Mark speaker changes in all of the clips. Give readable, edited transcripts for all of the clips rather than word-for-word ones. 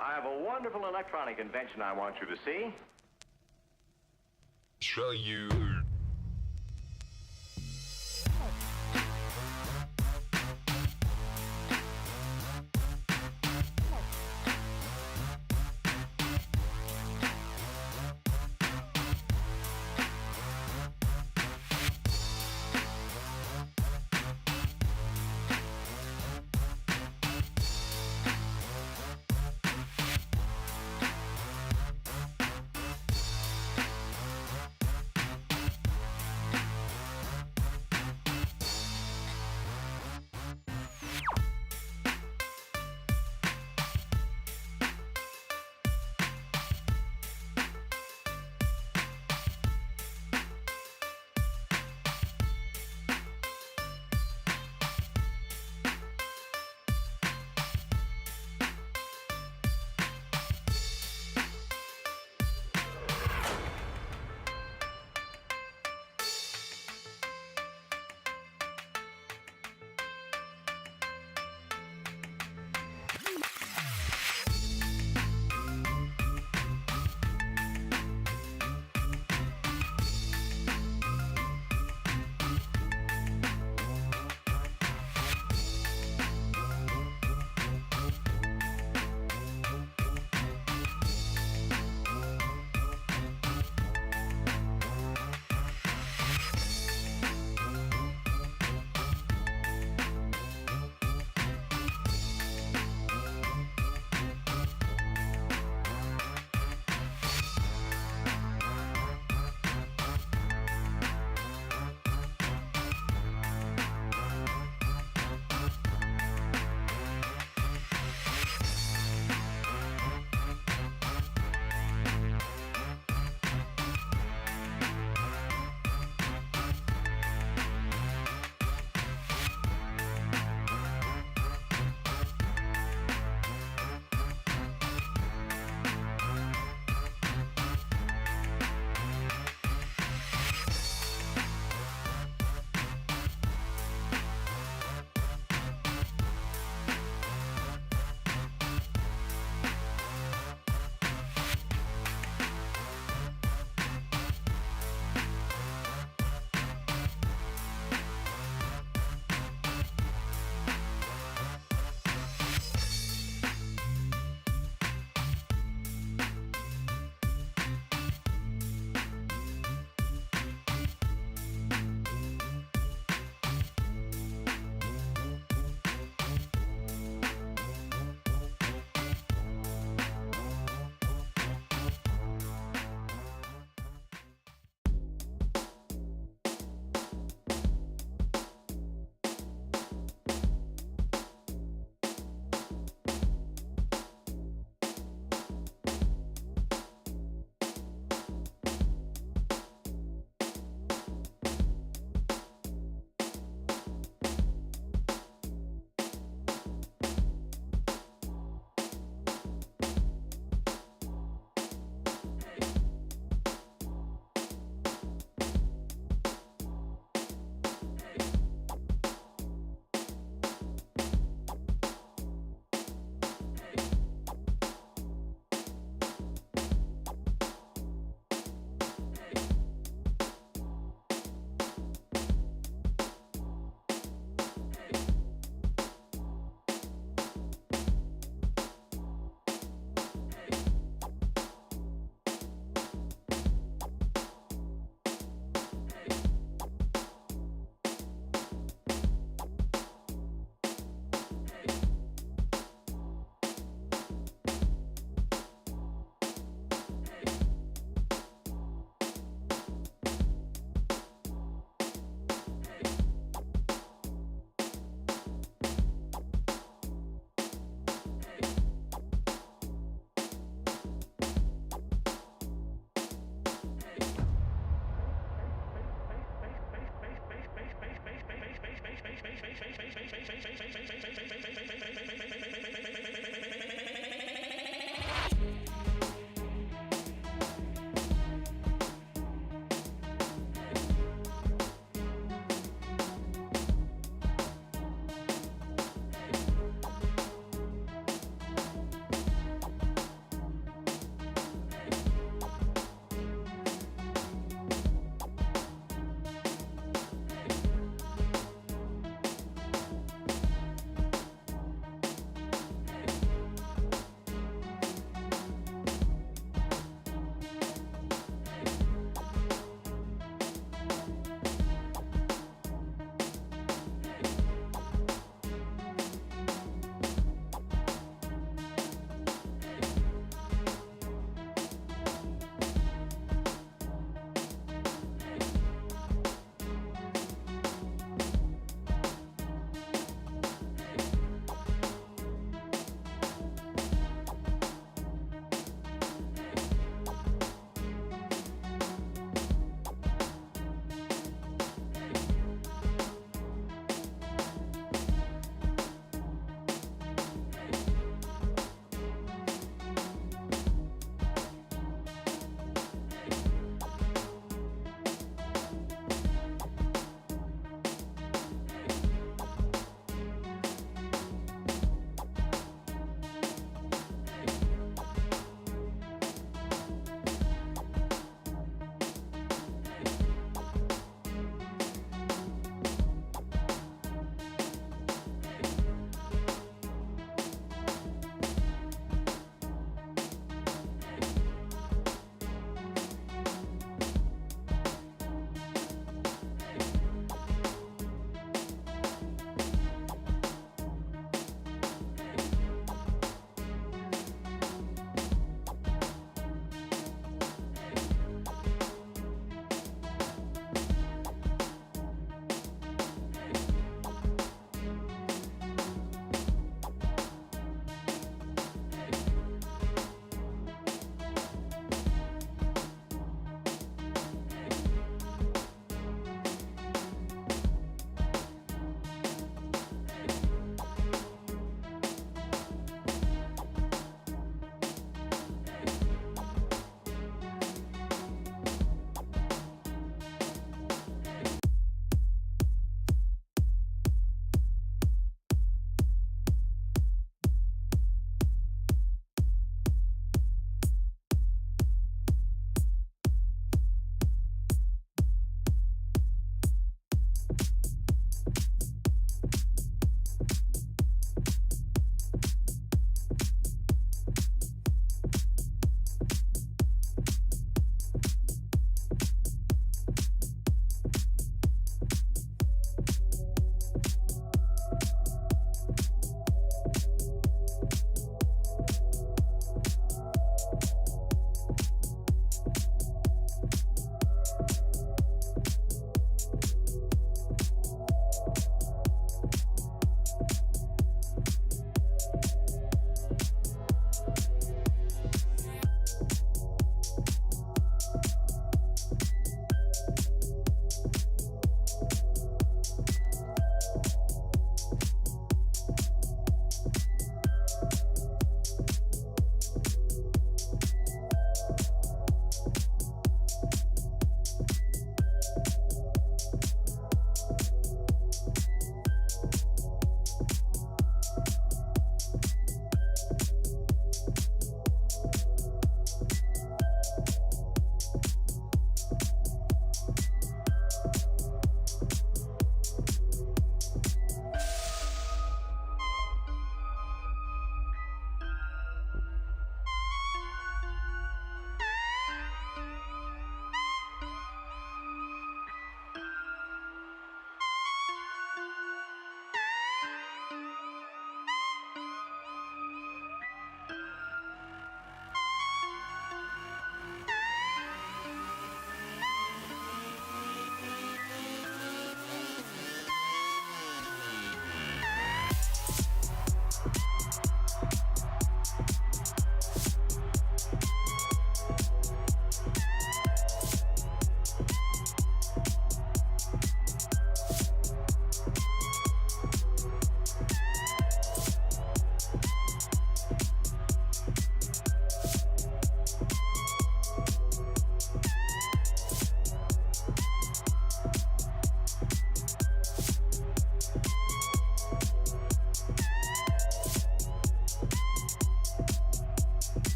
Speaker 1: I have a wonderful electronic invention I want you to see.
Speaker 2: Show you.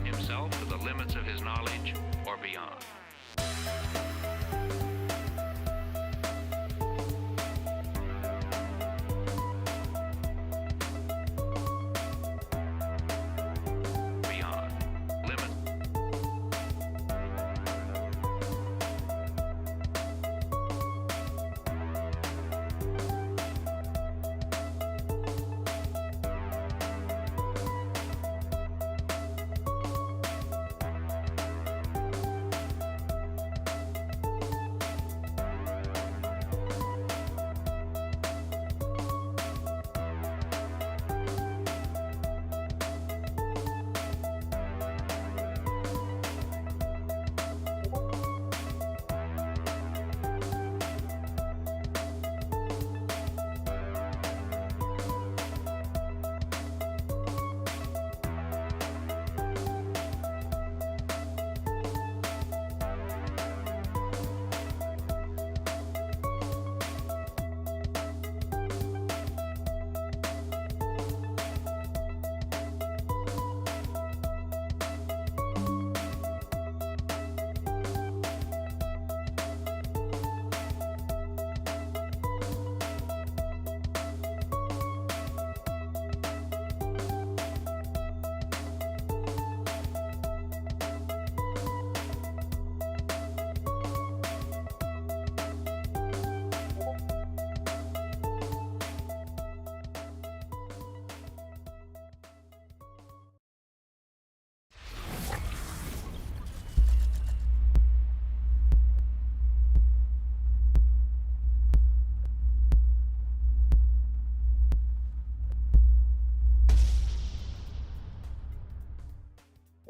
Speaker 2: Himself to the limits of his knowledge or beyond. Beyond. Limit.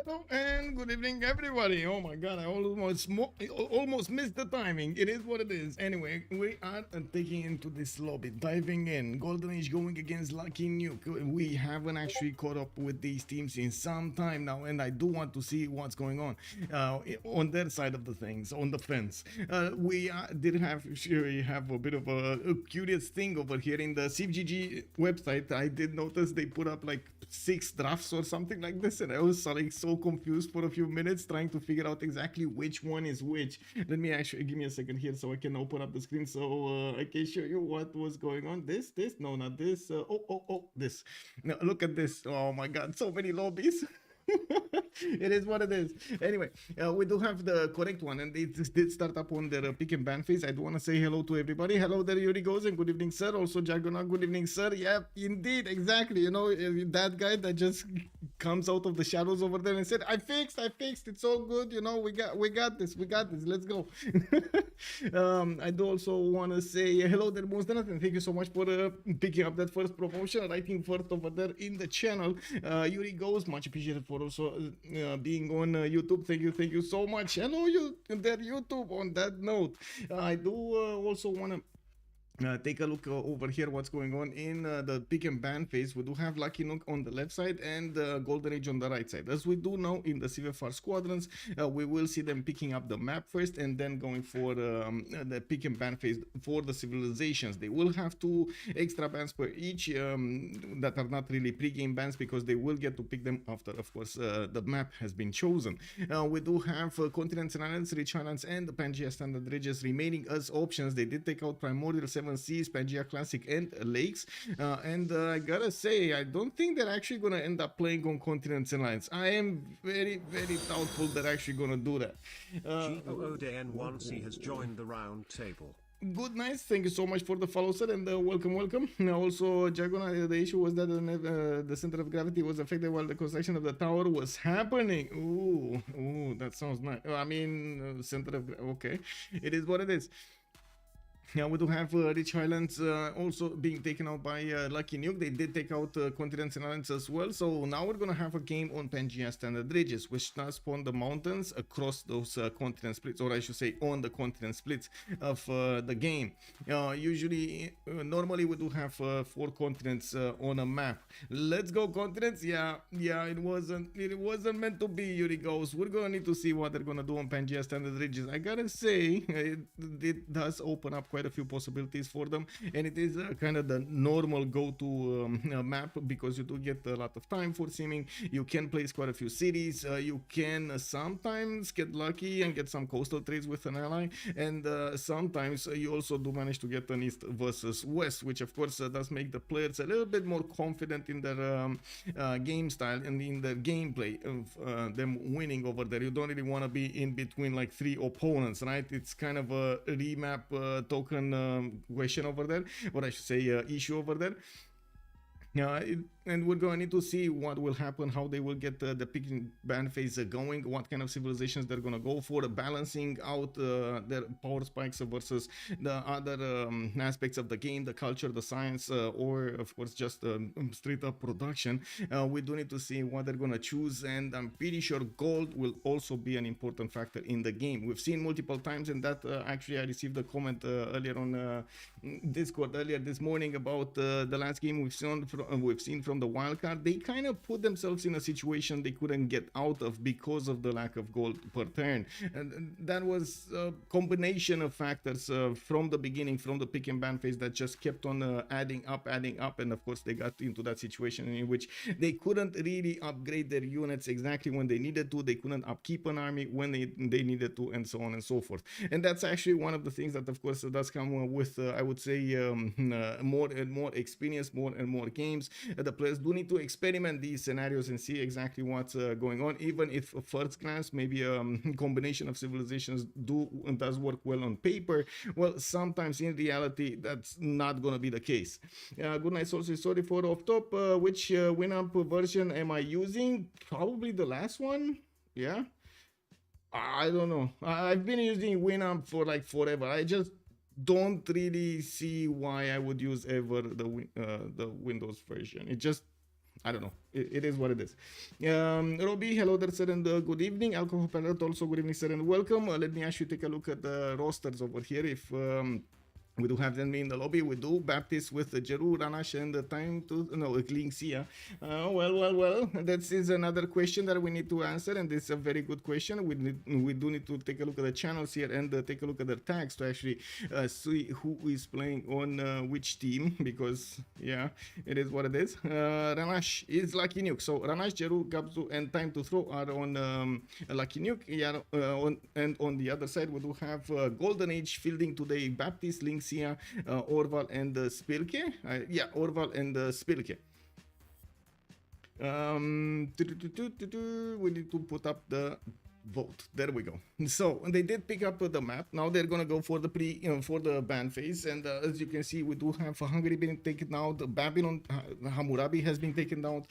Speaker 3: Hello and good evening, everybody. Oh my god, I almost missed the timing. It is what it is. Anyway, we are taking into this lobby, diving in. Golden Age going against Lucky Nuke. We haven't actually caught up with these teams in some time now, and I do want to see what's going on their side of the things, on the fence. We did have a bit of a curious thing over here in the CivGG website. I did notice they put up like 6 drafts or something like this, and I was like so confused for a few minutes trying to figure out exactly which one is which. Let me actually give me a second here so I can open up the screen so I can show you what was going on. This no, not this. This. Now, look at this. Oh my god, so many lobbies. It is what it is. Anyway, we do have the correct one, and it did start up on their pick and ban phase. I do want to say hello to everybody. Hello there, Yuri goes, and good evening, sir. Also, Jagona, good evening, sir. Yep, indeed, exactly. You know, that guy that just comes out of the shadows over there and said, I fixed. It's all good. You know, we got this. Let's go. I do also want to say hello there, Most and thank you so much for picking up that first promotion, writing first over there in the channel. Yuri goes, much appreciated for also being on YouTube. Thank you so much. Hello, you there, YouTube. On that note, I do also want to Take a look over here what's going on in the pick and ban phase. We do have Lucky Nuke on the left side and Golden Age on the right side. As we do know in the CivFR Squadrons, we will see them picking up the map first and then going for the pick and ban phase for the civilizations. They will have 2 extra bans per each that are not really pre-game bans, because they will get to pick them after, of course, the map has been chosen. We do have continents and islands, rich islands, and the Pangea standard ridges remaining as options. They did take out Primordial 7 Seas, Pangea Classic, and Lakes. And I gotta say, I don't think they're actually gonna end up playing on continents and islands. I am very, very doubtful they're actually gonna do that.
Speaker 4: GOODN1C has joined the round table.
Speaker 3: Good night, thank you so much for the follow, sir, and welcome. Also, Jagona, the issue was that the center of gravity was affected while the construction of the tower was happening. Ooh, that sounds nice. I mean, center of okay, it is what it is. Now we do have Rich Islands also being taken out by Lucky Nuke. They did take out continents and islands as well. So now we're gonna have a game on Pangea standard ridges, which does spawn the mountains across those continent splits, or I should say on the continent splits of the game. Usually, normally we do have 4 continents on a map. Let's go continents. Yeah, it wasn't meant to be, Yuri goes. We're gonna need to see what they're gonna do on Pangea standard ridges. I gotta say, it does open up quite a few possibilities for them, and it is kind of the normal go-to map, because you do get a lot of time for simming. You can place quite a few cities. You can sometimes get lucky and get some coastal trades with an ally, and sometimes you also do manage to get an east versus west, which of course does make the players a little bit more confident in their game style and in their gameplay of them winning over there. You don't really want to be in between like 3 opponents, right? It's kind of a remap token question over there, or I should say issue over there. And we're going to need to see what will happen, how they will get the pick and ban phase going, what kind of civilizations they're going to go for, balancing out their power spikes versus the other aspects of the game, the culture, the science, or of course just straight up production. We do need to see what they're going to choose, and I'm pretty sure gold will also be an important factor in the game. We've seen multiple times, and that actually I received a comment earlier on Discord earlier this morning about the last game we've seen from the wildcard. They kind of put themselves in a situation they couldn't get out of because of the lack of gold per turn, and that was a combination of factors from the beginning, from the pick and ban phase, that just kept on adding up, and of course they got into that situation in which they couldn't really upgrade their units exactly when they needed to. They couldn't upkeep an army when they needed to, and so on and so forth. And that's actually one of the things that of course does come with I would say more and more experience, more and more games. The players do need to experiment these scenarios and see exactly what's going on, even if at first glance maybe a combination of civilizations does work well on paper. Well, sometimes in reality that's not gonna be the case. Good night, also sorry for off top. Which Winamp version am I using? Probably the last one. Yeah, I don't know. I've been using Winamp for like forever. I just don't really see why I would use ever the Windows version. It just, I don't know. It is what it is. Robbie, hello there, sir, and good evening. Alcohol Palette, also good evening, sir, and welcome. Let me actually take a look at the rosters over here. If we do have them in the lobby. We do Baptist with Jeru, Ranash, and the time to Klingsia. Well. That is another question that we need to answer, and it's a very good question. We do need to take a look at the channels here and take a look at their tags to actually see who is playing on which team, because yeah, it is what it is. Ranash is Lucky Nuke. So Ranash, Jeru, Gabzu, and Time to Throw are on Lucky Nuke. Yeah, and on the other side we do have Golden Age fielding today Baptist, Link, Orval, and Spilke. Orval and Spilke. We need to put up the vote. There we go. So they did pick up the map. Now they're gonna go for the for the ban phase, and as you can see, we do have Hungary being taken out. Babylon, Hammurabi has been taken out.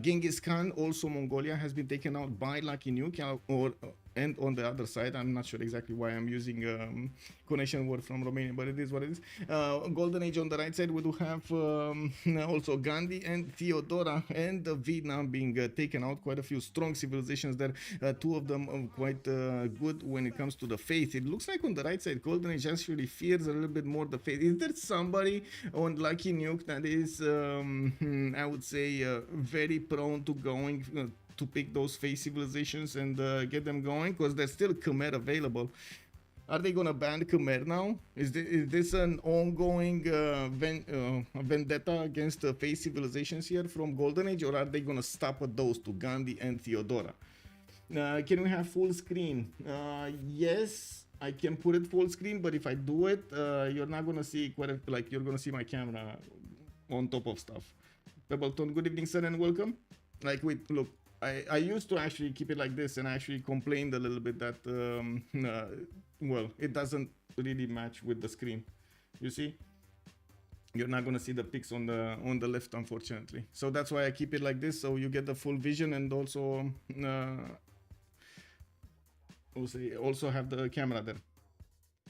Speaker 3: Genghis Khan, also Mongolia, has been taken out by Lucky Nuke, or and on the other side, I'm not sure exactly why I'm using connection word from Romania, but it is what it is. Golden Age on the right side, we do have also Gandhi and Theodora, and Vietnam being taken out. Quite a few strong civilizations there. Two of them quite good when it comes to the faith. It looks like on the right side, Golden Age actually fears a little bit more the faith. Is there somebody on Lucky Nuke that is, I would say, very prone to going to pick those faith civilizations and get them going? Because there's still Khmer available. Are they gonna ban Khmer now? Is this an ongoing vendetta against faith civilizations here from Golden Age, or are they gonna stop at those two, Gandhi and Theodora? Can we have full screen? Yes, I can put it full screen, but if I do it, you're not gonna see you're gonna see my camera on top of stuff. Pebbleton, good evening, sir, and welcome. Like, wait, look, I used to actually keep it like this, and I actually complained a little bit that, well, it doesn't really match with the screen. You see? You're not gonna see the pics on the left, unfortunately. So that's why I keep it like this, so you get the full vision, and also also have the camera there.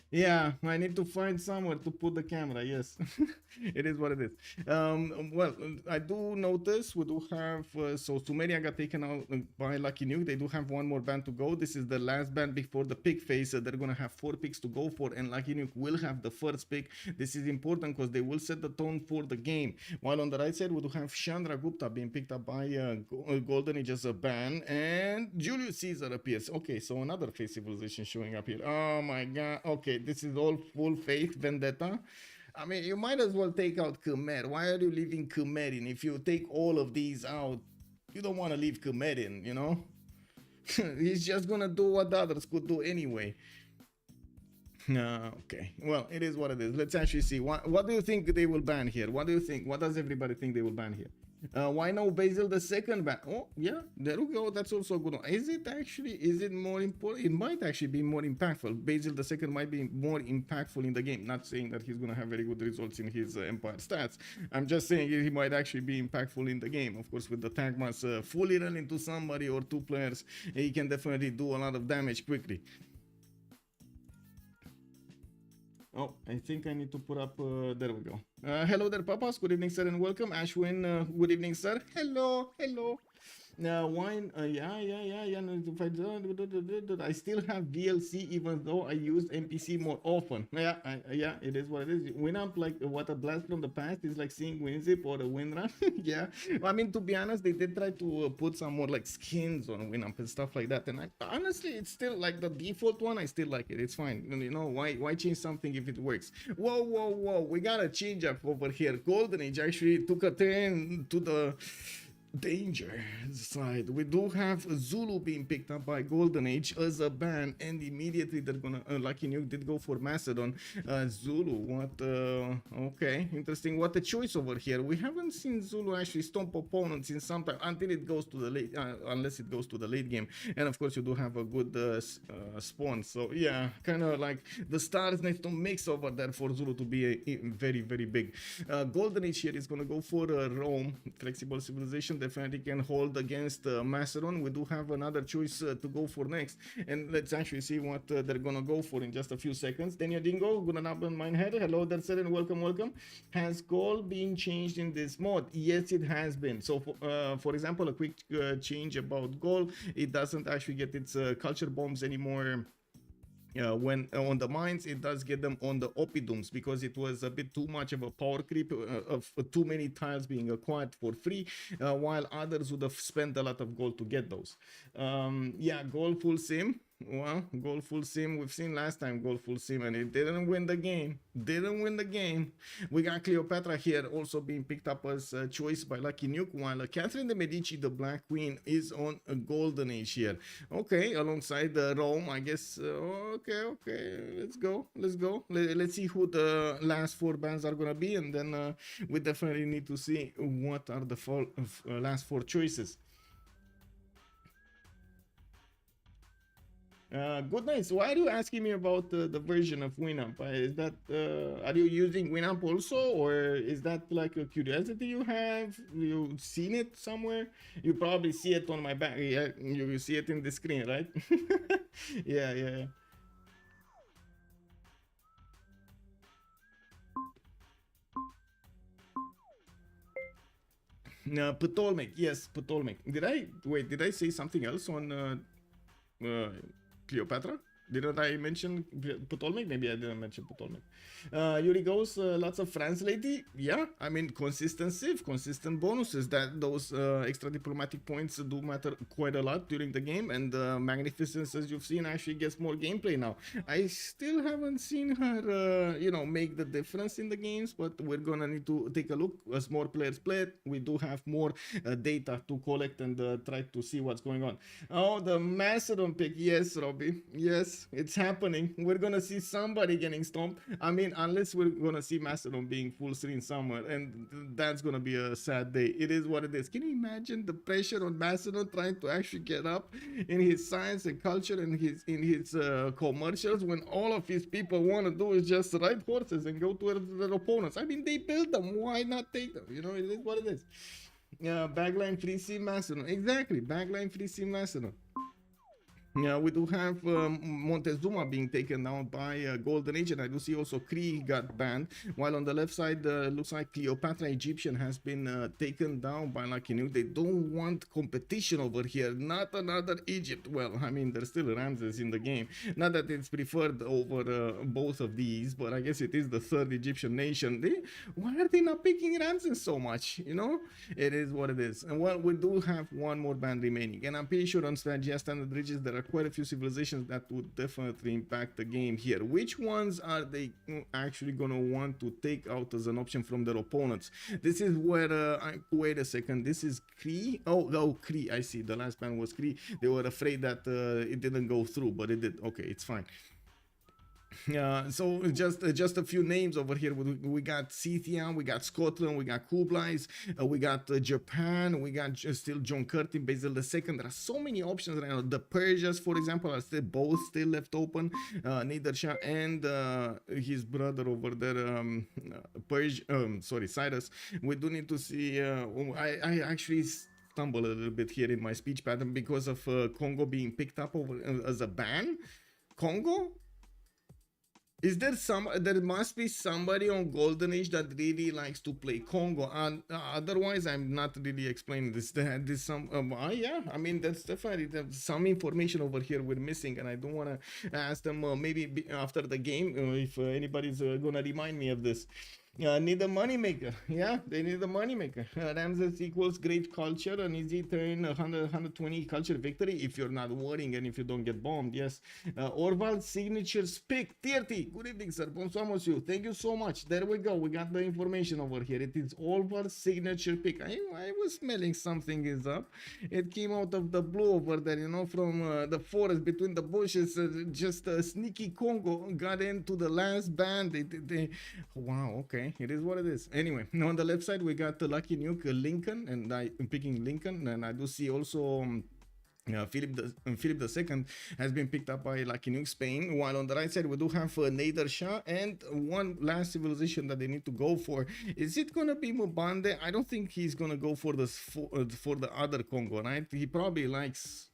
Speaker 3: Yeah, I need to find somewhere to put the camera. Yes, it is what it is. Well, I do notice we do have so Sumeria got taken out by Lucky Nuke. They do have one more band to go. This is the last band before the pick phase. They're gonna have 4 picks to go for, and Lucky Nuke will have the first pick. This is important because they will set the tone for the game. While on the right side we do have Chandra Gupta being picked up by Golden Age as a ban, and Julius Caesar appears. Okay, so another face civilization showing up here. Oh my god. Okay. This is all full faith vendetta. I mean, you might as well take out Khmer. Why are you leaving Khmer in? If you take all of these out, you don't want to leave Khmer in, you know? He's just gonna do what the others could do anyway. Okay, well, it is what it is. Let's actually see. What do you think they will ban here? What do you think? What does everybody think they will ban here? Why no Basil the second ban? Oh, yeah, there we go. That's also a good one. Is it more important? It might actually be more impactful. Basil the second might be more impactful in the game. Not saying that he's going to have very good results in his Empire stats. I'm just saying he might actually be impactful in the game. Of course, with the tank mass fully run into somebody or 2 players, he can definitely do a lot of damage quickly. Oh, I think I need to put up, there we go. Hello there, Papas. Good evening, sir, and welcome. Ashwin, good evening, sir. Hello. Wine, yeah. I still have VLC even though I use NPC more often. Yeah, it is what it is. Winamp, like what a blast from the past is like seeing WinZip or a WinRun. Yeah, I mean, to be honest, they did try to put some more like skins on Winamp and stuff like that. And honestly, it's still like the default one. I still like it. It's fine. You know, why change something if it works? Whoa. We got a change up over here. Golden Age actually took a turn to the danger side. We do have Zulu being picked up by Golden Age as a ban, and immediately they're gonna Lucky Nuke did go for Macedon. Zulu, what okay, interesting. What a choice over here. We haven't seen Zulu actually stomp opponents in some time until it goes to the late unless it goes to the late game, and of course you do have a good spawn. So yeah, kind of like the stars need to mix over there for Zulu to be very big. Golden Age here is gonna go for Rome, flexible civilization. Definitely can hold against Macedon. We do have another choice to go for next, and let's actually see what they're gonna go for in just a few seconds. Daniel Dingo, good enough mine head. Hello there, sir, and welcome. Has goal been changed in this mod? Yes, it has been. So for example, a quick change about goal, it doesn't actually get its culture bombs anymore. When on the mines, it does get them on the oppidums because it was a bit too much of a power creep of too many tiles being acquired for free, while others would have spent a lot of gold to get those. Yeah, gold full sim. Well, gold full sim, we've seen last time gold full sim, and it didn't win the game. We got Cleopatra here also being picked up as a choice by Lucky Nuke, while Catherine de Medici, the Black Queen, is on a Golden Age here. Okay, alongside Rome, I guess. Okay, let's go. Let's see who the last 4 bands are gonna be, and then we definitely need to see what are the last 4 choices. Good night. Why are you asking me about the version of Winamp? Is that are you using Winamp also, or is that like a curiosity you have? You seen it somewhere? You probably see it on my back. Yeah, you see it in the screen, right? Yeah, yeah. Ptolemy, yes, Ptolemy. Did I wait? Did I say something else on Cleopatra? Didn't I mention Ptolemy? Maybe I didn't mention Ptolemy. Yuri goes, lots of France lately. Yeah, I mean, consistent civ, consistent bonuses. That those extra diplomatic points do matter quite a lot during the game. And Magnificence, as you've seen, actually gets more gameplay now. I still haven't seen her, you know, make the difference in the games, but we're gonna need to take a look as more players play it. We do have more data to collect and try to see what's going on. Oh, the Macedon pick. Yes, Robbie. Yes, it's happening. We're gonna see somebody getting stomped. I mean, unless we're gonna see Macedon being full screen somewhere, and that's gonna be a sad day. It is what it is. Can you imagine the pressure on Macedon trying to actually get up in his science and culture and his commercials when all of his people want to do is just ride horses and go towards their opponents? I mean, they built them. Why not take them? You know, it is what it is. Backline free C Macedon. Exactly. Backline free C Macedon. Yeah, we do have Montezuma being taken down by Golden Age, and I do see also Kree got banned, while on the left side looks like Cleopatra Egyptian has been taken down by Lucky Nuke. They don't want competition over here, not another Egypt. Well, I mean, there's still Ramses in the game. Not that it's preferred over both of these, but I guess it is the third Egyptian nation. Why are they not picking Ramses so much? You know, it is what it is. And well, we do have one more ban remaining, and I'm pretty sure on strategy standard bridges there are quite a few civilizations that would definitely impact the game here. Which ones are they actually gonna want to take out as an option from their opponents? This is where wait a second, this is Kree. Oh, Kree, I see. The last ban was Kree. They were afraid that it didn't go through, but it did. Okay, it's fine. So just a few names over here. We got Scythia, we got Scotland, we got Kublai's, we got Japan, we got still John Curtin, Basil II. There are so many options right now. The Persians, for example, are still both left open. Nader Shah and his brother over there, Cyrus. We do need to see. I actually stumble a little bit here in my speech pattern because of Congo being picked up over as a ban. Congo? Is there there must be somebody on Golden Age that really likes to play Congo, and otherwise I'm not really explaining this. There's some yeah, I mean, that's definitely some information over here we're missing, and I don't want to ask them maybe after the game if anybody's gonna remind me of this. Need a moneymaker. Yeah, they need a moneymaker. Ramses equals great culture, an easy turn, 120 culture victory if you're not worrying and if you don't get bombed. Yes. Orval's signatures pick 30. Good evening, sir. Bonsoir, monsieur. Thank you so much. There we go. We got the information over here. It is Orval's signature pick. I was smelling something is up. It came out of the blue over there, you know, from the forest between the bushes. Just a sneaky Congo got into the last band. Wow, okay. It is what it is. Anyway, on the left side we got the Lucky Nuke Lincoln, and I'm picking Lincoln, and I do see also Philip II has been picked up by Lucky Nuke Spain, while on the right side we do have Nader Shah and one last civilization that they need to go for. Is it gonna be Mubande? I don't think he's gonna go for this for the other Congo, right? He probably likes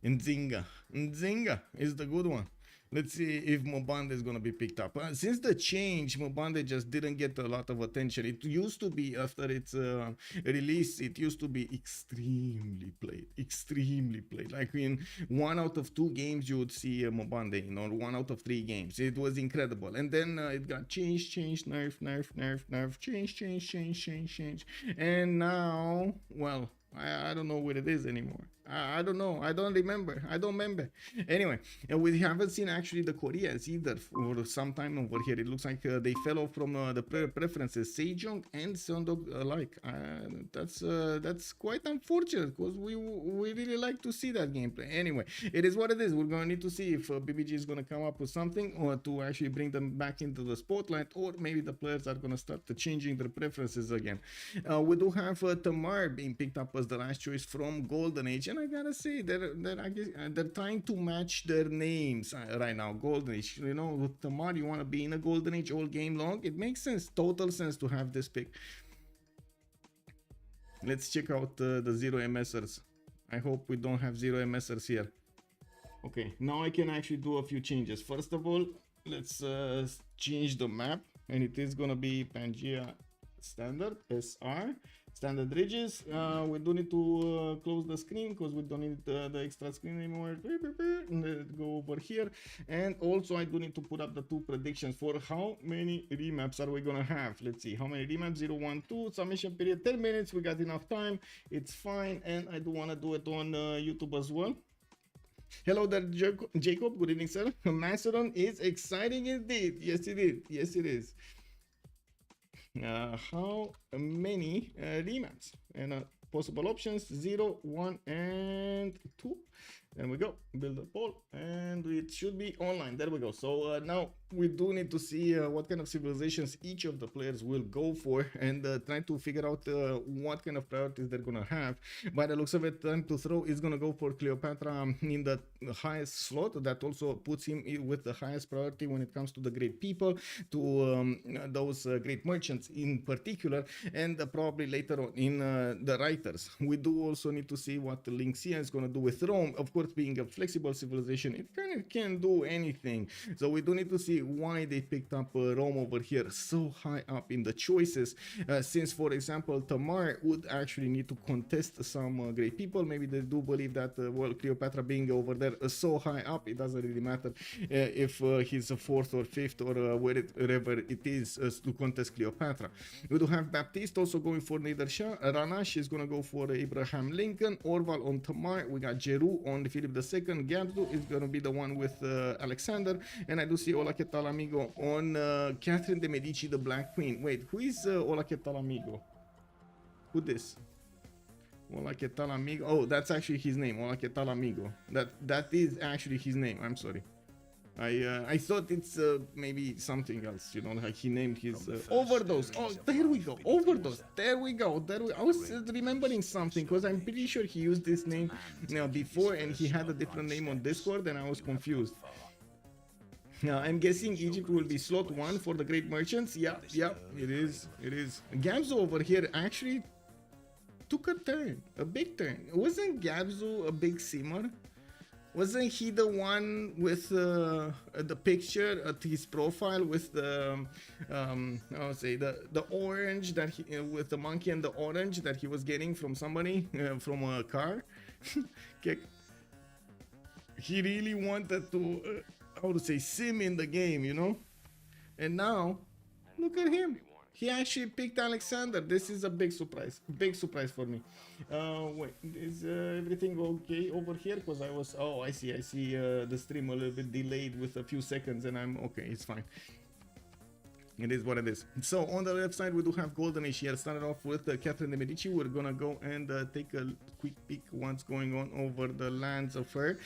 Speaker 3: Nzinga. Nzinga is the good one. Let's see if Mobande is going to be picked up. Since the change, Mobande just didn't get a lot of attention. It used to be, after its release, it used to be extremely played. Extremely played. Like in 1 out of 2 games, you would see Mobande, you know, 1 out of 3 games. It was incredible. And then it got changed, nerf, change. And now, well, I don't know what it is anymore. I don't know. I don't remember. Anyway, we haven't seen actually the Koreans either for some time over here. It looks like they fell off from the preferences. Sejong and Seondok alike. That's quite unfortunate because we really like to see that gameplay. Anyway, it is what it is. We're going to need to see if BBG is going to come up with something or to actually bring them back into the spotlight, or maybe the players are going to start changing their preferences again. We do have Tamar being picked up as the last choice from Golden Age. combination, I gotta say. They're trying to match their names right now. Golden Age, you know, with Tamar, you want to be in a Golden Age all game long. It makes sense, total sense to have this pick. Let's check out the zero MSers. I hope we don't have zero MSers here. Okay, now I can actually do a few changes. First of all, let's change the map, and it is gonna be Pangea Standard SR. Standard ridges. We don't need to close the screen because we don't need the extra screen anymore. Let's go over here, and also I do need to put up the two predictions for how many remaps are we gonna have. Let's see how many remaps. 0, 1, 2. Submission period 10 minutes. We got enough time. It's fine, and I do want to do it on YouTube as well. Hello there, Jacob. Good evening, sir. Mastodon is exciting indeed. Yes, it is. Yes, it is. How many remaps? And possible options 0, 1, and 2. There we go. Build a poll, and it should be online. There we go. So now we do need to see what kind of civilizations each of the players will go for, and try to figure out what kind of priorities they're gonna have. By the looks of it, time to throw is gonna go for Cleopatra in the highest slot. That also puts him with the highest priority when it comes to the great people, to those great merchants in particular, and probably later on in the writers. We do also need to see what Linxia is gonna do with Rome. Of course, being a flexible civilization, it kind of can do anything. So we do need to see why they picked up Rome over here so high up in the choices, since, for example, Tamar would actually need to contest some great people. Maybe they do believe that, well, Cleopatra being over there so high up, it doesn't really matter if he's a 4th or 5th or wherever it is to contest Cleopatra. We do have Baptiste also going for Nader Shah. Ranash is going to go for Abraham Lincoln. Orval on Tamar. We got Jeru on Philip II. Gabzu is going to be the one with Alexander, and I do see Ola Que Tal Amigo on Catherine de Medici, the Black Queen. Wait, who is Ola Que Tal Amigo? Who this? Ola Que Tal Amigo. Oh, that's actually his name. Ola Que Tal Amigo. That is actually his name. I'm sorry. I thought it's maybe something else, you know, like he named his Overdose. Oh, there we go, Overdose. There we go. I was remembering something because I'm pretty sure he used this name before, and he had a different name on Discord, and I was confused. Now I'm guessing Egypt will be slot 1 for the great merchants. Yeah, it is. Gabzu over here actually took a turn, a big turn. Wasn't Gabzu a big simmer? Wasn't he the one with the picture at his profile with the I would say the orange that he with the monkey and the orange that he was getting from somebody from a car? He really wanted to how to say sim in the game, you know? And now look at him. He actually picked Alexander. This is a big surprise for me. Wait, is everything okay over here? Because I was, oh, I see the stream a little bit delayed with a few seconds, and I'm okay, it's fine. It is what it is. So on the left side we do have Golden Age here. Started off with Catherine de Medici. We're gonna go and take a quick peek what's going on over the lands of her,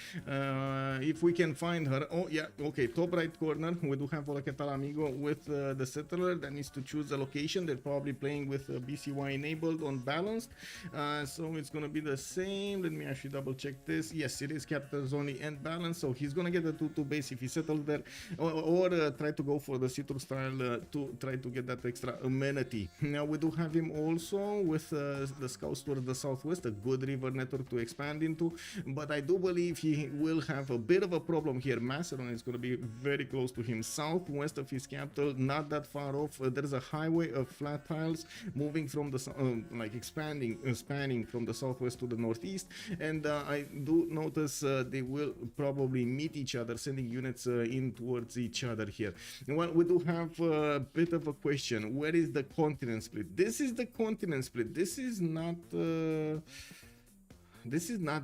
Speaker 3: if we can find her. Oh yeah, okay, top right corner we do have Ola Que Tal Amigo with the settler that needs to choose a location. They're probably playing with BCY enabled on balanced, so it's gonna be the same. Let me actually double check this. Yes, it is capitals only and balance, so he's gonna get the 2-2 base if he settles there, or try to go for the Citur style to try to get that extra amenity. Now we do have him also with the scouts towards the southwest, a good river network to expand into, but I do believe he will have a bit of a problem here. Macedon is going to be very close to him, southwest of his capital, not that far off. There's a highway of flat tiles moving from the like spanning from the southwest to the northeast, and I do notice they will probably meet each other, sending units in towards each other here. Well, we do have a bit of a question. Where is the continent split? This is the continent split. This is not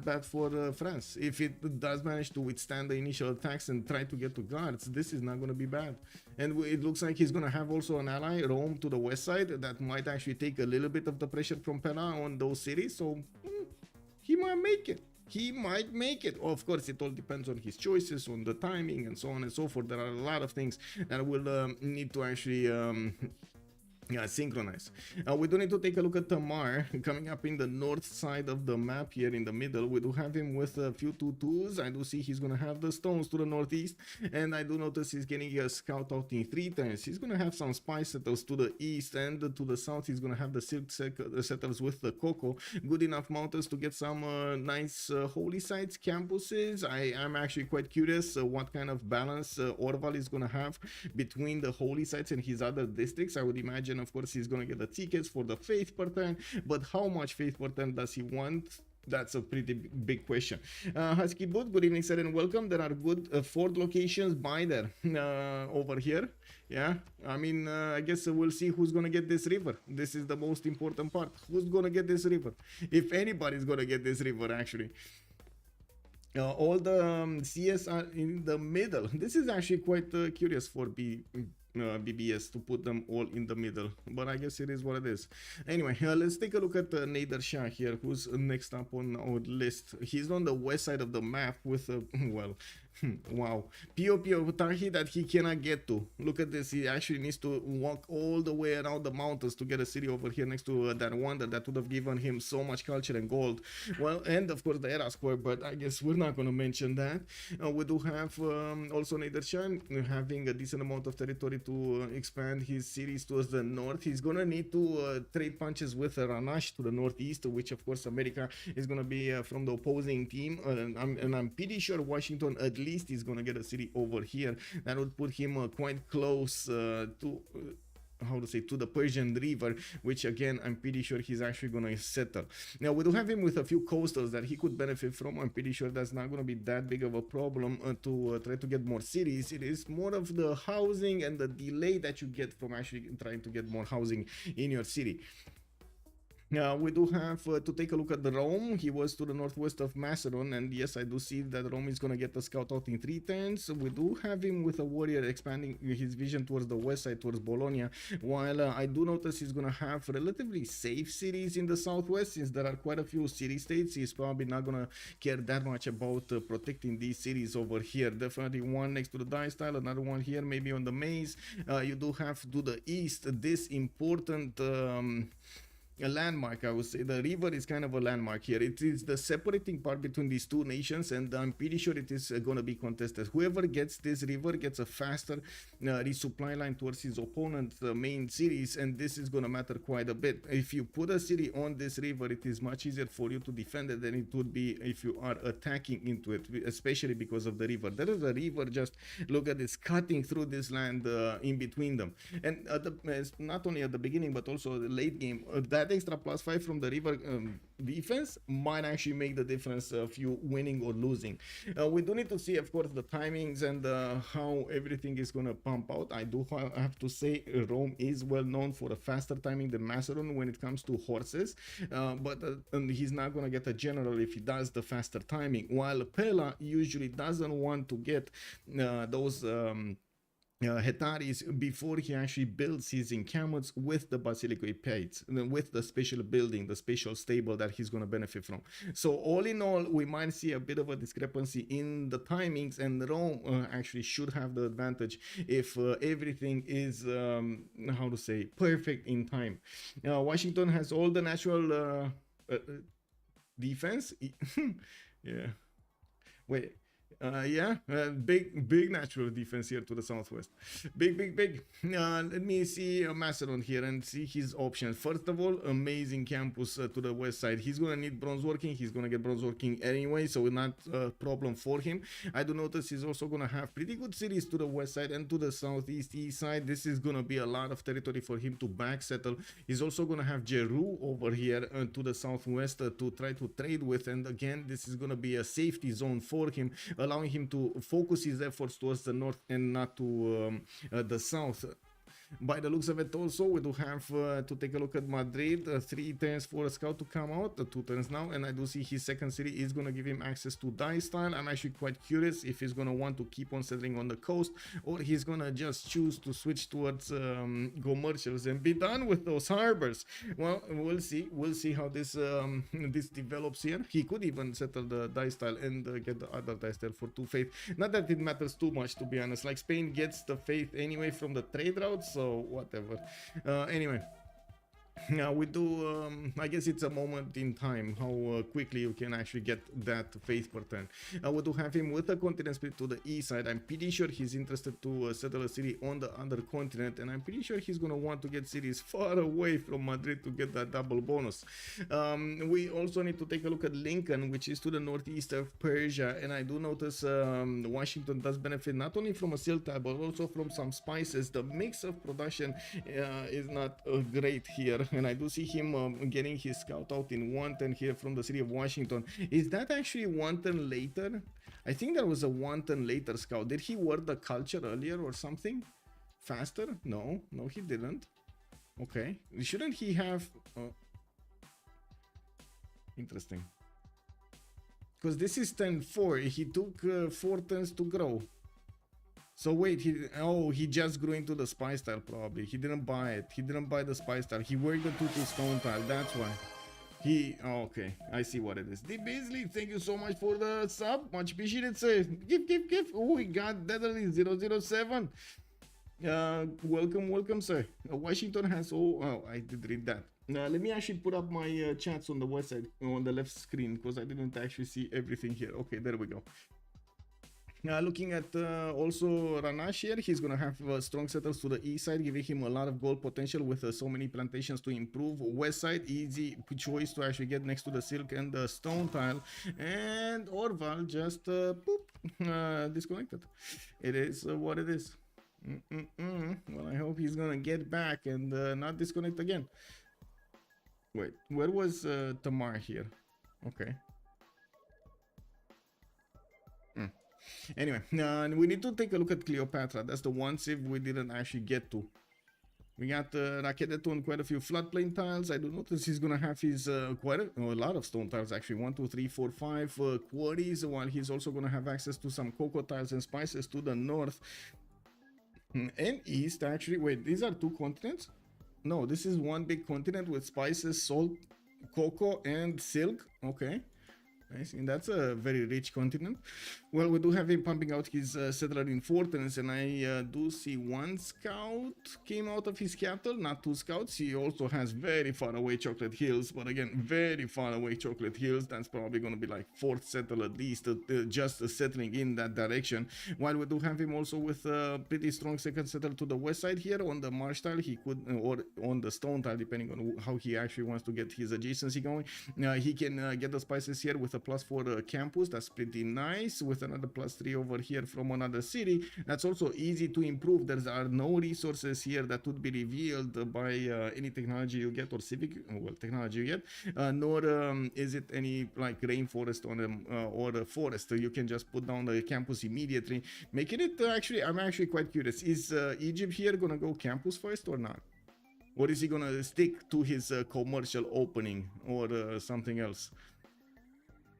Speaker 3: bad for France. If it does manage to withstand the initial attacks and try to get to guards, this is not going to be bad. And it looks like he's going to have also an ally, Rome, to the west side, that might actually take a little bit of the pressure from Pella on those cities, so he might make it. He might make it. Of course, it all depends on his choices, on the timing, and so on and so forth. There are a lot of things that will need to actually Yeah, synchronize. We do need to take a look at Tamar coming up in the north side of the map here in the middle. We do have him with a few 2-2s. I do see he's gonna have the stones to the northeast, and I do notice he's getting a scout out in 3 turns. He's gonna have some spy settles to the east, and to the south he's gonna have the silk settles with the cocoa. Good enough mountains to get some nice holy sites, campuses. I am actually quite curious what kind of balance Orval is gonna have between the holy sites and his other districts. I would imagine, of course, he's gonna get the tickets for the faith per turn, but how much faith per turn does he want? That's a pretty big question. Husky Boot, good evening, sir, and welcome. There are good fort locations by there over here. Yeah, I mean, I guess we'll see who's gonna get this river. This is the most important part. Who's gonna get this river? If anybody's gonna get this river, actually. All the CS are in the middle. This is actually quite curious for BBS to put them all in the middle, but I guess it is what it is. Anyway, let's take a look at Nader Shah here, who's next up on our list. He's on the west side of the map with a, well, wow, POP Tahi that he cannot get to. Look at this, he actually needs to walk all the way around the mountains to get a city over here next to that wonder that would have given him so much culture and gold. Well, and of course the Era Square, but I guess we're not going to mention that. We do have also Nader Shah having a decent amount of territory to expand his cities towards the north. He's going to need to trade punches with Ranash to the northeast, which of course America is going to be from the opposing team, and I'm pretty sure Washington at least is going to get a city over here. That would put him quite close to how to say, to the Persian River, which again I'm pretty sure he's actually gonna settle. Now we do have him with a few coastals that he could benefit from. I'm pretty sure that's not gonna be that big of a problem to try to get more cities. It is more of the housing and the delay that you get from actually trying to get more housing in your city. We do have to take a look at the Rome. He was to the northwest of Macedon, and yes, I do see that Rome is going to get the scout out in 3 turns. We do have him with a warrior expanding his vision towards the west side, towards Bologna, while I do notice he's going to have relatively safe cities in the southwest. Since there are quite a few city-states, he's probably not going to care that much about protecting these cities over here. Definitely one next to the dice tile, another one here, maybe on the maze. You do have to the east this important a landmark. I would say the river is kind of a landmark here. It is the separating part between these two nations, and I'm pretty sure it is going to be contested. Whoever gets this river gets a faster resupply line towards his opponent's main cities, and this is going to matter quite a bit. If you put a city on this river, it is much easier for you to defend it than it would be if you are attacking into it, especially because of the river. There is a river, just look at this, cutting through this land in between them, and not only at the beginning but also the late game, that extra +5 from the river defense might actually make the difference of you winning or losing. We do need to see, of course, the timings and how everything is going to pump out. I do have to say Rome is well known for a faster timing than Macedon when it comes to horses, but he's not going to get a general if he does the faster timing, while Pella usually doesn't want to get those Hetaris before he actually builds his encampments with the Basilico Epates, with the special building, the special stable that he's going to benefit from. So all in all, we might see a bit of a discrepancy in the timings, and Rome actually should have the advantage if everything is, how to say, perfect in time. Washington has all the natural defense. Yeah. Wait. Big natural defense here to the southwest. Big. Let me see Macedon here and see his options. First of all, amazing campus to the west side. He's gonna need bronze working. He's gonna get bronze working anyway, so not a problem for him. I do notice he's also gonna have pretty good cities to the west side and to the southeast east side. This is gonna be a lot of territory for him to back settle. He's also gonna have Jeru over here to the southwest to try to trade with, and again, this is gonna be a safety zone for him, allowing him to focus his efforts towards the north and not to the south. By the looks of it also, we do have to take a look at Madrid. 3 turns for a scout to come out, 2 turns now, and I do see his second city is going to give him access to dice style. I'm actually quite curious if he's going to want to keep on settling on the coast, or he's going to just choose to switch towards commercials and be done with those harbors. Well, we'll see how this this develops here. He could even settle the dice style and get the other dice style for 2 faith. Not that it matters too much, to be honest. Like, Spain gets the faith anyway from the trade routes, so so whatever. Anyway. Now we do, I guess it's a moment in time how quickly you can actually get that faith per turn. We do have him with a continent split to the east side. I'm pretty sure he's interested to settle a city on the other continent, and I'm pretty sure he's gonna want to get cities far away from Madrid to get that double bonus. We also need to take a look at Lincoln, which is to the northeast of Persia, and I do notice Washington does benefit not only from a silk tile but also from some spices. The mix of production is not great here. And I do see him getting his scout out in 110 here from the city of Washington. Is that actually 110 later? I think there was a 110 later scout. Did he word the culture earlier or something? Faster? No, he didn't. Okay, shouldn't he have... Interesting. Because this is 10-4. He took 4 turns to grow. So wait, he just grew into the spice tile probably. He didn't buy it. He didn't buy the spice tile. He worked the 2-2 stone tile. That's why. Okay, I see what it is. D Beasley, thank you so much for the sub. Much appreciated, sir. Give. Oh, we got Deadly 007. Welcome, sir. Washington has... Oh, I did read that. Let me actually put up my chats on the west side, on the left screen, because I didn't actually see everything here. Okay, there we go. Looking at also Ranash here, he's gonna have strong settles to the east side, giving him a lot of gold potential with so many plantations to improve. West side, easy choice to actually get next to the silk and the stone tile. And Orval just disconnected. It is what it is. Well, I hope he's gonna get back and not disconnect again. Wait, where was Tamar here? Okay. Anyway, we need to take a look at Cleopatra. That's the one civ we didn't actually get to. We got Rakedeto on quite a few floodplain tiles. I do notice he's gonna have his quite a lot of stone tiles actually. 1, 2, 3, 4, 5 quarries, while he's also gonna have access to some cocoa tiles and spices to the north and east. Actually, wait, these are 2 continents? No, this is one big continent with spices, salt, cocoa, and silk. Okay. Nice. And that's a very rich continent. Well, we do have him pumping out his settler in Fortens, and I do see 1 scout came out of his capital, not 2 scouts. He also has very far away Chocolate Hills, but again, very far away Chocolate Hills. That's probably going to be like 4th settle at least, just settling in that direction. While we do have him also with a pretty strong second settle to the west side here on the marsh tile. He could, or on the stone tile, depending on how he actually wants to get his adjacency going. He can get the spices here with a +4 campus. That's pretty nice, with another +3 over here from another city. That's also easy to improve. There are no resources here that would be revealed by any technology you get, or civic technology you get, nor is it any like rainforest or a forest. You can just put down the campus immediately, making it actually, I'm actually quite curious, is Egypt here gonna go campus first or not? Or is he gonna stick to his commercial opening or something else?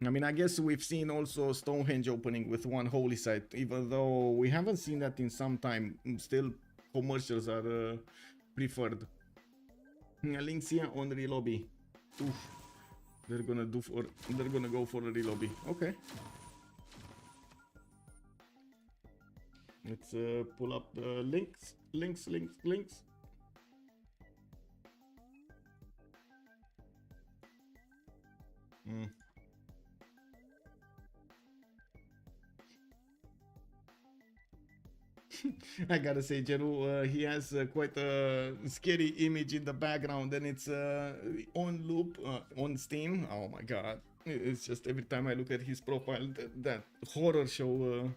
Speaker 3: I mean, I guess we've seen also Stonehenge opening with 1 holy site, even though we haven't seen that in some time. Still, commercials are preferred. Links here on the relobby. Oof. They're gonna go for a relobby. Okay. Let's pull up the links. I gotta say, Jeru, he has quite a scary image in the background, and it's on loop on Steam. Oh my god, it's just every time I look at his profile, that horror show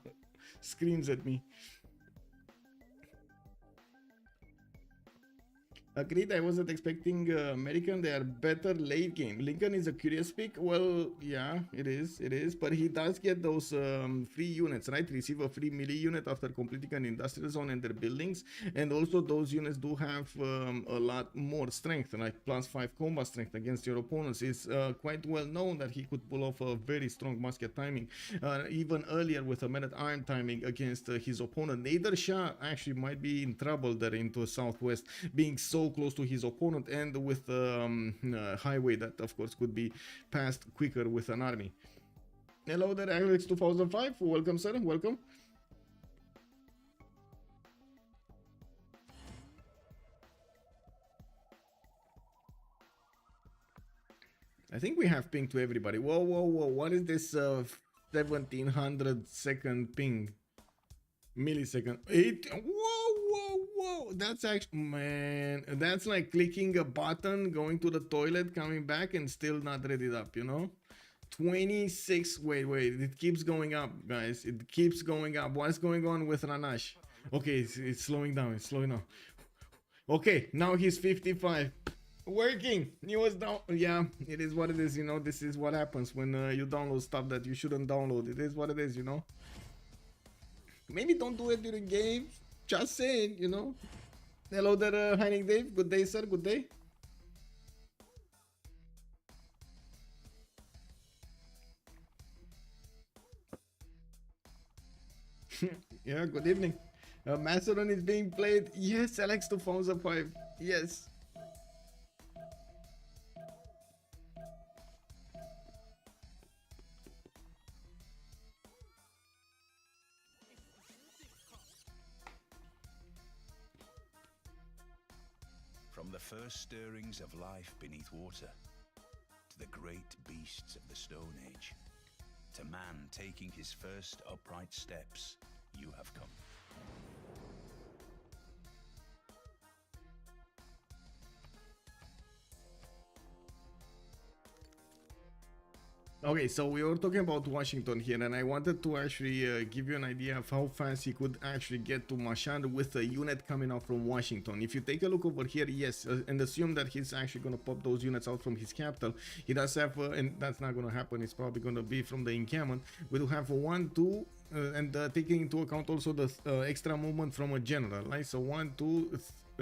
Speaker 3: screams at me. Agreed, I wasn't expecting American. They are better late game. Lincoln is a curious pick. Well, yeah, it is. But he does get those free units, right? Receive a free melee unit after completing an industrial zone and their buildings. And also those units do have a lot more strength, like +5 combat strength against your opponents. It's quite well known that he could pull off a very strong musket timing, even earlier with a man-at-arm timing against his opponent. Nader Shah actually might be in trouble there into southwest, being so close to his opponent, and with highway that of course could be passed quicker with an army. Hello there, Alex 2005. Welcome, sir. Welcome. I think we have ping to everybody. Whoa, whoa, whoa. What is this 1700 second ping? Millisecond. Whoa, whoa, whoa. That's actually, man, that's like clicking a button, going to the toilet, coming back, and still not ready up, you know? 26. Wait, it keeps going up, guys. It keeps going up. What's going on with Ranash? Okay, it's slowing down. It's slowing down. Okay, now he's 55. Working. He was down. Yeah, it is what it is, you know. This is what happens when you download stuff that you shouldn't download. It is what it is, you know. Maybe don't do it during games. Just saying, you know. Hello there, Heining Dave. Good day, sir. Good day. Yeah, good evening. Macedon is being played. Yes, Alex to Fonza 5. Yes.
Speaker 5: From the first stirrings of life beneath water, to the great beasts of the Stone Age, to man taking his first upright steps, you have come.
Speaker 3: Okay, so we were talking about Washington here, and I wanted to actually give you an idea of how fast he could actually get to Mashhad with a unit coming out from Washington. If you take a look over here, yes, and assume that he's actually going to pop those units out from his capital, he does have, and that's not going to happen, it's probably going to be from the encampment. We do have 1, 2, and taking into account also the extra movement from a general, right? So 1, 2,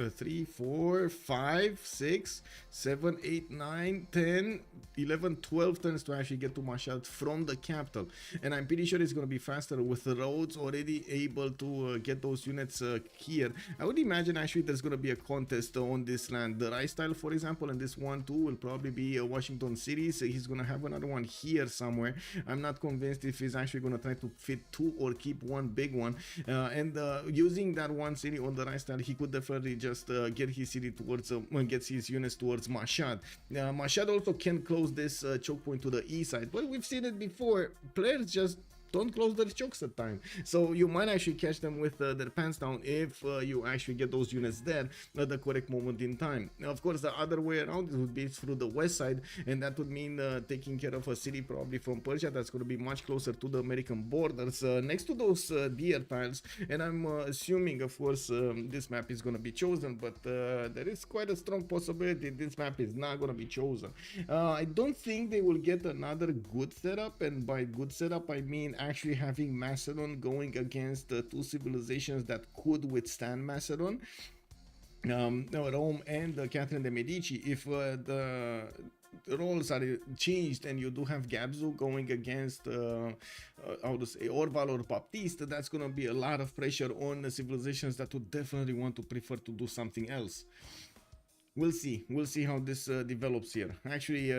Speaker 3: 3, 4, 5, 6, 7, 8, 9, 10, 11, 12 turns to actually get to Mashhad from the capital. And I'm pretty sure it's going to be faster with the roads already able to get those units here. I would imagine actually there's going to be a contest on this land. The rice tile, for example, and this 1, 2 will probably be Washington City. So he's going to have another one here somewhere. I'm not convinced if he's actually going to try to fit 2 or keep one big one. And using that one city on the rice tile, he could definitely just get his city towards gets his units towards Mashhad. Mashhad also can close this choke point to the east side, but we've seen it before. Players just don't close their chokes at time, so you might actually catch them with their pants down if you actually get those units there at the correct moment in time. Now, of course, the other way around it would be through the west side, and that would mean taking care of a city probably from Persia that's going to be much closer to the American borders, next to those deer tiles. And I'm assuming, of course, this map is going to be chosen, but there is quite a strong possibility this map is not going to be chosen. I don't think they will get another good setup, and by good setup I mean actually having Macedon going against the 2 civilizations that could withstand Macedon, Rome and Catherine de Medici. If the roles are changed and you do have Gabzu going against how to say, Orval or Baptiste, that's going to be a lot of pressure on the civilizations that would definitely want to prefer to do something else. We'll see how this develops here. Actually,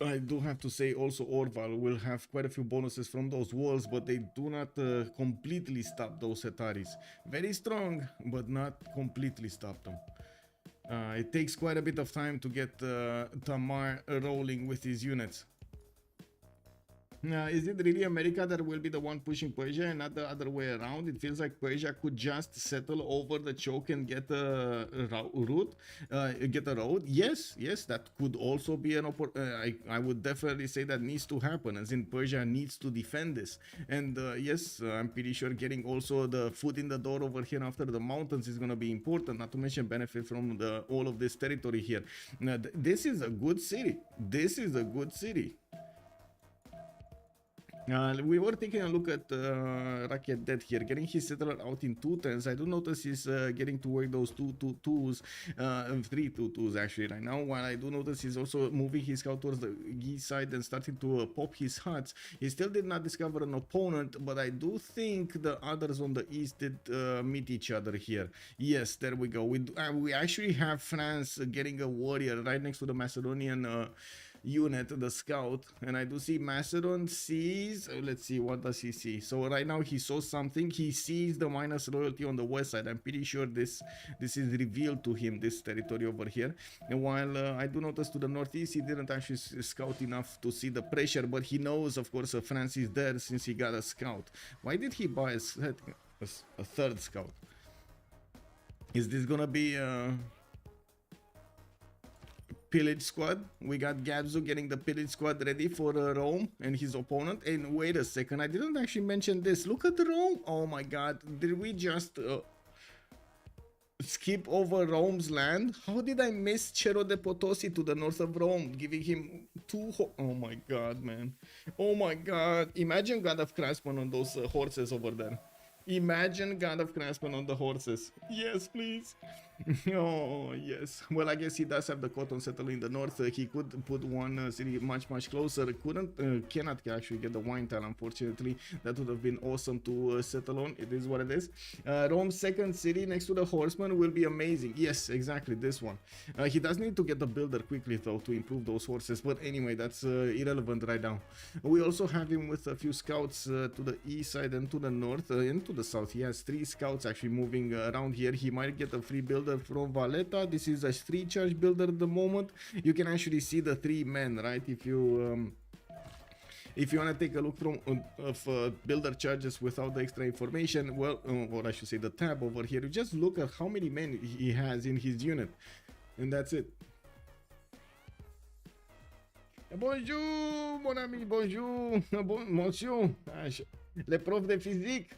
Speaker 3: I do have to say also Orval will have quite a few bonuses from those walls, but they do not completely stop those Hetaris. Very strong, but not completely stop them. It takes quite a bit of time to get Tamar rolling with his units. Is it really America that will be the one pushing Persia and not the other way around? It feels like Persia could just settle over the choke and get a route, get a road. Yes, that could also be an opportunity. I would definitely say that needs to happen, as in Persia needs to defend this. And yes, I'm pretty sure getting also the foot in the door over here after the mountains is going to be important, not to mention benefit from all of this territory here. Now, this is a good city. This is a good city. We were taking a look at Racket Dead here, getting his settler out in 2 turns. I do notice he's getting to work those 3 2-2s actually right now, while I do notice he's also moving his scout towards the east side and starting to pop his huts. He still did not discover an opponent, but I do think the others on the east did meet each other here. Yes, there we go. We actually have France getting a warrior right next to the Macedonian unit, the scout, and I do see Macedon sees, let's see, what does he see? So right now he saw something. He sees the minus royalty on the west side. I'm pretty sure this is revealed to him, this territory over here. And while I do notice to the northeast, he didn't actually scout enough to see the pressure, but he knows, of course, France is there since he got a scout. Why did he buy a third scout? Is this gonna be pillage squad? We got Gabzu getting the pillage squad ready for Rome and his opponent. And wait a second, I didn't actually mention this. Look at Rome. Oh my god, did we just skip over Rome's land? How did I miss Cerro de Potosi to the north of Rome, giving him oh my god, man. Oh my god. Imagine God of Craftsman on those horses over there. Imagine God of Craftsman on the horses. Yes, please. Oh, yes. Well, I guess he does have the cotton settle in the north. He could put one city much closer. Cannot actually get the wine tile, unfortunately. That would have been awesome to settle on. It is what it is. Rome's second city next to the horseman will be amazing. Yes, exactly, this one. He does need to get the builder quickly, though, to improve those horses. But anyway, that's irrelevant right now. We also have him with a few scouts to the east side and to the north and to the south. He has 3 scouts actually moving around here. He might get a free builder from Valletta. This is a 3 charge builder at the moment. You can actually see the 3 men, right? If you want to take a look from builder charges without the extra information, well, or I should say the tab over here, you just look at how many men he has in his unit, and that's it. Bonjour, mon ami, bonjour, monsieur, le prof de physique.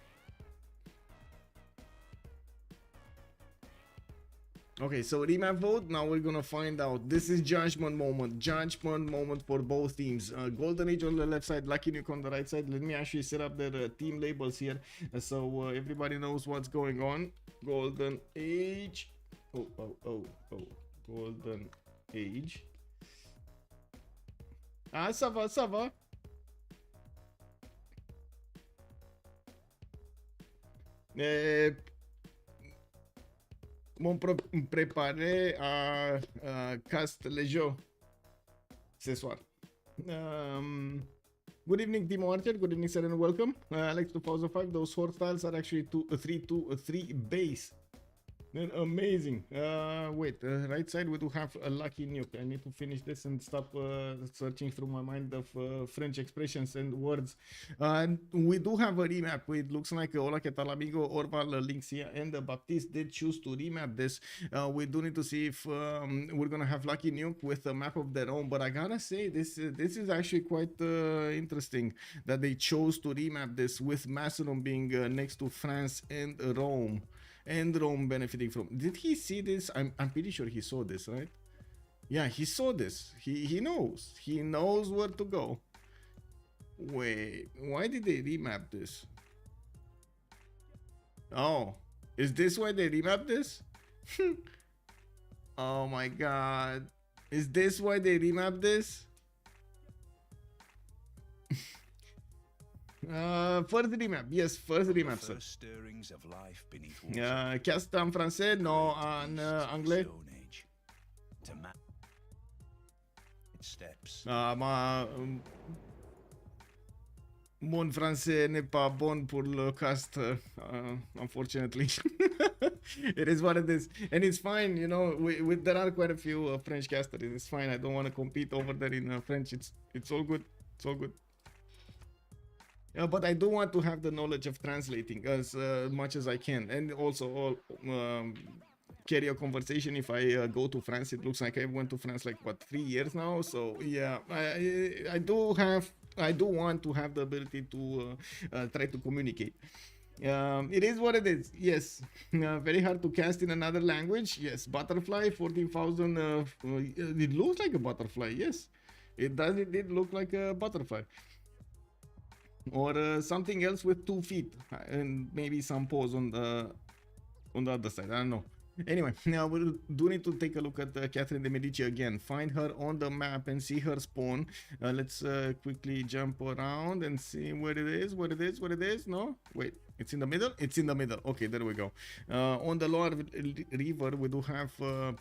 Speaker 3: Okay, so remap vote. Now we're gonna find out. This is judgment moment for both teams. Golden Age on the left side, Lucky Nuke on the right side. Let me actually set up their team labels here so everybody knows what's going on. Golden Age. Oh. Golden Age. Ah, ça va. Mon préparé à cast les jeux ce soir. Good evening, Team Archer. Good evening, sir, and welcome. Alex 2005. Those sword styles are actually 3 base. They're amazing. Wait, right side we do have a Lucky Nuke. I need to finish this and stop searching through my mind of French expressions and words. We do have a remap. It looks like Ola Ketalamigo, Orval, Linksia, and Baptiste did choose to remap this. We do need to see if we're gonna have Lucky Nuke with a map of their own. But I gotta say, this is actually quite interesting that they chose to remap this with Macedon being next to France and Rome. And Rome benefiting from. Did he see this? I'm pretty sure he saw this, right? Yeah, he saw this. He knows where to go. Wait, why did they remap this? Oh, is this why they remapped this? Oh my god, is this why they remapped this? First remap, yes, first remap, sir.
Speaker 5: Stirrings of life beneath water.
Speaker 3: Cast en français, non en anglais.
Speaker 5: Steps.
Speaker 3: Mon français n'est pas bon pour le cast, unfortunately. It is what it is, and it's fine. You know, there are quite a few French casters. It's fine. I don't want to compete over there in French. It's all good. It's all good. But I do want to have the knowledge of translating as much as I can, and also carry a conversation if I go to France. It looks like I went to France like what 3 years now, so yeah, I do want to have the ability to try to communicate. It is what it is. Yes, very hard to cast in another language. Yes, butterfly 14,000. It looks like a butterfly. Yes, it does. It did look like a butterfly. Or something else with 2 feet and maybe some paws on the other side. I don't know. Anyway, now we do need to take a look at Catherine de Medici again. Find her on the map and see her spawn. Let's quickly jump around and see where it is. No, wait, It's in the middle? It's in the middle. Okay, there we go. On the lower river, we do have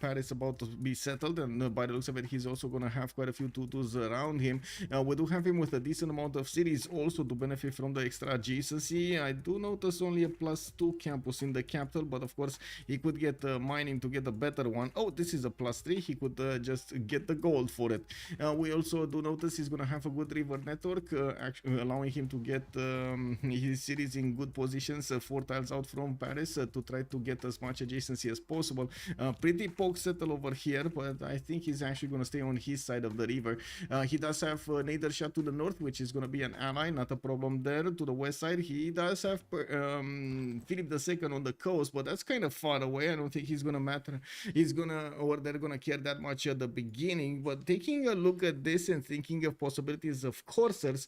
Speaker 3: Paris about to be settled, and by the looks of it, he's also going to have quite a few tutus around him. We do have him with a decent amount of cities also to benefit from the extra adjacency. I do notice only a +2 campus in the capital, but of course, he could get mining to get a better one. Oh, this is a +3. He could just get the gold for it. We also do notice he's going to have a good river network, allowing him to get his cities in good positions 4 tiles out from Paris to try to get as much adjacency as possible. Pretty poke settle over here, but I think he's actually going to stay on his side of the river. He does have Nadershot to the north, which is going to be an ally, not a problem there. To the west side, he does have Philip II on the coast, but that's kind of far away. I don't think he's going to matter. He's going to, or they're going to care that much at the beginning. But taking a look at this and thinking of possibilities of coursers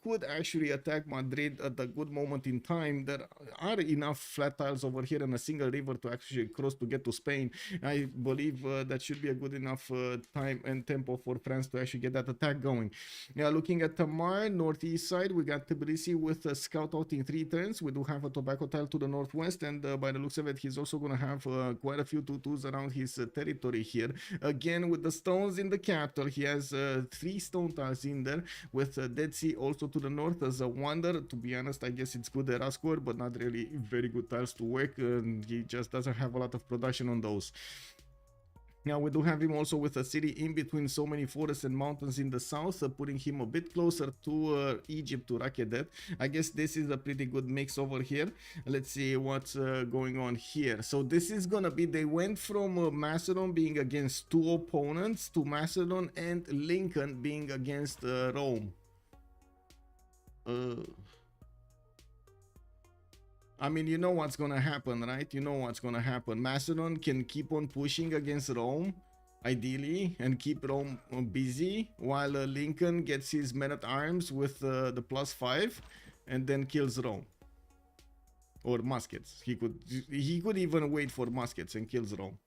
Speaker 3: could actually attack Madrid at a good moment in time. There are enough flat tiles over here and a single river to actually cross to get to Spain. I believe that should be a good enough time and tempo for France to actually get that attack going. Now, looking at Tamar, northeast side, we got Tbilisi with a scout out in 3 turns. We do have a tobacco tile to the northwest, and by the looks of it, he's also going to have quite a few tutus around his territory here. Again, with the stones in the capital, he has 3 stone tiles in there, with Dead Sea also to the north as a wonder. To be honest, I guess it's good era score, but not really very good tiles to work. He just doesn't have a lot of production on those. Now, we do have him also with a city in between so many forests and mountains in the south, putting him a bit closer to Egypt, to Rakedet. I guess this is a pretty good mix over here. Let's see what's going on here. So this is gonna be, they went from Macedon being against 2 opponents to Macedon and Lincoln being against Rome. I mean, you know what's gonna happen, right? You know what's gonna happen. Macedon can keep on pushing against Rome, ideally, and keep Rome busy, while Lincoln gets his men-at-arms with the +5 and then kills Rome. Or muskets. He could even wait for muskets and kills Rome.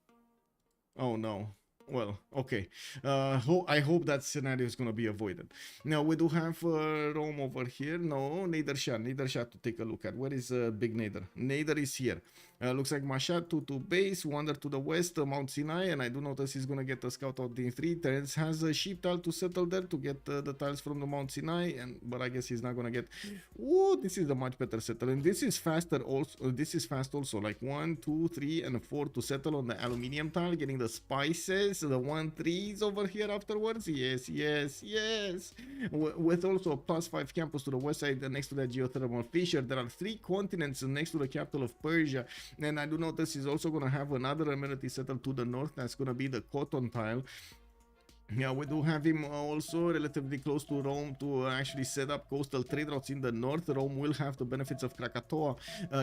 Speaker 3: Oh no. Well, okay. I hope that scenario is going to be avoided. Now, we do have Rome over here. No, Nadershot to take a look at. Where is Big Nader? Nader is here. Looks like Mashhad to base, wander to the west, Mount Sinai, and I do notice he's going to get a scout out in 3 turns. Has a sheep tile to settle there to get the tiles from the Mount Sinai, but I guess he's not going to get... Ooh, this is a much better settle, and this is faster also. This is fast also, like 1, 2, 3, and 4 to settle on the aluminium tile, getting the spices, the 1-3s over here afterwards. Yes, yes, yes. With also a +5 campus to the west side next to that geothermal fissure. There are 3 continents next to the capital of Persia. And I do notice he's also going to have another amenity settled to the north. That's going to be the cotton tile. Yeah, we do have him also relatively close to Rome to actually set up coastal trade routes in the north. Rome will have the benefits of Krakatoa,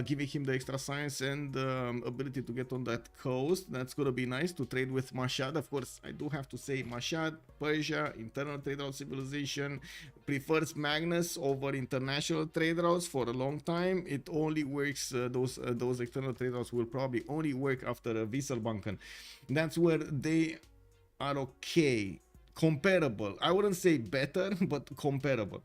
Speaker 3: giving him the extra science and ability to get on that coast. That's going to be nice to trade with Mashhad. Of course, I do have to say Mashhad, Persia, internal trade route civilization, prefers Magnus over international trade routes for a long time. It only works, those external trade routes will probably only work after Wieselbanken. That's where they are okay, comparable. I wouldn't say better, but comparable.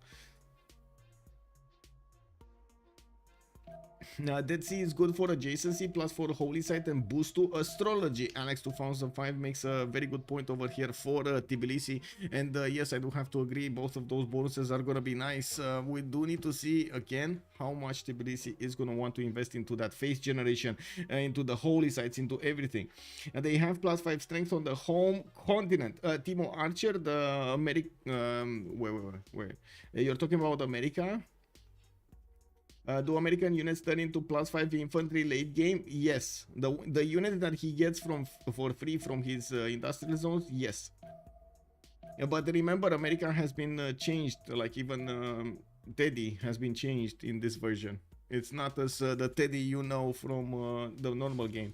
Speaker 3: Now, Dead Sea is good for adjacency, plus for holy site and boost to astrology. Alex 2005 makes a very good point over here for Tbilisi, and yes, I do have to agree, both of those bonuses are going to be nice. We do need to see again how much Tbilisi is going to want to invest into that faith generation, into the holy sites, into everything. They have +5 strength on the home continent. Timo Archer, the where you're talking about America? Do American units turn into +5 infantry late game? Yes. The unit that he gets for free from his industrial zones, yes. But remember, America has been changed. Like even Teddy has been changed in this version. It's not as the Teddy you know from the normal game.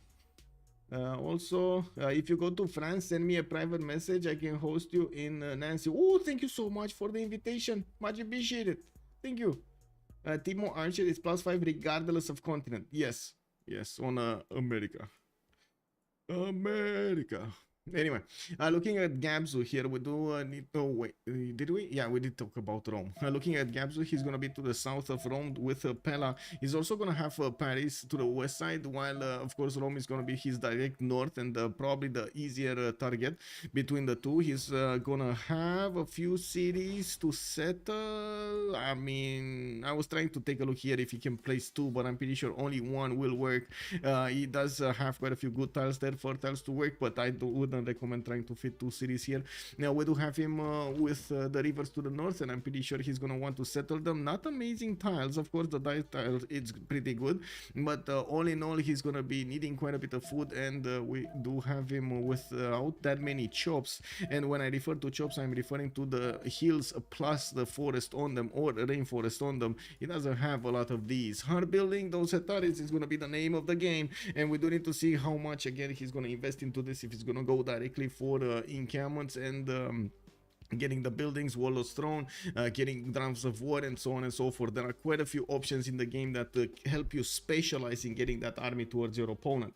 Speaker 3: Also, if you go to France, send me a private message. I can host you in Nancy. Oh, thank you so much for the invitation. Much appreciated. Thank you. Timo Archer is +5 regardless of continent. Yes, yes, on America. Anyway, looking at Gabzu here, we do need to wait. Did we? Yeah, we did talk about Rome. Looking at Gabzu, he's gonna be to the south of Rome with Pella. He's also gonna have Paris to the west side, while of course Rome is gonna be his direct north and probably the easier target between the two. He's gonna have a few cities to settle. I mean, I was trying to take a look here if he can place two, but I'm pretty sure only one will work. He does have quite a few good tiles there for tiles to work, but I wouldn't recommend trying to fit two cities here. Now we do have him with the rivers to the north, and I'm pretty sure he's gonna want to settle them. Not amazing tiles, of course. The tiles it's pretty good, but all in all, he's gonna be needing quite a bit of food, and we do have him without that many chops. And when I refer to chops, I'm referring to the hills plus the forest on them, or the rainforest on them. He doesn't have a lot of these. Hard building those hectares is gonna be the name of the game, and we do need to see how much again he's gonna invest into this, if he's gonna go directly for encampments and getting the buildings, wall of stone, getting drums of war, and so on and so forth. There are quite a few options in the game that help you specialize in getting that army towards your opponent.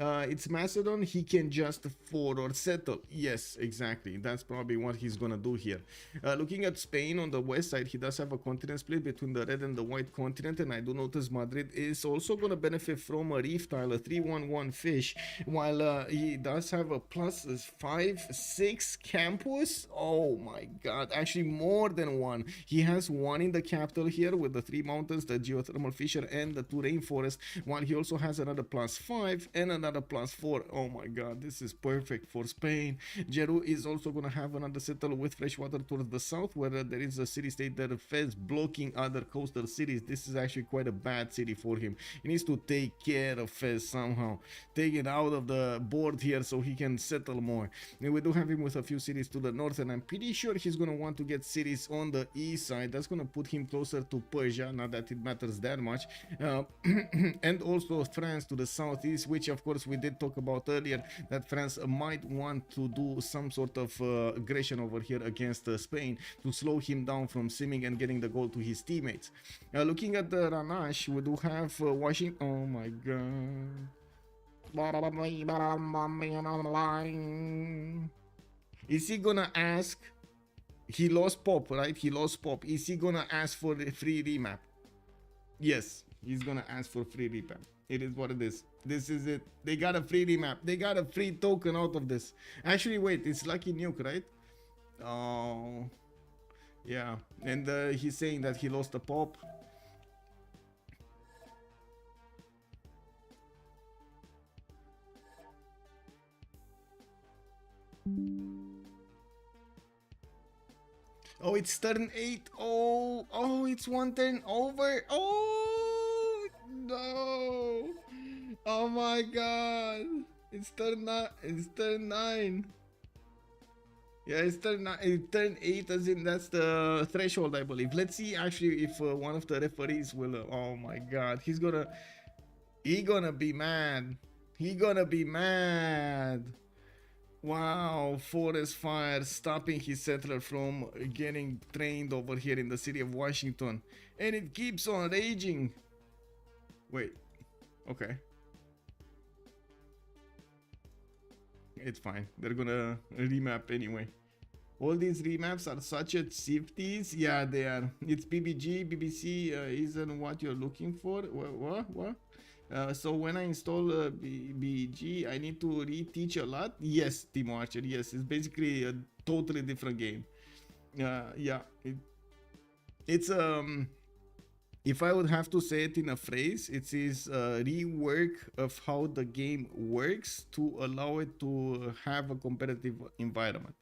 Speaker 3: It's Macedon, he can just ford or settle. Yes, exactly. That's probably what he's gonna do here. Looking at Spain on the west side, he does have a continent split between the red and the white continent, and I do notice Madrid is also gonna benefit from a reef tile, a 311 fish, while he does have a plus 5-6 campus. Oh my god, actually more than one. He has one in the capital here with the 3 mountains, the geothermal fissure, and the 2 rainforests, while he also has another +5 and another +4. Oh my god, this is perfect for Spain. Jeru is also gonna have another settle with fresh water towards the south, where there is a city-state that Fez blocking other coastal cities. This is actually quite a bad city for him. He needs to take care of Fez somehow, take it out of the board here so he can settle more. And we do have him with a few cities to the north, and I'm pretty sure he's gonna want to get cities on the east side. That's gonna put him closer to Persia, not that it matters that much, and also France to the southeast, which of course we did talk about earlier, that France might want to do some sort of aggression over here against Spain to slow him down from simming and getting the goal to his teammates. Looking at the Ranash, we do have Washington. Oh my god. Is he gonna ask? He lost Pop, right? He lost Pop. Is he gonna ask for the free remap? Yes, he's gonna ask for free remap. It is what it is. This is it. They got a free remap. They got a free token out of this. Actually, wait, it's Lucky Nuke, right? Oh, yeah. And he's saying that he lost a Pop. Oh, it's turn 8. Oh, it's one turn over. Oh, no. Oh my god. It's turn 9. It's turn 9. Yeah, it's turn 9. Turn 8, as in that's the threshold, I believe. Let's see actually if one of the referees will. Oh my god. He gonna be mad. He gonna be mad. Wow, forest fire stopping his settler from getting trained over here in the city of Washington. And it keeps on raging. Wait, okay. It's fine. They're gonna remap anyway. All these remaps are such a Civ6. Yeah, they are. It's BBG. BBC isn't what you're looking for. What? So when I install BG, I need to reteach a lot. Yes, Timo Archer. Yes, it's basically a totally different game. Yeah, it's if I would have to say it in a phrase, it is a rework of how the game works to allow it to have a competitive environment.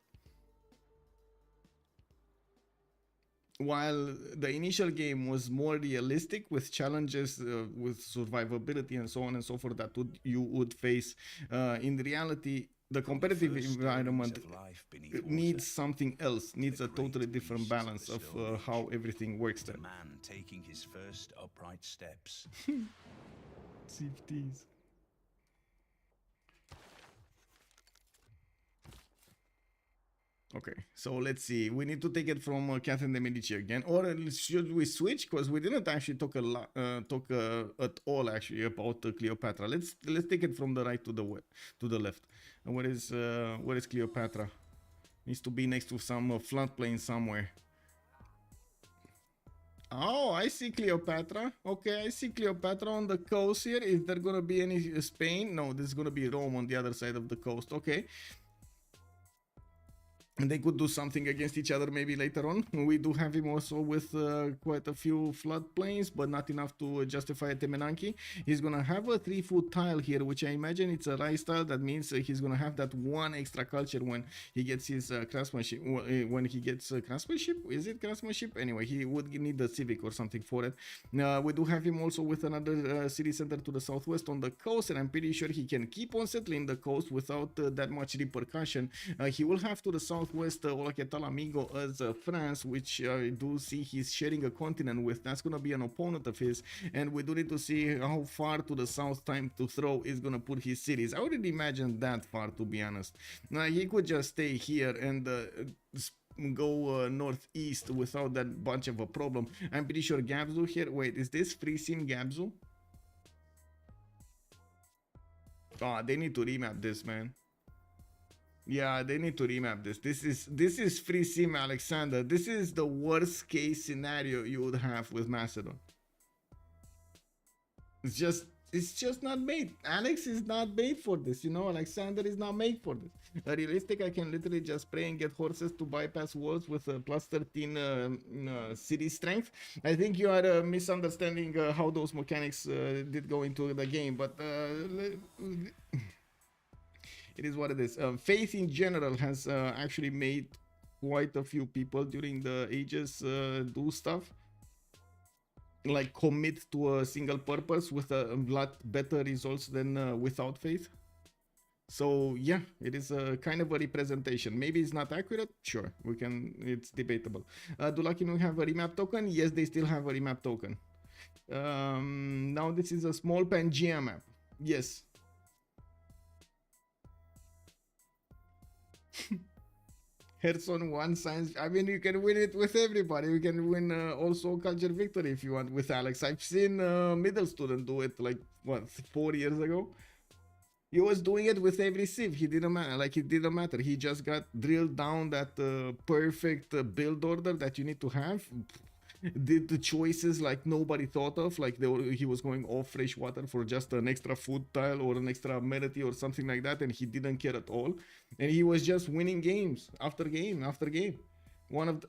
Speaker 3: While the initial game was more realistic with challenges with survivability and so on and so forth that you would face, in reality the competitive environment needs something else, needs a totally different balance of how everything works there.
Speaker 5: Man taking his first upright steps.
Speaker 3: CFTs. Okay, so let's see. We need to take it from Catherine de Medici again, or should we switch? Because we didn't actually talk a lot, at all actually about Cleopatra. Let's take it from the right to the left. And where is Cleopatra? Needs to be next to some floodplain somewhere. Oh, I see Cleopatra. Okay, I see Cleopatra on the coast here. Is there gonna be any Spain? No, this is gonna be Rome on the other side of the coast. Okay. And they could do something against each other maybe later on. We do have him also with quite a few floodplains, but not enough to justify a Temenanki. He's gonna have a 3-foot tile here, which I imagine it's a rice tile. That means he's gonna have that one extra culture when he gets his craftsmanship. When he gets craftsmanship, is it craftsmanship? Anyway, he would need the civic or something for it. We do have him also with another city center to the southwest on the coast, and I'm pretty sure he can keep on settling the coast without that much repercussion. He will have to the southwest Hola, que tal amigo, as France, which I do see he's sharing a continent with. That's gonna be an opponent of his, and we do need to see how far to the south time to throw is gonna put his cities. I wouldn't imagine that far, to be honest. He could just stay here and go northeast without that bunch of a problem. I'm pretty sure Gabzu here. Wait, is this free sim Gabzu? Ah, they need to remap this, man. Yeah, they need to remap this. This is free sim, Alexander. This is the worst case scenario you would have with Macedon. It's just not made. Alex is not made for this, you know. Alexander is not made for this. Realistic, I can literally just pray and get horses to bypass walls with a plus 13 city strength. I think you are misunderstanding how those mechanics did go into the game, but it is what it is. Faith in general has actually made quite a few people during the ages do stuff like commit to a single purpose with a lot better results than without faith. So yeah, it is a kind of a representation. Maybe it's not accurate. Sure, it's debatable. Do Lucky Nuke have a remap token? Yes, they still have a remap token. Now this is a small Pangea map. Yes. Herson won science. I mean, you can win it with everybody. You can win also culture victory if you want with Alex. I've seen middle student do it like what 4 years ago. He was doing it with every civ. He didn't matter. Like it didn't matter. He just got drilled down that perfect build order that you need to have. Did the choices like nobody thought of, like he was going off fresh water for just an extra food tile or an extra amenity or something like that, and he didn't care at all, and he was just winning games after game after game.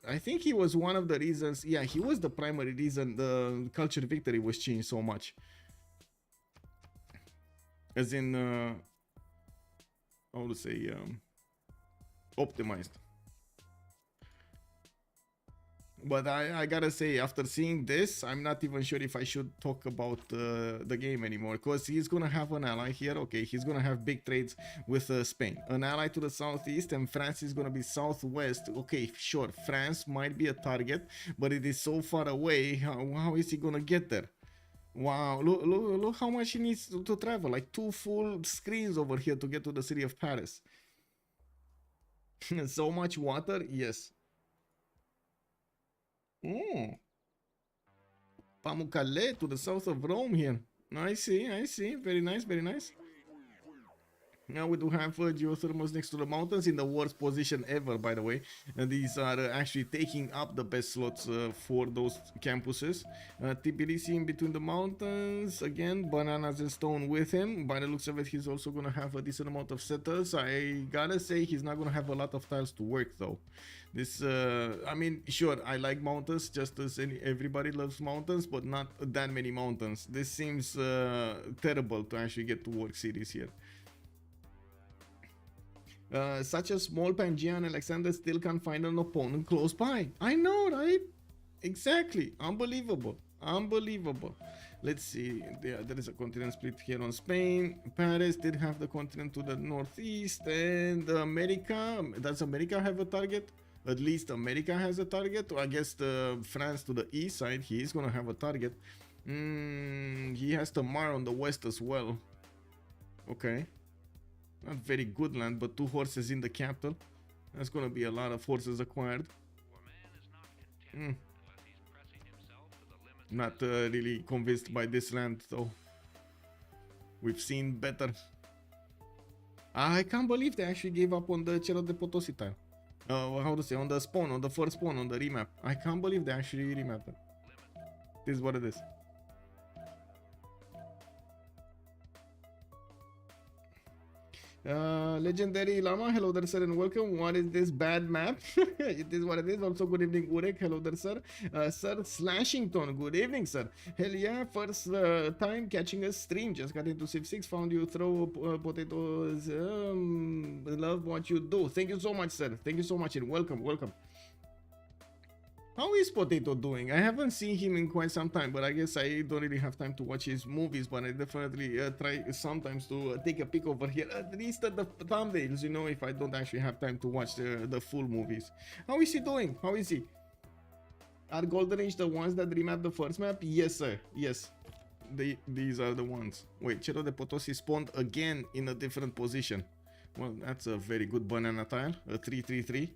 Speaker 3: I think he was one of the reasons. Yeah, he was the primary reason the culture victory was changed so much, as in how to say optimized. But I gotta say, after seeing this, I'm not even sure if I should talk about the game anymore, because he's gonna have an ally here. Okay, he's gonna have big trades with Spain, an ally to the southeast, and France is gonna be southwest. Okay, sure, France might be a target, but it is so far away. How is he gonna get there? Wow, look how much he needs to travel, like 2 full screens over here to get to the city of Paris. So much water, yes. Pamukkale to the south of Rome here. I see. Very nice, very nice. Now we do have geothermals next to the mountains in the worst position ever, by the way. And these are actually taking up the best slots for those campuses. Tbilisi in between the mountains. Again, bananas and stone with him. By the looks of it, he's also going to have a decent amount of settlers. I gotta say, he's not going to have a lot of tiles to work, though. This, I mean, sure, I like mountains, just as everybody loves mountains, but not that many mountains. This seems terrible to actually get to work cities here. Such a small Pangea and Alexander still can't find an opponent close by. I know, right? Exactly. Unbelievable. Unbelievable. Let's see. There is a continent split here on Spain. Paris did have the continent to the northeast, and America. Does America have a target? At least America has a target. I guess France to the east side, he is gonna have a target. He has Tamar on the west as well. Okay. Not very good land, but 2 horses in the capital. That's gonna be a lot of forces acquired. Not really convinced by this land though. We've seen better. I can't believe they actually gave up on the Cerro de Potosi tile. How to say, on the spawn, on the first spawn, on the remap. I can't believe they actually remapped it. This is what it is. Legendary Lama, hello there sir and welcome. What is this bad map? It is what it is. Also good evening Urek, hello there sir. Sir Slashington, good evening sir. Hell yeah, first time catching a stream. Just got into Civ6, found you throw potatoes. Love what you do. Thank you so much sir. Thank you so much and welcome. How is Potato doing? I haven't seen him in quite some time, but I guess I don't really have time to watch his movies, but I definitely try sometimes to take a peek over here, at least at the thumbnails, you know, if I don't actually have time to watch the full movies. How is he doing? How is he? Are Golden Age the ones that remap the first map? Yes, sir. Yes. These are the ones. Wait, Cerro de Potosi spawned again in a different position. Well, that's a very good banana tile. A 3-3-3.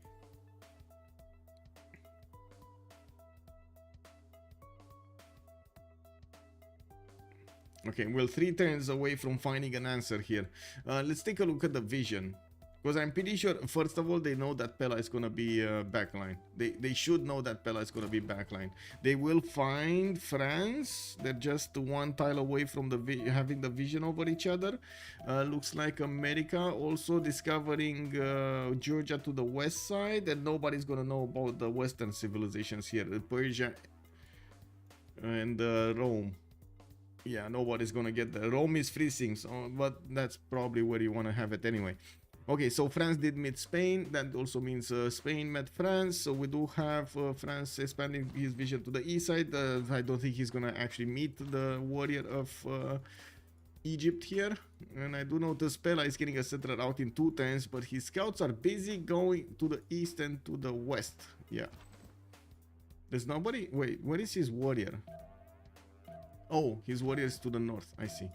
Speaker 3: Okay, well, 3 turns away from finding an answer here. Let's take a look at the vision. Because I'm pretty sure, first of all, they know that Pella is going to be backline. They should know that Pella is going to be backline. They will find France. They're just 1 tile away from having the vision over each other. Looks like America also discovering Georgia to the west side. And nobody's going to know about the Western civilizations here. Persia and Rome. Yeah, nobody's gonna get there. Rome is freezing, so, but that's probably where you want to have it anyway. Okay, so France did meet Spain. That also means Spain met France. So we do have France expanding his vision to the east side. I don't think he's gonna actually meet the warrior of Egypt here. And I do notice Pella is getting a settler out in 2 turns, but his scouts are busy going to the east and to the west. Yeah. There's nobody? Wait, where is his warrior? Oh, his warrior is to the north. I see.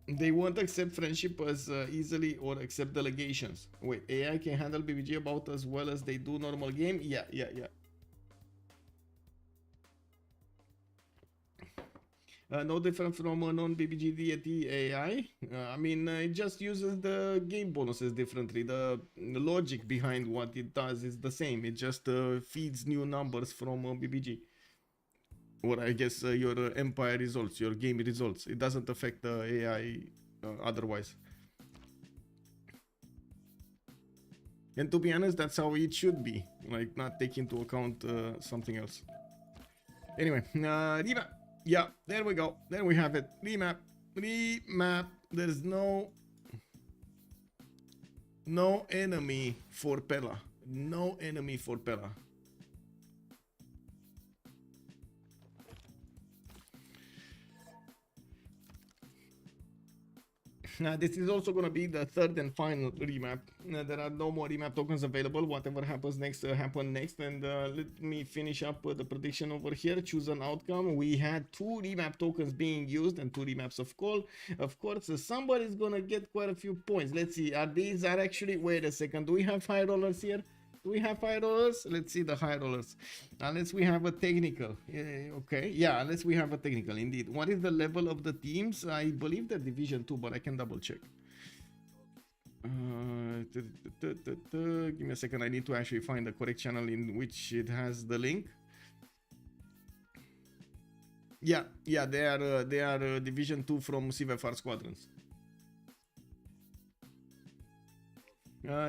Speaker 3: They won't accept friendship as easily or accept delegations. Wait, AI can handle BBG about as well as they do normal game? Yeah. No different from a non-BBG deity AI. I mean, it just uses the game bonuses differently. The logic behind what it does is the same. It just feeds new numbers from BBG. Or I guess your empire results, your game results. It doesn't affect the AI otherwise. And to be honest, that's how it should be. Like, not take into account something else. Anyway, remap. Yeah, there we go. There we have it. Remap. There's no enemy for Pella. No enemy for Pella. This is also going to be the 3rd and final remap. There are no more remap tokens available. Whatever happens next, happen next. And let me finish up the prediction over here. Choose an outcome. We had 2 remap tokens being used and 2 remaps of call. Of course, somebody's going to get quite a few points. Let's see. These are actually... Wait a second. Do we have high rollers here? Do we have high rollers? Let's see the high rollers. Unless we have a technical. Okay. Yeah, unless we have a technical. Indeed. What is the level of the teams? I believe they're Division 2, but I can double check. Give me a second. I need to actually find the correct channel in which it has the link. Yeah, they are Division 2 from CivFR Squadrons.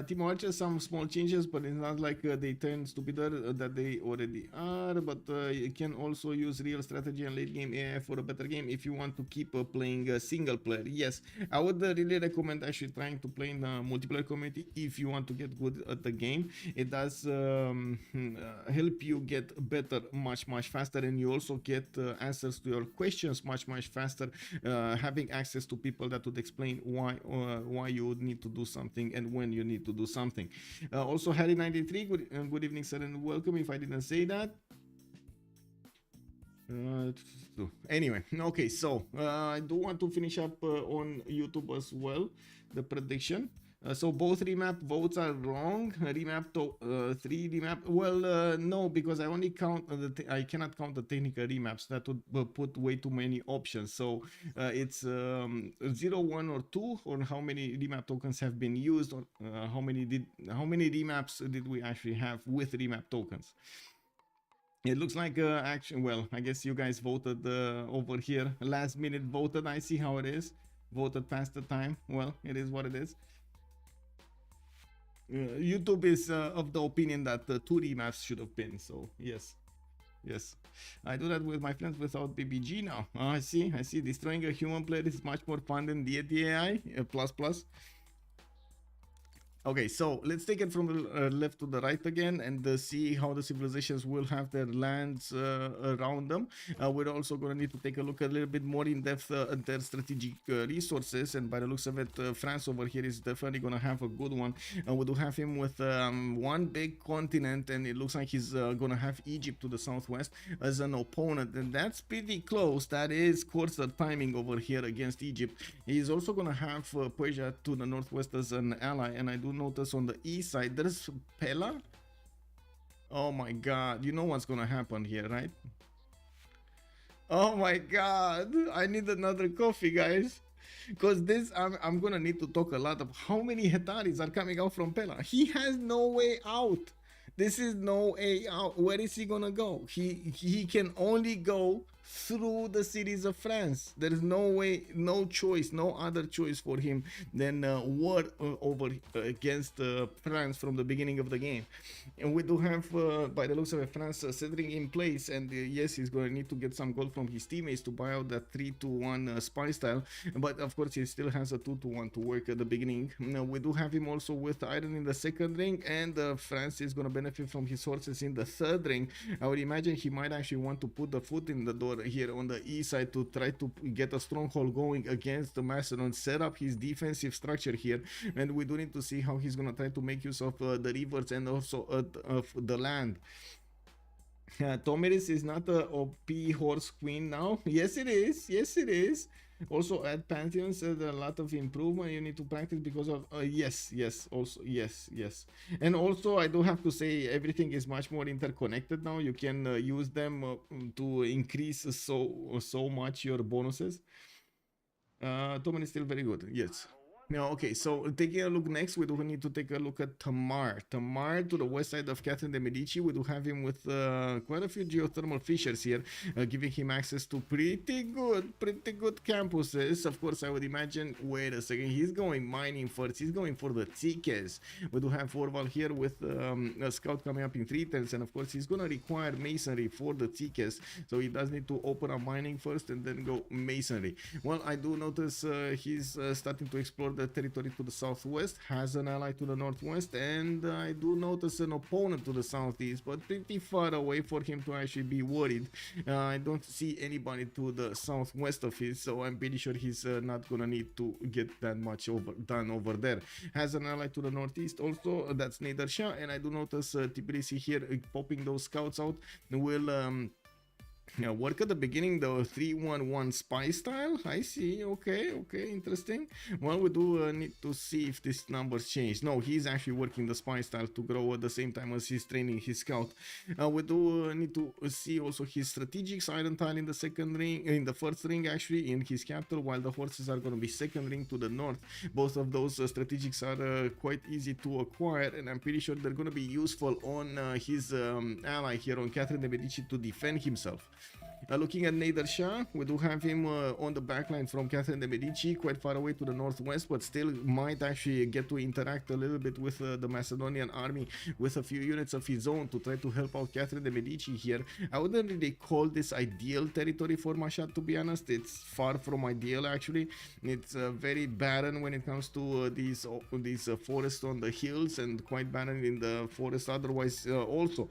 Speaker 3: Team Archer, some small changes, but it's not like they turn stupider that they already are. But you can also use real strategy and late game AI for a better game if you want to keep playing single player. Yes, I would really recommend actually trying to play in the multiplayer community if you want to get good at the game. It does help you get better much faster, and you also get answers to your questions much faster. Having access to people that would explain why you would need to do something and when you need to do something. Also, Harry93, good evening sir and welcome if I didn't say that. Anyway, okay, so I do want to finish up on YouTube as well the prediction. So both remap votes are wrong. Remap to 3 remap. Well, no, because I only count I cannot count the technical remaps. That would put way too many options. So it's 0, 1, or 2, or how many remap tokens have been used, or how many remaps did we actually have with remap tokens. It looks like action. Well, I guess you guys voted over here. Last minute voted. I see how it is. Voted past the time. Well, it is what it is. YouTube is of the opinion that 2 remaps should have been. So yes, yes, I do that with my friends without BBG now. I see. Destroying a human player is much more fun than the AI plus plus. Okay, so let's take it from the left to the right again and see how the civilizations will have their lands around them. We're also going to need to take a look a little bit more in depth at their strategic resources, and by the looks of it, France over here is definitely going to have a good one. We do have him with one big continent, and it looks like he's going to have Egypt to the southwest as an opponent, and that's pretty close. That is quarter timing over here against Egypt. He's also going to have Persia to the northwest as an ally, and I do notice on the east side there's Pella. Oh my god, you know what's gonna happen here, right? Oh my god, I need another coffee, guys, because this I'm gonna need to talk a lot of how many Hetaris are coming out from Pella. He has no way out. This is no way out. Where is he gonna go? He can only go through the cities of France. There is no way, no choice, no other choice for him than war over against France from the beginning of the game. And we do have, by the looks of it, France settling in place, and yes, he's going to need to get some gold from his teammates to buy out that 3-to-1 spy style, but of course he still has a 2-to-1 to work at the beginning. Now, we do have him also with iron in the second ring, and France is going to benefit from his horses in the third ring. I would imagine he might actually want to put the foot in the door here on the east side to try to get a stronghold going against the Macedon, set up his defensive structure here, and we do need to see how he's going to try to make use of the rivers and also of the land. Tomiris is not a OP horse queen now. Yes it is, yes it is. Also at Pantheons, there's a lot of improvement you need to practice because of yes, also yes, and also I do have to say everything is much more interconnected now. You can use them to increase so much your bonuses. Toman is still very good, yes. Now, okay, so taking a look next, we do need to take a look at Tamar. Tamar to the west side of Catherine de Medici. We do have him with quite a few geothermal fissures here, giving him access to pretty good campuses. Of course, I would imagine, wait a second, he's going mining first. He's going for the Tikes. We do have Orval here with a scout coming up in 3 turns, and of course, he's going to require masonry for the Tikes. So he does need to open up mining first and then go masonry. Well, I do notice he's starting to explore the territory to the southwest, has an ally to the northwest, and I do notice an opponent to the southeast, but pretty far away for him to actually be worried. I don't see anybody to the southwest of his, so I'm pretty sure he's not gonna need to get that much done over there. Has an ally to the northeast also, that's Nader and I do notice Tbilisi here popping those scouts out. Will work at the beginning, the 3-1-1 spy style. I see. Okay, interesting. Well, we do need to see if these numbers change. No, he's actually working the spy style to grow at the same time as he's training his scout. We do need to see also his strategic iron tile in the second ring, in the first ring actually, in his capital, while the horses are going to be second ring to the north. Both of those strategics are quite easy to acquire, and I'm pretty sure they're going to be useful on his ally here on Catherine de Medici to defend himself. Looking at Nader Shah, we do have him on the backline from Catherine de Medici, quite far away to the northwest, but still might actually get to interact a little bit with the Macedonian army with a few units of his own to try to help out Catherine de Medici here. I wouldn't really call this ideal territory for Mashhad, to be honest. It's far from ideal actually. It's very barren when it comes to these forests on the hills, and quite barren in the forest otherwise also.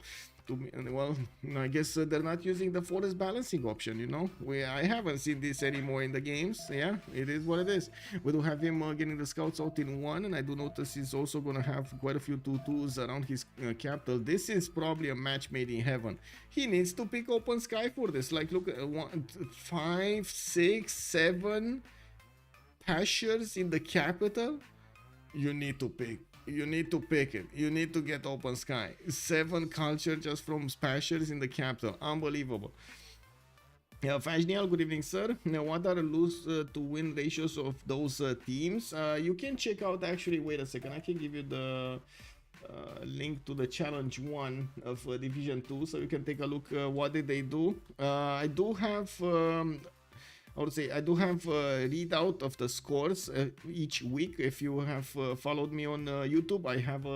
Speaker 3: Well, I guess they're not using the forest balancing option, you know. I haven't seen this anymore in the games. Yeah, it is what it is. We do have him getting the scouts out in one, and I do notice he's also gonna have quite a few 2-2s around his capital. This is probably a match made in heaven. He needs to pick open sky for this. Like, look, 5, 6, 7 pastures in the capital. You need to pick. You need to pick it. You need to get open sky. 7 culture just from pastures in the capital. Unbelievable. Yeah, Fajnial, good evening, sir. Now, what are the lose to win ratios of those teams? You can check out, actually, wait a second. I can give you the link to the challenge 1 of Division 2, so you can take a look. What did they do? I do have... I would say I do have a readout of the scores each week. If you have followed me on YouTube, I have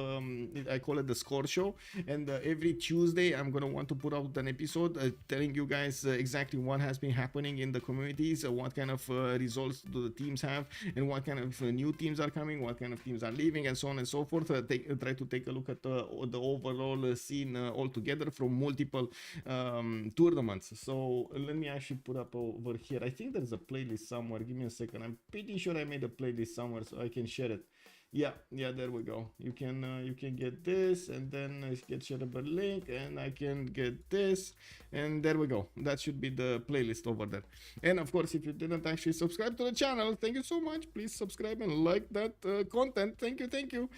Speaker 3: I call it the score show, and every Tuesday I'm gonna want to put out an episode telling you guys exactly what has been happening in the communities, what kind of results do the teams have, and what kind of new teams are coming, what kind of teams are leaving, and so on and so forth. Try to take a look at the overall scene altogether from multiple tournaments. So let me actually put up over here. I think there's a playlist somewhere. Give me a second. I'm pretty sure I made a playlist somewhere so I can share it. Yeah, there we go. You can get this, and then I get shareable link, and I can get this, and there we go. That should be the playlist over there. And of course, if you didn't actually subscribe to the channel, thank you so much. Please subscribe and like that content. Thank you.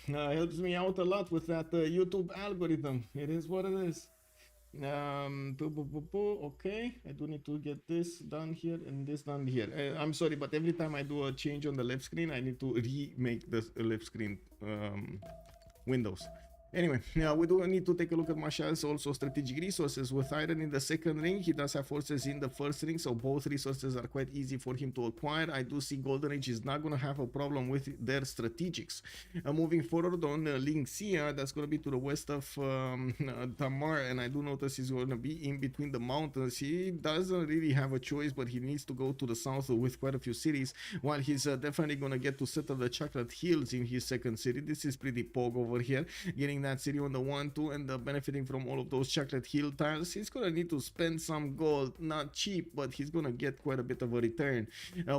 Speaker 3: Helps me out a lot with that YouTube algorithm. It is what it is. Okay, I do need to get this done here and this done here. I'm sorry, but every time I do a change on the left screen, I need to remake the left screen windows. Anyway, yeah, we do need to take a look at Mashal's also strategic resources. With iron in the second ring, he does have forces in the first ring, so both resources are quite easy for him to acquire. I do see Golden Age is not going to have a problem with their strategics. Moving forward on Lingxia, that's going to be to the west of Tamar, and I do notice he's going to be in between the mountains. He doesn't really have a choice, but he needs to go to the south with quite a few cities, while he's definitely going to get to settle the Chocolate Hills in his second city. This is pretty pog over here, getting that city on the 1-2 and benefiting from all of those Chocolate Hill tiles. He's gonna need to spend some gold, not cheap, but he's gonna get quite a bit of a return.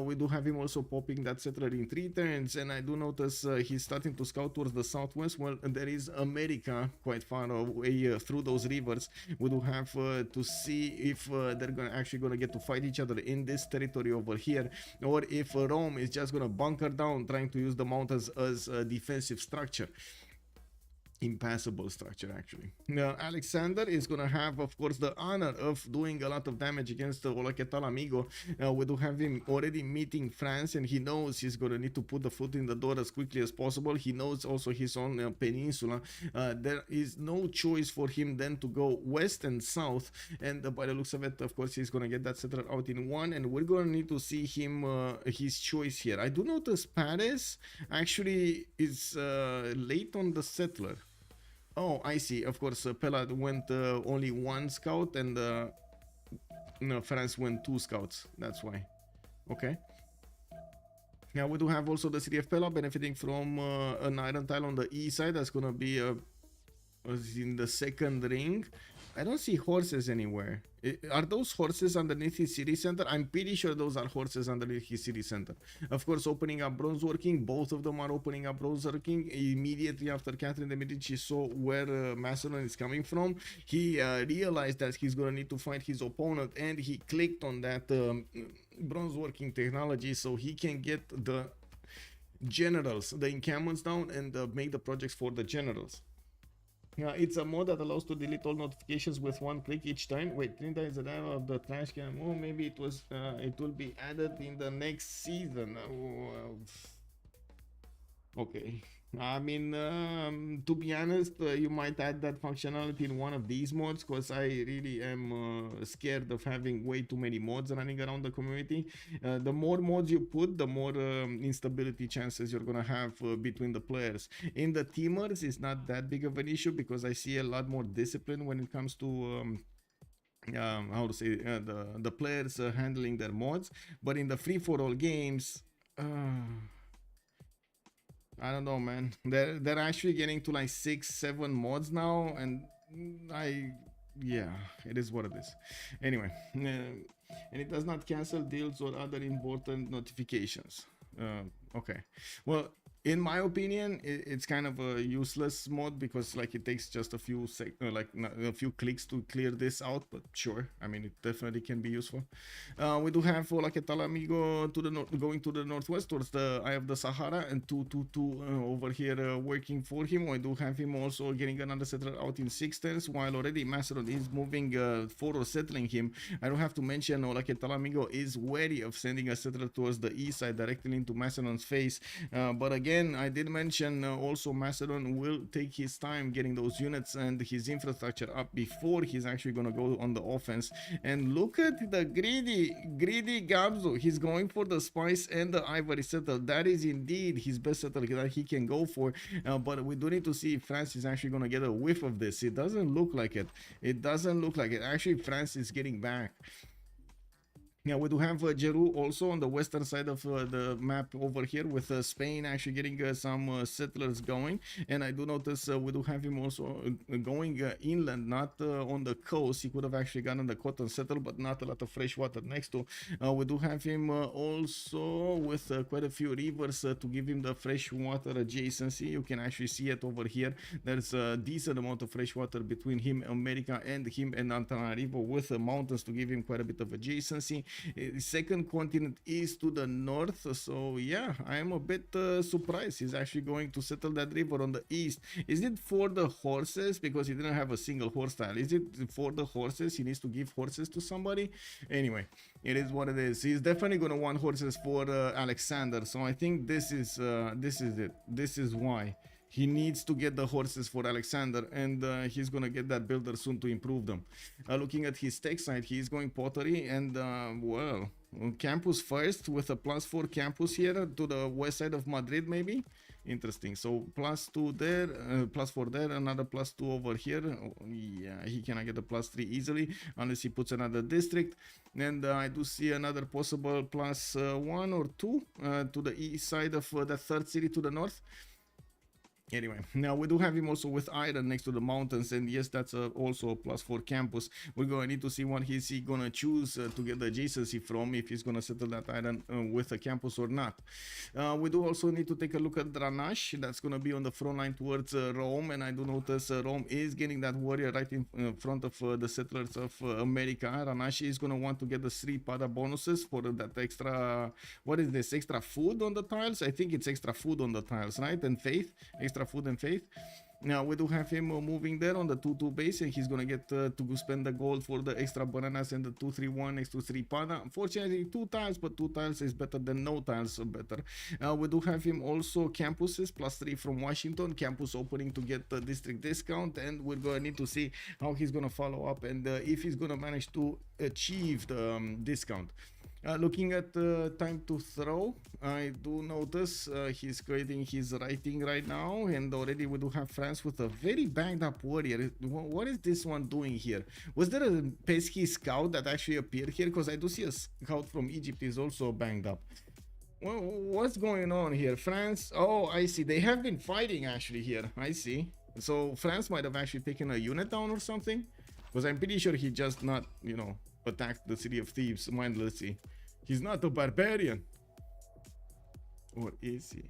Speaker 3: We do have him also popping that settler in 3 turns, and I do notice he's starting to scout towards the southwest. Well, there is America quite far away through those rivers. We do have to see if they're actually gonna get to fight each other in this territory over here, or if Rome is just gonna bunker down, trying to use the mountains as a defensive structure. Impassable structure, actually. Now, Alexander is going to have, of course, the honor of doing a lot of damage against Hola Que Tal Amigo. We do have him already meeting France, and he knows he's going to need to put the foot in the door as quickly as possible. He knows also his own peninsula. There is no choice for him then to go west and south, and by the looks of it, of course, he's going to get that settler out in 1, and we're going to need to see him his choice here. I do notice Paris actually is late on the settler. Oh, I see. Of course, Pella went only 1 scout, and France went 2 scouts. That's why. Okay. Now we do have also the city of Pella benefiting from an iron tile on the east side. That's gonna be in the second ring. I don't see horses anywhere. Are those horses underneath his city center? I'm pretty sure those are horses underneath his city center. Of course, opening up bronze working. Both of them are opening up bronze working. Immediately after Catherine de Medici saw where Macedon is coming from, he realized that he's going to need to fight his opponent, and he clicked on that bronze working technology so he can get the generals, the encampments down, and make the projects for the generals. It's a mod that allows to delete all notifications with 1 click each time. Wait, Trinidad is the name of the trash can. Oh, maybe it was. It will be added in the next season. Okay. I mean, to be honest, you might add that functionality in one of these mods, because I really am scared of having way too many mods running around the community. The more mods you put, the more instability chances you're gonna have between the players. In the teamers, it's not that big of an issue, because I see a lot more discipline when it comes to how to say the players handling their mods. But in the free-for-all games, I don't know, man. They're actually getting to like 6-7 mods now, and yeah, it is what it is. Anyway, and it does not cancel deals or other important notifications. Okay, well, in my opinion, it's kind of a useless mod because like it takes just a few a few clicks to clear this out. But sure, I mean it definitely can be useful. We do have like a Talamigo to the going to the northwest towards the Eye of the Sahara, and 222 over here working for him. I do have him also getting another settler out in 610s, while already Macedon is moving forward, settling him. I don't have to mention like a Talamigo is wary of sending a settler towards the east side directly into Macedon's face, but again, I did mention also Macedon will take his time getting those units and his infrastructure up before he's actually going to go on the offense. And look at the greedy Gabzo. He's going for the spice and the ivory settle. That is indeed his best settle that he can go for, but we do need to see if France is actually going to get a whiff of this. It doesn't look like it. It doesn't look like it. Actually, France is getting back. Yeah, we do have Jeru also on the western side of the map over here, with Spain actually getting some settlers going. And I do notice we do have him also going inland, not on the coast. He could have actually gotten the cotton settle, but not a lot of fresh water next to. We do have him also with quite a few rivers to give him the fresh water adjacency. You can actually see it over here. There's a decent amount of fresh water between him, America, and him and Antananarivo, with the mountains to give him quite a bit of adjacency. Second continent is to the north, so yeah, I am a bit surprised he's actually going to settle that river on the east. Is it for the horses? Because he didn't have a single horse tile. Is it for the horses? He needs to give horses to somebody? Anyway, it is what it is. He's definitely going to want horses for Alexander, so I think this is it. This is why he needs to get the horses for Alexander, and he's gonna get that builder soon to improve them. Looking at his tech side, he's going pottery and well, campus first with a +4 campus here to the west side of Madrid, maybe. Interesting. So +2 there, +4 there, another +2 over here. Oh, yeah, he cannot get a +3 easily unless he puts another district. And I do see another possible +1 or 2 to the east side of the third city to the north. Anyway, now we do have him also with iron next to the mountains, and yes, that's also a +4 campus. We're going to need to see what he's going to choose to get the adjacency from, if he's going to settle that iron with a campus or not. We do also need to take a look at Dranash. That's going to be on the front line towards Rome, and I do notice Rome is getting that warrior right in front of the settlers of America. Dranash is going to want to get the 3 pada bonuses for that extra, what is this, extra food on the tiles? I think it's extra food on the tiles, right? And faith, extra food and faith. Now we do have him moving there on the 2-2 base, and he's gonna get to spend the gold for the extra bananas and the 2-3-1 next to 3 pada. Unfortunately 2 tiles, but 2 tiles is better than no tiles, so better. We do have him also campuses, +3 from Washington, campus opening to get the district discount, and we're gonna need to see how he's gonna follow up and if he's gonna manage to achieve the discount. Looking at time to throw, I do notice he's creating his writing right now, and already we do have France with a very banged up warrior. What is this one doing here? Was there a pesky scout that actually appeared here? Because I do see a scout from Egypt is also banged up. Well, what's going on here? France, oh, I see. They have been fighting actually here. I see. So France might have actually taken a unit down or something, because I'm pretty sure he just not, you know, attacked the city of Thebes mindlessly. He's not a barbarian. Or is he?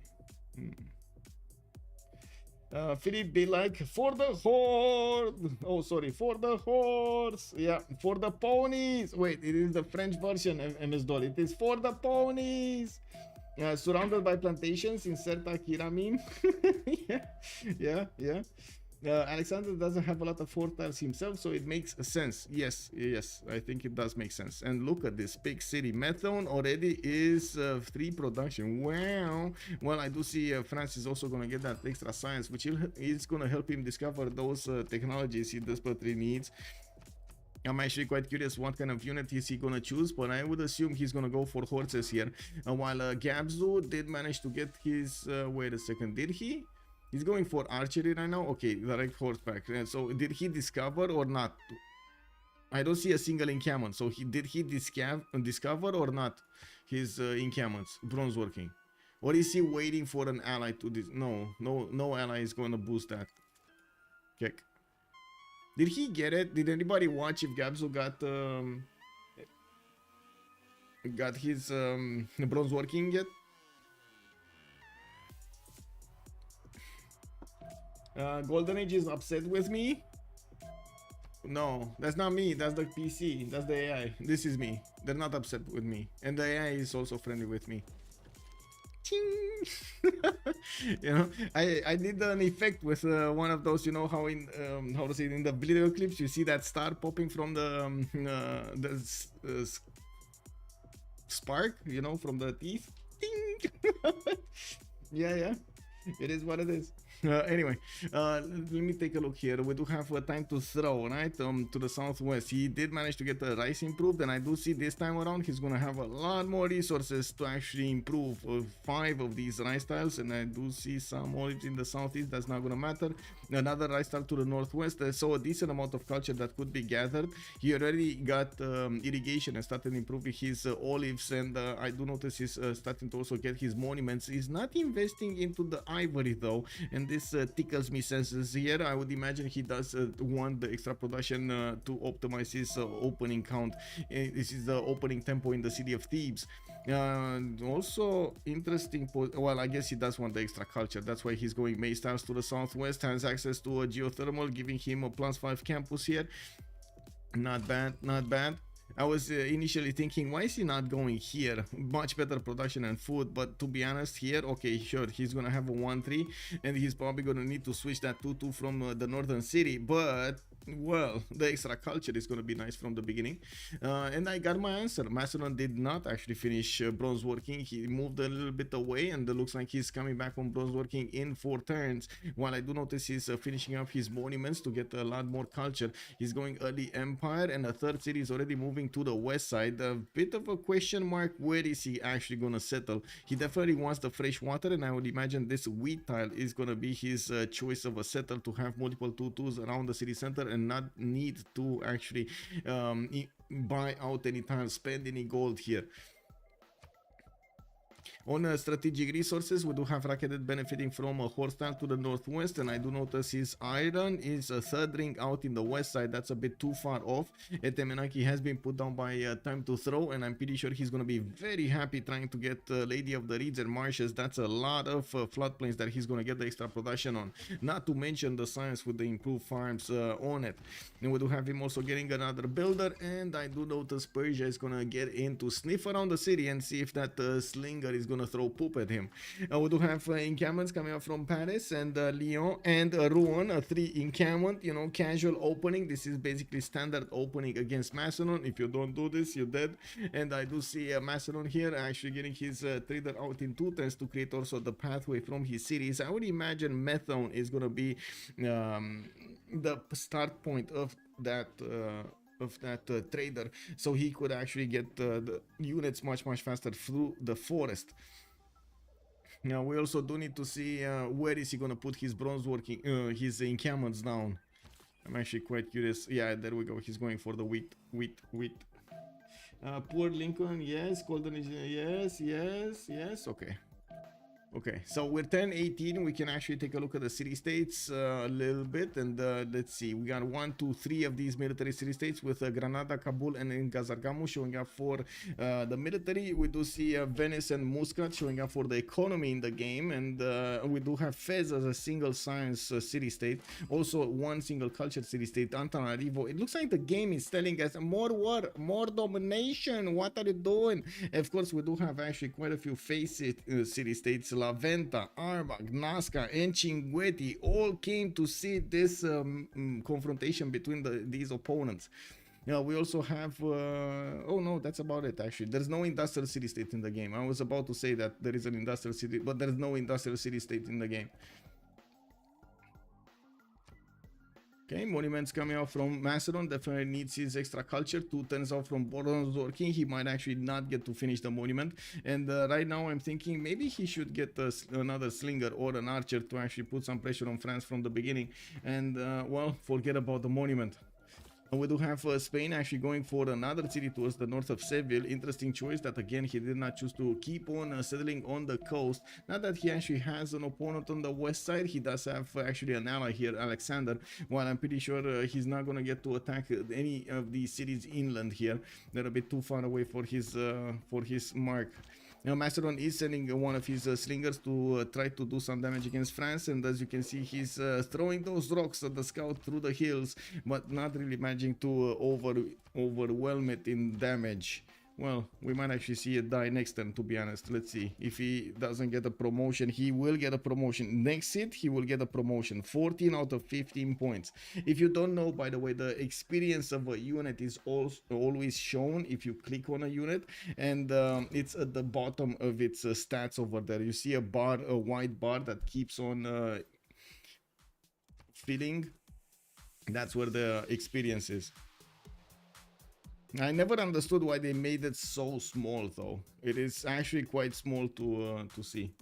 Speaker 3: Philip be like, for the horde. Oh, sorry, for the horse. Yeah, for the ponies. Wait, it is the French version, MS Doll. It is for the ponies. Surrounded by plantations, insert Akira meme. yeah. Alexander doesn't have a lot of 4 tiles himself, so it makes sense. Yes, I think it does make sense. And look at this big city. Methone already is 3 production. Wow. Well, I do see France is also going to get that extra science, which is going to help him discover those technologies he desperately needs. I'm actually quite curious what kind of unit is he gonna choose, but I would assume he's gonna go for horses here. While Gabzu did manage to get his wait a second, did he? He's going for archery right now. Okay, direct horseback. So did he discover or not? I don't see a single encampment. So did he discover or not his encampments, bronze working? Or is he waiting for an ally to this? No ally is going to boost that. Kick. Did he get it? Did anybody watch if Gabso got his bronze working yet? Golden Age is upset with me. No, that's not me. That's the PC. That's the AI. This is me. They're not upset with me, and the AI is also friendly with me. Ching! You know, I did an effect with one of those. You know how in how to say it, in the video clips you see that star popping from the spark. You know, from the teeth. Ding! Yeah. It is what it is. Anyway, let me take a look here. We do have time to throw, right? To the southwest. He did manage to get the rice improved, and I do see this time around he's gonna have a lot more resources to actually improve 5 of these rice tiles, and I do see some olives in the southeast. That's not gonna matter. Another rice tile to the northwest. So a decent amount of culture that could be gathered. He already got irrigation and started improving his olives, and I do notice he's starting to also get his monuments. He's not investing into the ivory though, and this tickles me senses here. I would imagine he does want the extra production to optimize his opening count. This is the opening tempo in the city of Thebes. Also interesting, well, I guess he does want the extra culture. That's why he's going May Stars to the southwest, has access to a geothermal, giving him a +5 campus here. Not bad, not bad. I was initially thinking, why is he not going here? Much better production and food, but to be honest, here, okay, sure, he's gonna have a 1-3, and he's probably gonna need to switch that 2-2 from the northern city, but well, the extra culture is going to be nice from the beginning. And I got my answer. Macedon did not actually finish bronze working. He moved a little bit away, and it looks like he's coming back on bronze working in 4 turns. While I do notice he's finishing up his monuments to get a lot more culture. He's going early empire, and the third city is already moving to the west side. A bit of a question mark, where is he actually going to settle? He definitely wants the fresh water, and I would imagine this wheat tile is going to be his choice of a settle to have multiple 2-2s around the city center and not need to actually buy out any time, spend any gold here. On strategic resources, we do have Racketed benefiting from a horse tile to the northwest, and I do notice his iron is a third ring out in the west side. That's a bit too far off. Etemenaki has been put down by Time to Throw, and I'm pretty sure he's going to be very happy trying to get Lady of the Reeds and Marshes. That's a lot of floodplains that he's going to get the extra production on. Not to mention the science with the improved farms on it. And we do have him also getting another builder, and I do notice Persia is going to get in to sniff around the city and see if that slinger is gonna throw poop at him. We do have encampments coming up from Paris and Lyon and Rouen, a 3 encampment, you know, casual opening. This is basically standard opening against Macedon. If you don't do this, you're dead. And I do see Macedon here actually getting his trader out in 2 turns to create also the pathway from his cities. I would imagine Methone is gonna be the start point of that trader, so he could actually get the units much faster through the forest. Now we also do need to see where is he gonna put his bronze working his encampments down. I'm actually quite curious. Yeah, there we go. He's going for the wheat. Poor Lincoln, yes. Golden is yes. Okay, so we're 10-18. We can actually take a look at the city-states a little bit, and let's see. We got 1, 2, 3 of these military city-states with Granada, Kabul, and Gazargamu showing up for the military. We do see Venice and Muscat showing up for the economy in the game, and we do have Fez as a single science city-state. Also, 1 single culture city-state, Antananarivo. It looks like the game is telling us more war, more domination. What are you doing? Of course, we do have actually quite a few face-it city-states. La Venta, Arbag, Nazca, and Cinguetti all came to see this confrontation between these opponents. We also have oh no, that's about it. Actually, there's no industrial city-state in the game. I was about to say that there is an industrial city, but there's no industrial city-state in the game. Okay, monuments coming out from Macedon, definitely needs his extra culture. 2 turns out from bronze working. He might actually not get to finish the monument. And right now I'm thinking maybe he should get another slinger or an archer to actually put some pressure on France from the beginning. And well, forget about the monument. And we do have Spain actually going for another city towards the north of Seville. Interesting choice that again he did not choose to keep on settling on the coast. Not that he actually has an opponent on the west side. He does have actually an ally here, Alexander. While I'm pretty sure he's not going to get to attack any of these cities inland here. They're a bit too far away for his mark. Now Macedon is sending one of his slingers to try to do some damage against France, and as you can see he's throwing those rocks at the scout through the hills, but not really managing to overwhelm it in damage. Well, we might actually see it die next turn, to be honest. Let's see. If he doesn't get a promotion, he will get a promotion. Next sit, he will get a promotion. 14 out of 15 points. If you don't know, by the way, the experience of a unit is always shown if you click on a unit. And it's at the bottom of its stats over there. You see a bar, a white bar that keeps on filling. That's where the experience is. I never understood why they made it so small, though. It is actually quite small to see.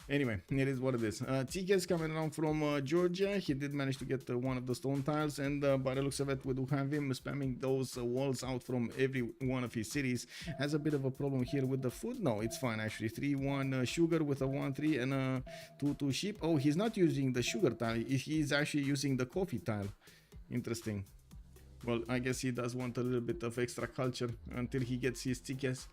Speaker 3: Anyway, it is what it is. TK is coming around from Georgia. He did manage to get one of the stone tiles, and by the looks of it, we do have him spamming those walls out from every one of his cities. Has a bit of a problem here with the food. No, it's fine actually. 3-1 sugar with a 1-3 and a 2-2 sheep. Oh, he's not using the sugar tile. He's actually using the coffee tile. Interesting. Well, I guess he does want a little bit of extra culture until he gets his tickets.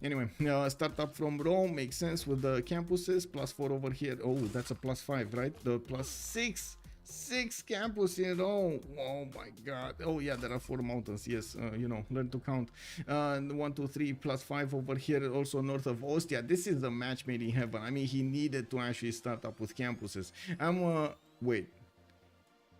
Speaker 3: Anyway, start up from Rome makes sense with the campuses. +4 over here. Oh, that's a +5, right? The +6. 6 campus in Rome. Oh my god. Oh yeah, there are 4 mountains. Yes, you know, learn to count. 1, 2, 3 +5 over here, also north of Ostia. This is the match made in heaven. I mean, he needed to actually start up with campuses. Wait.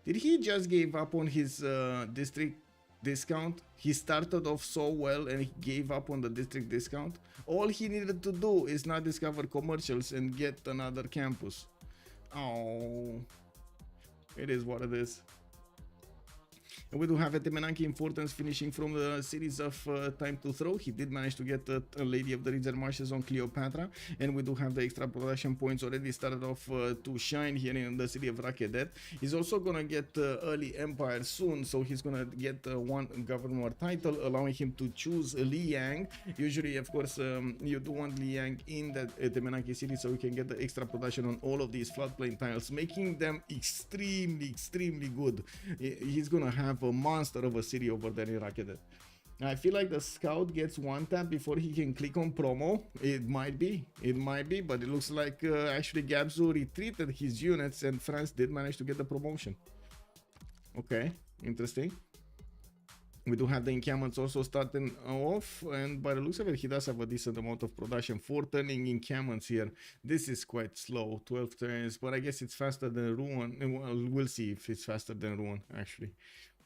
Speaker 3: Did he just give up on his district discount? He started off so well and he gave up on the district discount. All he needed to do is not discover commercials and get another campus. Oh, it is what it is. And we do have a Temenanki importance finishing from the series of time to throw. He did manage to get a Lady of the Reserve Marshes on Cleopatra, and we do have the extra production points already started off to shine here in the city of Rakedet. He's also gonna get early empire soon, so he's gonna get one governor title, allowing him to choose Liang. Usually, of course, you do want Liang in that Temenanki city, so you can get the extra production on all of these floodplain tiles, making them extremely good. He's gonna have a monster of a city over there in Rakedet. I feel like the scout gets one tap before he can click on promo. It might be, but it looks like actually Gabzu retreated his units and France did manage to get the promotion. Okay, interesting. We do have the encampments also starting off, and by the looks of it, he does have a decent amount of production. 4 turning encampments here. This is quite slow, 12 turns, but I guess it's faster than Ruan. Well, we'll see if it's faster than Ruan, actually.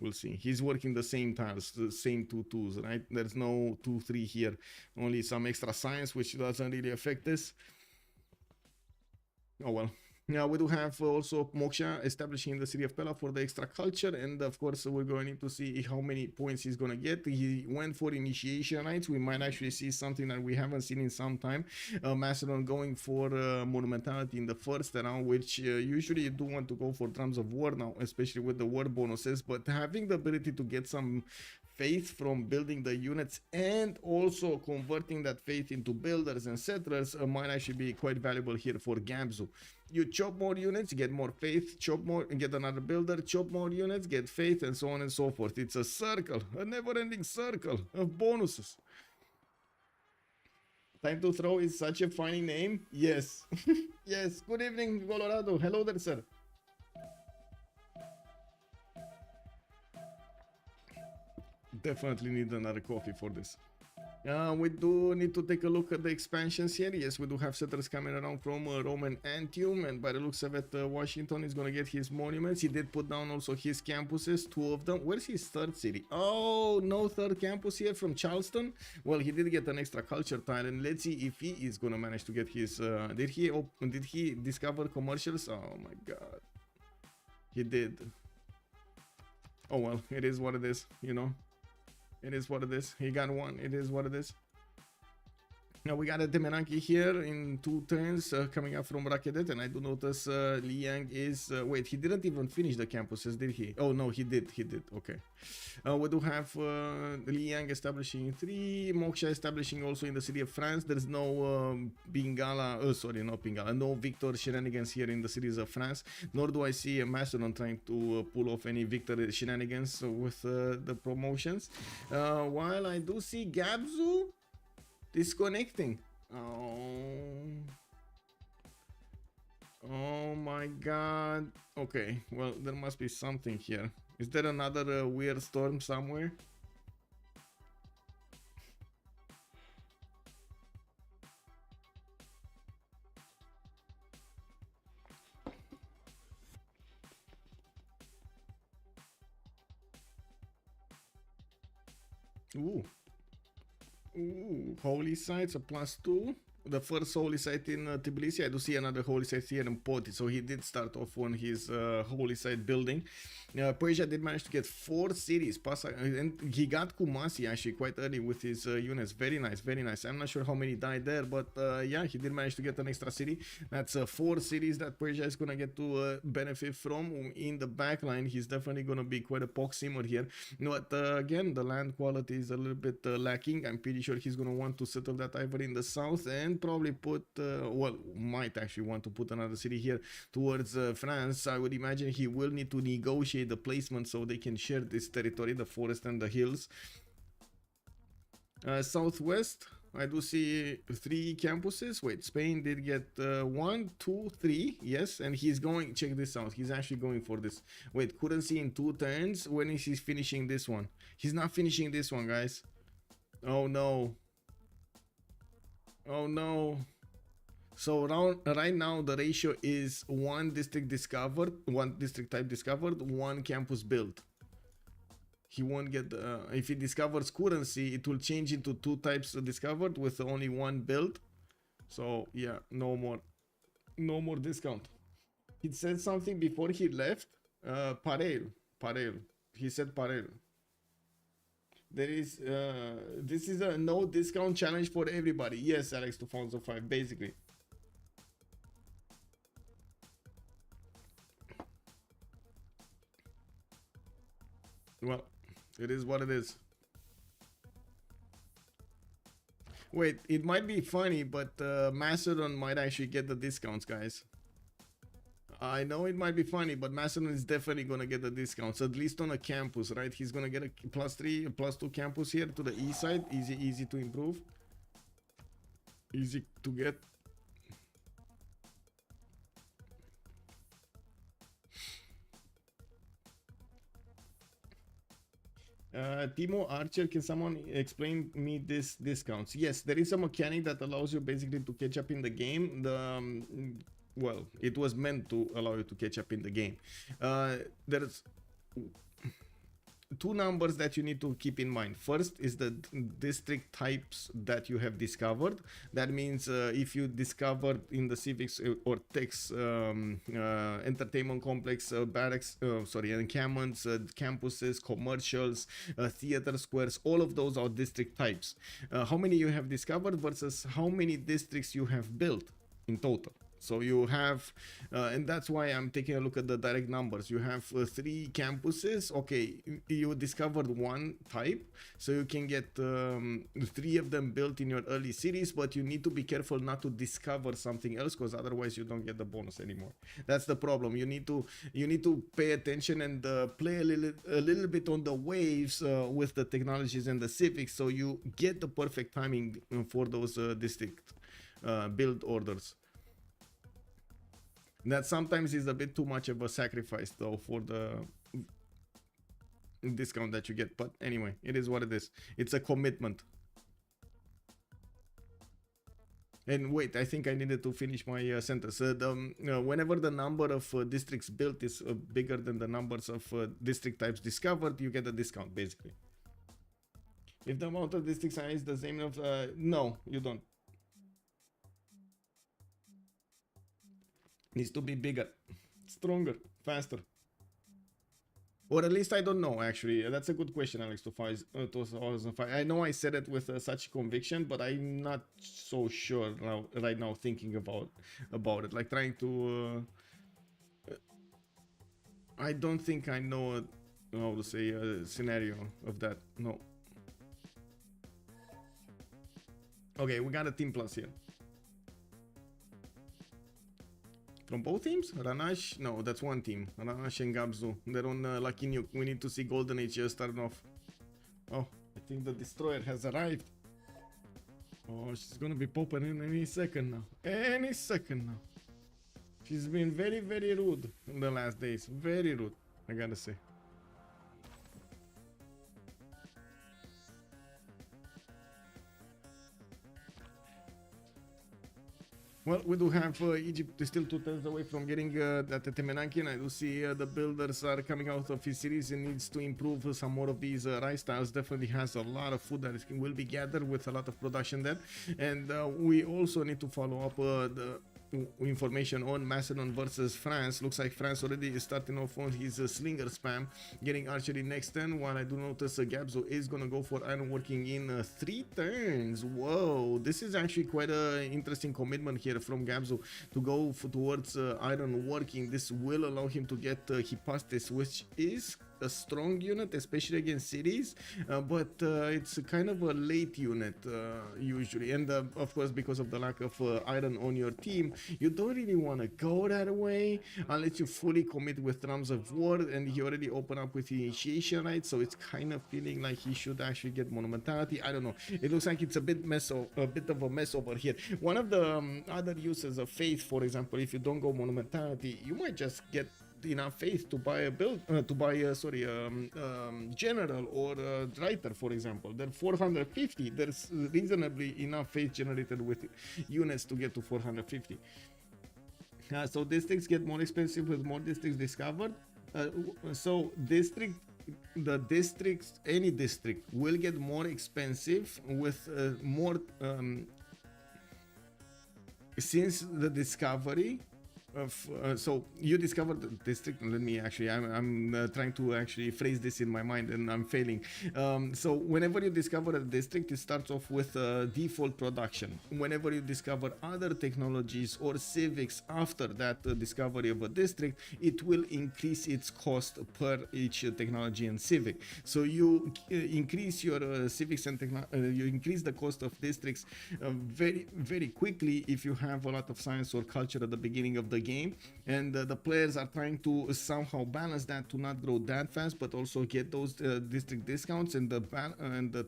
Speaker 3: We'll see. He's working the same tiles, the same 2-2s, right? There's no 2-3 here. Only some extra science, which doesn't really affect this. Oh well. Now we do have also Moksha establishing the city of Pella for the extra culture, and of course we're going to see how many points he's gonna get. He went for initiation rights. We might actually see something that we haven't seen in some time. Macedon going for monumentality in the first round, which usually you do want to go for drums of war now, especially with the war bonuses, but having the ability to get some faith from building the units and also converting that faith into builders and settlers might actually be quite valuable here for Gabzu. You chop more units, get more faith, chop more and get another builder, chop more units, get faith, and so on and so forth. It's a circle, a never-ending circle of bonuses. Time to Throw is such a funny name. Yes. Yes. Good evening, Colorado. Hello there, sir. Definitely need another coffee for this. We do need to take a look at the expansions here. Yes, we do have settlers coming around from Roman Antium, and by the looks of it, Washington is going to get his monuments. He did put down also his campuses, 2 of them. Where's his third city? Oh, no third campus here from Charleston. Well, he did get an extra culture tile, and let's see if he is going to manage to get his... Did he discover commercials? Oh my god. He did. Oh well, it is what it is, you know. It is what it is. He got one. It is what it is. Now we got a Demenanki here in 2 turns coming up from Rakedet, and I do notice Liang is... wait, he didn't even finish the campuses, did he? Oh no, he did, okay. We do have Liang establishing 3, Moksha establishing also in the city of France. There's no Bingala, sorry, not Bingala, no Victor shenanigans here in the cities of France, nor do I see a Macedon trying to pull off any Victor shenanigans with the promotions. While I do see Gabzu disconnecting. Oh my god. Okay, well, there must be something here. Is there another weird storm somewhere? Ooh. Ooh, holy sites a +2. The first holy site in Tbilisi. I do see another holy site here in Poti, so he did start off on his holy site building. Persia did manage to get 4 cities, and he got Kumasi actually quite early with his units. Very nice, very nice. I'm not sure how many died there, but yeah, he did manage to get an extra city. That's 4 cities that Persia is gonna get to benefit from. In the back line, he's definitely gonna be quite a poxymer here. But again, the land quality is a little bit lacking. I'm pretty sure he's gonna want to settle that ivory in the south and probably put, well, might actually want to put another city here towards France. I would imagine he will need to negotiate the placement so they can share this territory, the forest and the hills. Southwest, I do see 3 campuses. Wait, Spain did get 1, 2, 3, yes, and he's going, check this out, he's actually going for this. Wait, couldn't see in 2 turns. When is he finishing this one? He's not finishing this one, guys. Oh no. Oh no. So right now the ratio is 1 district discovered, 1 district type discovered, 1 campus built. He won't get if he discovers currency, it will change into 2 types discovered with only 1 built. So yeah, no more discount. He said something before he left. Parel. He said Parel. There is this is a no discount challenge for everybody. Yes, Alex 2005, basically. Well, it is what it is. Wait, it might be funny, but Macedon might actually get the discounts, guys. I know it might be funny, but Macedon is definitely gonna get the discounts, at least on a campus, right? He's gonna get a +3, a +2 campus here to the east side. Easy to improve. Easy to get. Timo Archer, can someone explain me this discounts? Yes, there is a mechanic that allows you basically to catch up in the game. Well, it was meant to allow you to catch up in the game. There's 2 numbers that you need to keep in mind. First is the district types that you have discovered. That means if you discovered in the civics or techs, entertainment complex, barracks, encampments, campuses, commercials, theater squares, all of those are district types. How many you have discovered versus how many districts you have built in total. So you have, and that's why I'm taking a look at the direct numbers. You have 3 campuses. Okay, you discovered 1 type, so you can get 3 of them built in your early series, but you need to be careful not to discover something else, because otherwise you don't get the bonus anymore. That's the problem. You need to pay attention and play a little bit on the waves with the technologies and the civics, so you get the perfect timing for those district build orders. That sometimes is a bit too much of a sacrifice though for the discount that you get, but anyway, it is what it is. It's a commitment. And wait, I think I needed to finish my sentence. Whenever the number of districts built is bigger than the numbers of district types discovered, you get a discount basically. If the amount of districts is the same of no, you don't. Needs to be bigger, stronger, faster. Or at least I don't know, actually. That's a good question, Alex, 2005. I know I said it with such conviction, but I'm not so sure now, right now, thinking about it. Like, trying to... I don't think I know, how to say, a scenario of that. No. Okay, we got a team plus here. From both teams? Ranash? No, that's one team. Ranash and Gabzu. They're on Lucky Nuke. We need to see Golden Age starting off. Oh, I think the Destroyer has arrived. Oh, she's gonna be popping in any second now. Any second now. She's been very, very rude in the last days. Very rude, I gotta say. Well, we do have Egypt still 2 turns away from getting that Temenankin. I do see the builders are coming out of his cities and needs to improve some more of these rice tiles. Definitely has a lot of food that will be gathered with a lot of production there. And we also need to follow up the information on Macedon versus France. Looks like France already is starting off on his slinger spam, getting archery next turn, while I do notice Gabzo is gonna go for iron working in 3 turns. Whoa, this is actually quite an interesting commitment here from Gabzo to go towards iron working. This will allow him to get Hypastis, which is a strong unit, especially against cities, but it's kind of a late unit usually, and of course, because of the lack of iron on your team, you don't really want to go that way unless you fully commit with Drums of War, and he already opened up with initiation, right? So it's kind of feeling like he should actually get monumentality. I don't know, it looks like it's a bit of a mess over here. One of the other uses of faith, for example, if you don't go monumentality, you might just get enough faith to buy a build, general or writer, for example. They're 450. There's reasonably enough faith generated with units to get to 450. So districts get more expensive with more districts discovered. So any district will get more expensive with more since the discovery of so you discover the district. Let me actually, I'm trying to actually phrase this in my mind and I'm failing. So whenever you discover a district, it starts off with default production. Whenever you discover other technologies or civics after that discovery of a district, it will increase its cost per each technology and civic. So you increase your civics and you increase the cost of districts very, very quickly if you have a lot of science or culture at the beginning of the game, and the players are trying to somehow balance that to not grow that fast, but also get those district discounts, and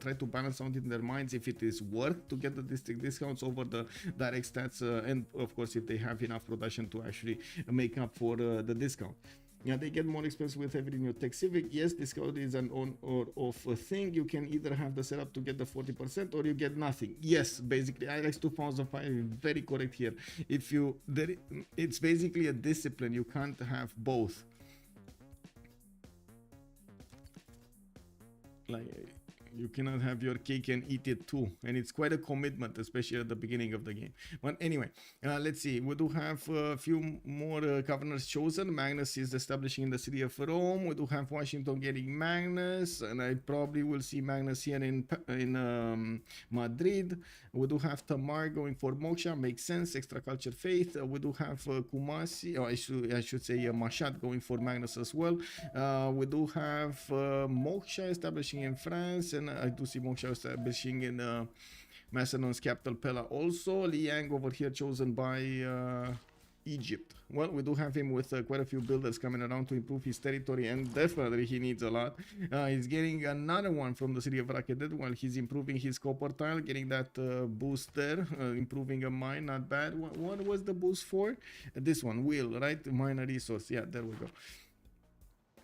Speaker 3: try to balance out in their minds if it is worth to get the district discounts over the direct stats, and of course if they have enough production to actually make up for the discount. Yeah, they get more expensive with every new tech civic. Yes, discount is an on or off thing. You can either have the setup to get the 40% or you get nothing. Yes, basically, Alex 2005 is very correct here. It's basically a discipline. You can't have both. Like, you cannot have your cake and eat it too, and it's quite a commitment, especially at the beginning of the game. But anyway, let's see. We do have a few more governors chosen. Magnus is establishing in the city of Rome. We do have Washington getting Magnus, and I probably will see Magnus here in Madrid. We do have Tamar going for Moksha, makes sense. Extra culture faith. We do have Kumasi, or I should say Mashat going for Magnus as well. We do have Moksha establishing in France, and I do see Moksha establishing in Macedon's capital Pella also. Liang over here chosen by Egypt. Well, we do have him with quite a few builders coming around to improve his territory, and definitely he needs a lot. He's getting another one from the city of Rakedet while he's improving his copper tile, getting that boost there, improving a mine, not bad. What was the boost for? This one, wheel, right? Minor resource. Yeah, there we go.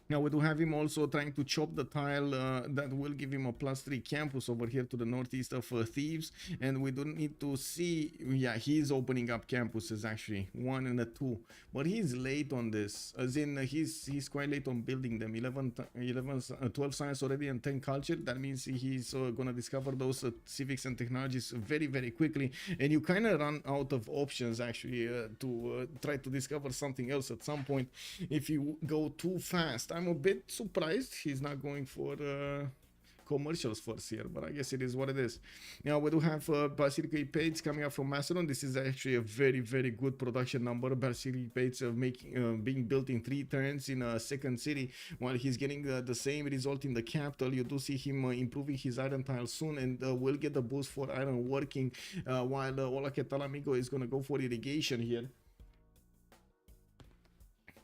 Speaker 3: Now we do have him also trying to chop the tile that will give him a +3 campus over here to the northeast of Thieves, and we do need to see, yeah, he's opening up campuses actually, 1 and a 2, but he's late on this, as in he's quite late on building them. 12 science already and 10 culture. That means he's gonna discover those civics and technologies very, very quickly, and you kind of run out of options actually to try to discover something else at some point if you go too fast. I'm a bit surprised he's not going for commercials first here, but I guess it is what it is. Now we do have Basilica Pates coming up from Macedon. This is actually a very, very good production number. Basilica Pates being built in 3 turns in a second city, while he's getting the same result in the capital. You do see him improving his iron tile soon, and will get the boost for iron working, while Ola Amigo is going to go for irrigation here.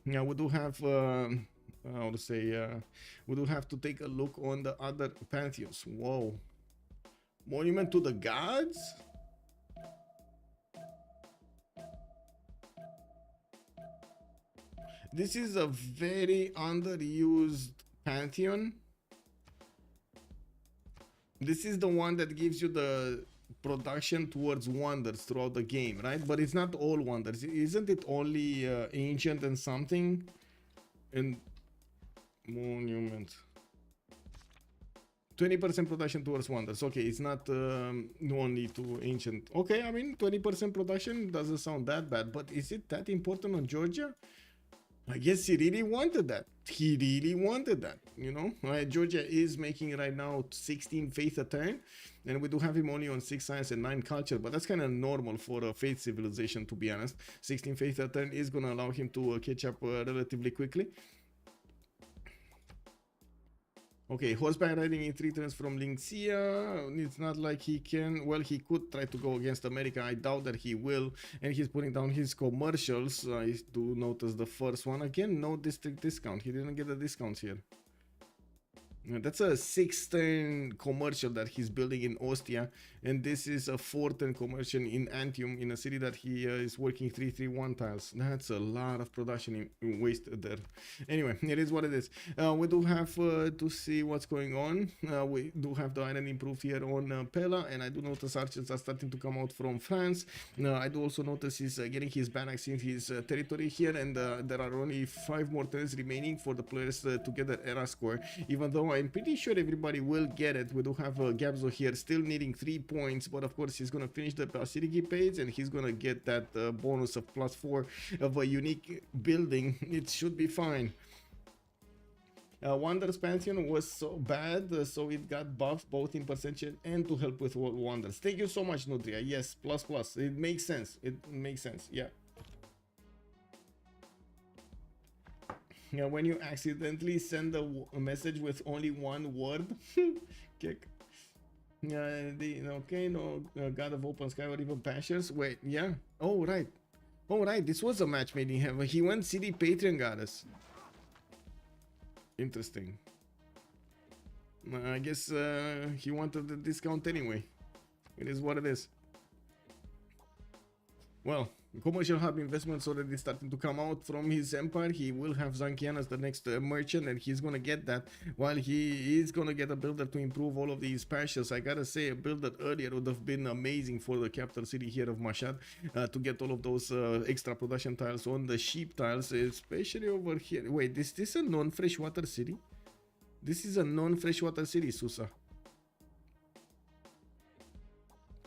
Speaker 3: Now we do have how to say, we do have to take a look on the other pantheons. Whoa, monument to the gods. This is a very underused pantheon. This is the one that gives you the production towards wonders throughout the game, right? But it's not all wonders. Isn't it only ancient and something? And monument, 20% production towards wonders. Okay, it's not only to ancient. Okay, I mean 20% production doesn't sound that bad, but is it that important on Georgia? I guess he really wanted that. He really wanted that, you know. Georgia is making right now 16 faith a turn, and we do have him only on 6 science and 9 culture, but that's kind of normal for a faith civilization, to be honest. 16 faith a turn is going to allow him to catch up relatively quickly. Okay, horseback riding in 3 turns from Linxia. It's not like he can. Well, he could try to go against America. I doubt that he will. And he's putting down his commercials. I do notice the first one. Again, no district discount. He didn't get the discounts here. That's a 6-turn commercial that he's building in Ostia, and this is a 4-turn commercial in Antium, in a city that he is working 331 tiles. That's a lot of production wasted there. Anyway, it is what it is. We do have to see what's going on. We do have the iron improved here on Pella, and I do notice archers are starting to come out from France. I do also notice he's getting his barracks in his territory here, and there are only 5 more turns remaining for the players to get their era score, even though I'm pretty sure everybody will get it. We do have Gabzo here still needing 3 points, but of course he's going to finish the Basilica page, and he's going to get that bonus of +4 of a unique building. It should be fine. Wonders Pantheon was so bad, so it got buffed both in percentage and to help with wonders. Thank you so much, Nutria. Yes, ++. It makes sense. It makes sense. Yeah. When you accidentally send a message with only 1 word, kick. Okay, no God of Open Sky or even Pastures. Wait, yeah. Oh right, This was a match made in heaven. He went City Patreon Goddess. Interesting. I guess he wanted the discount anyway. It is what it is. Well, commercial hub investments already starting to come out from his empire. He will have Zankian as the next merchant, and he's gonna get that, while he is gonna get a builder to improve all of these pastures. I gotta say, a builder earlier would have been amazing for the capital city here of Mashhad, to get all of those extra production tiles on the sheep tiles, especially over here. Wait, is this a non-freshwater city? This is a non-freshwater city, Susa.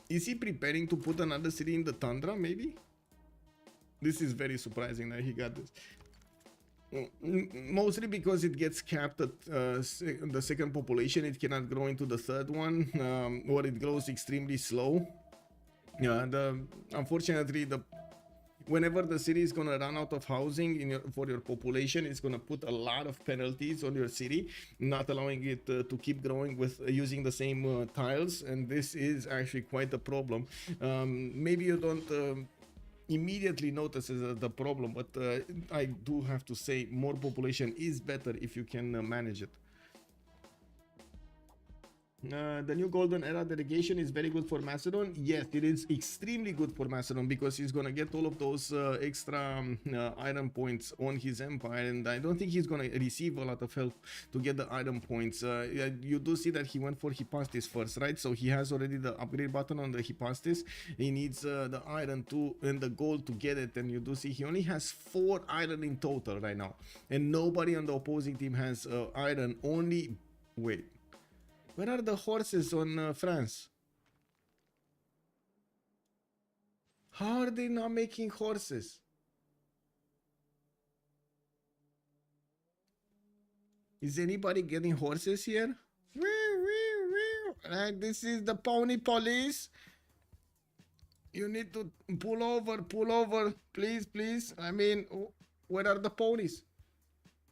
Speaker 3: Is he preparing to put another city in the tundra, maybe? This is very surprising that he got this. Mostly because it gets capped at the second population. It cannot grow into the third one, or it grows extremely slow. Unfortunately, whenever the city is going to run out of housing for your population, it's going to put a lot of penalties on your city, not allowing it to keep growing with using the same tiles, and this is actually quite a problem. Maybe you don't immediately notice it as the problem, but I do have to say more population is better if you can manage it. The new golden era delegation is very good for Macedon. Yes, it is extremely good for Macedon, because he's gonna get all of those extra iron points on his empire, and I don't think he's gonna receive a lot of help to get the iron points. You do see that he went for Hypastis first, right? So he has already the upgrade button on the Hypastis. He needs the iron and the gold to get it, and you do see he only has 4 iron in total right now, and nobody on the opposing team has iron. Only wait. Where are the horses on France? How are they not making horses? Is anybody getting horses here? Like, this is the pony police. You need to pull over, please, please. I mean, where are the ponies?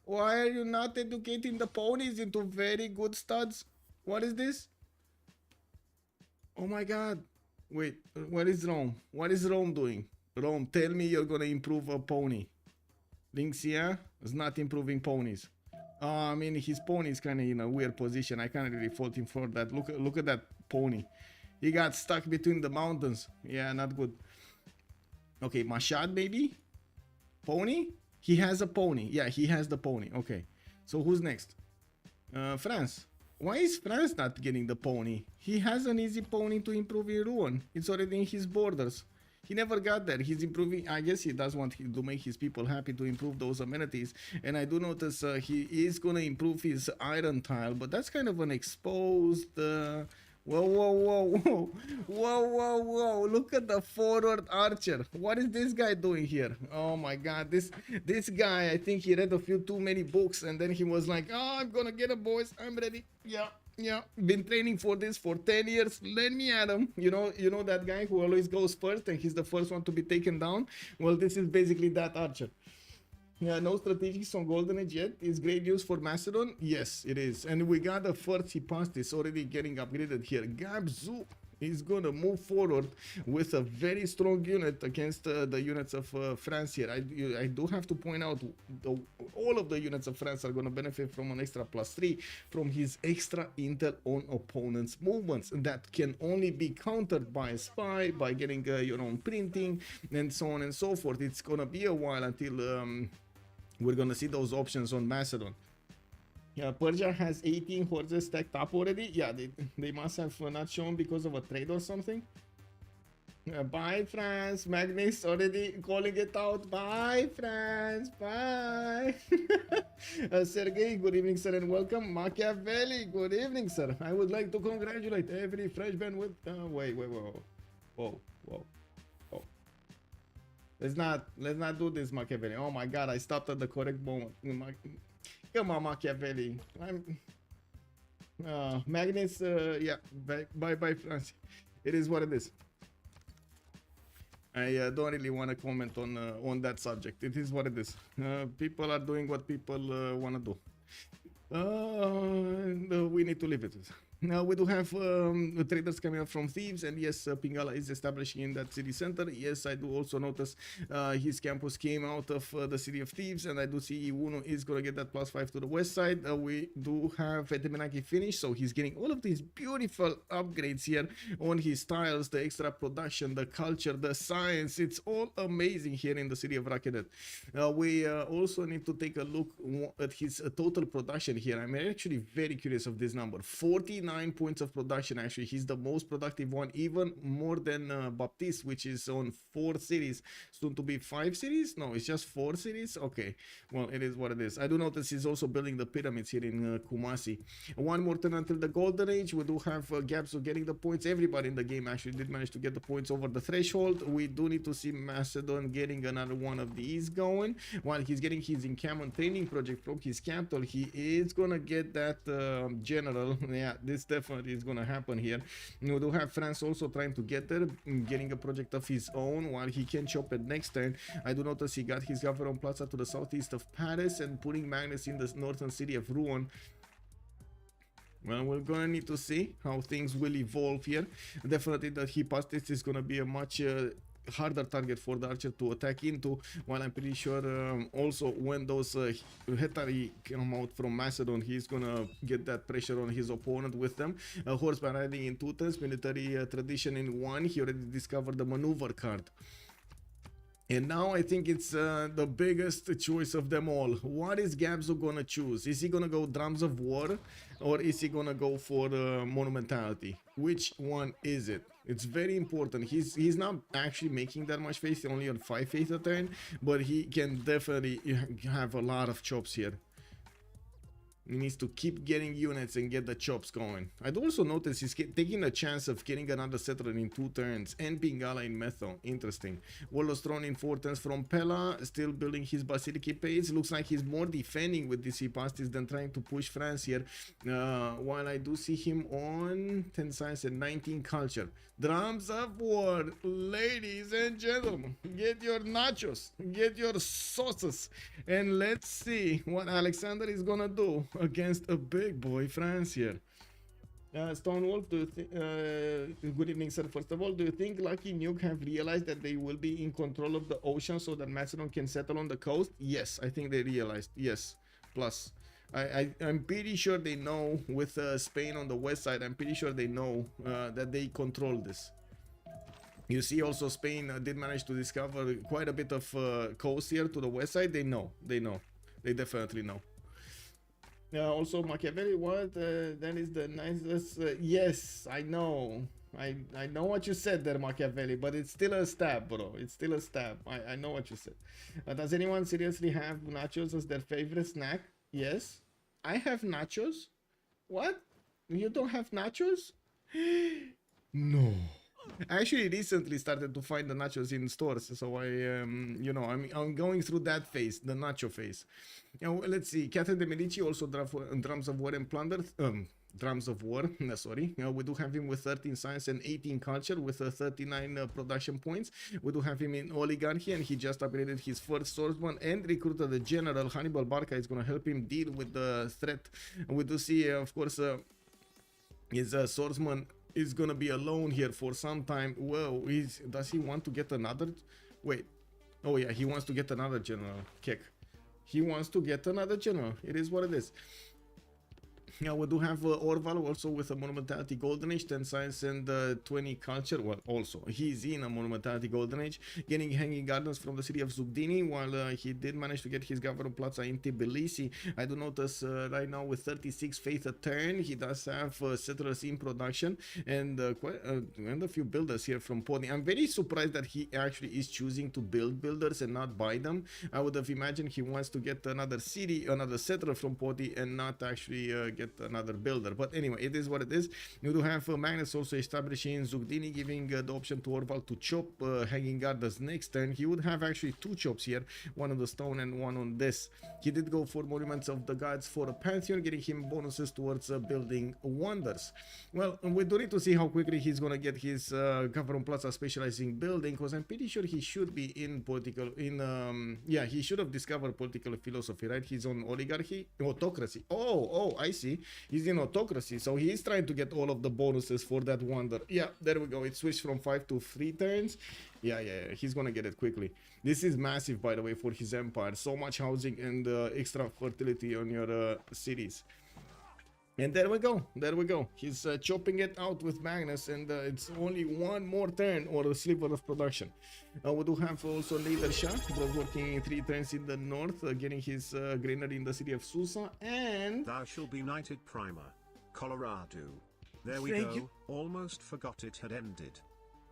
Speaker 3: Why are you not educating the ponies into very good studs? What is this? Oh my god. Wait, where is Rome? What is Rome doing? Rome, tell me you're gonna improve a pony. Linxia is not improving ponies. I mean, his pony is kind of in a weird position. I can't really fault him for that. Look at that pony. He got stuck between the mountains. Yeah, not good. Okay, Mashad maybe? Pony? He has a pony. Yeah, he has the pony. Okay. So who's next? France. Why is France not getting the pony? He has an easy pony to improve in Ruin. It's already in his borders. He never got there. He's improving. I guess he does want to make his people happy to improve those amenities. And I do notice he is going to improve his iron tile, but that's kind of an exposed... Whoa. Look at the forward archer. What is this guy doing here? Oh my god. This guy, I think he read a few too many books and then he was like, oh, I'm gonna get it, boys. I'm ready. Yeah. Been training for this for 10 years. Let me at him. You know that guy who always goes first and he's the first one to be taken down? Well, this is basically that archer. Yeah, no strategics on Golden Age yet. Is great news for Macedon? Yes, it is. And we got the first Hipastis already getting upgraded here. Gabzu is gonna move forward with a very strong unit against the units of France here. I do have to point out all of the units of France are gonna benefit from an extra +3 from his extra intel on opponents' movements. That can only be countered by a spy, by getting your own printing, and so on and so forth. It's gonna be a while until we're gonna see those options on Macedon. Yeah, Persia has 18 horses stacked up already. Yeah, they must have not shown because of a trade or something. Bye, France. Magnus already calling it out. Bye, France. Bye. Sergey, good evening, sir, and welcome. Machiavelli, good evening, sir. I would like to congratulate every Frenchman with... wait. Whoa. Let's not do this, Machiavelli. Oh my god, I stopped at the correct moment. Come on, Machiavelli. Magnus, yeah, bye, France. It is what it is. I don't really want to comment on that subject. It is what it is. People are doing what people want to do. We need to live it. Now we do have traders coming up from Thieves, and yes, Pingala is establishing in that city center. Yes, I do also notice his campus came out of the city of Thieves, and I do see Uno is going to get that +5 to the west side. We do have Etemenaki finished, so he's getting all of these beautiful upgrades here on his tiles, the extra production, the culture, the science. It's all amazing here in the city of Rakedet. We also need to take a look at his total production here. I'm actually very curious of this number. 49 points of production. Actually, he's the most productive one, even more than Baptiste, which is on 4 cities, soon to be 5 cities. No, it's just 4 cities. Okay, well, it is what it is. I do notice he's also building the pyramids here in Kumasi. One more turn until the Golden Age. We do have gaps of getting the points. Everybody in the game actually did manage to get the points over the threshold. We do need to see Macedon getting another one of these going. While he's getting his encampment training project from his capital, he is gonna get that general. Yeah, this definitely is gonna happen here. We do have France also trying to get there, getting a project of his own while he can chop it next turn. I do notice he got his government plaza to the southeast of Paris and putting Magnus in the northern city of Rouen. Well, we're gonna need to see how things will evolve here. Definitely the Hipastis is gonna be a much harder target for the archer to attack into, while I'm pretty sure also when those Hetari come out from Macedon, he's gonna get that pressure on his opponent with them. Horseman riding in 2 turns, military tradition in 1. He already discovered the maneuver card. And now I think it's the biggest choice of them all. What is Gabzo gonna choose? Is he gonna go drums of war, or is he gonna go for monumentality? Which one is it? It's very important. He's not actually making that much faith, only on 5 faith a turn, but he can definitely have a lot of chops here. He needs to keep getting units and get the chops going. I'd also notice he's taking a chance of getting another settler in 2 turns and Pingala in Metho. Interesting. Warlord's Throne in 4 turns from Pella, still building his Basilica pace. Looks like he's more defending with DC pasties than trying to push France here. While I do see him on 10 science and 19 culture. Drums of war, ladies and gentlemen. Get your nachos, get your sauces, and let's see what Alexander is gonna do against a big boy France here. Stonewolf, do you good evening, sir. First of all, do you think Lucky Nuke have realized that they will be in control of the ocean so that Macedon can settle on the coast? Yes, I think they realized. Yes. Plus, I'm pretty sure they know with Spain on the west side. I'm pretty sure they know that they control this. You see, also Spain did manage to discover quite a bit of coast here to the west side. They know. They definitely know. Also Machiavelli, what? That is the nicest. Yes, I know. I know what you said there, Machiavelli, but it's still a stab, bro. It's still a stab. I know what you said. Does anyone seriously have nachos as their favorite snack? Yes. I have nachos. What? You don't have nachos? No. I actually recently started to find the nachos in stores, so I'm going through that phase, the nacho phase. Now let's see. Catherine de Medici also drums of war and plunder. Drums of war. Sorry. We do have him with 13 science and 18 culture with 39 production points. We do have him in oligarchy, and he just upgraded his first swordsman and recruited the general. Hannibal Barca is going to help him deal with the threat. And we do see, of course, his swordsman is gonna be alone here for some time. Whoa, does he want to get another? Wait, oh yeah, he wants to get another general. Kick. He wants to get another general. It is what it is. Now we do have Orval also with a Monumentality Golden Age, 10 science and 20 culture. Well, also he's in a Monumentality Golden Age, getting Hanging Gardens from the city of Zugdini, while he did manage to get his Governor Plaza in Tbilisi. I do notice right now with 36 faith a turn, he does have settlers in production and and a few builders here from Pony. I'm very surprised that he actually is choosing to build builders and not buy them. I would have imagined he wants to get another city, another settler from Pony, and not actually get another builder. But anyway, it is what it is. You do have Magnus also establishing Zugdini, giving the option to Orval to chop Hanging Gardens next turn. He would have actually 2 chops here, one on the stone and one on this. He did go for Monuments of the Gods for a Pantheon, getting him bonuses towards building wonders. Well, we do need to see how quickly he's gonna get his Government Plaza specializing building, because I'm pretty sure he should be in political, yeah, he should have discovered political philosophy, right? He's on oligarchy, autocracy. Oh, I see. He's in autocracy, so he is trying to get all of the bonuses for that wonder. Yeah, there we go. It switched from 5 to 3 turns. Yeah, he's gonna get it quickly. This is massive, by the way, for his empire. So much housing and extra fertility on your cities. And there we go. He's chopping it out with Magnus, and it's only one more turn or a sliver of production. We do have also Leader Shah, working 3 turns in the north, getting his granary in the city of Susa, and...
Speaker 4: Thou shall be knighted primer, Colorado. There we
Speaker 3: Thank
Speaker 4: go,
Speaker 3: you.
Speaker 4: almost forgot it had ended.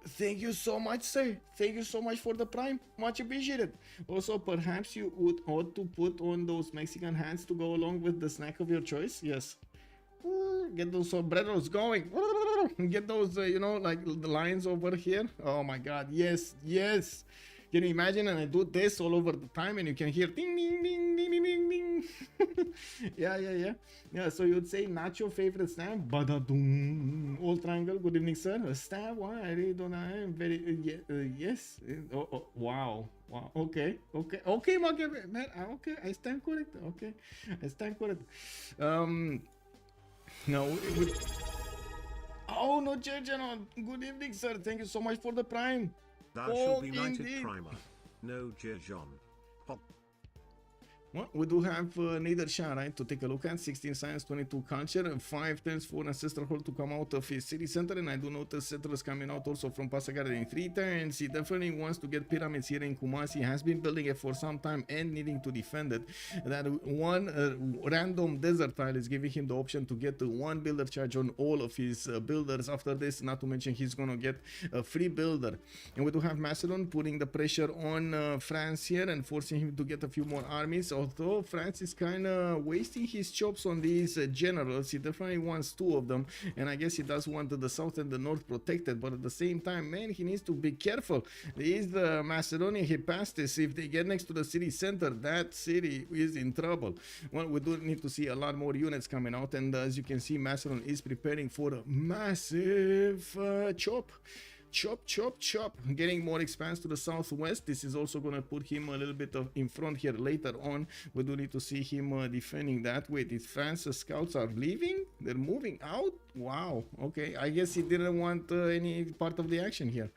Speaker 3: Thank you so much, sir. Thank you so much for the prime. Much appreciated. Also, perhaps you ought to put on those Mexican hats to go along with the snack of your choice. Yes. Get those sombreros going. Get those, like the lines over here. Oh my god, yes. Can you imagine? And I do this all over the time, and you can hear ding, ding, ding, ding, ding, ding, ding. Yeah, so you would say nacho favorite snack? Badadoom. Old triangle, good evening, sir. A stab? Why? I really don't know. I'm very, yes. Wow. Okay, Machiavelli. Man, okay, I stand correct. Okay, I stand correct. No, oh no, General. Good evening, sir. Thank you so much for the prime.
Speaker 4: Thou shalt be knighted primer. No, Jejon.
Speaker 3: Well, we do have Nader Shah, right, to take a look at. 16 science, 22 culture, and 5 turns for Ancestral Hall to come out of his city center. And I do notice settlers coming out also from Passagarde in 3 turns. He definitely wants to get pyramids here in Kumasi. He has been building it for some time and needing to defend it. That one random desert tile is giving him the option to get 1 builder charge on all of his builders. After this, not to mention he's gonna get a free builder. And we do have Macedon putting the pressure on France here and forcing him to get a few more armies. So south, though. France is kind of wasting his chops on these generals. He definitely wants 2 of them, and I guess he does want the south and the north protected, but at the same time, man, he needs to be careful. There is the Macedonian Hypastis. If they get next to the city center, that city is in trouble. Well, we do need to see a lot more units coming out, and as you can see, Macedon is preparing for a massive chop. Chop, chop, chop. Getting more expanse to the southwest. This is also going to put him a little bit in front here later on. We do need to see him defending that. Wait, if France's scouts are leaving? They're moving out? Wow. Okay, I guess he didn't want any part of the action here.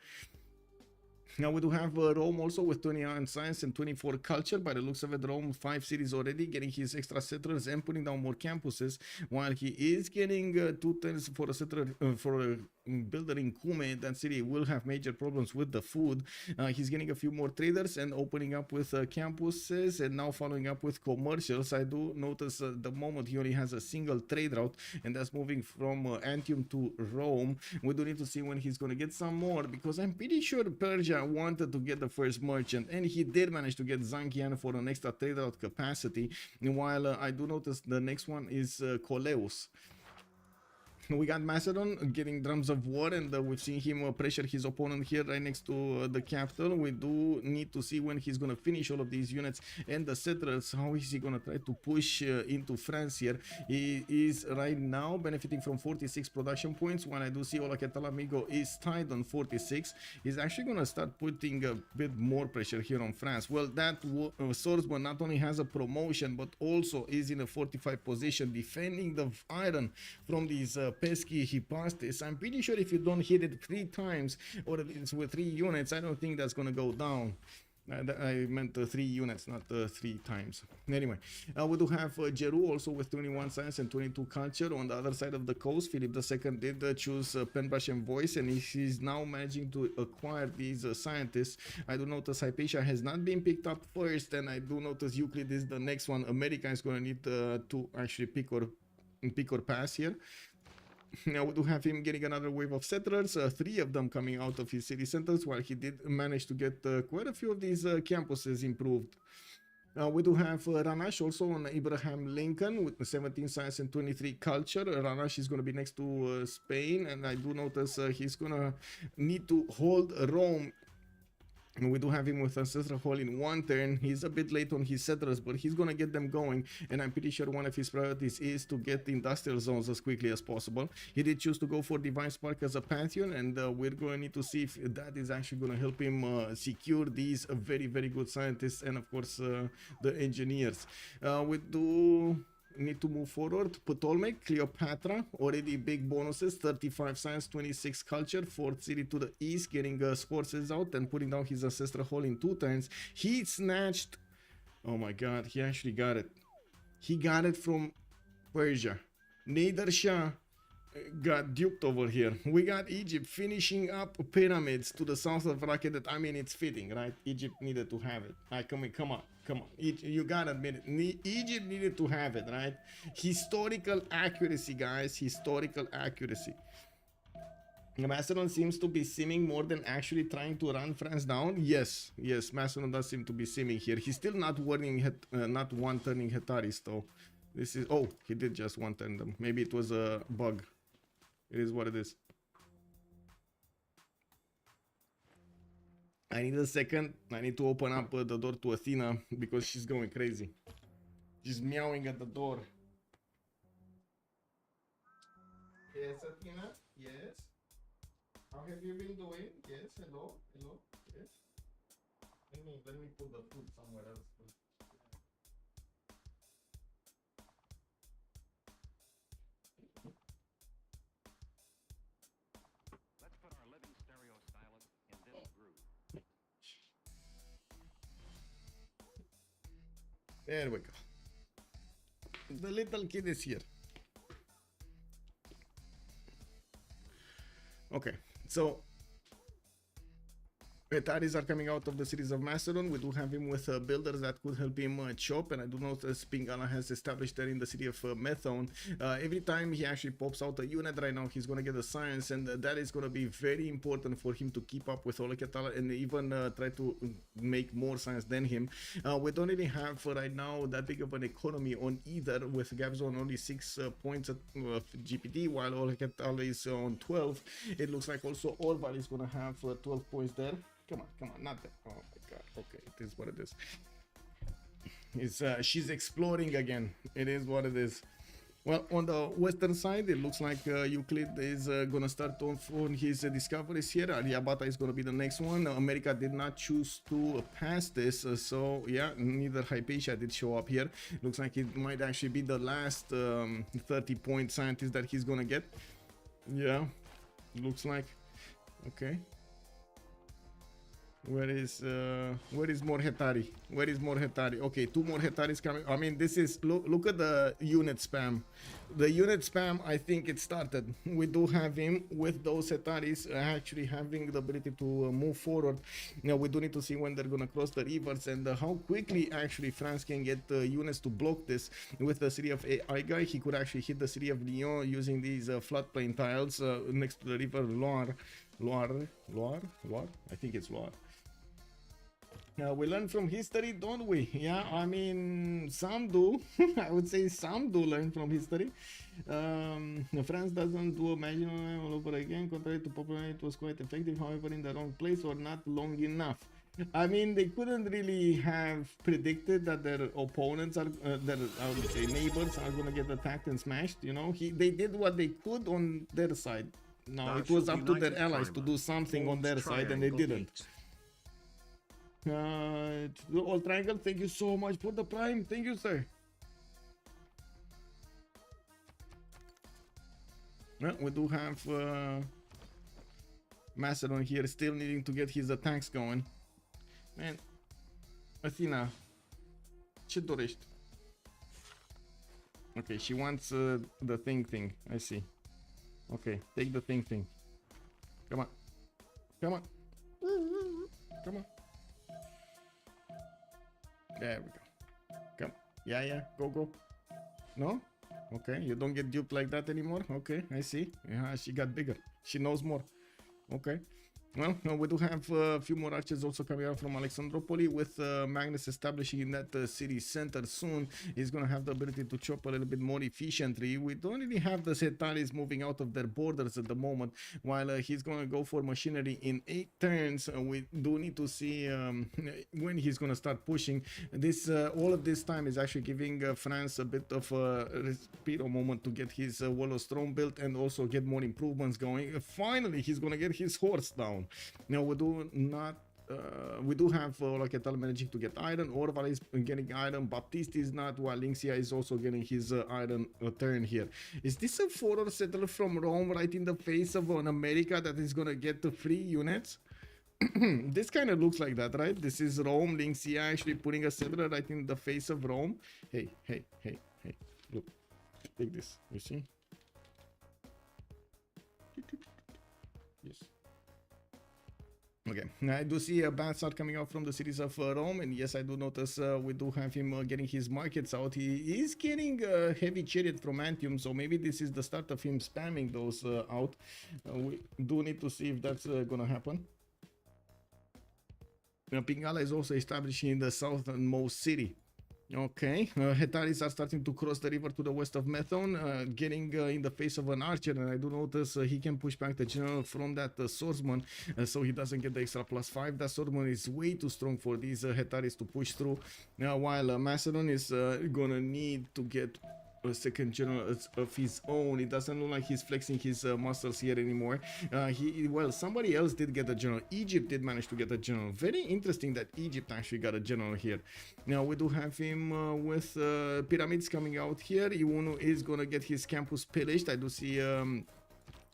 Speaker 3: Now we do have Rome also with 21 science and 24 culture. By the looks of it, Rome 5 cities already, getting his extra settlers and putting down more campuses, while he is getting 2 turns for a settler for a builder in Cume. That city will have major problems with the food. He's getting a few more traders and opening up with campuses, and now following up with commercials. I do notice the moment he only has a single trade route, and that's moving from Antium to Rome. We do need to see when he's going to get some more, because I'm pretty sure Persia wanted to get the first merchant, and he did manage to get Zankian for an extra trade route capacity, while I do notice the next one is Coleus. We got Macedon getting drums of war, and we've seen him pressure his opponent here right next to the capital. We do need to see when he's going to finish all of these units and the settlers. How is he going to try to push into France here? He is right now benefiting from 46 production points, while I do see Olacatalamigo is tied on 46. He's actually going to start putting a bit more pressure here on France. Well, that swordsman not only has a promotion, but also is in a fortified position, defending the iron from these pesky Hypastis. I'm pretty sure if you don't hit it 3 times, or it's with 3 units, I don't think that's gonna go down. I meant 3 units, not 3 times. Anyway, we do have Jeru also with 21 science and 22 culture on the other side of the coast. Philip II did choose Penbrush and Voice, and he's now managing to acquire these scientists. I do notice Hypatia has not been picked up first, and I do notice Euclid is the next one. America is going to need to actually pick or pass here. Now we do have him getting another wave of settlers, 3 of them coming out of his city centers, while he did manage to get quite a few of these campuses improved. We do have Ranash also on Abraham Lincoln with 17 science and 23 culture. Ranash is going to be next to Spain, and I do notice he's going to need to hold Rome. We do have him with Ancestral Hall in 1 turn. He's a bit late on his settlers, but he's gonna get them going, and I'm pretty sure one of his priorities is to get the industrial zones as quickly as possible. He did choose to go for Divine Spark as a Pantheon, and we're gonna need to see if that is actually gonna help him secure these very, very good scientists, and of course the engineers. We do need to move forward. Ptolemaic, Cleopatra, already big bonuses, 35 science, 26 culture, 4th city to the east, getting forces out and putting down his ancestral hall in 2 turns. He snatched, oh my god, he actually got it. He got it from Persia. Nader Shah got duped over here. We got Egypt finishing up pyramids to the south of Rakedet. I mean, it's fitting, right? Egypt needed to have it. Come on. You gotta admit it. Egypt needed to have it, right? Historical accuracy, guys. Historical accuracy. Macedon seems to be simming more than actually trying to run France down. Yes, Macedon does seem to be simming here. He's still not not one-turning Hetaris, though. This is... Oh, he did just one-turn them. Maybe it was a bug. It is what it is. I need a second. I need to open up the door to Athena because she's going crazy. She's meowing at the door. Yes, Athena? Yes? How have you been doing? Yes, hello? Yes? Let me put the food somewhere else. There we go. The little kid is here. Okay, so Retirees are coming out of the cities of Macedon. We do have him with builders that could help him chop, and I do notice Pingala has established there in the city of Methone. Every time he actually pops out a unit right now, he's going to get a science, and that is going to be very important for him to keep up with Olekatala and even try to make more science than him. We don't really have right now that big of an economy on either, with Gabzon only 6 points of GPT, while Olekatala is on 12. It looks like also Orval is going to have 12 points there. Come on, not that. Oh my god. Okay, it is what it is. She's exploring again. It is what it is. Well, on the western side, it looks like Euclid is gonna start off on his discoveries here. Aliabata is gonna be the next one. America did not choose to pass this, so yeah, neither Hypatia did show up here. Looks like it might actually be the last 30-point scientist that he's gonna get. Yeah, looks like. Okay. Where is more Hetari? Where is more Hetari? Okay, 2 more Hetaris coming. I mean, this is look at the unit spam. The unit spam, I think it started. We do have him with those Hetaris actually having the ability to move forward. Now we do need to see when they're gonna cross the rivers and how quickly actually France can get units to block this. With the city of Aigai, he could actually hit the city of Lyon using these floodplain tiles next to the river Loire. I think it's Loire. We learn from history, don't we? Yeah, I mean, some do. I would say some do learn from history. France doesn't do a magic all over again. Contrary to popular, it was quite effective. However, in the wrong place or not long enough. I mean, they couldn't really have predicted that their opponents are, their, I would say, neighbors are gonna get attacked and smashed. You know, they did what they could on their side. Now it was up to their allies to do something on their side, and they didn't. The old triangle, thank you so much for the prime. Thank you, sir. Well, we do have Macedon here still needing to get his attacks going. Man, Athena, ce dorești? Okay, she wants the thing. I see. Okay, take the thing. Come on. Come on. Come on. There we go. Come. Yeah. Go. No? Okay, you don't get duped like that anymore? Okay, I see. Yeah, she got bigger. She knows more. Okay. Well, we do have a few more archers also coming out from Alexandropoli, with Magnus establishing in that city center soon. He's going to have the ability to chop a little bit more efficiently. We don't really have the Setaris moving out of their borders at the moment, while he's going to go for machinery in 8 turns. We do need to see when he's going to start pushing. This all of this time is actually giving France a bit of a respiro moment to get his Wall of Stone built and also get more improvements going. Finally, he's going to get his horse down. Now we do not. We do have Olaketal managing to get iron. Orval is getting iron. Baptiste is not. While Linxia is also getting his iron turn here. Is this a foreign settler from Rome right in the face of an America that is gonna get the free units? This kind of looks like that, right? This is Rome. Linxia actually putting a settler right in the face of Rome. Hey. Look, take this. You see? Yes. Okay, I do see bats are coming out from the cities of Rome, and yes, I do notice we do have him getting his markets out. He is getting a heavy chariot from Antium, so maybe this is the start of him spamming those out. We do need to see if that's gonna happen. Pingala is also establishing in the southernmost city. Okay, Hetaris are starting to cross the river to the west of Methone, getting in the face of an archer, and I do notice he can push back the general from that swordsman, so he doesn't get the extra +5. That swordsman is way too strong for these Hetaris to push through, while Macedon is gonna need to get a second general of his own. It doesn't look like he's flexing his muscles here anymore. Well, somebody else did get a general. Egypt did manage to get a general. Very interesting that Egypt actually got a general here. Now we do have him with pyramids coming out here. Iwunu is gonna get his campus pillaged. I do see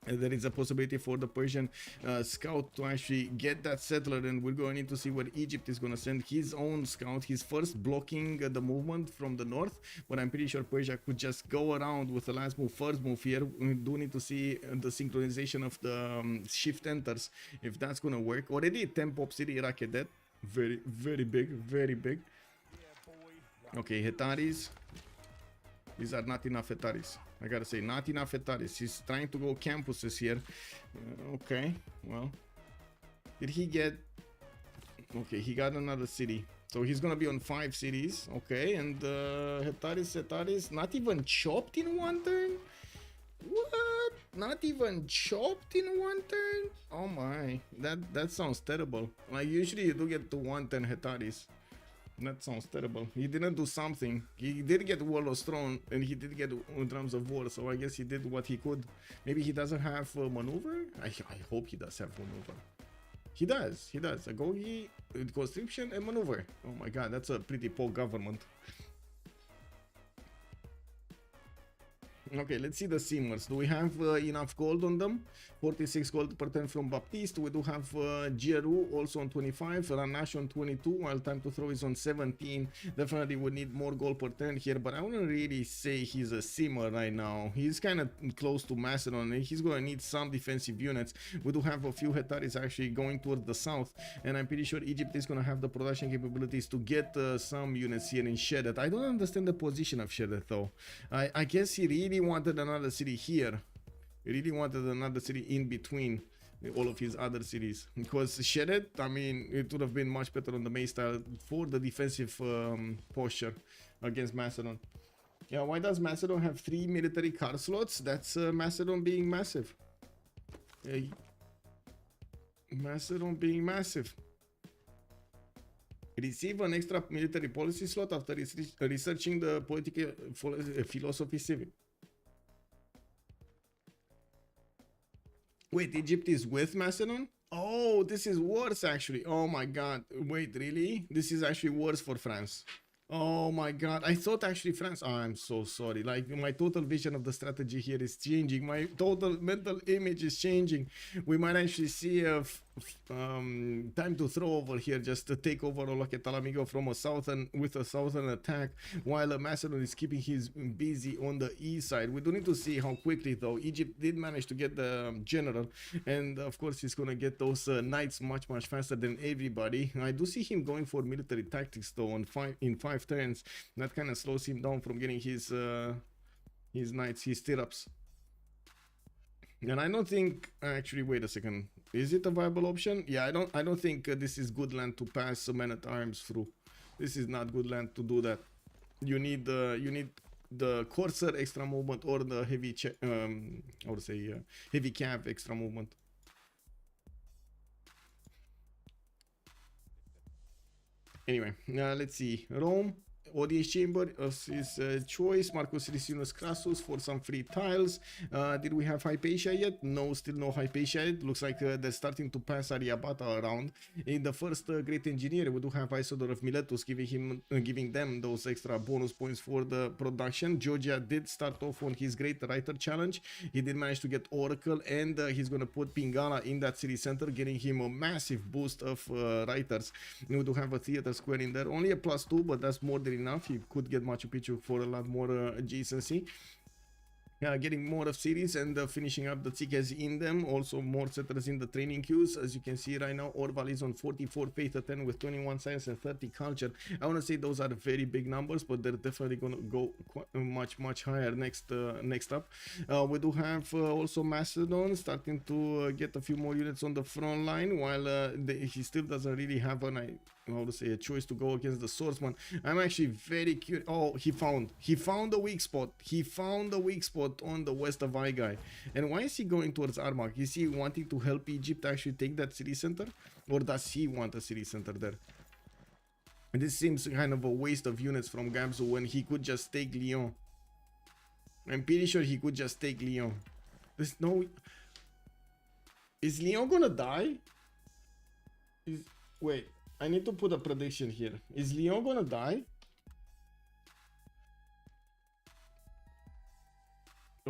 Speaker 3: there is a possibility for the Persian scout to actually get that settler, and we're going to need to see what Egypt is going to send his own scout. He's first blocking the movement from the north, but I'm pretty sure Persia could just go around with the last move, first move here. We do need to see the synchronization of the shift enters, if that's going to work. Already 10 pop city Iraq dead. Very, very big, very big. Okay, Hetaris. These are not enough Hetaris. I gotta say, not enough Hetaris. He's trying to go campuses here. Okay, well. Did he get... Okay, he got another city. So he's gonna be on 5 cities. Okay, and Hetaris, not even chopped in one turn? What? Not even chopped in one turn? Oh my, that sounds terrible. Like, usually you do get to 110 Hetaris. That sounds terrible. He didn't do something. He did get Warlord's Throne, and he did get Drums of War, so I guess he did what he could. Maybe he doesn't have maneuver? I hope he does have maneuver. He does. Agogi, conscription, and maneuver. Oh my god, that's a pretty poor government. Okay, let's see the Simmers. Do we have enough gold on them? 46 gold per turn from Baptiste. We do have Giroux also on 25, Ranash on 22, while time to throw is on 17. Definitely would need more gold per turn here, but I wouldn't really say he's a Simmer right now. He's kind of close to Macedon, and he's going to need some defensive units. We do have a few Hetaris actually going towards the south, and I'm pretty sure Egypt is going to have the production capabilities to get some units here in Shedet. I don't understand the position of Shedet though. I guess he really wanted another city here. He really wanted another city in between all of his other cities, because Shedet, I mean, it would have been much better on the main style for the defensive posture against Macedon. Yeah, why does Macedon have 3 military car slots? That's Macedon being massive. Macedon being massive. Receive an extra military policy slot after researching the political philosophy civic. Wait, Egypt is with Macedon? Oh, this is worse actually. Oh my god. Wait, really? This is actually worse for France. Oh my god, I thought actually France... Oh, I'm so sorry. Like, my total vision of the strategy here is changing. My total mental image is changing. We might actually see a time to throw over here, just to take over Talamigo from a southern attack, while Macedon is keeping his busy on the east side. We do need to see how quickly though. Egypt did manage to get the general, and of course he's gonna get those knights much faster than everybody. I do see him going for military tactics though in 5 turns. That kind of slows him down from getting his knights, his stirrups. And I don't think, actually, wait a second, is it a viable option? Yeah, I don't think this is good land to pass men-at-arms through. This is not good land to do that. You need the Corsair extra movement, or the heavy I would say heavy cav extra movement. Anyway, let's see. Rome, audience chamber of his choice. Marcus Licinius Crassus for some free tiles. Did we have Hypatia yet? No, still no Hypatia yet. Looks like they're starting to pass Aryabhata around. In the first great engineer, we do have Isodor of Miletus giving them those extra bonus points for the production. Georgia did start off on his great writer challenge. He did manage to get Oracle, and he's gonna put Pingala in that city center, getting him a massive boost of writers. We do have a theater square in there, only a +2, but that's more than enough. You could get Machu Picchu for a lot more adjacency. Getting more of cities and finishing up the tickets in them. Also more settlers in the training queues. As you can see right now, Orval is on 44 faith at 10 with 21 science and 30 culture. I want to say those are very big numbers, but they're definitely going to go much higher next up. We do have also Macedon starting to get a few more units on the front line, while he still doesn't really have a choice to go against the swordsman. I'm actually very curious. Oh, he found the weak spot. He found the weak spot on the west of Aigai. And why is he going towards Armagh? Is he wanting to help Egypt actually take that city center, or does he want a city center there? And this seems kind of a waste of units from Gamsu when he could just take Lyon. I'm pretty sure he could just take Lyon. There's no... Is Lyon gonna die? Wait, I need to put a prediction here. Is Lyon gonna die?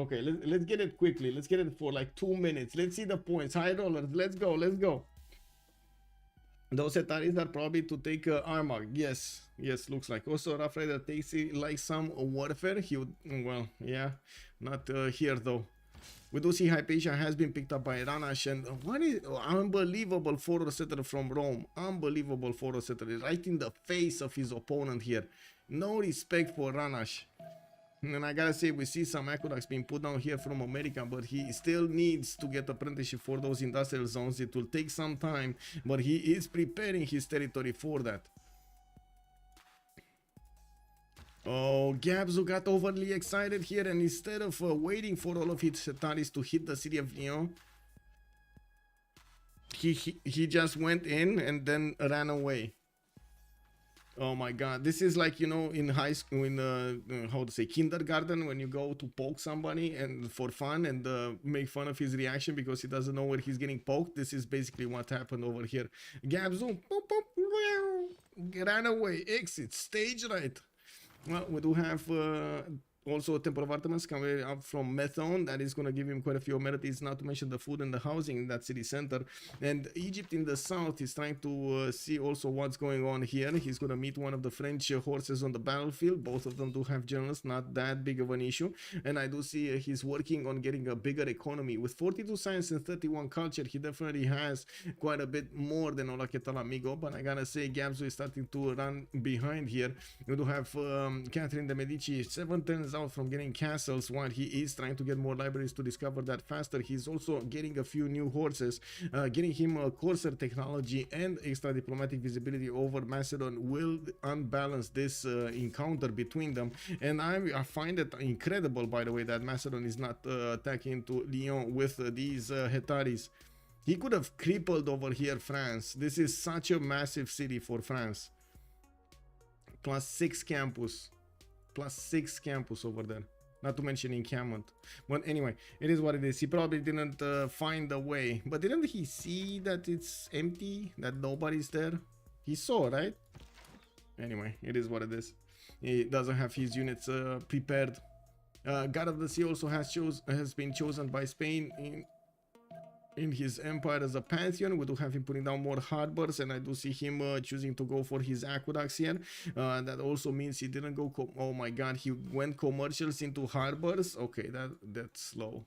Speaker 3: Okay, let's get it quickly. Let's get it for like 2 minutes. Let's see the points. High rollers. Let's go. Let's go. Those Ataris are probably to take armor. Yes, yes, looks like. Also, Rough Rider takes it like some warfare. He would, well, yeah, not here though. We do see Hypatia has been picked up by Ranash, and what is unbelievable photo setter from Rome. Unbelievable photo setter, right in the face of his opponent here. No respect for Ranash. And I gotta say, we see some aqueducts being put down here from America, but he still needs to get apprenticeship for those industrial zones. It will take some time, but he is preparing his territory for that. Oh, Gabzu got overly excited here, and instead of waiting for all of his Ataris to hit the city of Lyon, he just went in and then ran away. Oh my god, this is like, you know, in high school, in how to say, kindergarten, when you go to poke somebody and for fun and make fun of his reaction because he doesn't know where he's getting poked. This is basically what happened over here. Gabzu ran away, exit, stage right. Well, we do have also a Temple of Artemis coming up from Methone. That is going to give him quite a few amenities, not to mention the food and the housing in that city center. And Egypt in the south is trying to see also what's going on here. He's going to meet one of the French horses on the battlefield. Both of them do have generals, not that big of an issue. And I do see he's working on getting a bigger economy. With 42 science and 31 culture, he definitely has quite a bit more than Olaketal Amigo. But I gotta say, Gabzu is starting to run behind here. We do have Catherine de Medici 7 turns out from getting castles, while he is trying to get more libraries to discover that faster. He's also getting a few new horses, getting him a courser technology and extra diplomatic visibility over Macedon will unbalance this encounter between them. And I find it incredible, by the way, that Macedon is not attacking to Lyon with these Hetaris. He could have crippled over here France. This is such a massive city for France. +6 campus. +6 campus over there, not to mention encampment. But anyway, it is what it is. He probably didn't find a way, but didn't he see that it's empty, that nobody's there? He saw, right? Anyway, it is what it is. He doesn't have his units prepared. God of the Sea also has been chosen by Spain in his empire as a pantheon. We do have him putting down more harbors, and I do see him choosing to go for his aqueducts here. That also means he didn't go oh my god, he went commercials into harbors. Okay, that's slow.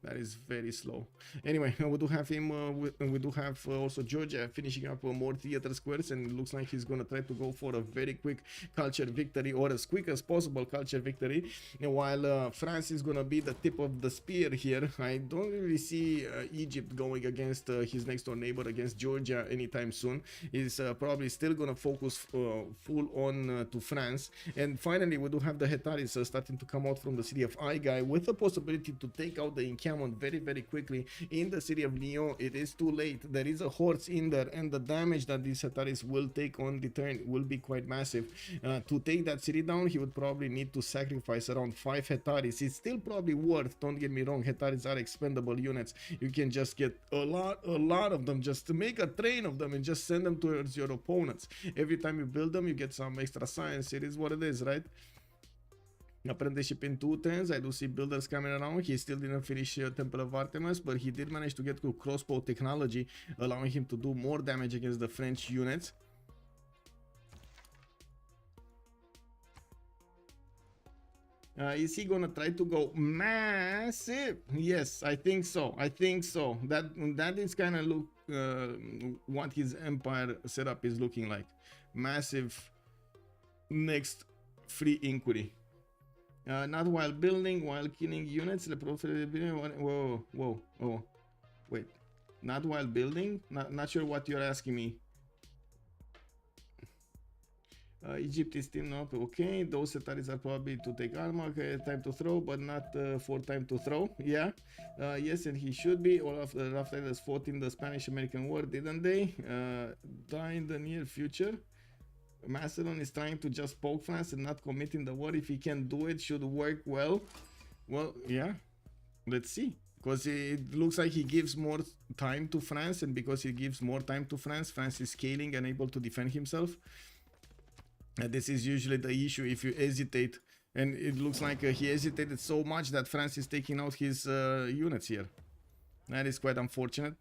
Speaker 3: That is very slow. Anyway, we do have him, we do have also Georgia finishing up more theater squares, and it looks like he's going to try to go for a very quick culture victory, or as quick as possible culture victory, while France is going to be the tip of the spear here. I don't really see Egypt going against his next door neighbor, against Georgia, anytime soon. He's probably still going to focus full on to France. And finally, we do have the Hetaris starting to come out from the city of Aigai with the possibility to take out the encampment very, very quickly in the city of Lyon. It is too late. There is a horse in there, and the damage that these Hetaris will take on the turn will be quite massive. To take that city down, he would probably need to sacrifice around 5 Hetaris. It's still probably worth, don't get me wrong, Hetaris are expendable units. You can just get a lot of them, just to make a train of them and just send them towards your opponents. Every time you build them, you get some extra science. It is what it is, right? Apprenticeship in 2 turns. I do see builders coming around. He still didn't finish Temple of Artemis, but he did manage to get to crossbow technology, allowing him to do more damage against the French units. Is he gonna try to go massive? Yes, I think so. I think so. That is kind of look what his empire setup is looking like. Massive next free inquiry. Not while building, while killing units. Whoa. Wait. Not while building? Not sure what you're asking me. Egypt is still not okay. Those Hetaris are probably to take armor. Okay, time to throw, but not for time to throw. Yeah. Yes, and he should be. All of the Rough Riders fought in the Spanish-American War, didn't they? Die in the near future. Macedon is trying to just poke France and not commit in the war. If he can do it, should work well. Well, yeah, let's see. Because it looks like he gives more time to France, and because he gives more time to France, France is scaling and able to defend himself. And this is usually the issue if you hesitate And it looks like he hesitated so much that France is taking out his units here. That is quite unfortunate.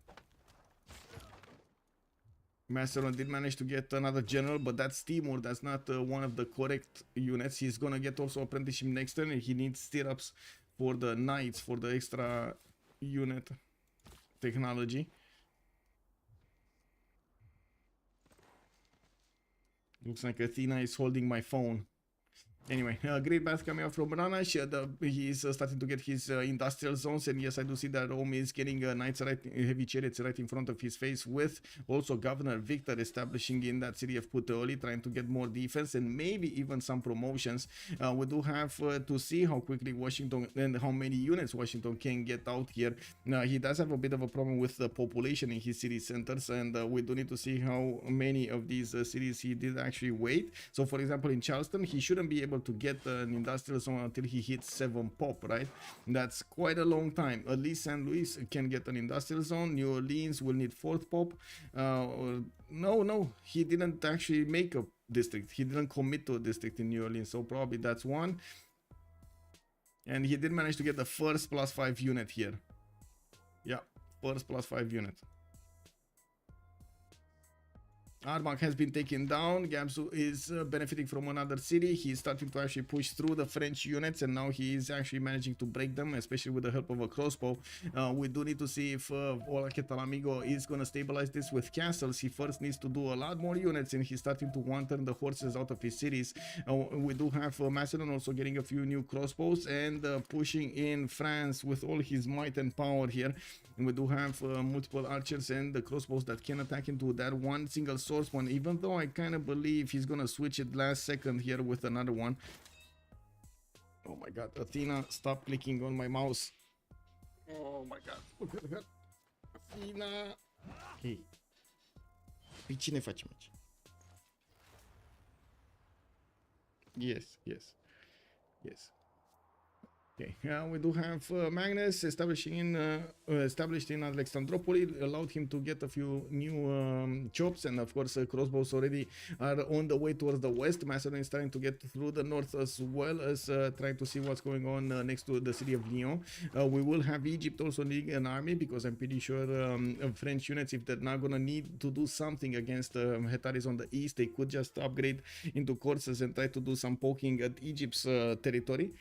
Speaker 3: Macedon did manage to get another general, but that's Timur. That's not one of the correct units. He's gonna get also apprenticeship next turn, and he needs stirrups for the knights, for the extra unit technology. Looks like Athena is holding my phone. Anyway, great bath coming out from Ranash. He's starting to get his industrial zones, and yes, I do see that Rome is getting knights right, heavy chariots right in front of his face, with also Governor Victor establishing in that city of Puteoli, trying to get more defense and maybe even some promotions. We do have to see how quickly Washington and how many units Washington can get out here. He does have a bit of a problem with the population in his city centers, and we do need to see how many of these cities he did actually wait. So, for example, in Charleston, he shouldn't be able to get an industrial zone until he hits 7 pop, right? That's quite a long time. At least St. Louis can get an industrial zone. New Orleans will need 4th pop. No, he didn't actually make a district. He didn't commit to a district in New Orleans, so probably that's one. And he did manage to get the first +5 unit here. Yeah, first +5 unit. Armagh has been taken down. Gamsu is benefiting from another city. He's starting to actually push through the French units, and now he is actually managing to break them, especially with the help of a crossbow. We do need to see if Ola Ketalamigo is going to stabilize this with castles. He first needs to do a lot more units, and he's starting to turn the horses out of his cities. We do have Macedon also getting a few new crossbows and pushing in France with all his might and power here. And we do have multiple archers and the crossbows that can attack into that one single source one, even though I kind of believe he's gonna switch it last second here with another one. Oh my god, Athena, stop clicking on my mouse. Oh my god, look at her. Athena. Hey. Pe cine facem aici? Yes. Okay, we do have Magnus established in Alexandropoli, allowed him to get a few new chops, and of course crossbows already are on the way towards the west. Macedon is trying to get through the north as well as trying to see what's going on next to the city of Lyon. We will have Egypt also needing an army, because I'm pretty sure French units, if they're not gonna need to do something against Hetaris on the east, they could just upgrade into courses and try to do some poking at Egypt's territory.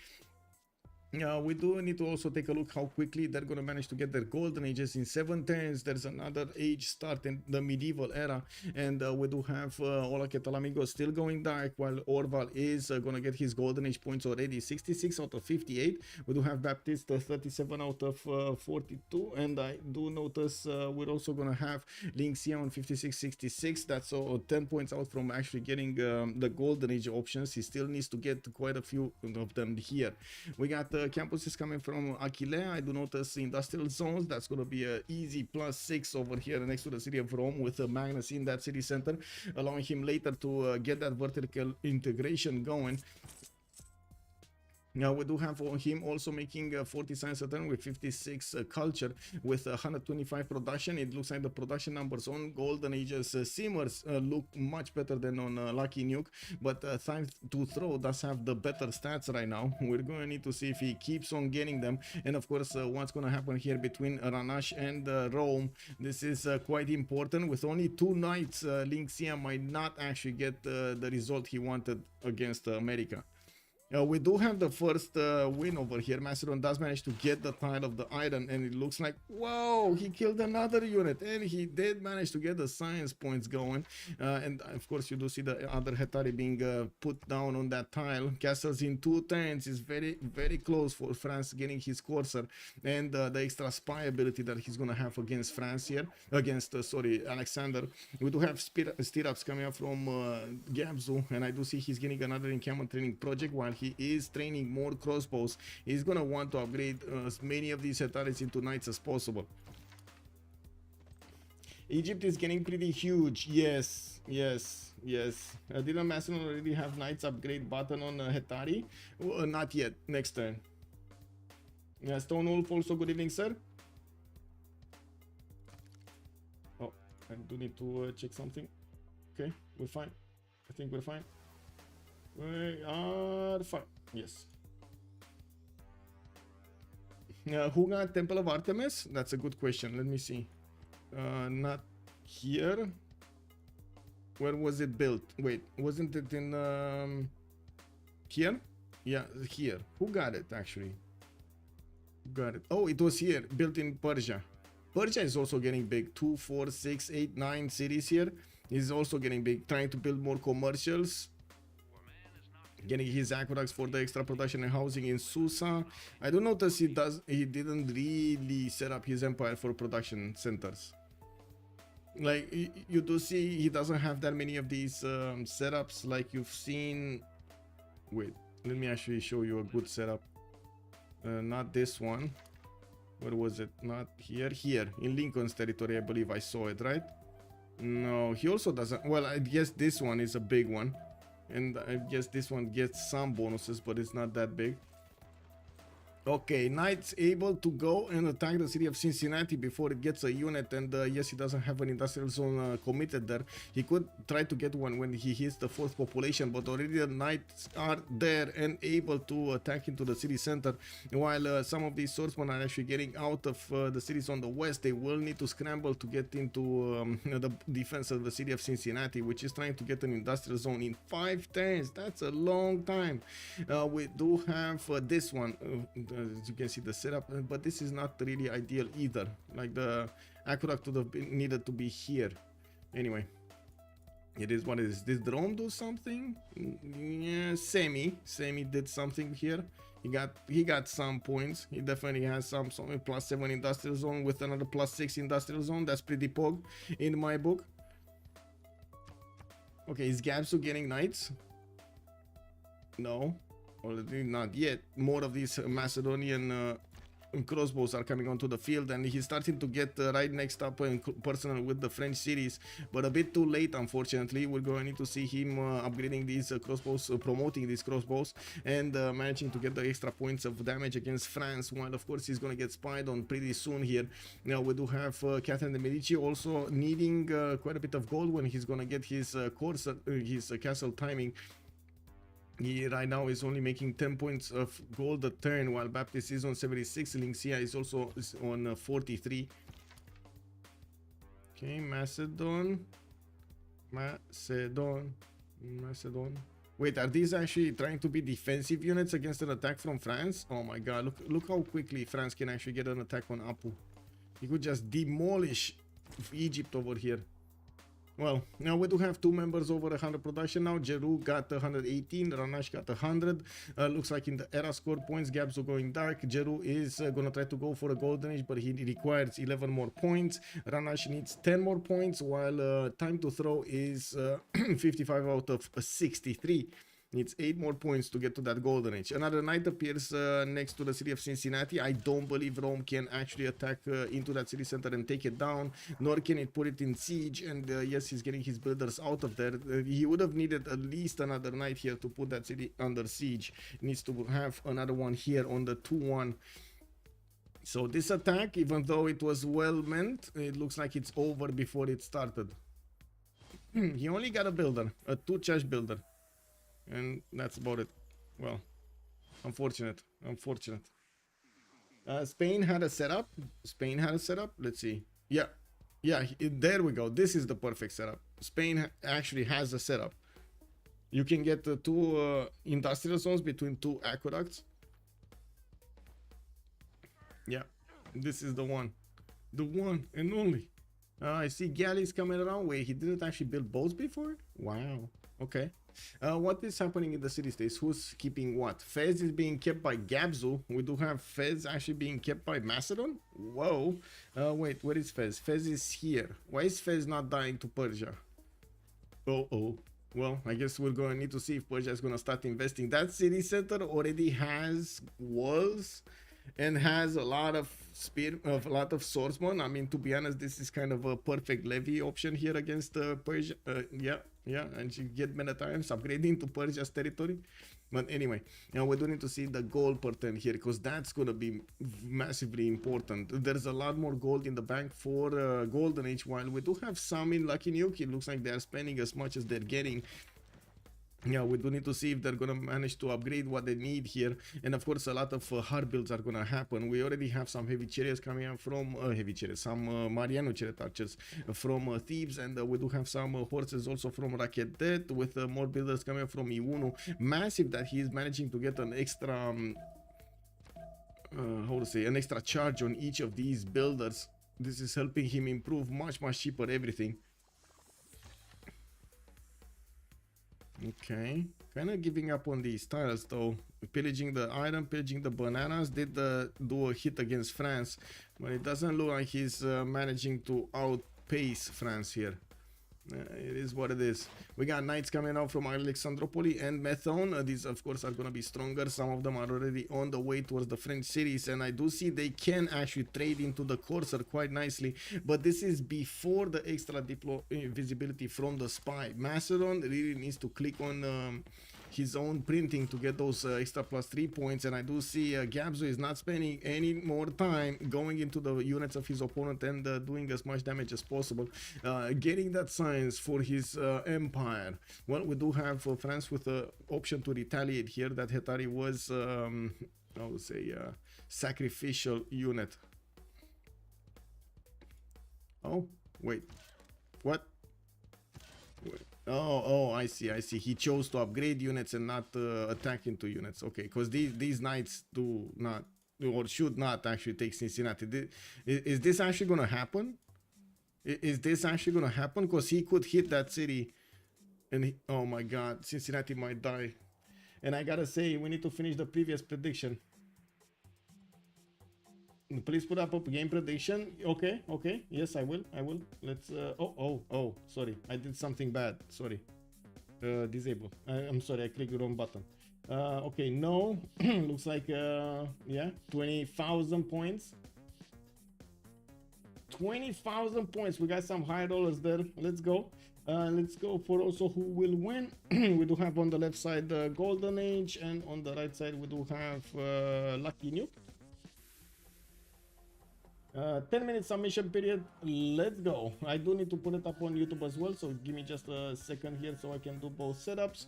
Speaker 3: We do need to also take a look how quickly they're going to manage to get their golden ages. In 7 turns, there's another age start in the medieval era, and we do have Ola Ketalamigo still going dark, while Orval is going to get his golden age points already, 66 out of 58. We do have Baptist 37 out of 42, and I do notice we're also going to have Linxia on 56-66. That's 10 points out from actually getting the golden age options. He still needs to get quite a few of them here. We got campus is coming from Achillea. I do notice industrial zones. That's going to be an easy +6 over here next to the city of Rome, with Magnus in that city center, allowing him later to get that vertical integration going. Now we do have him also making 40 science a turn with 56 culture with 125 production. It looks like the production numbers on Golden Ages Simmers look much better than on Lucky Nuke, but Time to Throw does have the better stats right now. We're going to need to see if he keeps on getting them, and of course what's going to happen here between Ranash and Rome. This is quite important. With only 2 knights, Linxia might not actually get the result he wanted against America. We do have the first win over here. Macedon does manage to get the tile of the iron, and it looks like, whoa, he killed another unit, and he did manage to get the science points going. And of course you do see the other Hetari being put down on that tile. Castles in 2 turns is very, very close for France getting his courser, and the extra spy ability that he's gonna have against France here, against Alexander. We do have stirrups coming up from Gabzu, and I do see he's getting another encampment training project while he is training more crossbows. He's gonna want to upgrade as many of these Hetaris into knights as possible. Egypt is getting pretty huge. Yes. Didn't Macedon already have knights upgrade button on Hetari? Not yet. Next turn. Stone Wolf also, good evening, sir. Oh, I do need to check something. Okay, we're fine. I think we're fine. We are fine. Yes. Who got Temple of Artemis? That's a good question. Let me see. Not here. Where was it built? Wait, wasn't it in here? Yeah, here. Who got it actually? Got it. Oh, it was here, built in Persia. Persia is also getting big. 2, 4, 6, 8, 9 cities here. He's also getting big, trying to build more commercials. Getting his aqueducts for the extra production and housing in Susa. I don't notice he didn't really set up his empire for production centers. Like you do see he doesn't have that many of these setups like you've seen. Wait, let me actually show you a good setup. Not this one. Where was it? Not here. Here in Lincoln's territory, I believe I saw it, right? No, he also doesn't. Well, I guess this one is a big one, and I guess this one gets some bonuses, but it's not that big. Okay, Knight's able to go and attack the city of Cincinnati before it gets a unit, and yes, he doesn't have an industrial zone committed there. He could try to get one when he hits the 4th population, but already the Knights are there and able to attack into the city center. While some of these swordsmen are actually getting out of the cities on the west, they will need to scramble to get into the defense of the city of Cincinnati, which is trying to get an industrial zone in 5 turns. That's a long time. We do have this one. As you can see the setup, but this is not really ideal either. Like the aqueduct would have needed to be here. Anyway, it is what it is. Did Rome do something? Yeah, Semi did something here. He got some points. He definitely has some +7 industrial zone with another +6 industrial zone. That's pretty pog in my book. Okay, is Gabsu getting knights? No. Already not yet. More of these Macedonian crossbows are coming onto the field, and he's starting to get right next up in personal with the French cities, but a bit too late, unfortunately. We're going to need to see him upgrading these crossbows, promoting these crossbows, and managing to get the extra points of damage against France, while of course he's going to get spied on pretty soon here. Now we do have Catherine de Medici also needing quite a bit of gold when he's going to get his castle timing. He right now is only making 10 points of gold a turn, while Baptist is on 76. Linxia is also on 43. Okay, Macedon. Wait, are these actually trying to be defensive units against an attack from France? Oh my god, look how quickly France can actually get an attack on Apu. He could just demolish Egypt over here. Well, now we do have 2 members over 100 production now. Jeru got 118, Ranash got 100. Looks like in the era score points, gaps are going dark. Jeru is gonna try to go for a golden age, but he requires 11 more points. Ranash needs 10 more points, while time to throw is 55 out of 63. Needs 8 more points to get to that golden age. Another knight appears next to the city of Cincinnati. I don't believe Rome can actually attack into that city center and take it down, nor can it put it in siege. And yes, he's getting his builders out of there. He would have needed at least another knight here to put that city under siege. He needs to have another one here on the 2-1. So this attack, even though it was well meant, it looks like it's over before it started. He only got a builder, a 2-charge builder. And that's about it. Well, unfortunate. Spain had a setup. Let's see. Yeah, there we go. This is the perfect setup. Spain actually has a setup. You can get 2 industrial zones between 2 aqueducts. Yeah, this is the one and only. I see galleys coming around. Wait, he didn't actually build boats before? Wow. Okay. What is happening in the city-states? Who's keeping what? Fez is being kept by Gabzu. We do have Fez actually being kept by Macedon? Whoa. Wait, where is Fez? Fez is here. Why is Fez not dying to Persia? Oh. Well, I guess we're going to need to see if Persia is going to start investing. That city center already has walls and has a lot of swordsmen. I mean, to be honest, this is kind of a perfect levy option here against Persia. Yeah, and you get many times upgrading to Persia's territory. But anyway, now we do need to see the gold per turn here, because that's going to be massively important. There's a lot more gold in the bank for Golden Age, while we do have some in Lucky Nuke. It looks like they're spending as much as they're getting. Yeah, we do need to see if they're gonna manage to upgrade what they need here, and of course a lot of hard builds are gonna happen. We already have some heavy chariots coming up from some Mariano chariot archers from Thebes, and we do have some horses also from Raketet, with more builders coming up from Iunu. Massive that he is managing to get an extra how to say, an extra charge on each of these builders. This is helping him improve much cheaper everything. Okay, kind of giving up on these tiles though. Pillaging the iron, pillaging the bananas. Did do a hit against France, but it doesn't look like he's managing to outpace France here. It is what it is. We got knights coming out from Alexandropoli and Methone. These of course are going to be stronger. Some of them are already on the way towards the French cities, and I do see they can actually trade into the Corsair quite nicely, but this is before the extra visibility from the spy. Macedon really needs to click on his own printing to get those extra +3 points, and I do see Gabzo is not spending any more time going into the units of his opponent and doing as much damage as possible, getting that science for his empire. Well, we do have France with the option to retaliate here. That Hetari was I would say sacrificial unit. Oh wait, what? Wait. Oh, I see. He chose to upgrade units and not attack into units. Okay, because these knights do not, or should not actually take Cincinnati. Is this actually gonna happen? Is this actually gonna happen? Because he could hit that city, and oh my God, Cincinnati might die. And I gotta say, we need to finish the previous prediction. Please put up a game prediction. Okay, yes, I will. Let's oh, sorry, I did something bad, sorry. Disable. I'm sorry, I clicked the wrong button. Okay, no. Looks like yeah, 20,000 points. 20,000 points. We got some high rollers there. Let's go. Let's go for also who will win. We do have on the left side the Golden Age, and on the right side we do have Lucky Nuke. 10-minute submission period. Let's go. I do need to put it up on YouTube as well, so give me just a second here so I can do both setups.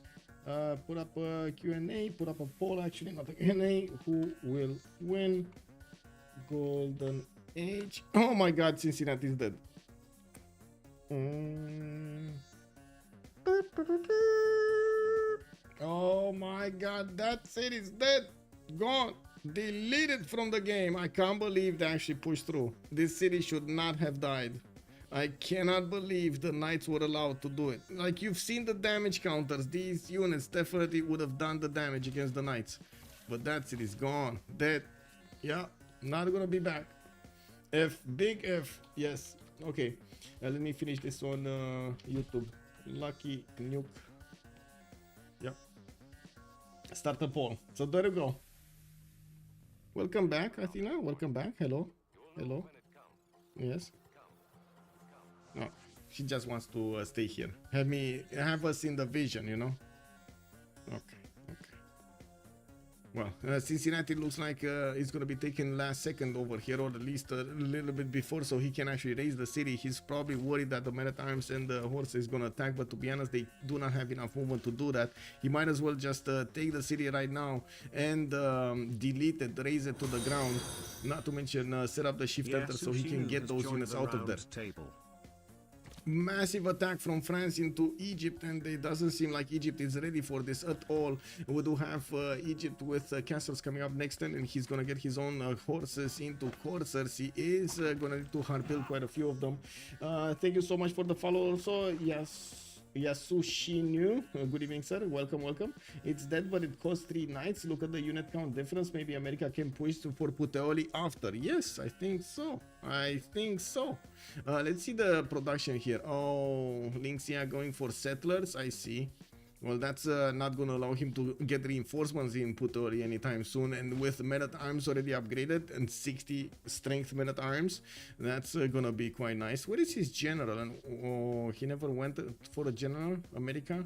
Speaker 3: Put up a Q&A, put up a poll, actually not a Q&A. Who will win Golden Age? Oh my God, Cincinnati is dead. Oh my God, that city's dead. Gone. Deleted from the game. I can't believe they actually pushed through. This city should not have died. I cannot believe the knights were allowed to do it. Like, you've seen the damage counters. These units definitely would have done the damage against the knights. But that city's gone. Dead. Yeah, not gonna be back. F, big F. Yes. Okay. Let me finish this on YouTube. Lucky Nuke. Yep. Start the poll. So there you go. Welcome back, Athena. Welcome back. Hello. Hello. Yes. No, she just wants to stay here. Have us in the vision, you know. Okay. Well, Cincinnati looks like it's gonna be taken last second over here, or at least a little bit before, so he can actually raise the city. He's probably worried that the men-at-arms and the horse is gonna attack, but to be honest, they do not have enough movement to do that. He might as well just take the city right now and delete it, raise it to the ground. Not to mention set up the shift enter so he can get those units out of there.
Speaker 4: Table.
Speaker 3: Massive attack from France into Egypt, and it doesn't seem like Egypt is ready for this at all. We do have Egypt with castles coming up next turn, and he's gonna get his own horses into Corsairs. He is gonna need to hard build quite a few of them. Thank you so much for the follow also. Yes. Yasushinu, good evening, sir. Welcome. It's dead, but it costs 3 knights. Look at the unit count difference. Maybe America can push for Puteoli after. Yes, I think so. Let's see the production here. Oh, Lynxia going for settlers. I see. Well, that's not going to allow him to get reinforcements in Puteoli anytime soon. And with men-at-arms already upgraded and 60 strength men-at-arms, that's going to be quite nice. Where is his general? And oh, he never went for a general? America?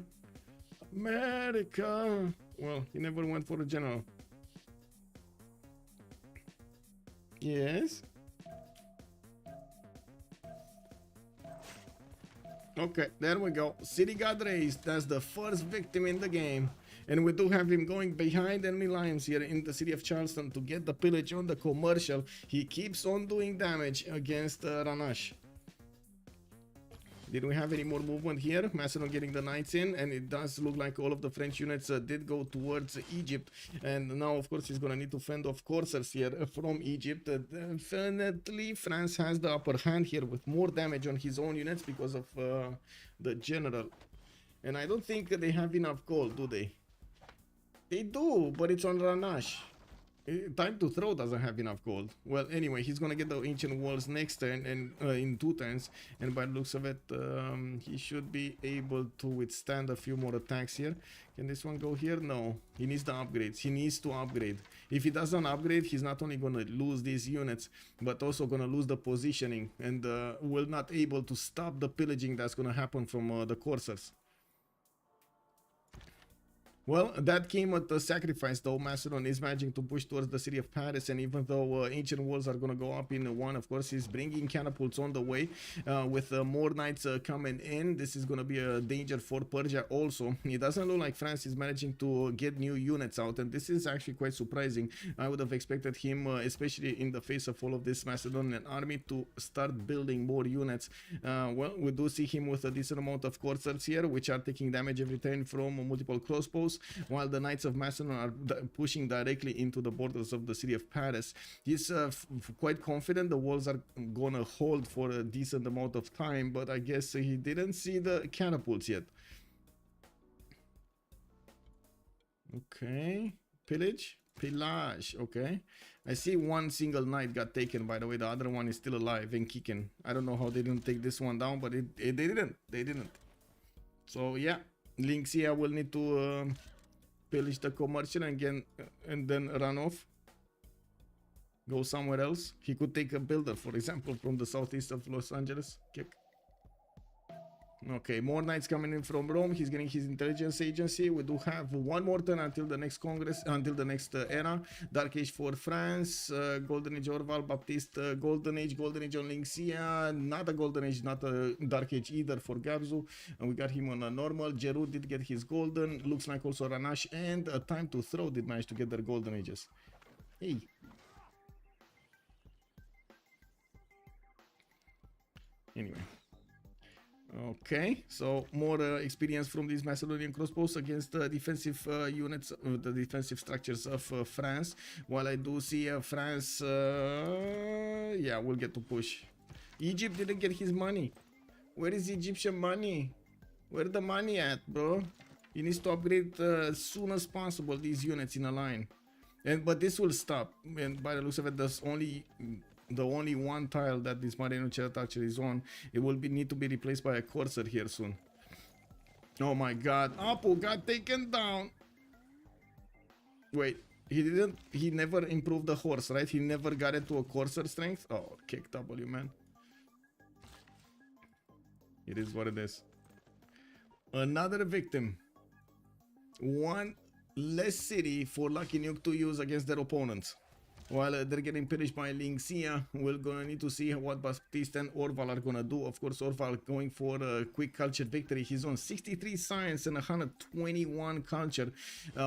Speaker 3: Well, he never went for a general. Yes. Okay, there we go. City got raised. That's the first victim in the game. And we do have him going behind enemy lines here in the city of Charleston to get the pillage on the commercial. He keeps on doing damage against Ranash. Did we have any more movement here? Macedon getting the knights in, and it does look like all of the French units did go towards Egypt. And now, of course, he's gonna need to fend off coursers here from Egypt. Definitely, France has the upper hand here with more damage on his own units because of the general. And I don't think they have enough gold, do they? They do, but it's on Ranash. Time to Throw doesn't have enough gold. Well, anyway, he's gonna get the ancient walls next turn and in 2 turns, and by the looks of it, he should be able to withstand a few more attacks here. Can this one go here? No, he needs the upgrades. He needs to upgrade. If he doesn't upgrade, he's not only gonna lose these units, but also gonna lose the positioning, and will not able to stop the pillaging that's gonna happen from the coursers. Well, that came at the sacrifice, though. Macedon is managing to push towards the city of Paris, and even though ancient walls are going to go up in 1, of course, he's bringing catapults on the way with more knights coming in. This is going to be a danger for Persia also. It doesn't look like France is managing to get new units out, and this is actually quite surprising. I would have expected him, especially in the face of all of this Macedonian army, to start building more units. Well, we do see him with a decent amount of coursers here, which are taking damage every turn from multiple crossbows, while the Knights of Macedon are pushing directly into the borders of the city of Paris. He's quite confident the walls are gonna hold for a decent amount of time, but I guess he didn't see the catapults yet. Okay, pillage, okay. I see one single knight got taken, by the way. The other one is still alive and kicking. I don't know how they didn't take this one down, but they didn't. So yeah, Linxia will need to pillage the commercial and then run off. Go somewhere else. He could take a builder, for example, from the southeast of Los Angeles. Kick. Okay, more knights coming in from Rome. He's getting his intelligence agency. We do have one more turn until the next Congress, until the next era. Dark Age for France, Golden Age Orval, Baptiste, Golden Age on Linxia, not a Golden Age, not a Dark Age either for Gabzu. And we got him on a normal. Jeru did get his Golden. Looks like also Ranash and a Time to Throw did manage to get their Golden Ages. Hey. Anyway. Okay, so more experience from these Macedonian crossbows against the defensive units, the defensive structures of France. While I do see France, yeah, we'll get to push. Egypt didn't get his money. Where is Egyptian money? Where the money at, bro? He needs to upgrade as soon as possible these units in a line. But this will stop. And by the looks of it, there's the only one tile that this Marino chat actually is on. It will need to be replaced by a courser here soon. Oh my god, Apu got taken down. Wait, he never improved the horse, right? He never got it to a courser strength. Oh, kick W, man. It is what it is. Another victim. One less city for Lucky Nuke to use against their opponents. While they're getting pillaged by Linxia, we're gonna need to see what Baptiste and Orval are gonna do. Of course, Orval going for a quick culture victory. He's on 63 science and 121 culture.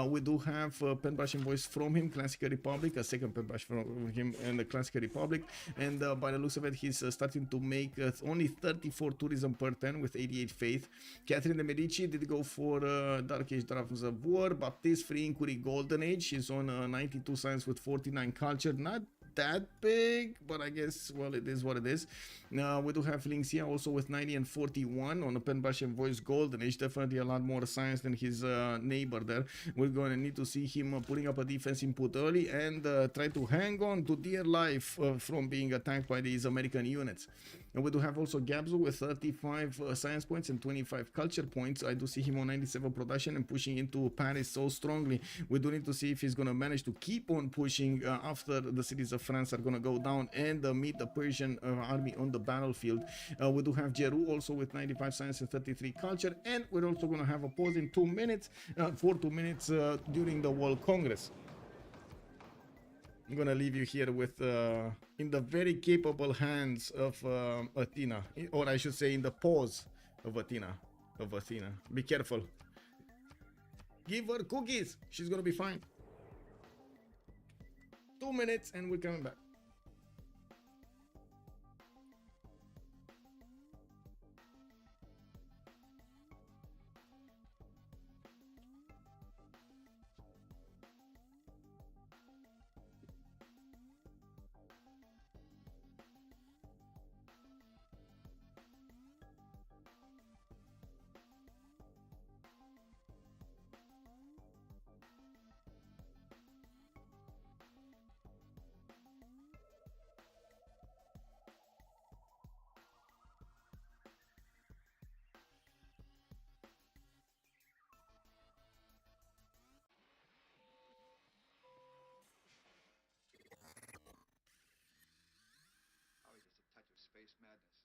Speaker 3: We do have pen brush invoice from him, Classical Republic, a second pen brush from him and the Classical Republic. And by the looks of it, he's starting to make only 34 tourism per turn with 88 faith. Catherine de Medici did go for Dark Age Drafts of War. Baptiste free inquiry Golden Age. She's on 92 science with 49 culture. Not that big, but I guess, well, it is what it is. We do have Linxia also with 90 and 41 on the pen brush and voice Golden Age. Definitely a lot more science than his neighbor there. We're going to need to see him putting up a defense input early and try to hang on to dear life from being attacked by these American units. And we do have also Gabzu with 35 science points and 25 culture points. I do see him on 97 production and pushing into Paris so strongly. We do need to see if he's going to manage to keep on pushing after the cities of France are going to go down and meet the Persian army on the battlefield. We do have Jeru also with 95 science and 33 culture. And we're also going to have a pause in 2 minutes, for 2 minutes during the World Congress. I'm gonna leave you here with in the very capable hands of Athena, or I should say in the paws of Athena. Be careful. Give her cookies. She's gonna be fine. 2 minutes and we're coming back.
Speaker 6: Always just a touch of space madness.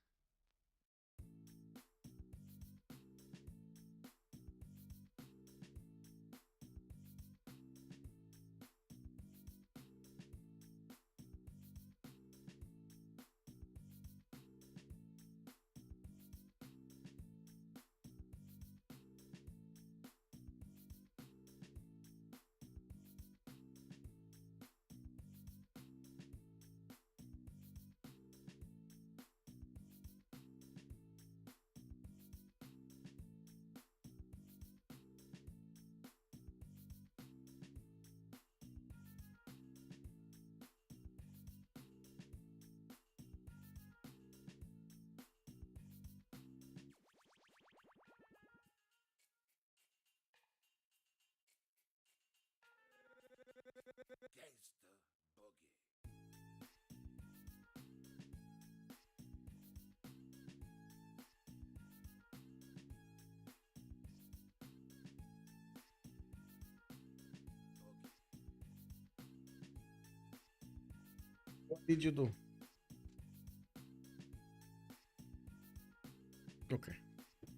Speaker 5: Gangsta boogie.
Speaker 3: What did you do? Okay.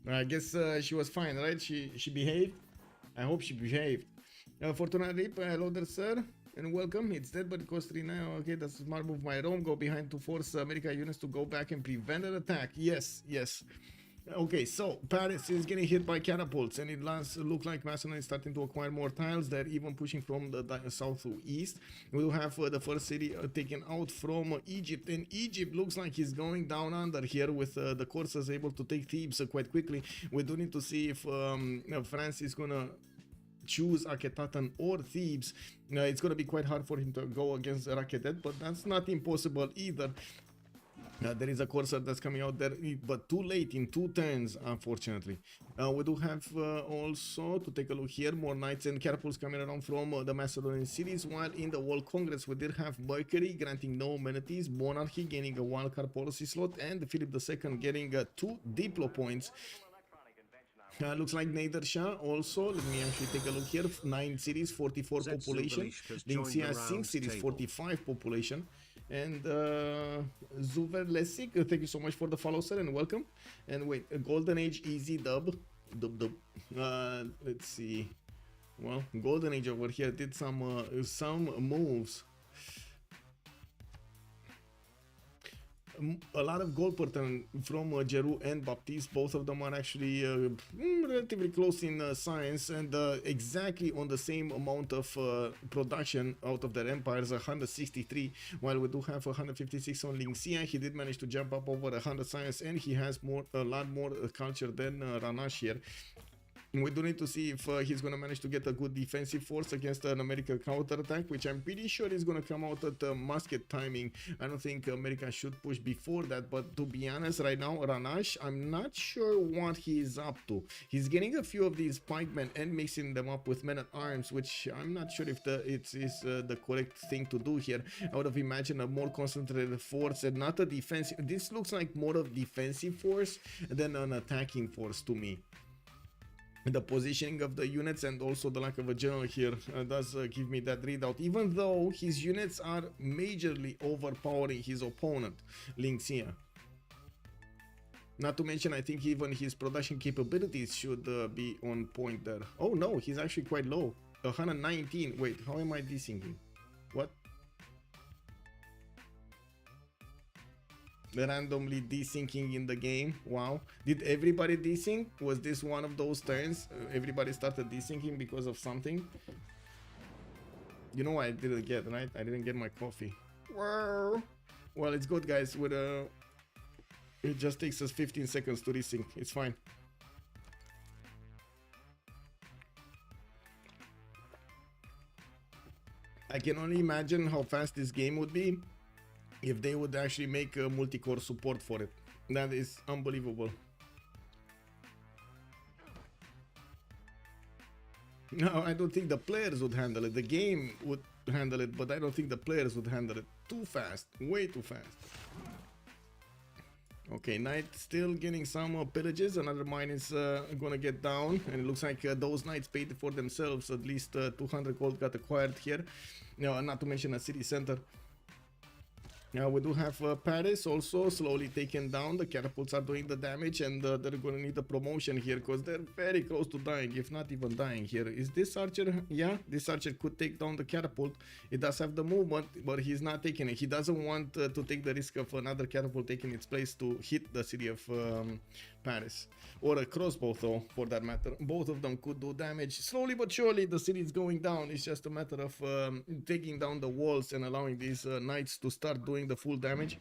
Speaker 3: I guess she was fine, right? She behaved. I hope she behaved. Fortuna Rip, hello there, sir, and welcome. It's dead, but it costs 3 now. Okay, that's a smart move. My Rome go behind to force America units to go back and prevent an attack. Yes, yes. Okay, so Paris is getting hit by catapults, and it look like Macedon is starting to acquire more tiles. They're even pushing from the south to east. We will have the first city taken out from Egypt, and Egypt looks like he's going down under here with the corsairs able to take Thebes quite quickly. We do need to see if France is gonna choose Akhetaten or Thebes. It's gonna be quite hard for him to go against Raketet, but that's not impossible either. There is a Corsair that's coming out there, but too late in 2 turns, unfortunately. We do have also, to take a look here, more knights and catapults coming around from the Macedonian cities, while in the World Congress we did have Mercury granting no amenities, Monarchy gaining a wildcard policy slot, and Philip II getting 2 Diplo points. Looks like Nader Shah also, let me actually take a look here, 9 cities, 44 population, Linxia 6 cities, 45 population, and Zuver Lesik, thank you so much for the follow, sir, and welcome. And wait, a Golden Age easy dub. Let's see, well, Golden Age over here did some moves. A lot of goal pattern from Jeru and Baptiste. Both of them are actually relatively close in science, and exactly on the same amount of production out of their empires, 163, while we do have 156 on Linxia. He did manage to jump up over 100 science, and he has a lot more culture than Ranash here. We do need to see if he's going to manage to get a good defensive force against an American counterattack, which I'm pretty sure is going to come out at musket timing. I don't think America should push before that, but to be honest, right now, Ranash, I'm not sure what he is up to. He's getting a few of these pikemen and mixing them up with men-at-arms, which I'm not sure if it is the correct thing to do here. I would have imagined a more concentrated force and not a defensive. This looks like more of defensive force than an attacking force to me. The positioning of the units and also the lack of a general here does give me that readout, even though his units are majorly overpowering his opponent, Linxia. Not to mention, I think even his production capabilities should be on point there. Oh no, he's actually quite low. 119. Wait, how am I desyncing? What? randomly desyncing in the game. Wow. Did everybody desync? Was this one of those turns? Everybody started desyncing because of something? You know what I didn't get, right? I didn't get my coffee. Well, it's good, guys. With it just takes us 15 seconds to resync. It's fine. I can only imagine how fast this game would be if they would actually make a multi-core support for it. That is unbelievable. No, I don't think the players would handle it. The game would handle it, but I don't think the players would handle it. Too fast. Way too fast. Okay, Knight still getting some pillages. Another mine is gonna get down, and it looks like those Knights paid for themselves. At least 200 gold got acquired here. No, not to mention a city center. Now we do have Paris also slowly taken down. The catapults are doing the damage, and they're going to need a promotion here because they're very close to dying, if not even dying here. Is this archer? Yeah, this archer could take down the catapult. It does have the movement, but he's not taking it. He doesn't want to take the risk of another catapult taking its place to hit the city of Paris. Or a crossbow, though, for that matter. Both of them could do damage. Slowly but surely, the city is going down. It's just a matter of taking down the walls and allowing these knights to start doing the full damage.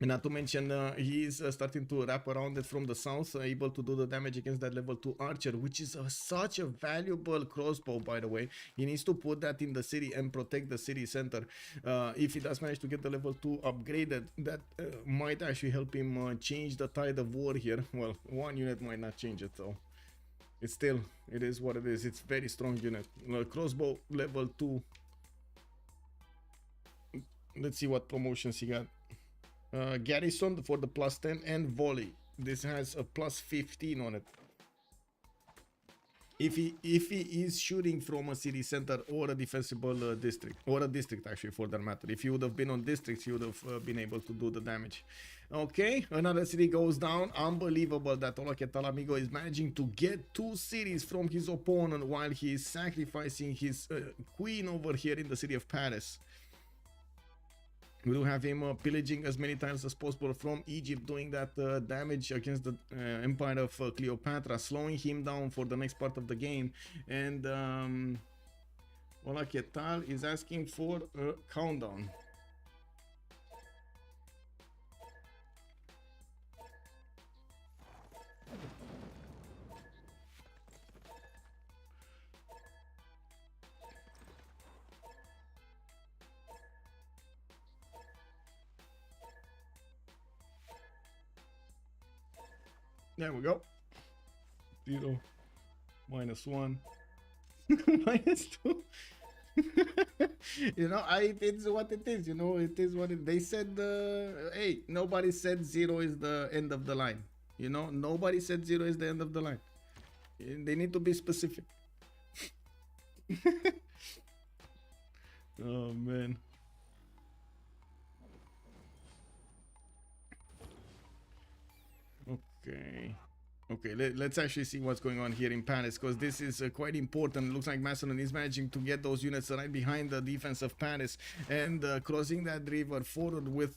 Speaker 3: And not to mention, he is starting to wrap around it from the south, able to do the damage against that level 2 archer, which is such a valuable crossbow, by the way. He needs to put that in the city and protect the city center. If he does manage to get the level 2 upgraded, that might actually help him change the tide of war here. Well, one unit might not change it, though. It's still, it is what it is. It's very strong unit. Crossbow level 2. Let's see what promotions he got. Garrison for the +10 and volley. This has a +15 on it. If he is shooting from a city center or a defensible district, or a district actually for that matter. If he would have been on districts, he would have been able to do the damage. Okay, another city goes down. Unbelievable that Ola Amigo is managing to get 2 cities from his opponent while he is sacrificing his queen over here in the city of Paris. We do have him pillaging as many times as possible from Egypt, doing that damage against the empire of Cleopatra, slowing him down for the next part of the game. And Ola Ketal is asking for a countdown. There we go. 0, -1, -2. You know, it's what it is. You know, it is what it. They said. Hey, nobody said 0 is the end of the line. You know, nobody said 0 is the end of the line. They need to be specific. Oh man. Okay, let's actually see what's going on here in Paris, because this is quite important. It looks like Macedon is managing to get those units right behind the defense of Paris, and crossing that river forward with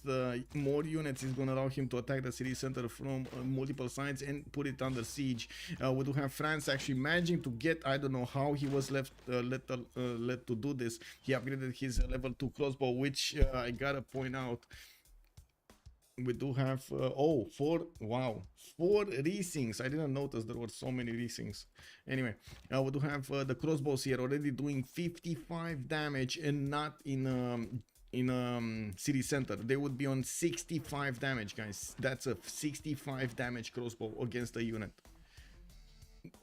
Speaker 3: more units is going to allow him to attack the city center from multiple sides and put it under siege. We do have France actually managing to get, I don't know how he was let to do this. He upgraded his level 2 crossbow, which I gotta point out. We do have 4 resyncs. I didn't notice there were so many resyncs. Anyway, we do have the crossbows here already doing 55 damage, and not in city center. They would be on 65 damage, guys. That's a 65 damage crossbow against a unit.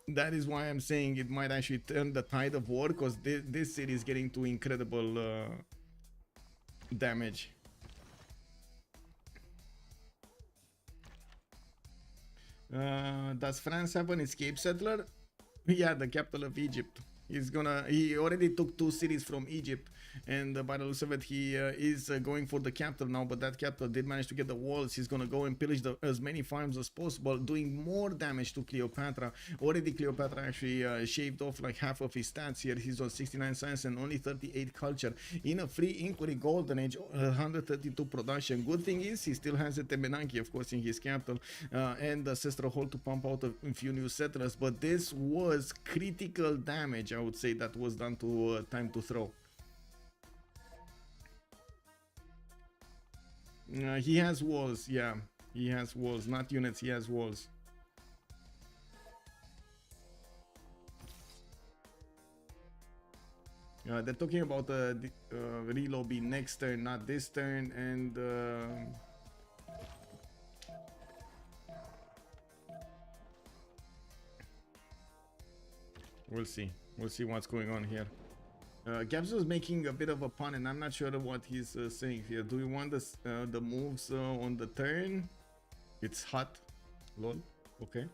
Speaker 3: That is why I'm saying it might actually turn the tide of war, because this city is getting to incredible damage. Does France have an escape settler? Yeah, the capital of Egypt. He already took 2 cities from Egypt, and by the looks of it, he is going for the capital now. But that capital did manage to get the walls. He's gonna go and pillage as many farms as possible, doing more damage to Cleopatra. Already, Cleopatra actually shaved off like half of his stats here. He's on 69 science and only 38 culture. In a free inquiry golden age, 132 production. Good thing is he still has a Temenanki, of course, in his capital, and the ancestral hall to pump out a few new settlers. But this was critical damage, I would say, that was done to time to throw. He has walls, yeah. He has walls, not units, he has walls. They're talking about the relobby next turn, not this turn, and we'll see. We'll see what's going on here. Gabs was making a bit of a pun, and I'm not sure what he's saying here. Do we want the moves on the turn? It's hot. Lol. Okay.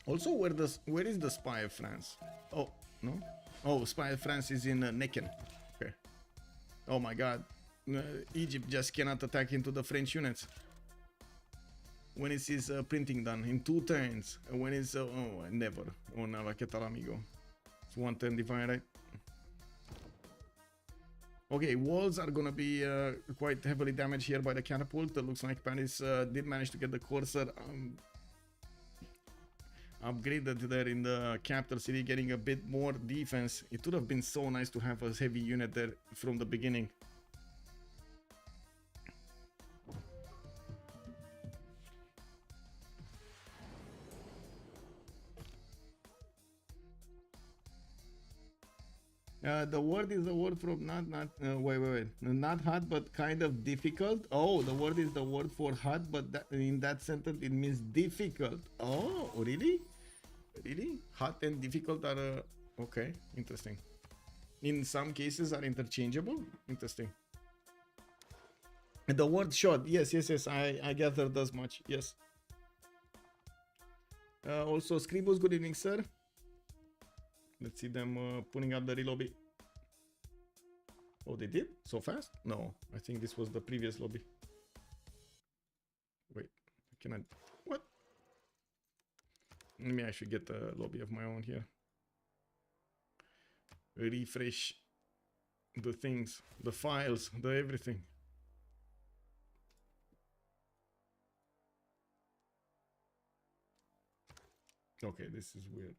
Speaker 3: Also, where is the spy of France? Oh, no? Oh, spy of France is in Necken. Okay. Oh my god. Egypt just cannot attack into the French units. When is his printing done? In 2 turns. When is... oh, never. Oh, no, ¿qué tal, amigo? It's 1 turn divine, right? Okay, walls are gonna be quite heavily damaged here by the catapult. It looks like Paris did manage to get the Corsair upgraded there in the capital city, getting a bit more defense. It would have been so nice to have a heavy unit there from the beginning. The word is the word from wait, not hot but kind of difficult. Oh, the word is the word for hot, but in that sentence it means difficult. Oh, really? Really? Hot and difficult are okay, interesting. In some cases are interchangeable. Interesting. And the word shot, yes, I gathered as much. Yes. Also, Scribus, good evening, sir. Let's see them putting up the relobby. Oh, they did? So fast? No, I think this was the previous lobby. Wait, can I... What? Let me actually get a lobby of my own here. Refresh the things, the files, the everything. Okay, this is weird.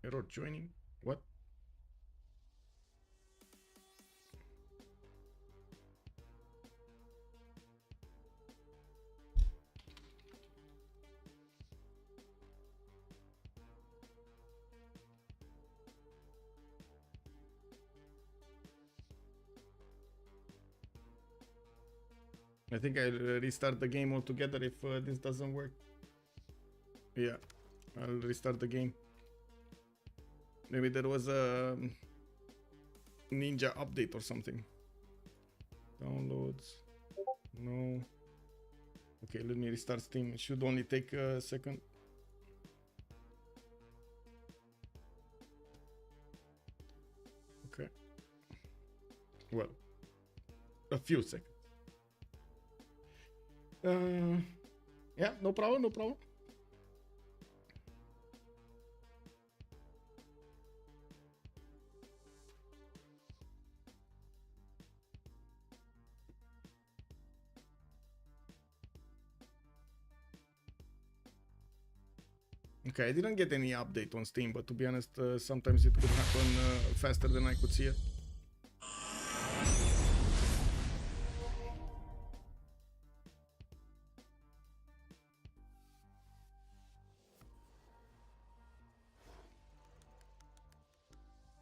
Speaker 3: Error joining? What? I think I'll restart the game altogether if this doesn't work. Yeah, I'll restart the game. Maybe there was a ninja update or something. Downloads. No. Okay, let me restart Steam. It should only take a second. Okay. Well, a few seconds. Yeah, no problem, no problem. Okay, I didn't get any update on Steam, but to be honest, sometimes it could happen faster than I could see it.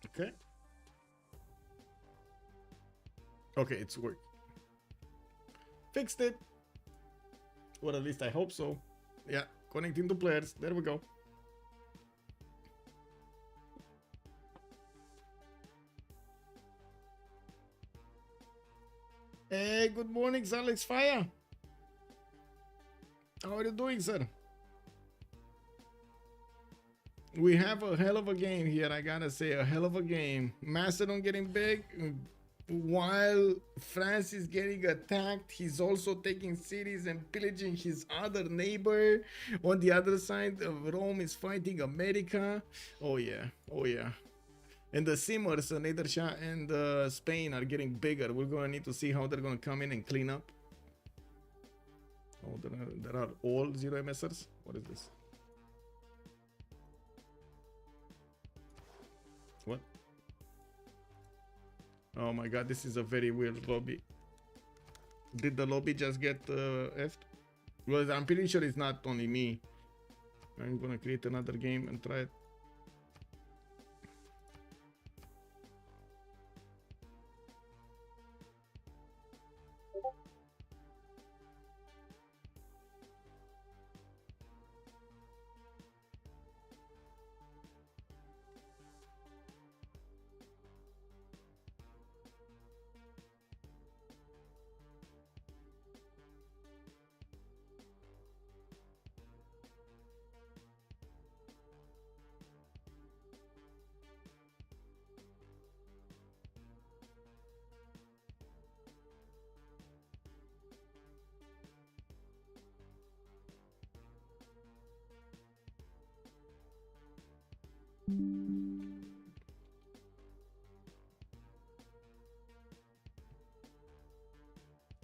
Speaker 3: Okay. Okay, it's worked. Fixed it. Or at least I hope so. Yeah, connecting to players. There we go. Hey, good morning, Alex Fire. How are you doing, sir? We have a hell of a game here, I gotta say, a hell of a game. Macedon getting big, while France is getting attacked. He's also taking cities and pillaging his other neighbor. On the other side, Rome is fighting America. Oh yeah, oh yeah. And the Simmers, Nedersha and Spain are getting bigger. We're gonna need to see how they're gonna come in and clean up. Oh, there are all 0 MSers? What is this? What? Oh my god, this is a very weird lobby. Did the lobby just get effed? Well, I'm pretty sure it's not only me. I'm gonna create another game and try it.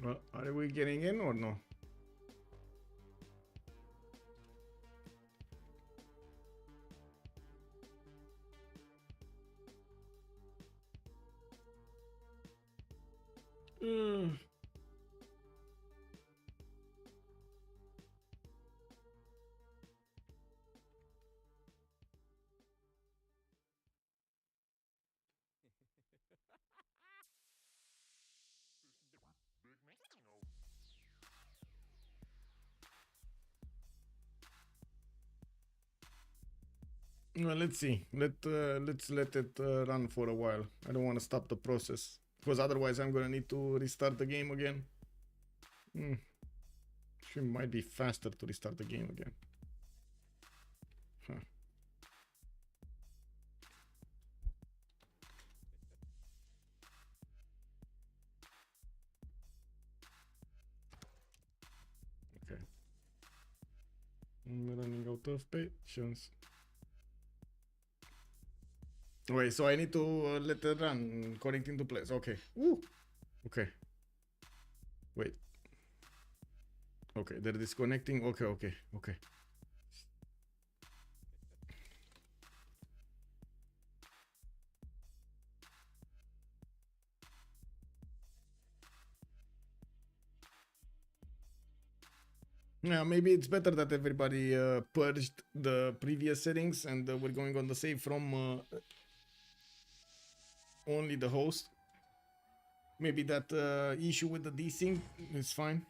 Speaker 3: Well, are we getting in or no? Well, let's see. Let's let it run for a while. I don't want to stop the process because otherwise I'm gonna need to restart the game again. It might be faster to restart the game again. Huh. Okay. I'm running out of patience. Wait, so I need to let it run, connecting to place. Okay. Woo. Okay. Wait. Okay, they're disconnecting. Okay. Yeah, maybe it's better that everybody purged the previous settings and we're going on the save from only the host. Maybe that issue with the desync is fine.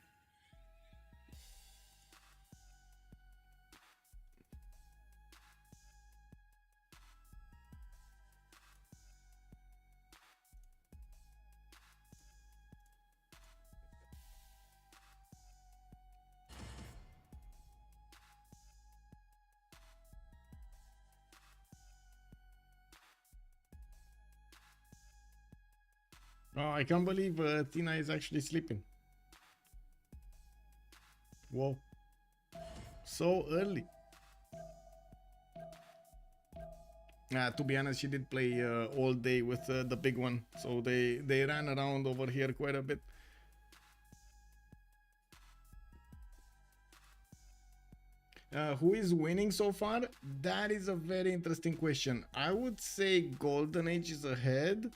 Speaker 3: Oh, I can't believe Tina is actually sleeping. Whoa. So early. To be honest, she did play all day with the big one. So they ran around over here quite a bit. Who is winning so far? That is a very interesting question. I would say Golden Age is ahead,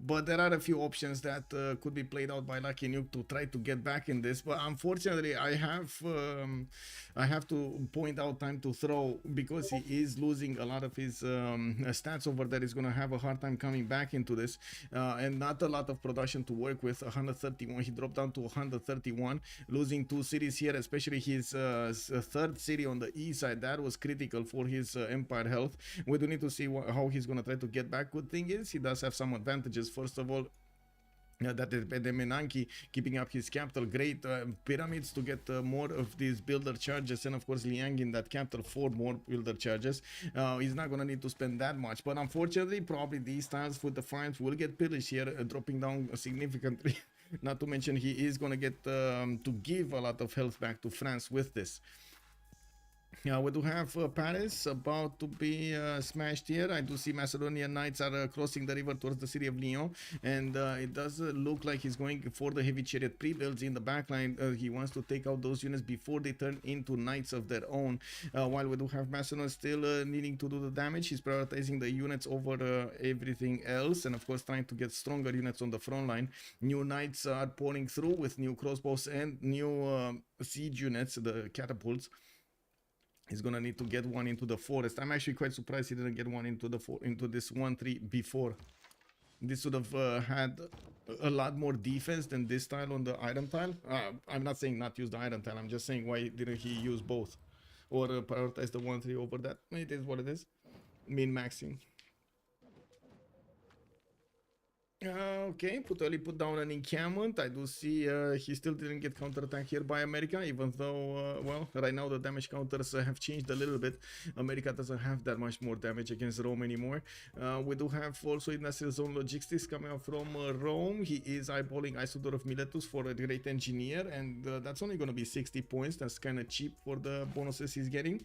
Speaker 3: but there are a few options that could be played out by Lucky Nuke to try to get back in this. But unfortunately, I have to point out Time to Throw because he is losing a lot of his stats over there. He's gonna have a hard time coming back into this, and not a lot of production to work with. 131. He dropped down to 131, losing 2 cities here, especially his third city on the east side. That was critical for his empire health. We do need to see how he's gonna try to get back. Good thing is he does have some advantages. First of all, That is Bedemenanki keeping up his capital. Great pyramids to get more of these builder charges, and of course Liang in that capital for more builder charges. He's not gonna need to spend that much, but unfortunately probably these tiles with the farms will get pillaged here, dropping down significantly. Not to mention he is gonna get to give a lot of health back to France with this. Yeah, we do have Paris about to be smashed here. I do see Macedonian knights are crossing the river towards the city of Lyon, and it does look like he's going for the heavy chariot pre-builds in the backline. He wants to take out those units before they turn into knights of their own. While we do have Macedon still needing to do the damage, he's prioritizing the units over everything else, and of course trying to get stronger units on the front line. New knights are pouring through with new crossbows and new siege units, the catapults. He's gonna need to get one into the forest. I'm actually quite surprised he didn't get one into this 1-3 before. This would have had a lot more defense than this tile on the item tile. I'm not saying not use the item tile. I'm just saying why didn't he use both or prioritize the 1-3 over that? It is what it is. Min-maxing. Okay, Putelli put down an encampment. I do see he still didn't get counterattack here by America, even though, well, right now the damage counters have changed a little bit. America doesn't have that much more damage against Rome anymore. We do have also industrial zone logistics coming out from Rome. He is eyeballing Isodor of Miletus for a great engineer, and that's only going to be 60 points. That's kind of cheap for the bonuses he's getting.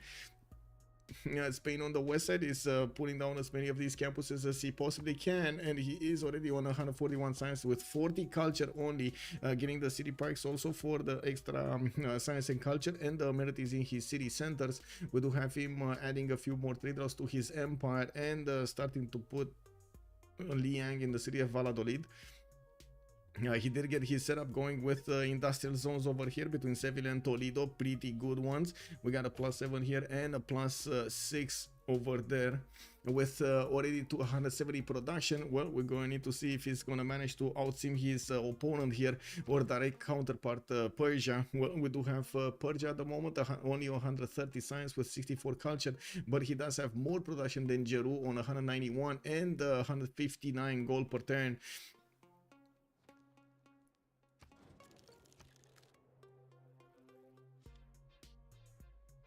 Speaker 3: Spain on the west side is pulling down as many of these campuses as he possibly can, and he is already on 141 science with 40 culture only, giving the city parks also for the extra science and culture and the amenities in his city centers. We do have him adding a few more trade routes to his empire and starting to put Liang in the city of Valladolid. He did get his setup going with industrial zones over here between Seville and Toledo, pretty good ones. We got a +7 here and a +6 over there with already 270 production. Well, we're going to need to see if he's going to manage to outsim his opponent here or direct counterpart Persia. Well, we do have Persia at the moment, only 130 science with 64 culture, but he does have more production than Jeru on 191 and 159 gold per turn.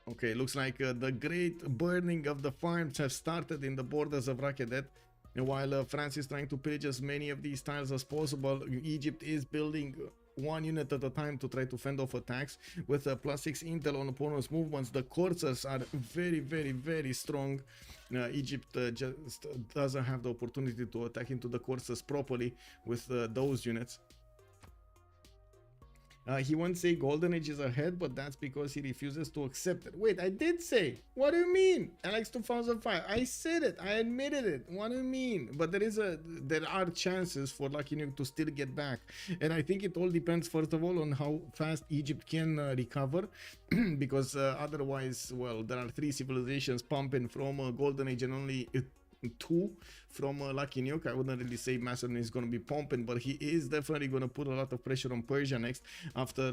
Speaker 3: Okay, looks like the great burning of the farms have started in the borders of Rakedet. And while France is trying to pillage as many of these tiles as possible, Egypt is building one unit at a time to try to fend off attacks. With a +6 intel on opponent's movements, the coursers are very, very, very strong. Egypt just doesn't have the opportunity to attack into the coursers properly with those units. He won't say Golden Age is ahead, but that's because he refuses to accept it. Wait, I did say. What do you mean? Alex 2005. I said it. I admitted it. What do you mean? But there are chances for Lucky Nuke to still get back. And I think it all depends, first of all, on how fast Egypt can recover. Because otherwise, well, there are 3 civilizations pumping from Golden Age and only 2 from Lucky Nuke. I wouldn't really say Macedon is going to be pumping, but he is definitely going to put a lot of pressure on Persia next after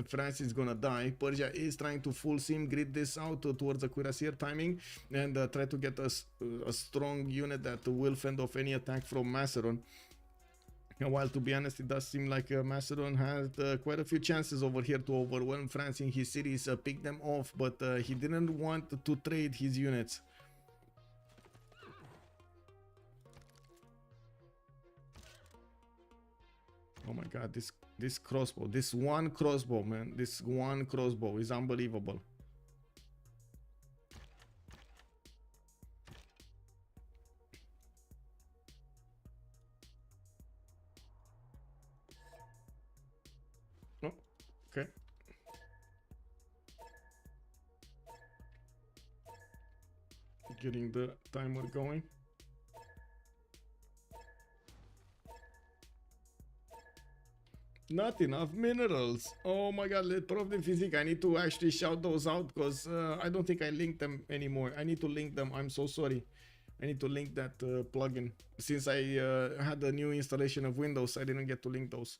Speaker 3: France is going to die. Persia is trying to full sim grid this out towards the cuirassier timing and try to get a strong unit that will fend off any attack from Macedon. While to be honest, it does seem like Macedon had quite a few chances over here to overwhelm France in his cities, pick them off, but he didn't want to trade his units. Oh my god, this crossbow, this one crossbow, man, this one crossbow is unbelievable. Oh, okay. Getting the timer going. Not enough minerals. Oh my god, Prof de Physique, I need to actually shout those out because I don't think I linked them anymore. I need to link them. I'm so sorry. I need to link that plugin. Since I had a new installation of Windows, I didn't get to link those.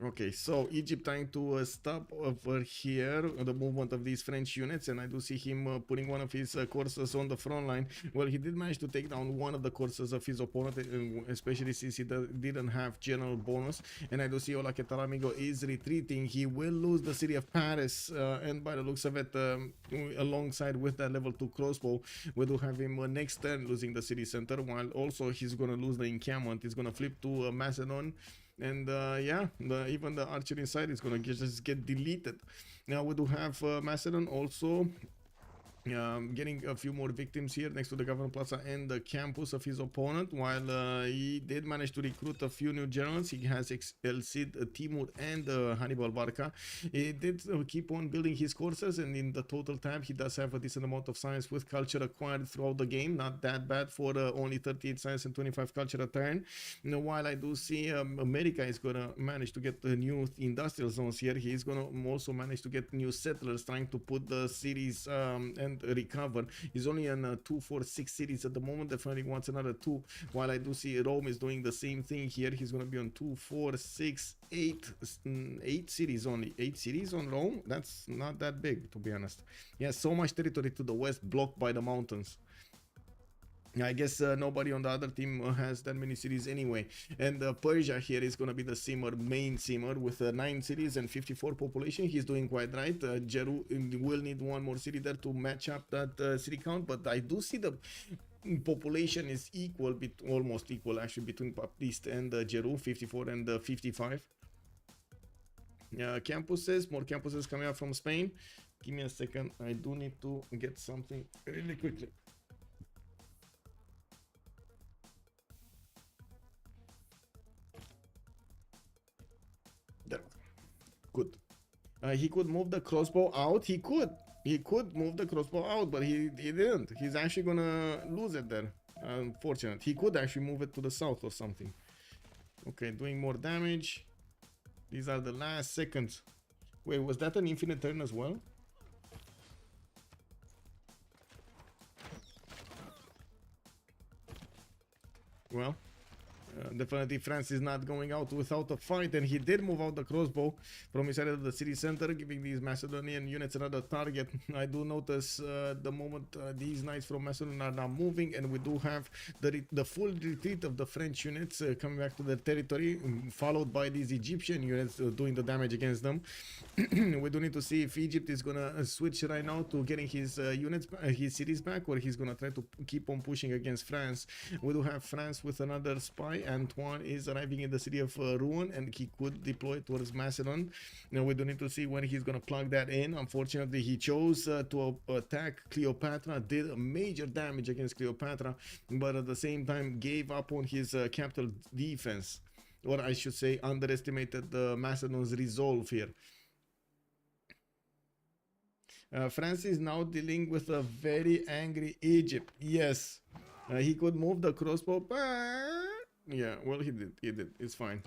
Speaker 3: Okay, so Egypt trying to stop over here the movement of these French units, and I do see him putting one of his courses on the front line. Well, he did manage to take down one of the courses of his opponent, especially since he didn't have general bonus. And I do see Ola Ketalamigo is retreating. He will lose the city of Paris, and by the looks of it, alongside with that level 2 crossbow, we do have him next turn losing the city center, while also he's gonna lose the encampment. He's gonna flip to Macedon. And yeah, even the archer inside is gonna just get deleted. Now we do have Macedon also getting a few more victims here next to the government plaza and the campus of his opponent, while he did manage to recruit a few new generals. He has El Cid, Timur and Hannibal Barca. He did keep on building his courses, and in the total tab he does have a decent amount of science with culture acquired throughout the game. Not that bad for only 38 science and 25 culture a turn. Now, while I do see America is gonna manage to get the new industrial zones here, he's gonna also manage to get new settlers trying to put the cities and recover. He's only on 2, 4, 6 cities at the moment. Definitely wants another 2. While I do see Rome is doing the same thing here. He's gonna be on 2, 4, 6, 8 cities only. 8 cities on Rome. That's not that big, to be honest. Yeah, so much territory to the west blocked by the mountains. I guess nobody on the other team has that many cities anyway. And Persia here is going to be the main simmer with 9 cities and 54 population. He's doing quite right. Jeru will need one more city there to match up that city count. But I do see the population is equal, almost equal actually, between Baptiste and Jeru, 54 and 55. Campuses, more campuses coming out from Spain. Give me a second. I do need to get something really quickly. Good. He could move the crossbow out. He could move the crossbow out, but he didn't. He's actually gonna lose it there. Unfortunate. He could actually move it to the south or something. Okay, doing more damage. These are the last seconds. Wait, was that an infinite turn as well? Well, definitely France is not going out without a fight, and he did move out the crossbow from inside of the city center, giving these Macedonian units another target. I do notice the moment these knights from Macedon are now moving, and we do have the full retreat of the French units coming back to their territory, followed by these Egyptian units doing the damage against them. We do need to see if Egypt is gonna switch right now to getting his units, his cities back, or he's gonna try to keep on pushing against France. We do have France with another spy. Antoine is arriving in the city of Rouen, and he could deploy towards Macedon. Now we do need to see when he's gonna plug that in. Unfortunately, he chose to attack Cleopatra, did major damage against Cleopatra, but at the same time gave up on his capital defense, or I should say underestimated the Macedon's resolve here. France is now dealing with a very angry Egypt. Yes, he could move the crossbow, but yeah, well, he did. It's fine.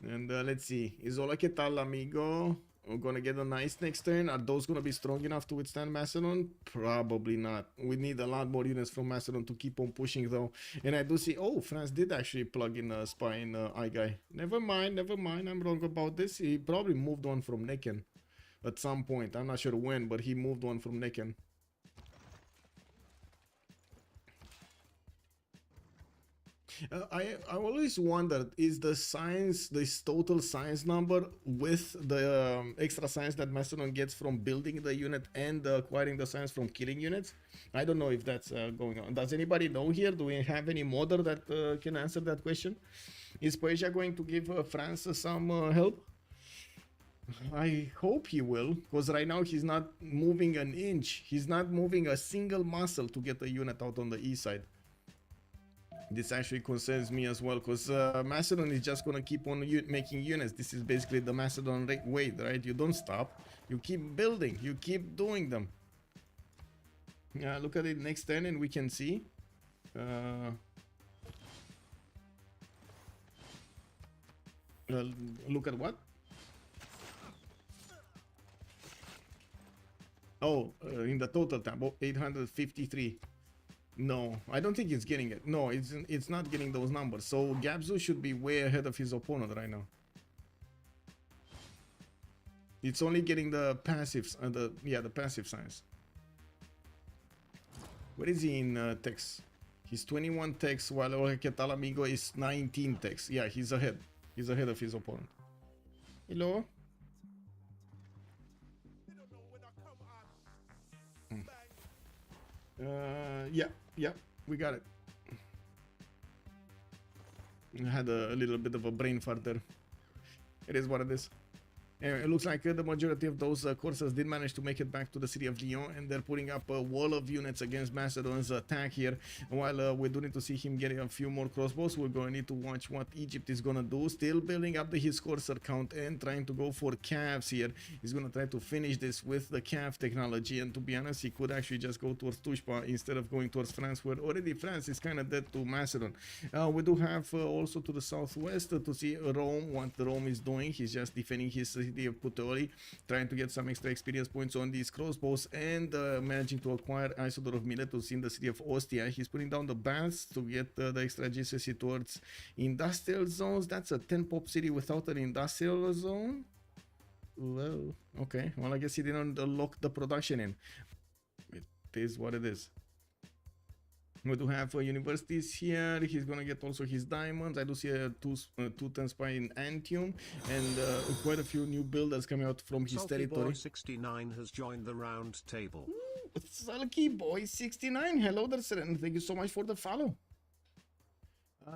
Speaker 3: And let's see, is Ola que tal, amigo? We're gonna get a nice next turn. Are those gonna be strong enough to withstand Macedon? Probably not. We need a lot more units from Macedon to keep on pushing though. And I do see, oh, France did actually plug in a spy in iGuy. Never mind, I'm wrong about this. He probably moved on from Necken at some point. I'm not sure when, but he moved on from Necken. I always wondered, is the science, this total science number with the extra science that Macedon gets from building the unit and acquiring the science from killing units? I don't know if that's going on. Does anybody know here? Do we have any modder that can answer that question? Is Persia going to give France some help? I hope he will, because right now he's not moving an inch. He's not moving a single muscle to get a unit out on the east side. This actually concerns me as well, because Macedon is just gonna keep on making units. This is basically the Macedon way, right? You don't stop, you keep building, you keep doing them. Look at it next turn and we can see. Look at what? Oh, in the total tab, 853. No, I don't think it's getting it. No, it's not getting those numbers. So Gabzu should be way ahead of his opponent right now. It's only getting the passives, the passive science. Where is he in techs? He's 21 techs, while Jorge Amigo is 19 techs. Yeah, he's ahead. He's ahead of his opponent. Hello? Yeah, we got it. I had a little bit of a brain fart there. It is what it is. Anyway, it looks like the majority of those coursers did manage to make it back to the city of Lyon, and they're putting up a wall of units against Macedon's attack here. While we do need to see him getting a few more crossbows, we're going to need to watch what Egypt is going to do. Still building up his courser count and trying to go for calves here. He's going to try to finish this with the calf technology, and to be honest, he could actually just go towards Tushpa instead of going towards France, where already France is kind of dead to Macedon. We do have also to the southwest to see Rome, what Rome is doing. He's just defending his city of Puteoli, trying to get some extra experience points on these crossbows, and managing to acquire Isodor of Miletus in the city of Ostia. He's putting down the baths to get the extra GCC towards industrial zones. That's a 10 pop city without an industrial zone. Well, okay. Well, I guess he didn't lock the production in. It is what it is. We do have universities here. He's gonna get also his diamonds. I do see a 210 spy in Antium, and quite a few new builders coming out from his territory.
Speaker 4: 69 has joined the round table.
Speaker 3: Sulky Boy 69, hello there, sir, and thank you so much for the follow.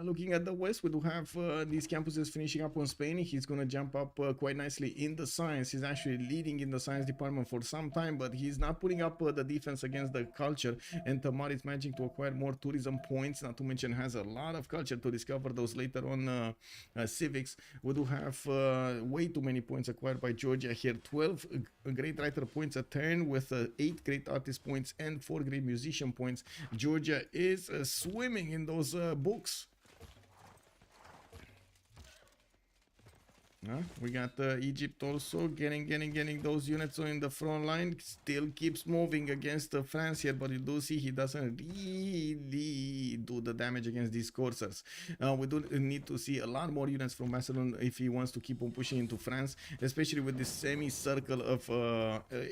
Speaker 3: Looking at the west, we do have these campuses finishing up on Spain. He's going to jump up quite nicely in the science. He's actually leading in the science department for some time, but he's not putting up the defense against the culture. And Tamar is managing to acquire more tourism points, not to mention has a lot of culture to discover those later on civics. We do have way too many points acquired by Georgia here. 12 great writer points a turn with 8 great artist points and 4 great musician points. Georgia is swimming in those books. We got Egypt also getting those units in the front line. Still keeps moving against France here, but you do see he doesn't really do the damage against these coursers. We do need to see a lot more units from Macedon if he wants to keep on pushing into France, especially with this semicircle of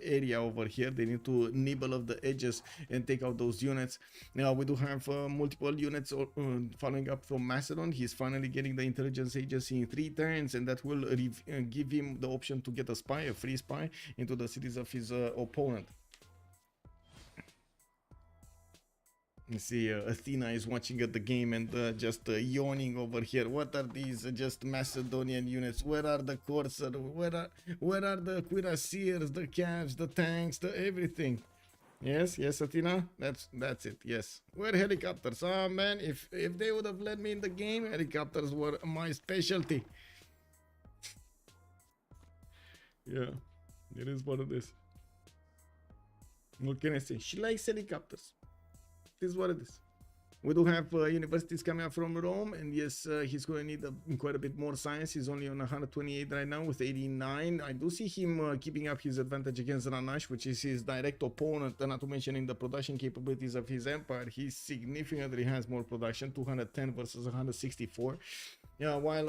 Speaker 3: area over here. They need to nibble off the edges and take out those units. Now we do have multiple units following up from Macedon. He's finally getting the intelligence agency in 3 turns, and that will give him the option to get a spy, a free spy, into the cities of his opponent. You see, Athena is watching at the game and just yawning over here. What are these just Macedonian units? Where are the Corsair? Where are the cuirassiers, the calves, the tanks, the everything? Yes, Athena, that's it. Yes, we're helicopters. Oh man, if they would have let me in the game, helicopters were my specialty. Yeah, it is what it is. What can I say? She likes helicopters. It is what it is. We do have universities coming up from Rome, and yes, he's going to need quite a bit more science. He's only on 128 right now with 89. I do see him keeping up his advantage against Ranash, which is his direct opponent, and not to mention in the production capabilities of his empire. He significantly has more production, 210 versus 164. Yeah, while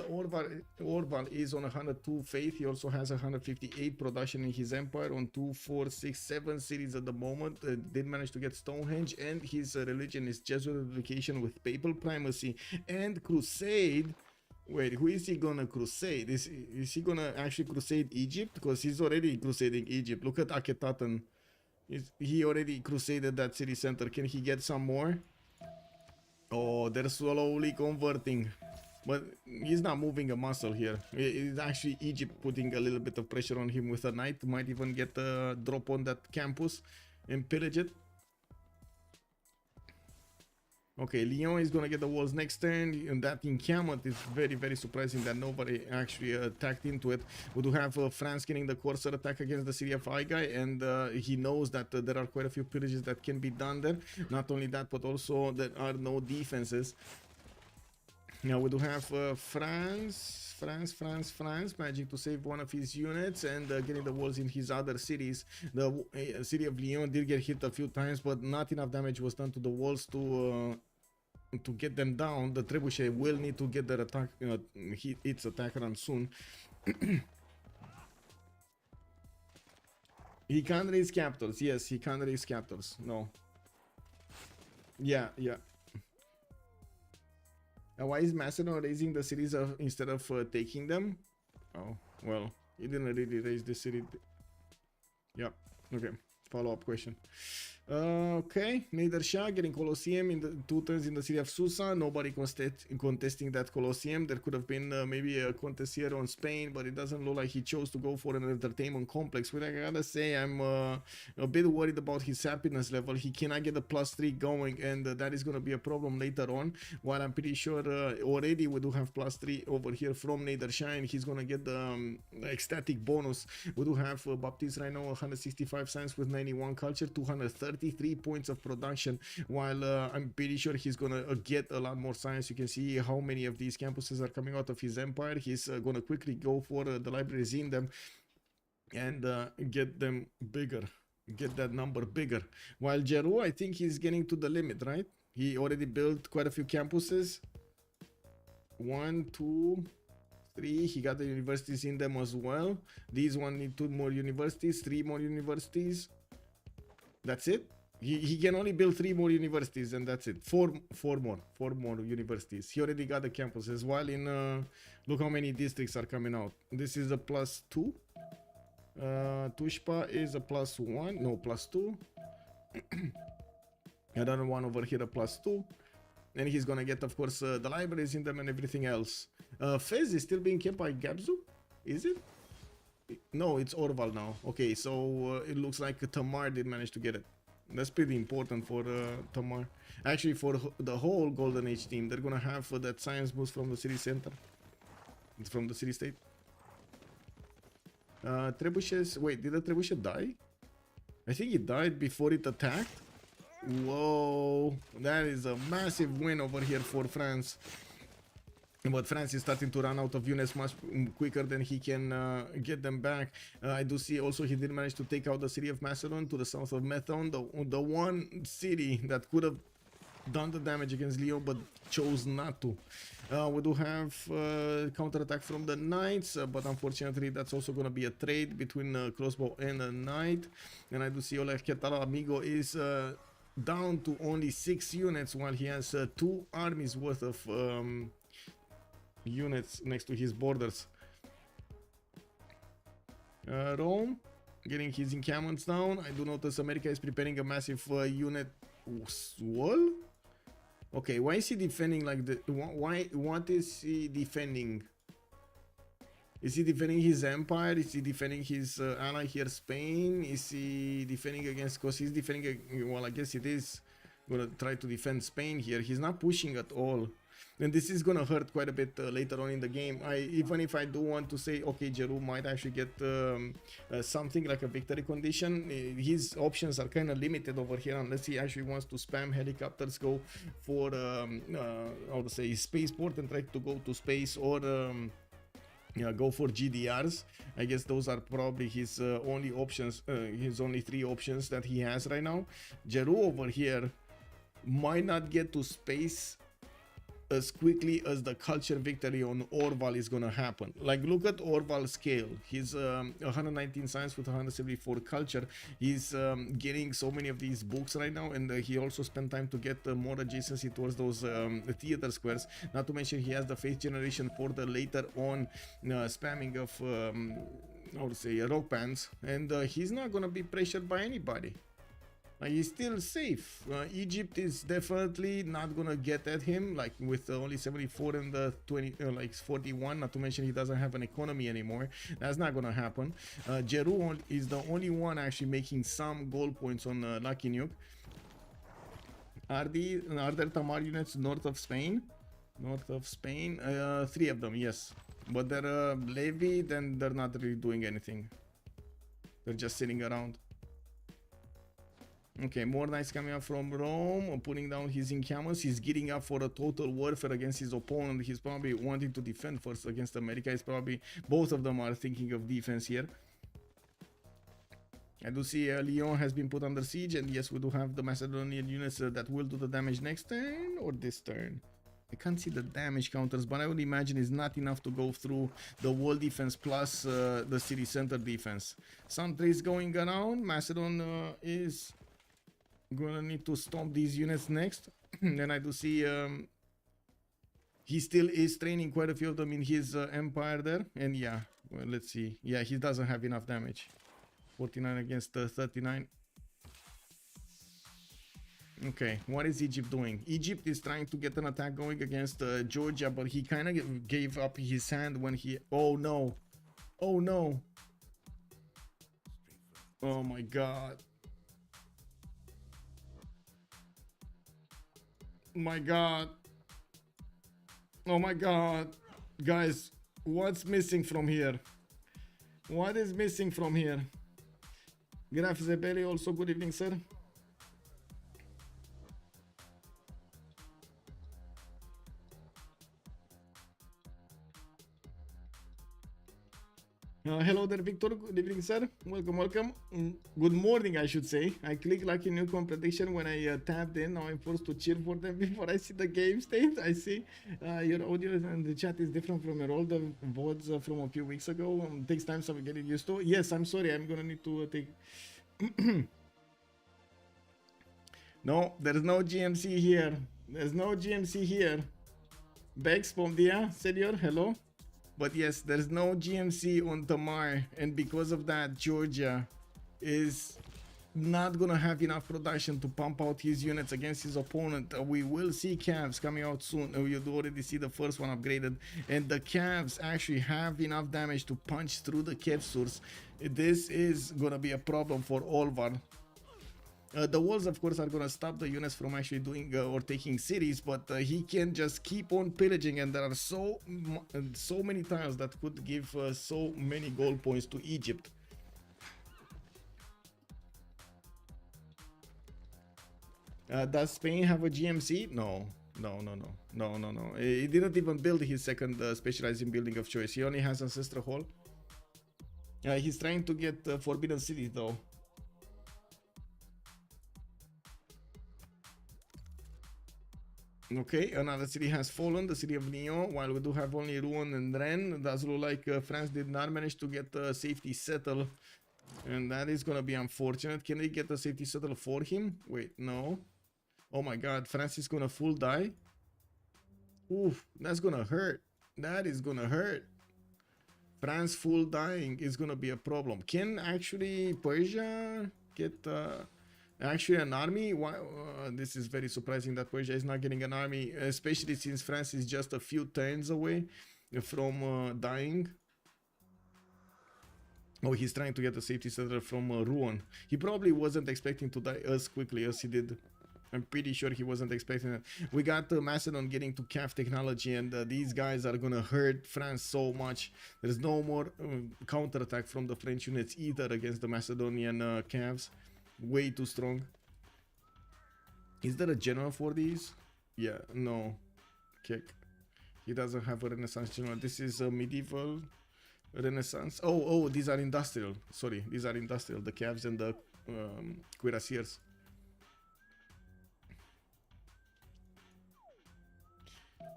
Speaker 3: Orval is on 102 faith, he also has 158 production in his empire on 2, 4, 6, 7 cities at the moment. Did manage to get Stonehenge, and his religion is Jesuit education with papal primacy and crusade. Wait, who is he gonna crusade? Is he gonna actually crusade Egypt? Because he's already crusading Egypt. Look at Akhetaten. He already crusaded that city center. Can he get some more? Oh, they're slowly converting. But he's not moving a muscle here. It's actually Egypt putting a little bit of pressure on him with a knight. Might even get a drop on that campus and pillage it. Okay, Lyon is gonna get the walls next turn, and that encampment is very, very surprising that nobody actually attacked into it. We do have France getting the Corsair attack against the city of Aigai, and he knows that there are quite a few pillages that can be done there. Not only that, but also there are no defenses. Now we do have France managing to save one of his units and getting the walls in his other cities. The city of Lyon did get hit a few times, but not enough damage was done to the walls to get them down. The trebuchet will need to get their attack, its attack run soon. He can't raise capitals. Yes, he can't raise capitals. No. Yeah. Why is Macedon raising the cities instead of taking them? Oh, well, he didn't really raise the city. Yeah, okay. Follow-up question. Okay, Nader Shah getting Colosseum in the 2 turns in the city of Susa. Nobody contesting that Colosseum. There could have been maybe a contest here on Spain, but it doesn't look like he chose to go for an entertainment complex. Which I gotta say, I'm a bit worried about his happiness level. He cannot get the +3 going, and that is gonna be a problem later on. While I'm pretty sure already we do have +3 over here from Nader Shah, and he's gonna get the ecstatic bonus. We do have Baptiste right now, 165 science with 91 culture, 233 points of production, while I'm pretty sure he's gonna get a lot more science. You can see how many of these campuses are coming out of his empire. He's gonna quickly go for the libraries in them and get them bigger, get that number bigger. While Jeru, I think he's getting to the limit, right? He already built quite a few campuses. 1, 2, 3. He got the universities in them as well. These one need 2 more universities, 3 more universities. That's it. He can only build 3 more universities, and that's it. 4 more universities. He already got the campuses. While in look how many districts are coming out. This is a +2. Tushpa is a +1. No, +2. Another one over here, a +2. And he's gonna get, of course, the libraries in them and everything else. Fez is still being kept by Gabzu? Is it? No, it's Orval now. Okay, so it looks like Tamar did manage to get it. That's pretty important for Tamar. Actually, for the whole Golden Age team, they're gonna have that science boost from the city center. It's from the city state. Trebuchet. Wait, did the Trebuchet die? I think it died before it attacked. Whoa, that is a massive win over here for France. But France is starting to run out of units much quicker than he can get them back. I do see also he did manage to take out the city of Macedon to the south of Methon, the one city that could have done the damage against Leo but chose not to. We do have counterattack from the Knights, but unfortunately that's also going to be a trade between Crossbow and a Knight. And I do see Oleg Ketala Amigo is down to only 6 units, while he has 2 armies worth of units next to his borders. Rome getting his encampments down. I do notice America is preparing a massive unit wall. Okay, why is he defending like the what is he defending? Is he defending his empire? Is he defending his ally here, Spain? Is he defending against, because he's defending, well, I guess it is gonna try to defend Spain here. He's not pushing at all. And this is gonna hurt quite a bit later on in the game. Even if I do want to say, okay, Jeru might actually get something like a victory condition, his options are kind of limited over here unless he actually wants to spam helicopters, go for, how to say, spaceport and try to go to space, or go for GDRs. I guess those are probably his only options, his only 3 options that he has right now. Jeru over here might not get to space as quickly as the culture victory on Orval is gonna happen. Like, look at Orval's scale. He's 119 science with 174 culture. He's getting so many of these books right now, and he also spent time to get more adjacency towards those theater squares. Not to mention he has the faith generation for the later on spamming of how to say, rock bands, and he's not gonna be pressured by anybody. He's still safe. Egypt is definitely not gonna get at him, like with only 74 and the 20, like 41. Not to mention he doesn't have an economy anymore. That's not gonna happen. Jeru is the only one actually making some goal points on Lucky Nuke. Are there Tamar units north of Spain? North of Spain, 3 of them, yes. But they're Levy, then they're not really doing anything. They're just sitting around. Okay, more knights coming up from Rome, putting down his encampments. He's getting up for a total warfare against his opponent. He's probably wanting to defend first against America. It's probably, both of them are thinking of defense here. I do see Lyon has been put under siege, and yes, we do have the Macedonian units that will do the damage next turn, or this turn. I can't see the damage counters, but I would imagine it's not enough to go through the wall defense plus the city center defense. Sentry is going around. Macedon is gonna need to stomp these units next. Then I do see he still is training quite a few of them in his empire there. And yeah, well, let's see. Yeah, he doesn't have enough damage. 49 against 39. Okay, what is Egypt doing? Egypt is trying to get an attack going against Georgia, but he kind of gave up his hand when he... Oh no! Oh no! Oh my god! My god! Oh my god! Guys, what's missing from here? What is missing from here? Graf Zebeli, also good evening, sir. Hello there, Victor. Good evening, sir. Welcome, welcome. Good morning, I should say. I clicked Lucky Nuke on prediction when I tapped in. Now I'm forced to cheer for them before I see the game state. I see your audio and the chat is different from your older VODs from a few weeks ago. Takes time, so we're getting used to. Yes, I'm sorry. I'm gonna need to take... No, there's no GMC here. There's no GMC here. Bex, bom dia, senor. Hello. But yes, there's no GMC on Tamar, and because of that, Georgia is not gonna have enough production to pump out his units against his opponent. We will see calves coming out soon. You already see the first one upgraded, and the calves actually have enough damage to punch through the Kev source. This is gonna be a problem for Olvar. The walls, of course, are gonna stop the units from actually doing or taking cities, but he can just keep on pillaging, and there are so many tiles that could give so many gold points to Egypt. Does Spain have a GMC? No. He didn't even build his second specializing building of choice. He only has Ancestral Hall. He's trying to get Forbidden City though. Okay, another city has fallen, the city of Lyon, while we do have only Rouen and Rennes. It does look like France did not manage to get a safety settle, and that is gonna be unfortunate. Can we get a safety settle for him? Wait, no. Oh my god, France is gonna full die. Oof, that's gonna hurt. That is gonna hurt. France full dying is gonna be a problem. Can actually Persia get... actually an army? Why, this is very surprising that Persia is not getting an army, especially since France is just a few turns away from dying. Oh, he's trying to get a safety settler from Rouen. He probably wasn't expecting to die as quickly as he did. I'm pretty sure he wasn't expecting it. We got Macedon getting to CAF technology, and these guys are gonna hurt France so much. There's no more counterattack from the French units either against the Macedonian CAFs. Way too strong. Is there a general for these? Yeah, no. Kick. He doesn't have a Renaissance general. This is a medieval Renaissance. Oh, these are industrial. Sorry, these are industrial. The Cavs and the cuirassiers.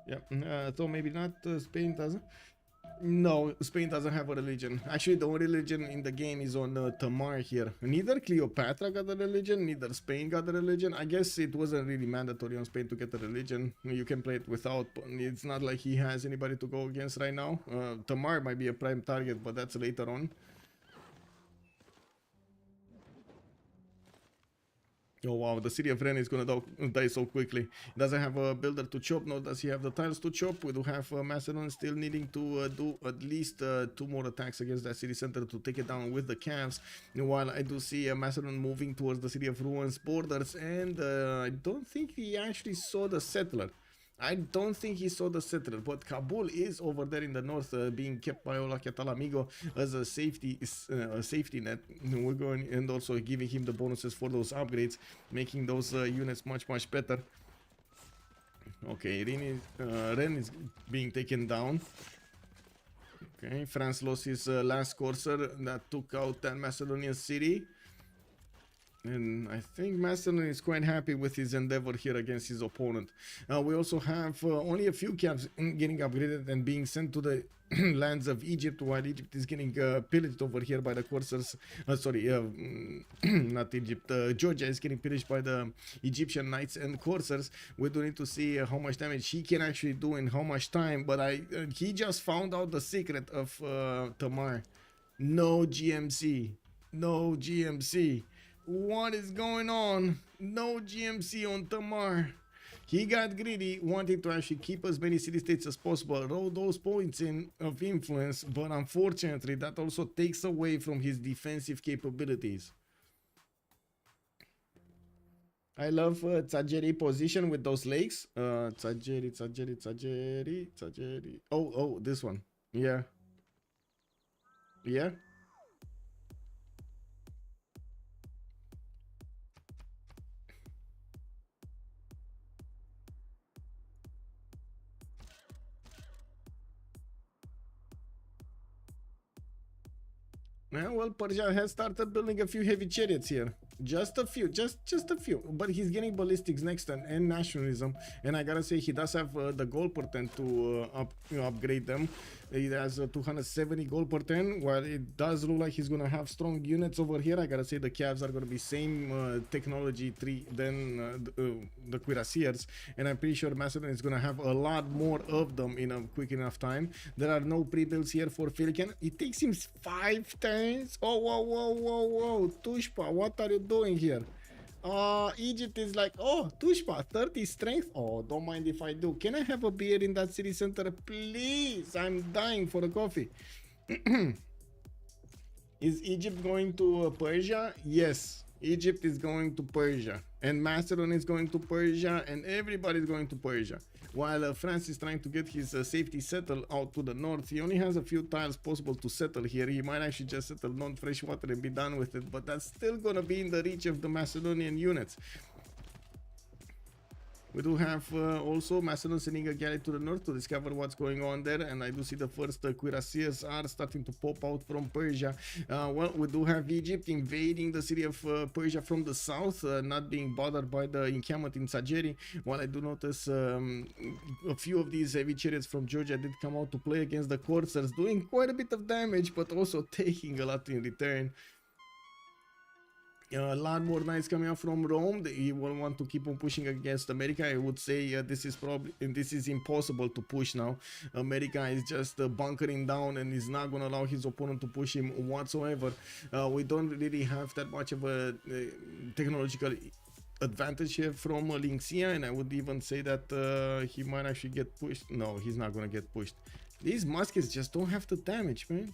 Speaker 3: Yeah, so maybe not. Spain doesn't. No, Spain doesn't have a religion. Actually, the only religion in the game is on Tamar here. Neither Cleopatra got a religion, neither Spain got a religion. I guess it wasn't really mandatory on Spain to get a religion. You can play it without. It's not like he has anybody to go against right now. Tamar might be a prime target, but that's later on. Oh wow, the city of Rennes is gonna die so quickly. Doesn't have a builder to chop, nor does he have the tiles to chop. We do have Macedon still needing to do at least 2 more attacks against that city center to take it down with the camps. While I do see Macedon moving towards the city of Rouen borders, and I don't think he actually saw the settler. But Kabul is over there in the north, being kept by Ola Amigo as a safety net. We're going and also giving him the bonuses for those upgrades, making those units much better. Okay, Rennes is being taken down. Okay, France lost his last courser that took out that Macedonian city. And I think Macedon is quite happy with his endeavor here against his opponent. We also have only a few caps getting upgraded and being sent to the lands of Egypt, while Egypt is getting pillaged over here by the corsairs. Not Egypt. Georgia is getting pillaged by the Egyptian knights and corsairs. We do need to see how much damage he can actually do in how much time. But he just found out the secret of Tamar. No GMC. No GMC. What is going on? No GMC on Tamar. He got greedy, wanting to actually keep as many city-states as possible, roll those points in of influence, but unfortunately that also takes away from his defensive capabilities. I love Tsageri position with those lakes. Tsageri. Oh, this one. Yeah. Yeah. Yeah, well, Persia has started building a few heavy chariots here. Just a few, just a few. But he's getting ballistics next turn and nationalism. And I gotta say, he does have the gold per 10 to upgrade them. He has 270 gold per 10. While it does look like he's gonna have strong units over here, I gotta say the Cavs are gonna be same technology tree than the cuirassiers. And I'm pretty sure Macedon is gonna have a lot more of them in a quick enough time. There are no pre-builds here for Filican. It takes him 5 turns. Oh, whoa. Tushpa, what are you doing here? Egypt is like, oh, Tushpa, 30 strength. Oh, don't mind if I do. Can I have a beer in that city center, please? I'm dying for a coffee. Is Egypt going to Persia? Yes, Egypt is going to Persia, and Macedon is going to Persia, and everybody is going to Persia. While France is trying to get his safety settle out to the north, he only has a few tiles possible to settle here. He might actually just settle non-freshwater and be done with it, but that's still gonna be in the reach of the Macedonian units. We do have also Macedon sending a galley to the north to discover what's going on there, and I do see the first cuirassiers are starting to pop out from Persia. Well, we do have Egypt invading the city of Persia from the south, not being bothered by the encampment in Tsageri. While I do notice a few of these heavy chariots from Georgia did come out to play against the corsairs, doing quite a bit of damage, but also taking a lot in return. A lot more knights coming out from Rome. He will want to keep on pushing against America. I would say this is impossible to push now. America is just bunkering down and is not going to allow his opponent to push him whatsoever. We don't really have that much of a technological advantage here from Linxia, and I would even say that he might actually get pushed. No, he's not going to get pushed. These muskets just don't have the damage, man.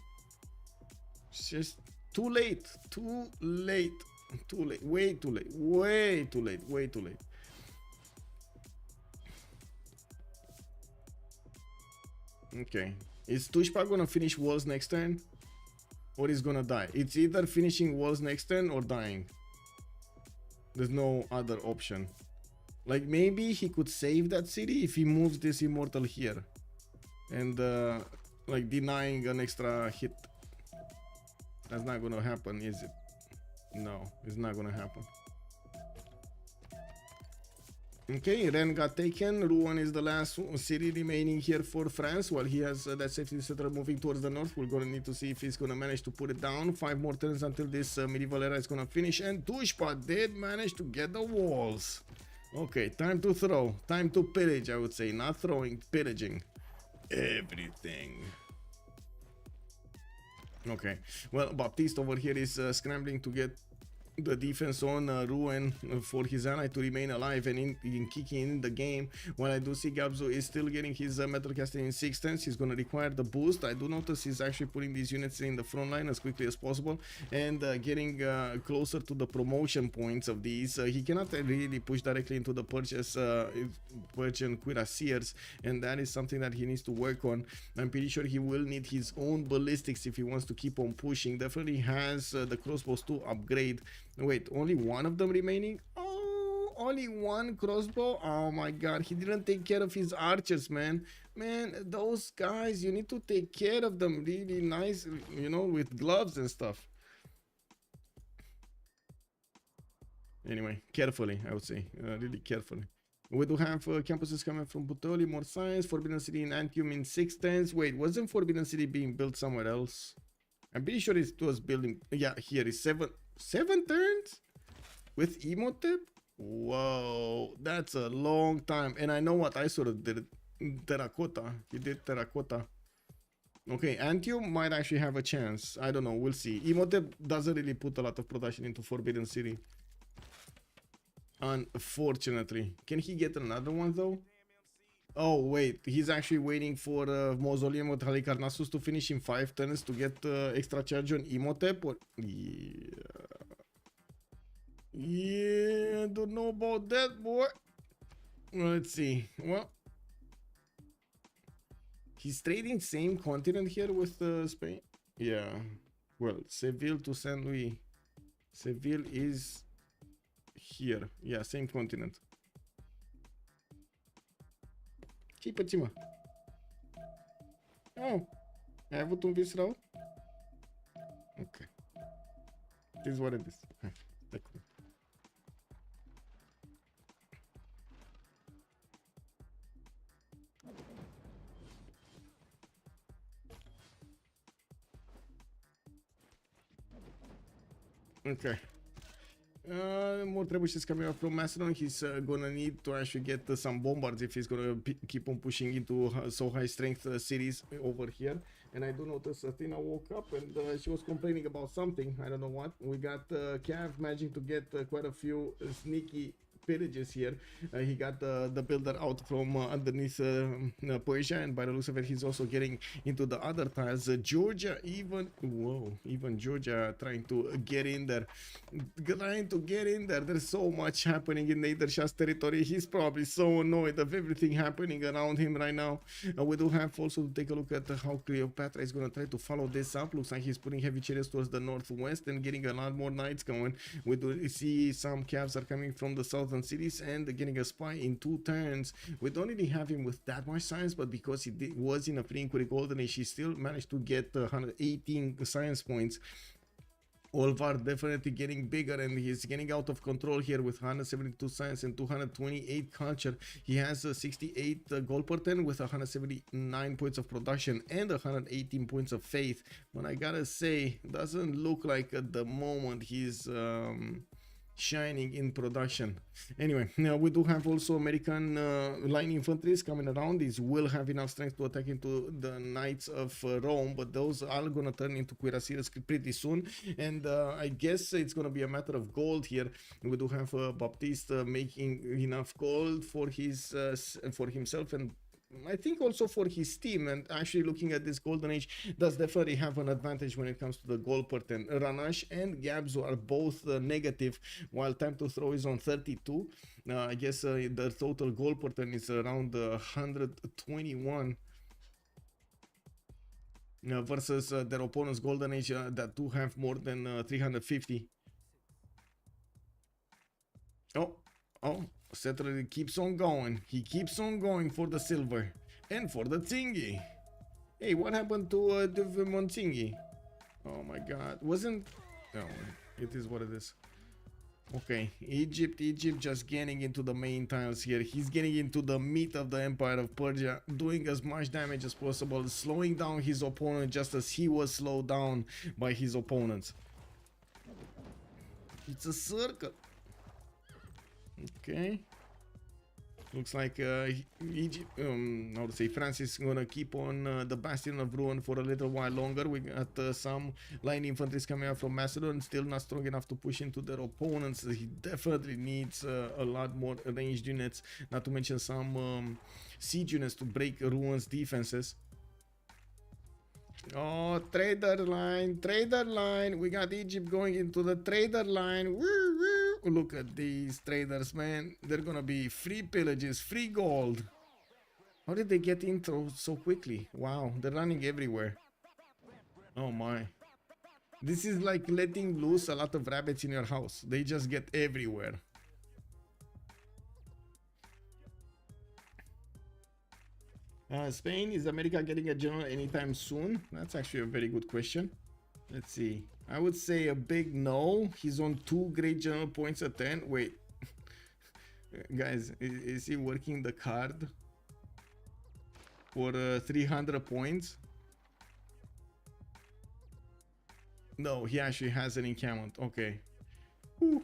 Speaker 3: It's just too late. Way too late. Okay, is Tushpa gonna finish walls next turn, or is gonna die? It's either finishing walls next turn or dying. There's no other option. Like, maybe he could save that city if he moves this immortal here and like denying an extra hit. That's not gonna happen, is it? No, it's not gonna happen. Okay, Rennes got taken. Rouen is the last city remaining here for France, while he has that safety settler moving towards the north. We're gonna need to see if he's gonna manage to put it down. 5 more turns until this medieval era is gonna finish, and Tushpa did manage to get the walls. Okay, time to throw, time to pillage, I would say. Not throwing, pillaging everything. Okay, well, Baptiste over here is scrambling to get the defense on Rouen for his ally to remain alive and in kicking in the game. While I do see Gabzo is still getting his metal casting in 6 turns. He's gonna require the boost. I do notice he's actually putting these units in the front line as quickly as possible and getting closer to the promotion points of these. He cannot really push directly into the Persian cuirassiers, and that is something that he needs to work on. I'm pretty sure he will need his own ballistics if he wants to keep on pushing. Definitely has the crossbows to upgrade. Wait, only one of them remaining? Oh, only one crossbow? Oh my god, he didn't take care of his archers, man. Man, those guys, you need to take care of them really nice, you know, with gloves and stuff. Anyway, carefully, I would say, really carefully. We do have campuses coming from Butoli, more science, Forbidden City in Antium in 6 turns. Wait, wasn't Forbidden City being built somewhere else? I'm pretty sure it was building, yeah, here is 7 turns with Emotep. Whoa, that's a long time. And I know what I sort of did. Terracotta, he did Terracotta. Okay, Antium might actually have a chance. I don't know, we'll see. Emotep doesn't really put a lot of production into Forbidden City, unfortunately. Can he get another one though? Oh wait, he's actually waiting for Mausoleum with Halicarnassus to finish in 5 turns to get extra charge on Emotep. Or... yeah, don't know about that, boy. Let's see. Well, he's trading same continent here with Spain. Yeah. Well, Seville to Saint Louis. Seville is here. Yeah, same continent. Ce-i pe mă? Oh, ai avut un vis rău? Ok. This is what it is. Hai, stai cu mine. Okay. More trebușesc coming up from Macedon. He's gonna need to actually get some bombards if he's gonna keep on pushing into so high strength cities over here. And I do notice Athena woke up and she was complaining about something. I don't know what. We got Cav managing to get quite a few sneaky pillages here. He got the builder out from underneath Persia, and by the looks of it, he's also getting into the other tiles. Georgia, even Georgia trying to get in there. There's so much happening in Nadershah's territory. He's probably so annoyed of everything happening around him right now. We do have also to take a look at how Cleopatra is going to try to follow this up. Looks like he's putting heavy chariots towards the northwest and getting a lot more knights going. We do see some calves are coming from the southern cities and getting a spy in 2 turns. We don't really have him with that much science, but because he was in a pre-inquiry golden age, he still managed to get 118 science points. Olvar definitely getting bigger, and he's getting out of control here with 172 science and 228 culture. He has 68 gold per turn with 179 points of production and 118 points of faith. But I gotta say, doesn't look like at the moment he's shining in production. Anyway, now we do have also American line infantries coming around. These will have enough strength to attack into the Knights of Rome, but those are gonna turn into cuirassiers pretty soon, and I guess it's gonna be a matter of gold here. We do have Baptiste making enough gold for his for himself, and I think also for his team. And actually looking at this golden age does definitely have an advantage when it comes to the gold per turn. Ranash and Gabzu are both negative, while time to throw is on 32. I guess the total gold per turn is around 121 versus their opponents golden age that do have more than 350. Oh, Settler keeps on going. He keeps on going for the silver and for the thingy. Hey, what happened to the Montingi? Oh my god. Wasn't... No, it is what it is. Okay, Egypt just getting into the main tiles here. He's getting into the meat of the Empire of Persia, doing as much damage as possible, slowing down his opponent just as he was slowed down by his opponents. It's a circle. Okay, looks like Egypt, how to say, France is gonna keep on the Bastion of Ruin for a little while longer. We got some line infantry coming out from Macedon, still not strong enough to push into their opponents. He definitely needs a lot more ranged units, not to mention some siege units to break Ruin's defenses. Oh, trader line. We got Egypt going into the trader line. Woo, woo. Look at these traders, man. They're gonna be free pillages, free gold. How did they get in so quickly? Wow, they're running everywhere. Oh my. This is like letting loose a lot of rabbits in your house. They just get everywhere. Spain, is America getting a general anytime soon? That's actually a very good question. Let's see. I would say a big no. He's on 2 great general points at 10. Wait. Guys, is he working the card for 300 points? No, he actually has an encampment. Okay. Whew.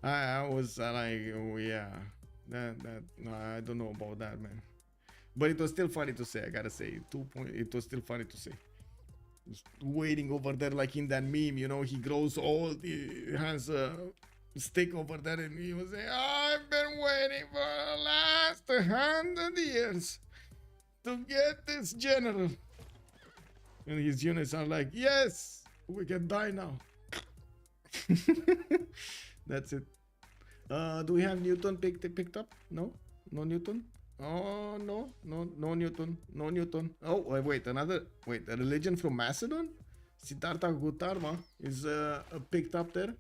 Speaker 3: I was like, oh yeah. That no, I don't know about that, man. But it was still funny to say, I gotta say. It was still funny to say. Just waiting over there like in that meme, you know, he grows old, he has a stick over there and he was saying, I've been waiting for the last 100 years to get this general. And his units are like, yes, we can die now. That's it. Do we have Newton picked up? No? No Newton? Oh, no Newton. No Newton. Oh, wait, a religion from Macedon? Siddhartha Gautama is picked up there.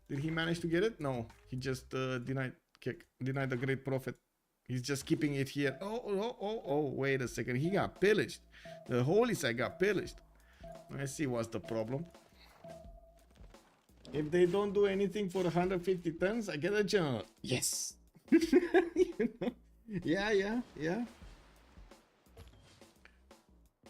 Speaker 3: Did he manage to get it? No, he just denied the great prophet. He's just keeping it here. Oh, wait a second. He got pillaged. The holy site got pillaged. Let's see what's the problem. If they don't do anything for 150 tons, I get a general. Yes. You know? Yeah.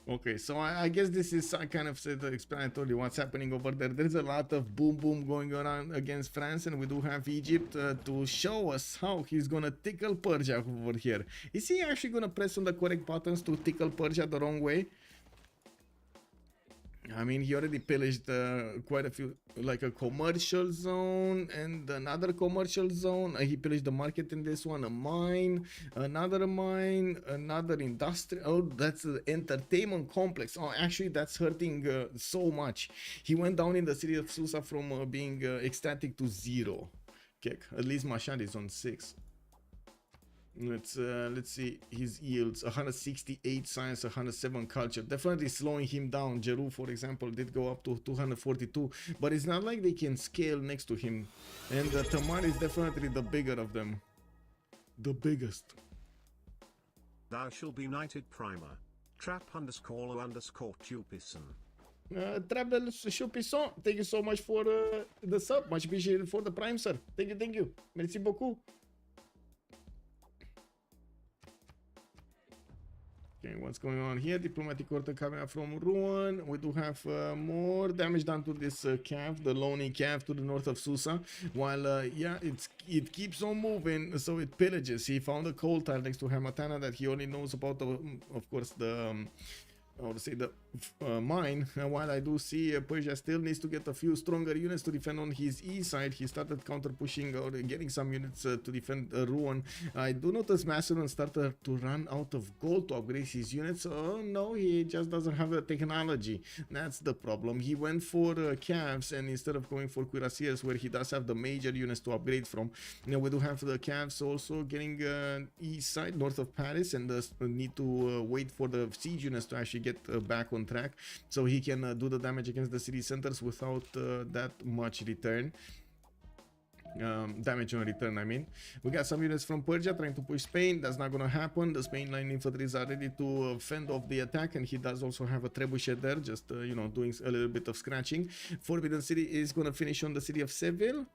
Speaker 3: Okay, so I guess this is kind of explanatory what's happening over there. There's a lot of boom going on against France, and we do have Egypt to show us how he's gonna tickle Persia over here. Is he actually gonna press on the correct buttons to tickle Persia the wrong way? I mean, he already pillaged quite a few, like a commercial zone and another commercial zone. He pillaged the market in this one, a mine, another industrial. Oh, that's the entertainment complex. Oh, actually, that's hurting so much. He went down in the city of Susa from being ecstatic to 0. Okay, at least Mashhad is on 6. Let's see his yields: 168 science, 107 culture. Definitely slowing him down. Jeru, for example, did go up to 242, but it's not like they can scale next to him. And Tamar is definitely the bigger of them, the biggest.
Speaker 4: Thou shall be knighted primer. Trap_o_Tupison.
Speaker 3: Travel Chupison, thank you so much for the sub. Much appreciated for the prime, sir. Thank you. Merci beaucoup. Okay, what's going on here? Diplomatic order coming up from Ruan. We do have more damage done to this cav, the lonely cav to the north of Susa. While yeah, it keeps on moving, so it pillages. He found a coal tile next to Hamatana that he only knows about, of course, the I would say the mine. While I do see Persia still needs to get a few stronger units to defend on his east side. He started counter pushing or getting some units to defend Ruan. I do notice Macedon started to run out of gold to upgrade his units. Oh no, he just doesn't have the technology. That's the problem. He went for Cavs, and instead of going for cuirassiers, where he does have the major units to upgrade from, we do have the Cavs also getting east side north of Paris, and need to wait for the siege units to actually get back on track, so he can do the damage against the city centers without that much return. Damage on return, I mean. We got some units from Persia trying to push Spain. That's not gonna happen. The Spain line infantry are ready to fend off the attack, and he does also have a trebuchet there, just you know, doing a little bit of scratching. Forbidden City is gonna finish on the city of Seville.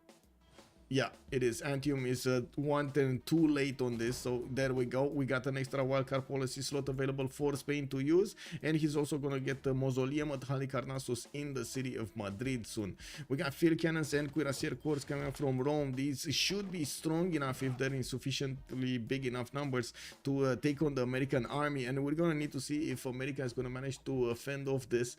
Speaker 3: Yeah, it is. Antium is 1 turn too late on this, so there we go. We got an extra wildcard policy slot available for Spain to use, and he's also gonna get the mausoleum at Halicarnassus in the city of Madrid soon. We got field cannons and cuirassier corps coming from Rome. These should be strong enough if they're in sufficiently big enough numbers to take on the American army, and we're gonna need to see if America is gonna manage to fend off this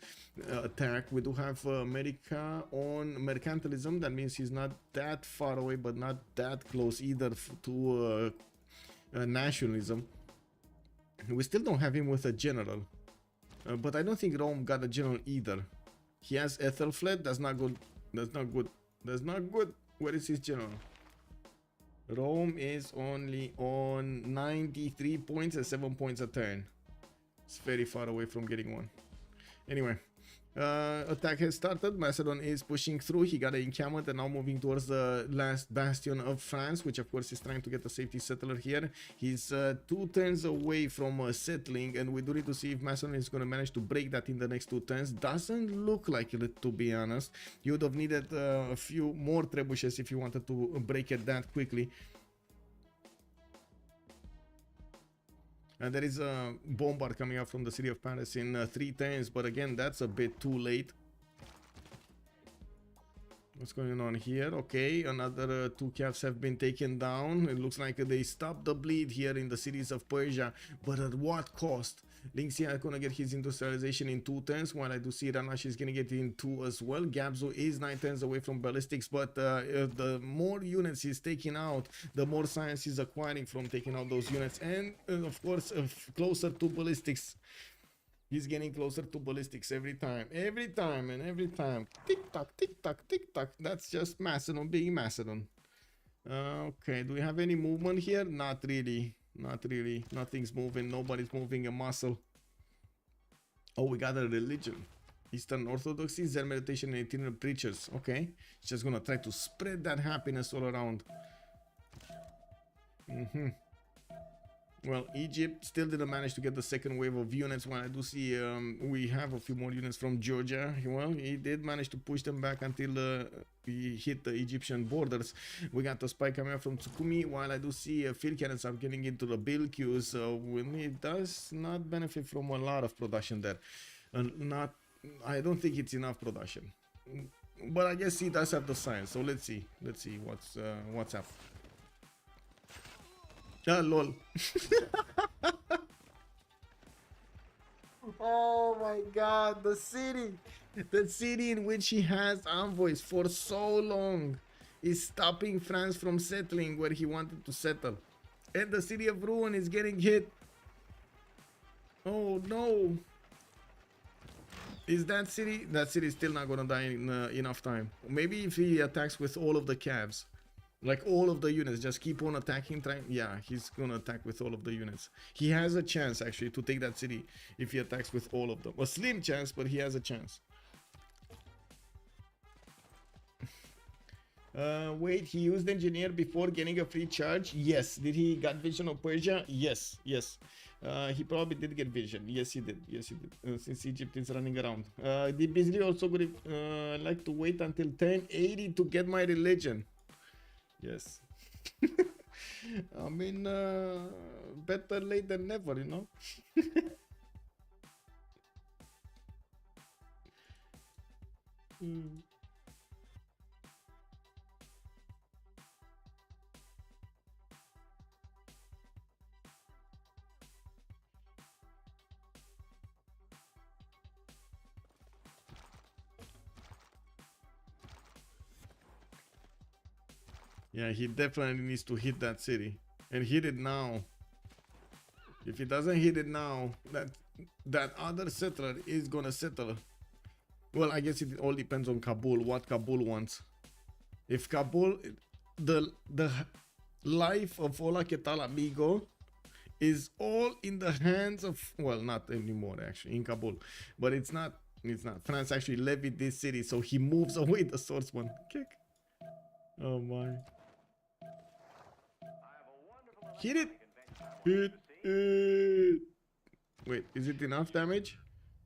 Speaker 3: attack. We do have America on mercantilism. That means he's not that far away, but not that close either to nationalism. We still don't have him with a general, but I don't think Rome got a general either. He has Ethelfled. That's not good. That's not good. That's not good. Where is his general? Rome is only on 93 points and 7 points a turn. It's very far away from getting one. Anyway, Attack has started. Macedon is pushing through. He got an encampment and now moving towards the last bastion of France, which of course is trying to get a safety settler here. He's 2 turns away from settling, and we do need to see if Macedon is going to manage to break that in the next 2 turns. Doesn't look like it, to be honest. You would have needed a few more trebuchets if you wanted to break it that quickly. And there is a bombard coming up from the city of Paris in 3 turns, but again, that's a bit too late. What's going on here? Okay, another 2 calves have been taken down. It looks like they stopped the bleed here in the cities of Persia, but at what cost? Linxia is gonna get his industrialization in 2 turns, while I do see Ranash is gonna get in 2 as well. Gabzo is 9 turns away from ballistics, but the more units he's taking out, the more science he's acquiring from taking out those units, and of course closer to ballistics. He's getting closer to ballistics every time, and every time. Tick tock, tick tock, tick tock. That's just Macedon being Macedon. Okay, do we have any movement here? Not really. Not really. Nothing's moving. Nobody's moving a muscle. Oh, we got a religion. Eastern Orthodoxy, Zen meditation, and itinerant preachers. Okay, it's just gonna try to spread that happiness all around. Well, Egypt still didn't manage to get the second wave of units. While I do see we have a few more units from Georgia. Well, he did manage to push them back until he hit the Egyptian borders. We got the spy coming up from Tsukumi. While I do see field cannons are getting into the bill queues, when it does not benefit from a lot of production there. I don't think it's enough production, but I guess he does have the science. So let's see what's up. Ah, lol. Oh my god, the city in which he has envoys for so long is stopping France from settling where he wanted to settle, and the city of Rouen is getting hit. Oh no, is that city still not gonna die in enough time? Maybe if he attacks with all of the calves, like all of the units, just keep on attacking. Yeah, he's gonna attack with all of the units. He has a chance actually to take that city if he attacks with all of them. A slim chance, but he has a chance. Wait, he used engineer before getting a free charge? Yes. Did he got vision of Persia? Yes. He probably did get vision. Yes, he did. Since Egypt is running around. Did Beasley also like to wait until 1080 to get my religion? Yes. I mean, better late than never, you know. Yeah, he definitely needs to hit that city, and hit it now. If he doesn't hit it now, that other settler is gonna settle. Well, I guess it all depends on Kabul, what Kabul wants. If Kabul, the life of Ola Ketal Amigo is all in the hands of, well, not anymore actually in Kabul, but it's not. France actually levied this city, so he moves away the swordsman. Kick. Oh my. Hit it! Hit it! Wait, is it enough damage?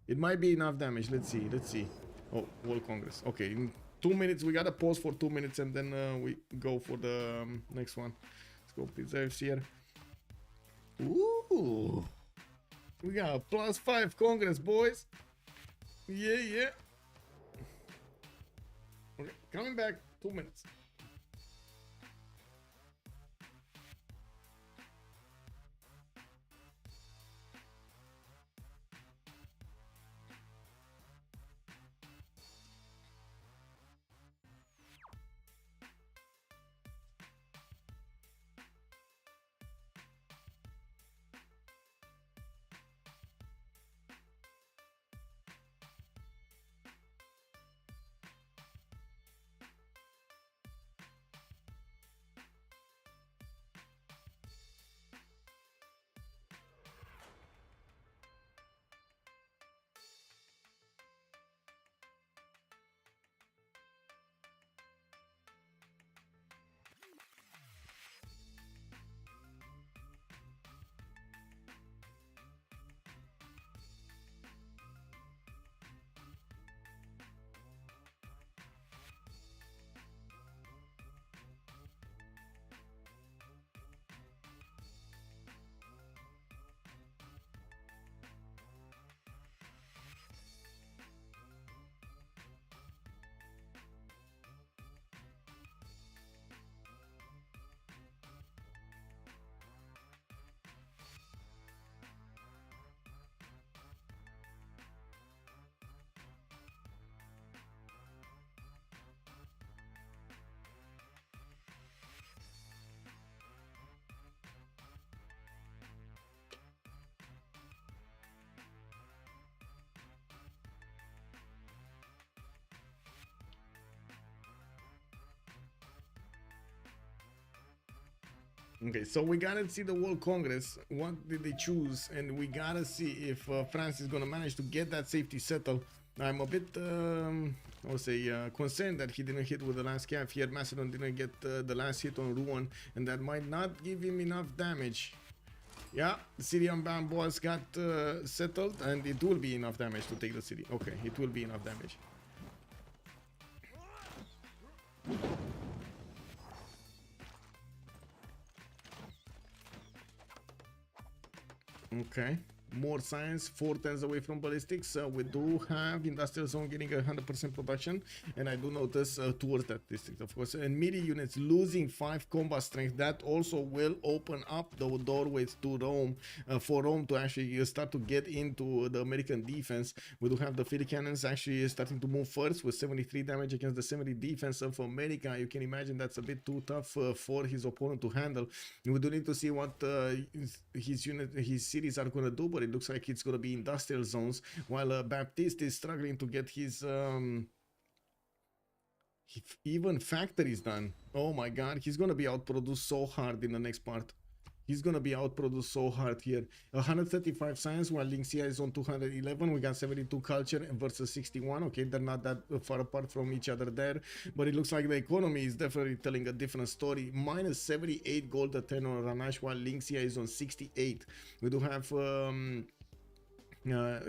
Speaker 3: It might be enough damage. Let's see. Oh, World Congress. Okay, in 2 minutes, we gotta pause for 2 minutes and then we go for the next one. Let's go preserves here. Ooh! We got a +5 Congress, boys! Yeah. Okay, coming back, 2 minutes. Okay, so we gotta see the World Congress. What did they choose? And we gotta see if France is gonna manage to get that safety settled. I'm a bit, I would say, concerned that he didn't hit with the last cav here. Macedon didn't get the last hit on Rouen, and that might not give him enough damage. Yeah, the Syrian band boss got settled, and it will be enough damage to take the city. Okay, it will be enough damage. Okay, more science, 4 turns away from ballistics. We do have industrial zone getting 100% production, and I do notice towards that district, of course. And melee units losing 5 combat strength. That also will open up the doorways to Rome, for Rome to actually start to get into the American defense. We do have the field cannons actually starting to move first with 73 damage against the 70 defense of America. You can imagine that's a bit too tough for his opponent to handle. We do need to see what his cities are going to do, but it looks like it's going to be industrial zones, while Baptiste is struggling to get his even factories done. Oh my god, he's going to be outproduced so hard in the next part. He's going to be outproduced so hard here. 135 science, while Lynxia is on 211. We got 72 culture versus 61. Okay, they're not that far apart from each other there, but it looks like the economy is definitely telling a different story. Minus 78 gold a 10 on Ranash, while Lynxia is on 68. We do have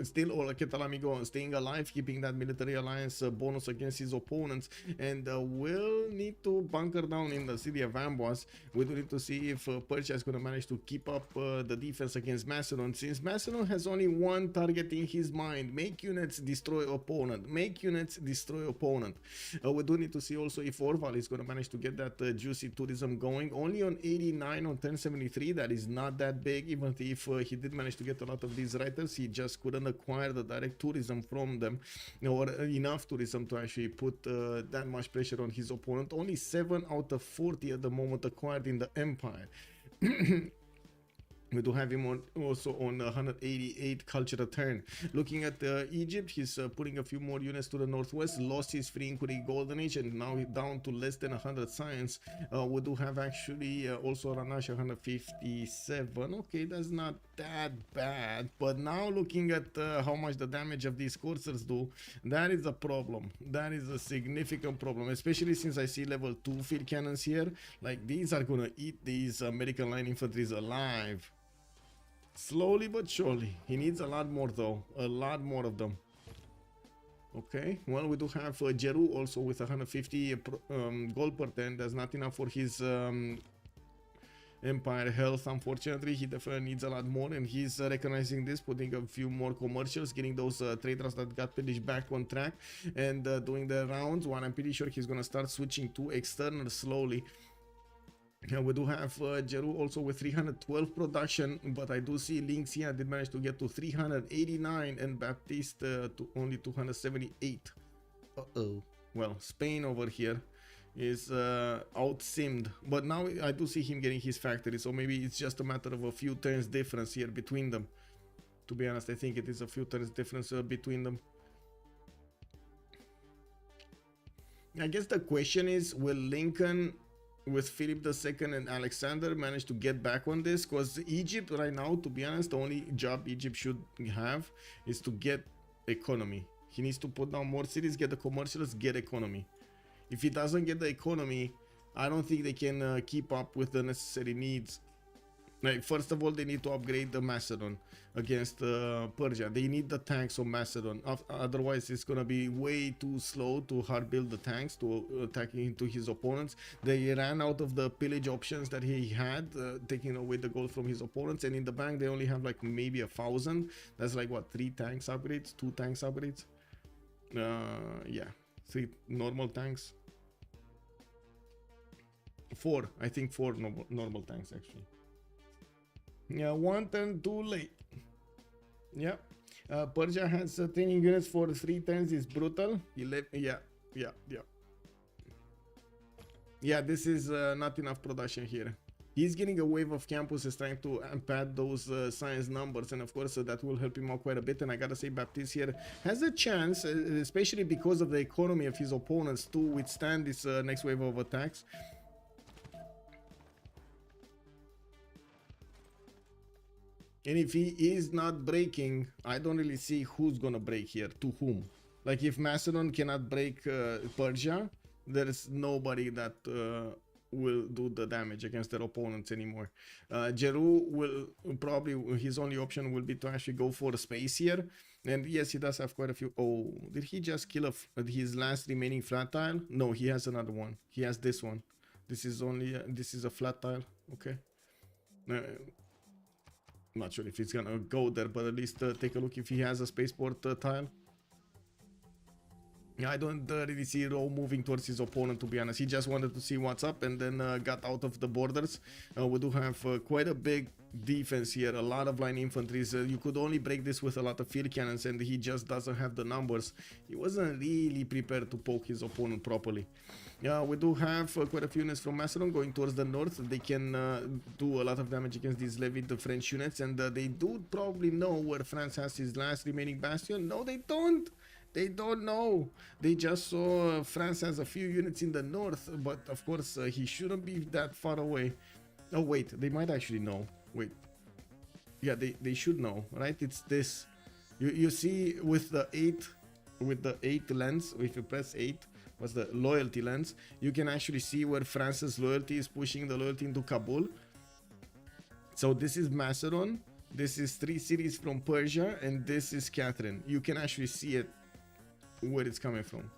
Speaker 3: still Ola Ketalamigo staying alive, keeping that military alliance bonus against his opponents, and will need to bunker down in the city of Amboise. We do need to see if Persia is going to manage to keep up the defense against Macedon, since Macedon has only one target in his mind: make units, destroy opponent, make units, destroy opponent. We do need to see also if Orval is going to manage to get that juicy tourism going. Only on 89 on 1073, that is not that big. Even if he did manage to get a lot of these writers, he just couldn't acquire the direct tourism from them, or enough tourism to actually put that much pressure on his opponent. Only 7 out of 40 at the moment acquired in the Empire. We do have him also on 188 culture turn. Looking at Egypt, he's putting a few more units to the northwest, lost his free inquiry golden age, and now he's down to less than 100 science. We do have actually also Ranash 157. Okay, that's not that bad, but now looking at how much the damage of these coursers do, that is a problem. That is a significant problem, especially since I see level 2 field cannons here. Like, these are gonna eat these American line infantries alive. Slowly but surely. He needs a lot more though, a lot more of them. Okay, well, we do have Jeru also with 150 gold per 10. That's not enough for his Empire health. Unfortunately, he definitely needs a lot more, and he's recognizing this, putting a few more commercials, getting those traders that got finished back on track, and doing the rounds. One, I'm pretty sure he's gonna start switching to external slowly. We do have Jeru also with 312 production, but I do see Lynxia did manage to get to 389 and Baptiste to only 278. Well, Spain over here is out-simmed, but now I do see him getting his factory, so maybe it's just a matter of a few turns difference here between them. To be honest, I think it is a few turns difference between them. I guess the question is, will Lincoln with Philip II and Alexander manage to get back on this? Because Egypt right now, to be honest, the only job Egypt should have is to get economy. He needs to put down more cities, get the commercials, get economy. If he doesn't get the economy, I don't think they can keep up with the necessary needs. Like, first of all, they need to upgrade the Macedon against Persia. They need the tanks on Macedon. Otherwise, it's gonna be way too slow to hard build the tanks to attack into his opponents. They ran out of the pillage options that he had, taking away the gold from his opponents. And in the bank, they only have like maybe 1,000. That's like what, 3 tanks upgrades, 2 tanks upgrades. Yeah, 3 normal tanks. 4, I think 4 normal tanks actually. Yeah, 1 turn too late. Yeah, Persia has training units for 3 turns. Is brutal. 11, yeah, this is not enough production here. He's getting a wave of campuses trying to pad those science numbers, and of course that will help him out quite a bit. And I gotta say, Baptiste here has a chance, especially because of the economy of his opponents, to withstand this next wave of attacks. And if he is not breaking, I don't really see who's gonna break here, to whom. Like if Macedon cannot break Persia, there is nobody that will do the damage against their opponents anymore. Jeru will probably, his only option will be to actually go for a space here. And yes, he does have quite a few. Oh, did he just kill his last remaining flat tile? No, he has another one. He has this one. This is only, this is a flat tile. Okay. Not sure if he's gonna go there, but at least take a look if he has a spaceport tile. I don't really see Rome moving towards his opponent, to be honest. He just wanted to see what's up and then got out of the borders. We do have quite a big defense here, a lot of line infantries. You could only break this with a lot of field cannons, and he just doesn't have the numbers. He wasn't really prepared to poke his opponent properly. We do have quite a few units from Macedon going towards the north. They can do a lot of damage against these levied French units, and they do probably know where France has his last remaining bastion. No, they don't. They don't know. They just saw France has a few units in the north, but of course he shouldn't be that far away. Oh wait, they might actually know. Wait. Yeah, they should know, right? It's this. You see with the 8 lens, if you press 8, was the loyalty lens, you can actually see where France's loyalty is pushing the loyalty into Kabul. So this is Macedon, this is 3 cities from Persia, and this is Catherine. You can actually see it where it's coming from.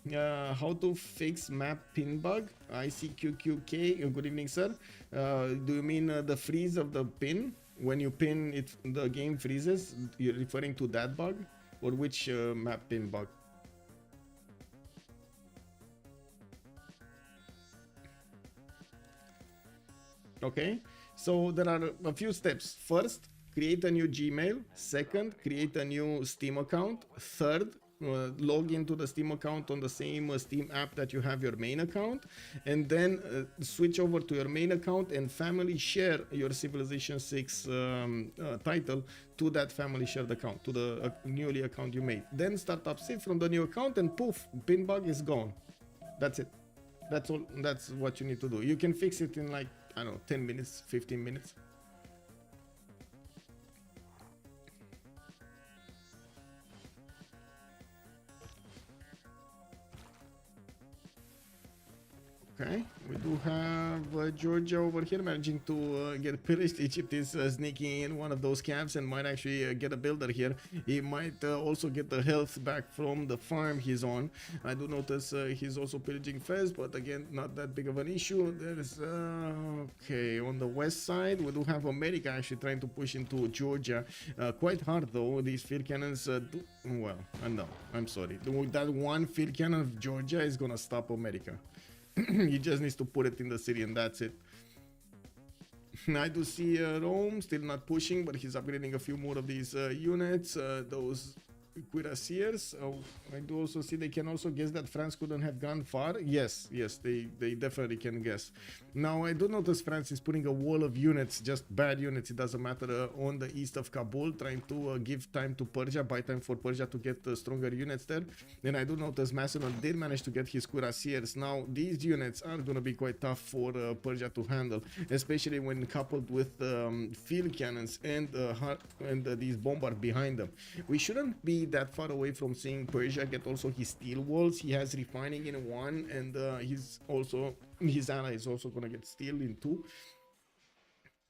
Speaker 3: How to fix map pin bug? ICQQK, good evening sir. Do you mean the freeze of the pin? When you pin it, the game freezes? You're referring to that bug? Or which map pin bug? Okay, so there are a few steps. First, create a new Gmail. Second, create a new Steam account. Third, log into the Steam account on the same Steam app that you have your main account, and then switch over to your main account and family share your Civilization 6 title to that family shared account, to the newly account you made. Then start up Civ from the new account, and poof, pin bug is gone. That's it. That's all. That's what you need to do. You can fix it in like, I don't know, 10 minutes, 15 minutes. Okay, we do have Georgia over here managing to get pillaged. Egypt is sneaking in one of those camps and might actually get a builder here. He might also get the health back from the farm he's on. I do notice he's also pillaging Fez, but again, not that big of an issue. There's okay, on the west side we do have America actually trying to push into Georgia. Quite hard though. These field cannons do well. No, I'm sorry. That one field cannon of Georgia is gonna stop America. He just needs to put it in the city and that's it. I do see Rome still not pushing, but he's upgrading a few more of these units. Those cuirassiers. I do also see they can also guess that France couldn't have gone far. Yes, they definitely can guess. Now I do notice France is putting a wall of units, just bad units, it doesn't matter, on the east of Kabul, trying to give time to Persia, buy time for Persia to get stronger units there. And I do notice Macedon did manage to get his cuirassiers. Now these units are going to be quite tough for Persia to handle, especially when coupled with field cannons and these bombards behind them. We shouldn't be that far away from seeing Persia get also his steel walls. He has refining in 1, and his ally is also gonna get steel in 2.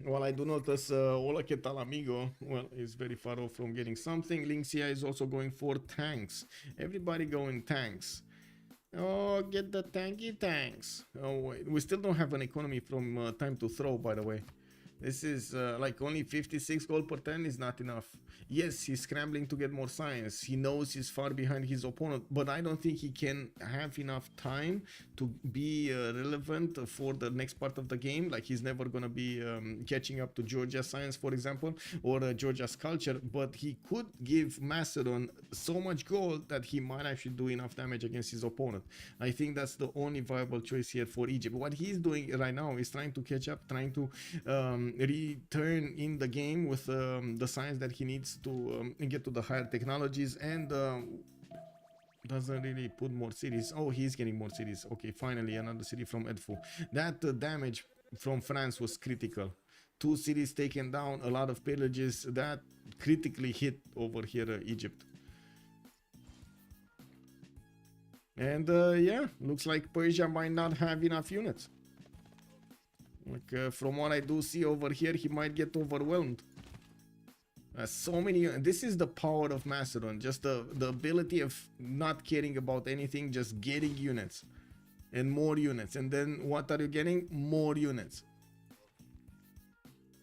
Speaker 3: Well, I do notice Hola que tal amigo, well, is very far off from getting something. Linxia is also going for tanks. Everybody going tanks. Oh, get the tanky tanks. Oh wait, we still don't have an economy from time to throw, by the way. This is like only 56 gold per 10 is not enough. Yes, he's scrambling to get more science. He knows he's far behind his opponent, but I don't think he can have enough time to be relevant for the next part of the game. Like he's never going to be catching up to Georgia's science, for example, or Georgia's culture, but he could give Macedon so much gold that he might actually do enough damage against his opponent. I think that's the only viable choice here for Egypt. What he's doing right now is trying to catch up, trying to return in the game with the science that he needs to get to the higher technologies, and doesn't really put more cities. Oh, he's getting more cities. Okay, finally another city from Edfu. That damage from France was critical. 2 cities taken down, a lot of pillages. That critically hit over here Egypt. And yeah, looks like Persia might not have enough units. Like from what I do see over here, he might get overwhelmed. So many. This is the power of Macedon, just the ability of not caring about anything, just getting units and more units. And then what are you getting? More units.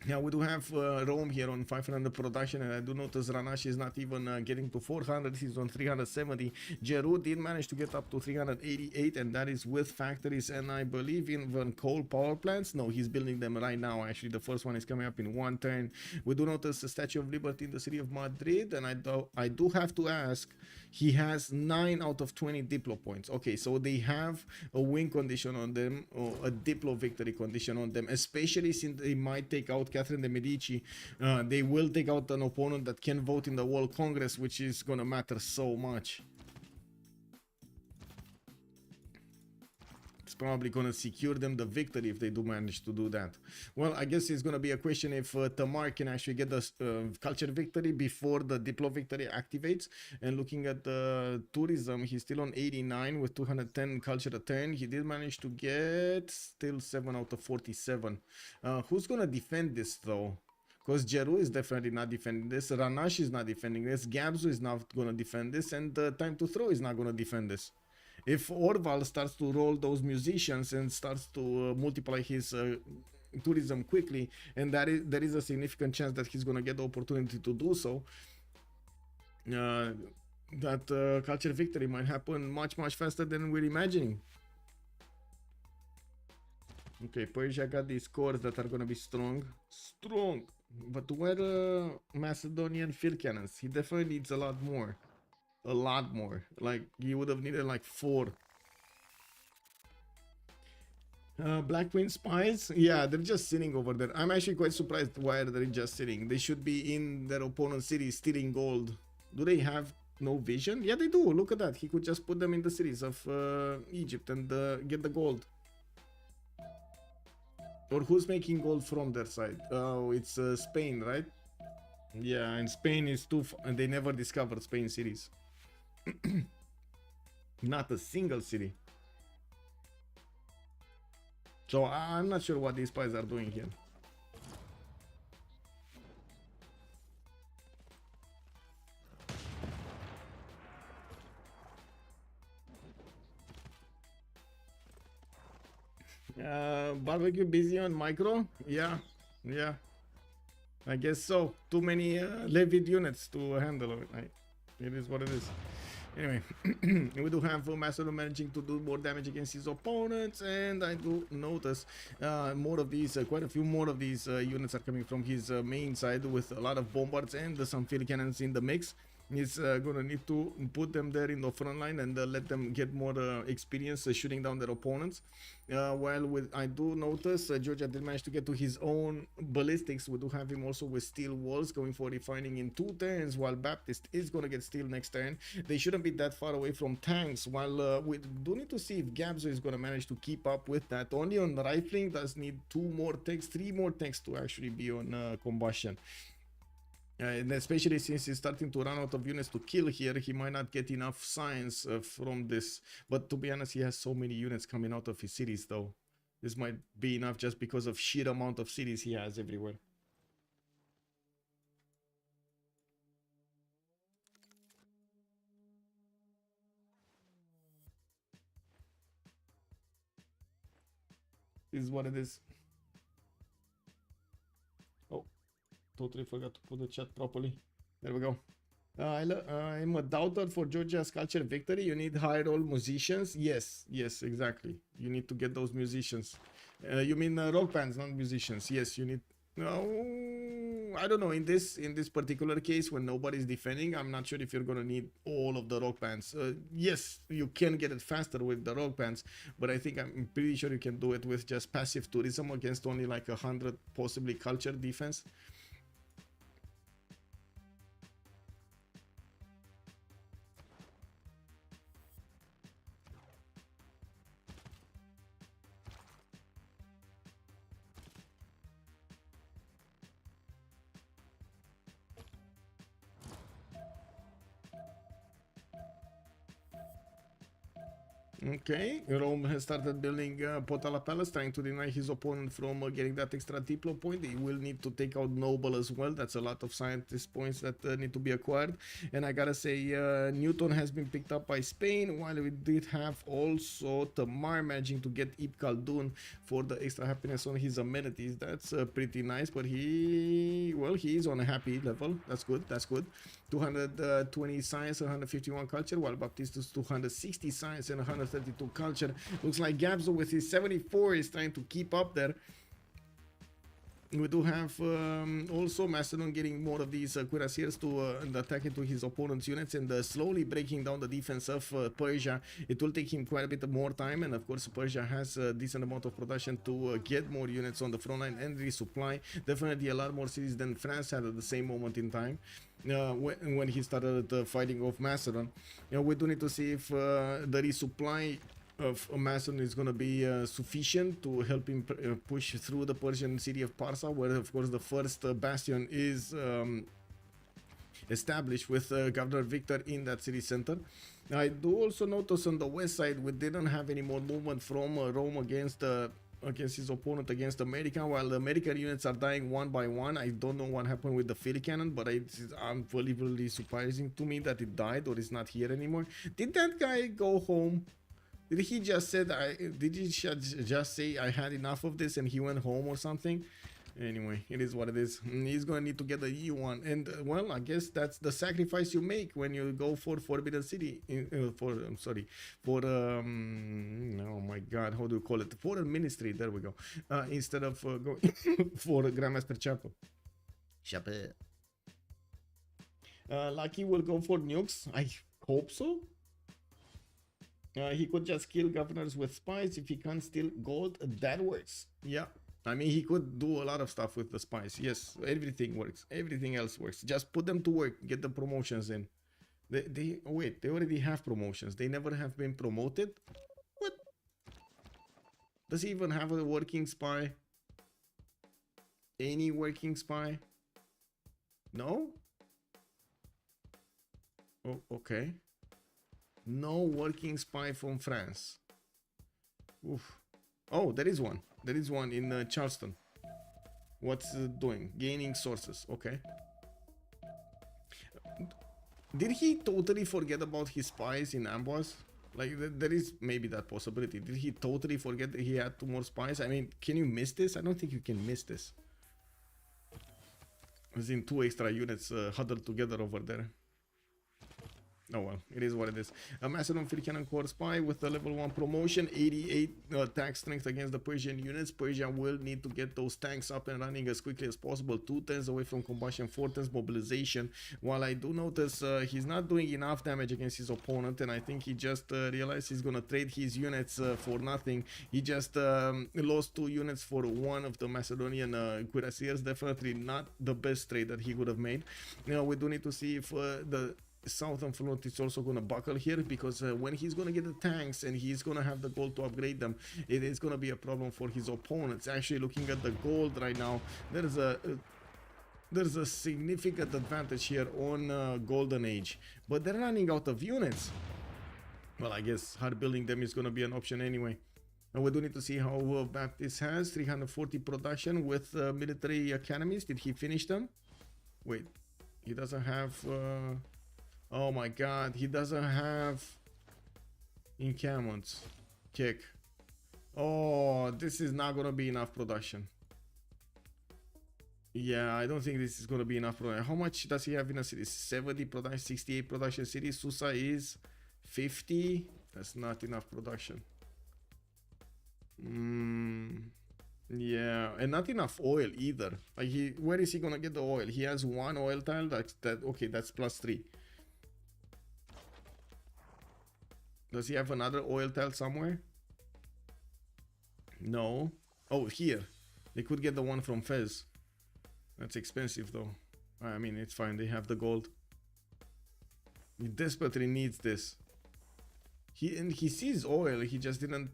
Speaker 3: Yeah, we do have Rome here on 500 production, and I do notice Ranash is not even getting to 400. He's on 370. Jeru did manage to get up to 388, and that is with factories, and I believe even coal power plants. No, he's building them right now. Actually, the first one is coming up in 1 turn. We do notice the Statue of Liberty in the city of Madrid, and I do have to ask, he has 9 out of 20 Diplo points. Okay, so they have a win condition on them, or a Diplo victory condition on them, especially since they might take out Catherine de Medici. They will take out an opponent that can vote in the World Congress, which is gonna matter so much. It's probably gonna secure them the victory if they do manage to do that. Well, I guess it's gonna be a question if Tamar can actually get the culture victory before the Diplo victory activates. And looking at the tourism, he's still on 89 with 210 culture a turn. He did manage to get still 7 out of 47. Who's gonna defend this though? Because Jeru is definitely not defending this, Ranash is not defending this, Gabzu is not gonna defend this, and Time to Throw is not gonna defend this. If Orval starts to roll those musicians and starts to multiply his tourism quickly, and there is a significant chance that he's going to get the opportunity to do so, that culture victory might happen much faster than we're imagining. Okay, Persia got these cores that are going to be strong. But where Macedonian field cannons? He definitely needs a lot more. Like you would have needed like 4. Black Queen spies, yeah, they're just sitting over there. I'm actually quite surprised why they're just sitting. They should be in their opponent's city stealing gold. Do they have no vision? Yeah, they do. Look at that. He could just put them in the cities of Egypt and get the gold. Or who's making gold from their side? Oh, it's Spain, right? Yeah, and Spain is too and they never discovered Spain cities. Not a single city. So I'm not sure what these spies are doing here. Barbecue busy on micro? Yeah. I guess so. Too many levied units to handle it. It is what it is. Anyway, we do have Macedon managing to do more damage against his opponents, and I do notice more of these, quite a few more of these units are coming from his main side with a lot of bombards and some field cannons in the mix. He's gonna need to put them there in the front line and let them get more experience shooting down their opponents. While I do notice Georgia did manage to get to his own ballistics. We do have him also with steel walls going for refining in 2 turns, while Baptist is gonna get steel next turn. They shouldn't be that far away from tanks, while we do need to see if Gabzo is gonna manage to keep up with that. Only on rifling does need 2 more tanks, 3 more tanks to actually be on combustion. And especially since he's starting to run out of units to kill here, he might not get enough science from this. But to be honest, he has so many units coming out of his cities though. This might be enough just because of sheer amount of cities he has everywhere. This is what it is. Oh. Totally forgot to put the chat properly. There we go. I'm a doubter for Georgia's culture victory. You need high roll musicians. Yes, exactly. You need to get those musicians. You mean rock bands, not musicians? Yes, you need. No, I don't know. In this particular case, when nobody's defending, I'm not sure if you're gonna need all of the rock bands. Yes, you can get it faster with the rock bands, but I think I'm pretty sure you can do it with just passive tourism against only like 100 possibly culture defense. Okay, Rome has started building Potala Palace, trying to deny his opponent from getting that extra Diplo point. He will need to take out Noble as well. That's a lot of scientist points that need to be acquired. And I gotta say, Newton has been picked up by Spain, while we did have also Tamar managing to get Ibn Khaldun for the extra happiness on his amenities. That's pretty nice, but he is on a happy level. That's good, that's good. 220 science, 151 culture, while Baptistus 260 science and 132 culture. Looks like Gabzo with his 74 is trying to keep up there. We do have also Macedon getting more of these cuirassiers to attack into his opponent's units and slowly breaking down the defense of Persia. It will take him quite a bit more time, and of course Persia has a decent amount of production to get more units on the front line and resupply. Definitely a lot more cities than France had at the same moment in time. When he started fighting off Macedon. We do need to see if the resupply of Macedon is going to be sufficient to help him push through the Persian city of Parsa, where of course the first bastion is established with Governor Victor in that city center. I do also notice on the west side we didn't have any more movement from Rome against his opponent, against America, while the American units are dying one by one. I don't know what happened with the field cannon, but it's unbelievably surprising to me that it died or is not here anymore. Did that guy go home? Did he just just say I had enough of this and he went home or something? Anyway, it is what it is. He's gonna need to get the E1, and well, I guess that's the sacrifice you make when you go for Forbidden City. Oh my God, how do you call it? Foreign Ministry. There we go. Instead of going for Grandmaster Chapel. Lucky will go for nukes. I hope so. He could just kill governors with spies. If he can't steal gold, that works. Yeah. I mean, he could do a lot of stuff with the spies. Yes, everything works. Everything else works. Just put them to work. Get the promotions in. They already have promotions. They never have been promoted. What? Does he even have a working spy? Any working spy? No? Oh, okay. No working spy from France. Oof. Oh, there is one. There is one in Charleston. What's doing? Gaining sources. Okay. Did he totally forget about his spies in Amboise? Like, there is maybe that possibility. Did he totally forget that he had 2 more spies? I mean, can you miss this? I don't think you can miss this. As in 2 extra units huddled together over there. Oh well, it is what it is. A Macedon Field Cannon Corps spy with the level 1 promotion, 88 tank strength against the Persian units. Persia will need to get those tanks up and running as quickly as possible. 2 turns away from combustion, 4 turns mobilization. While I do notice he's not doing enough damage against his opponent, and I think he just realized he's gonna trade his units for nothing. He just lost 2 units for 1 of the Macedonian cuirassiers. Definitely not the best trade that he would have made. Now we do need to see if the southern front is also gonna buckle here, because when he's gonna get the tanks and he's gonna have the gold to upgrade them, it is gonna be a problem for his opponents. Actually, looking at the gold right now, there's a significant advantage here on Golden Age, but they're running out of units. Well, I guess hard building them is gonna be an option anyway. And we do need to see how Baptist has 340 production with military academies. Did he finish them? Wait, he doesn't have oh my God, he doesn't have encampments. Kick. Oh, this is not gonna be enough production. Yeah, I don't think this is gonna be enough production. How much does he have in a city? 70 production, 68 production city. Susa is 50. That's not enough production. Yeah, and not enough oil either. Like, where is he gonna get the oil? He has 1 oil tile. Okay, that's +3. Does he have another oil tile somewhere? No. Oh, here. They could get the one from Fez. That's expensive though. I mean, it's fine. They have the gold. He desperately needs this. He sees oil. He just didn't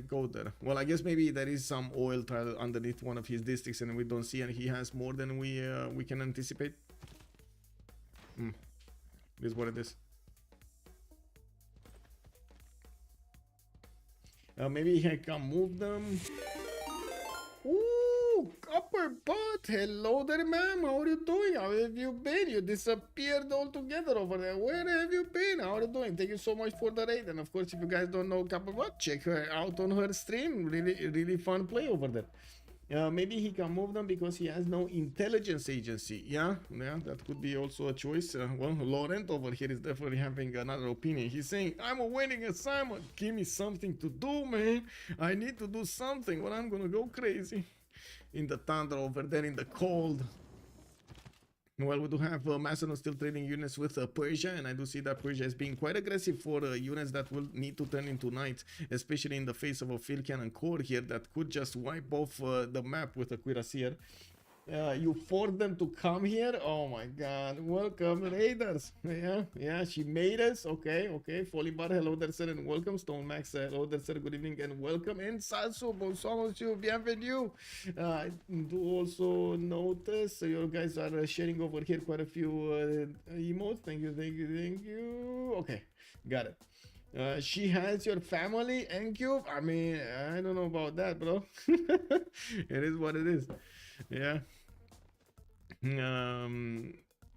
Speaker 3: go there. Well, I guess maybe there is some oil tile underneath one of his districts and we don't see, and he has more than we can anticipate. It is what it is. Maybe I can move them. Ooh, upper butt. Hello there, ma'am. How are you doing? How have you been? You disappeared altogether over there. Where have you been? How are you doing? Thank you so much for the raid. And of course, if you guys don't know Upper Butt, check her out on her stream. Really fun play over there. Maybe he can move them because he has no intelligence agency. Yeah, that could be also a choice. Well, Laurent over here is definitely having another opinion. He's saying, I'm awaiting assignment. Give me something to do, man. I need to do something or I'm gonna go crazy. In the thunder over there in the cold. Well, we do have Macedon still trading units with Persia, and I do see that Persia is being quite aggressive for units that will need to turn into knights, especially in the face of a field cannon core here that could just wipe off the map with a cuirassier. You forced them to come here? Oh my god. Welcome, raiders. Yeah, she made us. Okay. Falling Bar, hello there, sir, and welcome. Stone Max, hello there, sir, good evening and welcome. And Sasu, bonsoir, monsieur, bienvenue. I do also notice you guys are sharing over here quite a few emotes. Thank you. Okay, got it. She has your family, Encube? I mean, I don't know about that, bro. It is what it is. Yeah.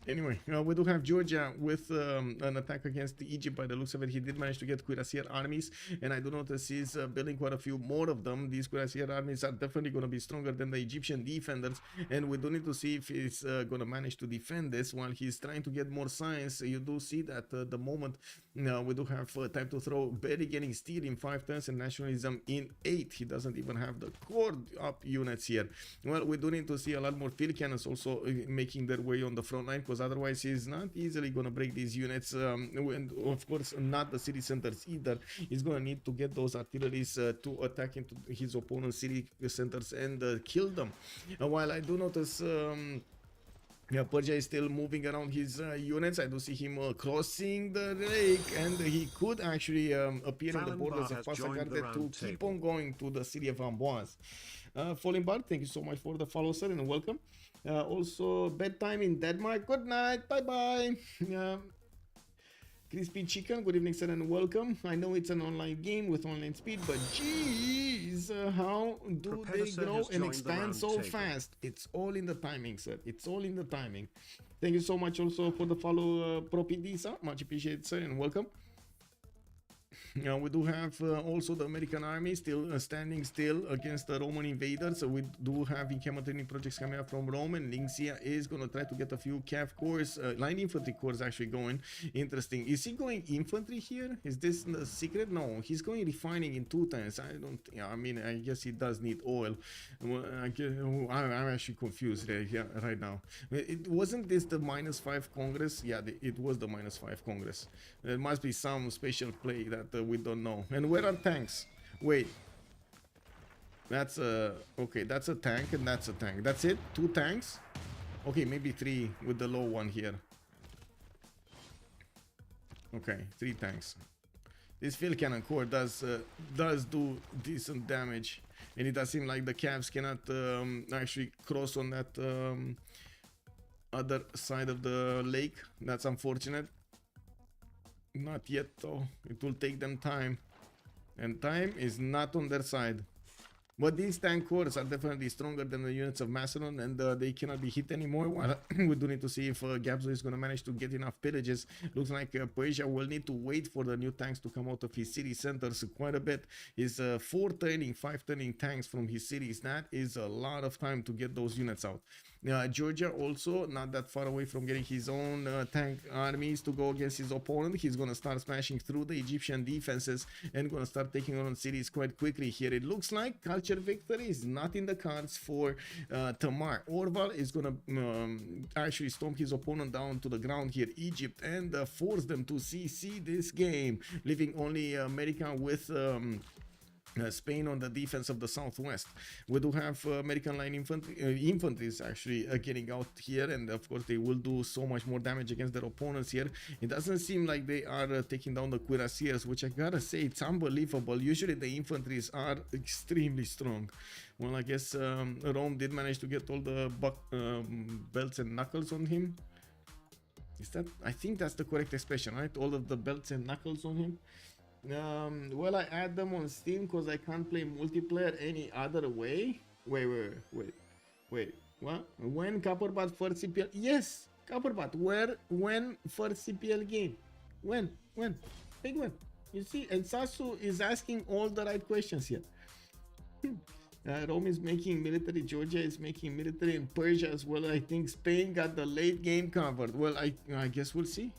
Speaker 3: Anyway, we do have Georgia with an attack against Egypt. By the looks of it, he did manage to get cuirassier armies, and I do notice he's building quite a few more of them. These cuirassier armies are definitely going to be stronger than the Egyptian defenders, and we do need to see if he's going to manage to defend this while he's trying to get more science. You do see that the moment we do have time to throw Berry getting steel in 5 turns and nationalism in 8. He doesn't even have the core up units here. Well, we do need to see a lot more field cannons also making their way on the front line, because otherwise he's not easily going to break these units, and of course not the city centers either. He's going to need to get those artilleries to attack into his opponent's city centers and kill them. While I do notice Persia is still moving around his units. I do see him crossing the lake, and he could actually appear in the borders of Passagarde to keep on going to the city of Amboise. Falling Bard, thank you so much for the follow, sir, and welcome. Also, bedtime in Denmark. Good night. Bye-bye. Crispy Chicken, good evening, sir, and welcome. I know it's an online game with online speed, but jeez, how do they grow and expand so fast? It's all in the timing, sir. It's all in the timing. Thank you so much also for the follow, Propidisa. Much appreciated, sir, and welcome. We do have also the American army still standing still against the Roman invaders. So we do have encampment training projects coming up from Rome, and Lingxia is going to try to get a few cav corps, line infantry corps actually going. Interesting. Is he going infantry here? Is this the secret? No, he's going refining in 2 times. I don't. Yeah, I mean, I guess he does need oil. Well, I'm actually confused right now. It wasn't this the -5 Congress? Yeah, it was the -5 Congress. There must be some special play that we don't know. And where are tanks? Wait, that's a okay, that's a tank and that's a tank. That's it? 2 tanks? Okay, maybe 3 with the low one here. Okay, 3 tanks. This field cannon core does do decent damage, and it does seem like the Cavs cannot actually cross on that other side of the lake. That's unfortunate. Not yet though. It will take them time, and time is not on their side. But these tank cores are definitely stronger than the units of Macedon, and they cannot be hit anymore. Well, we do need to see if Gabzo is going to manage to get enough pillages. Looks like Persia will need to wait for the new tanks to come out of his city centers quite a bit. His 4 turning, 5 turning tanks from his cities, that is a lot of time to get those units out. Georgia also not that far away from getting his own tank armies to go against his opponent. He's going to start smashing through the Egyptian defenses and going to start taking on cities quite quickly here. It looks like culture victory is not in the cards for Tamar. Orval is going to actually stomp his opponent down to the ground here, Egypt, and force them to CC this game, leaving only America with Spain on the defense of the southwest. We do have American line infantry is actually getting out here, and of course they will do so much more damage against their opponents here. It doesn't seem like they are taking down the cuirassiers, which I gotta say, it's unbelievable. Usually the infantries are extremely strong. Well, I guess Rome did manage to get all the belts and knuckles on him. Is that, I think that's the correct expression, right? All of the belts and knuckles on him. Well, I add them on Steam because I can't play multiplayer any other way. Wait. What? When Copperbat first CPL? Yes, Copperbat. Where? When first CPL game? When? Big one. You see, and Sasu is asking all the right questions here. Rome is making military, Georgia is making military, and Persia as well. I think Spain got the late game covered. Well, I guess we'll see.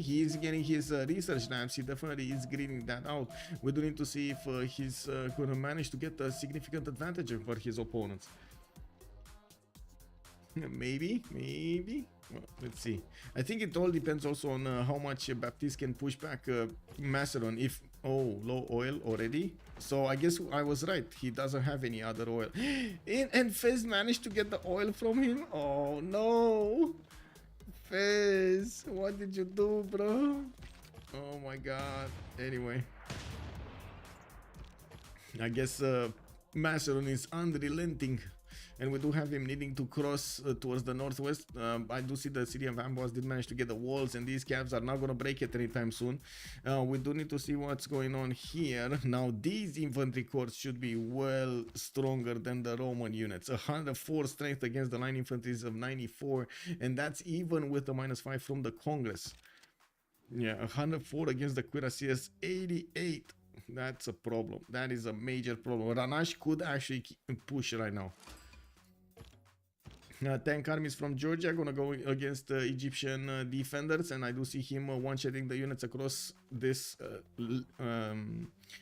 Speaker 3: He is getting his research labs. He definitely is greening that out. We do need to see if he's going to manage to get a significant advantage over his opponents. Maybe. Well, let's see. I think it all depends also on how much Baptiste can push back Macedon. If low oil already, so I guess I was right. He doesn't have any other oil. And Fez managed to get the oil from him. Oh no, Fez, what did you do, bro? Oh my god. Anyway, I guess Macedon is unrelenting. And we do have him needing to cross towards the northwest. I do see the city of Ambos did manage to get the walls, and these caps are not going to break it anytime soon. We do need to see what's going on here. Now, these infantry corps should be well stronger than the Roman units. 104 strength against the line infantries of 94, and that's even with the -5 from the Congress. Yeah, 104 against the cuirassiers, 88. That's a problem. That is a major problem. Ranash could actually push right now. Tank armies from Georgia gonna go against Egyptian defenders, and I do see him one-shotting the units across this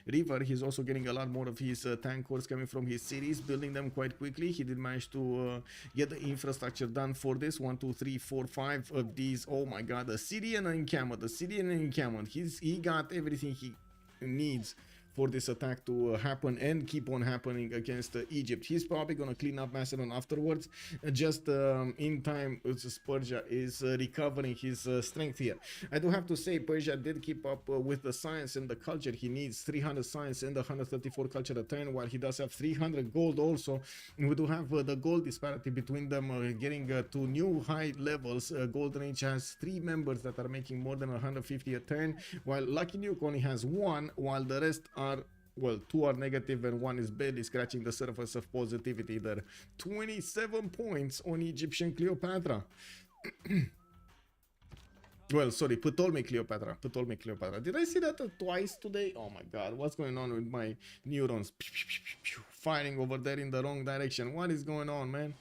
Speaker 3: river. He's also getting a lot more of his tank corps coming from his cities, building them quite quickly. He did manage to get the infrastructure done for this. 1, 2, 3, 4, 5 of these. Oh my god, the Syrian encampment. He got everything he needs for this attack to happen and keep on happening against Egypt. He's probably going to clean up Macedon afterwards, just in time. Persia is recovering his strength here. I do have to say, Persia did keep up with the science and the culture. He needs 300 science and 134 culture a turn, while he does have 300 gold also. We do have the gold disparity between them getting to new high levels. Golden Age has 3 members that are making more than 150 a turn, while Lucky Nuke only has 1, while the rest are, well, 2 are negative and 1 is barely scratching the surface of positivity there. 27 points on Egyptian Cleopatra. Well, sorry, Ptolemy Cleopatra. Did I see that twice today? Oh my god, what's going on with my neurons? Firing over there in the wrong direction. What is going on, man?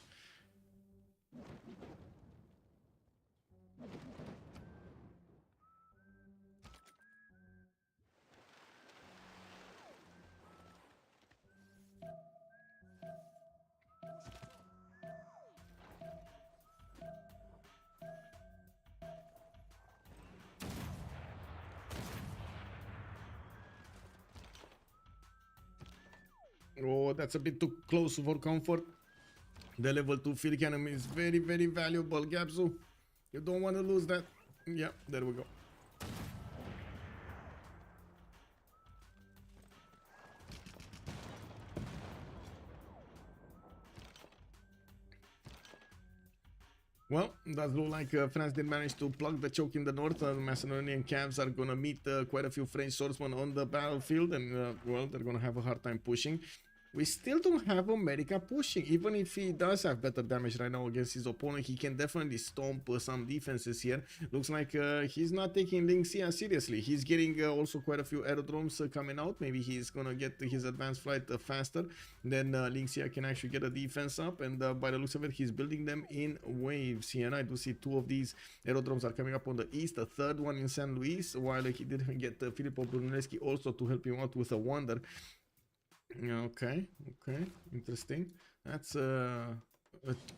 Speaker 3: Oh, that's a bit too close for comfort. The level 2 field cannon is very, very valuable, Gabzu. You don't want to lose that. Yeah, there we go. Well, does look like France did manage to plug the choke in the north. Macedonian camps are gonna meet quite a few French swordsmen on the battlefield, and well, they're gonna have a hard time pushing. We still don't have America pushing. Even if he does have better damage right now against his opponent, he can definitely stomp some defenses here. Looks like he's not taking Lingxia seriously. He's getting also quite a few aerodromes coming out. Maybe he's gonna get his advanced flight faster. Then Lingxia can actually get a defense up, and by the looks of it, he's building them in waves here. And I do see 2 of these aerodromes are coming up on the east, a 3rd one in San Luis, while he did get Filippo Brunelleschi also to help him out with a wonder. Okay, interesting. That's a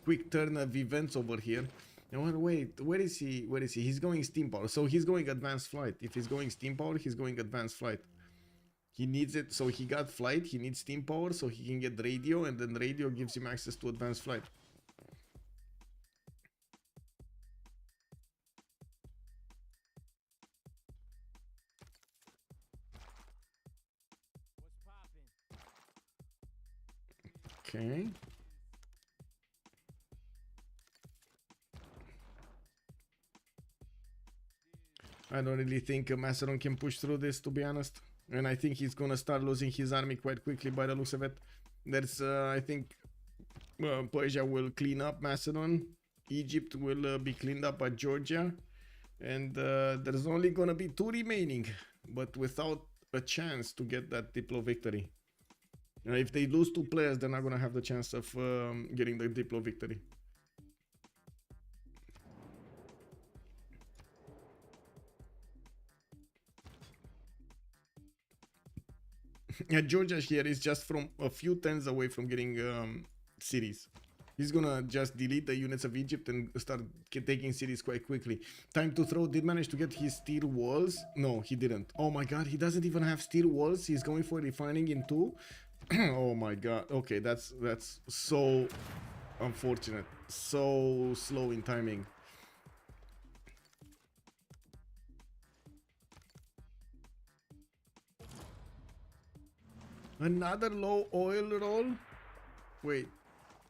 Speaker 3: quick turn of events over here. Now, wait, where is he? He's going steam power, so he's going advanced flight. If he's going steam power, he's going advanced flight. He needs it, so he got flight. He needs steam power, so he can get radio, and then radio gives him access to advanced flight. Okay. I don't really think Macedon can push through this, to be honest. And I think he's gonna start losing his army quite quickly by the looks of it. There's, I think, Persia will clean up Macedon. Egypt will be cleaned up by Georgia. And there's only gonna be 2 remaining, but without a chance to get that Diplo victory. If they lose 2 players, they're not gonna have the chance of getting the Diplo victory. Yeah, Georgia here is just from a few tens away from getting cities. He's gonna just delete the units of Egypt and start taking cities quite quickly. Time to throw did manage to get his steel walls. No, he didn't. Oh my god, he doesn't even have steel walls. He's going for refining in 2. Oh my god. Okay, that's so unfortunate. So slow in timing. Another low oil roll? Wait,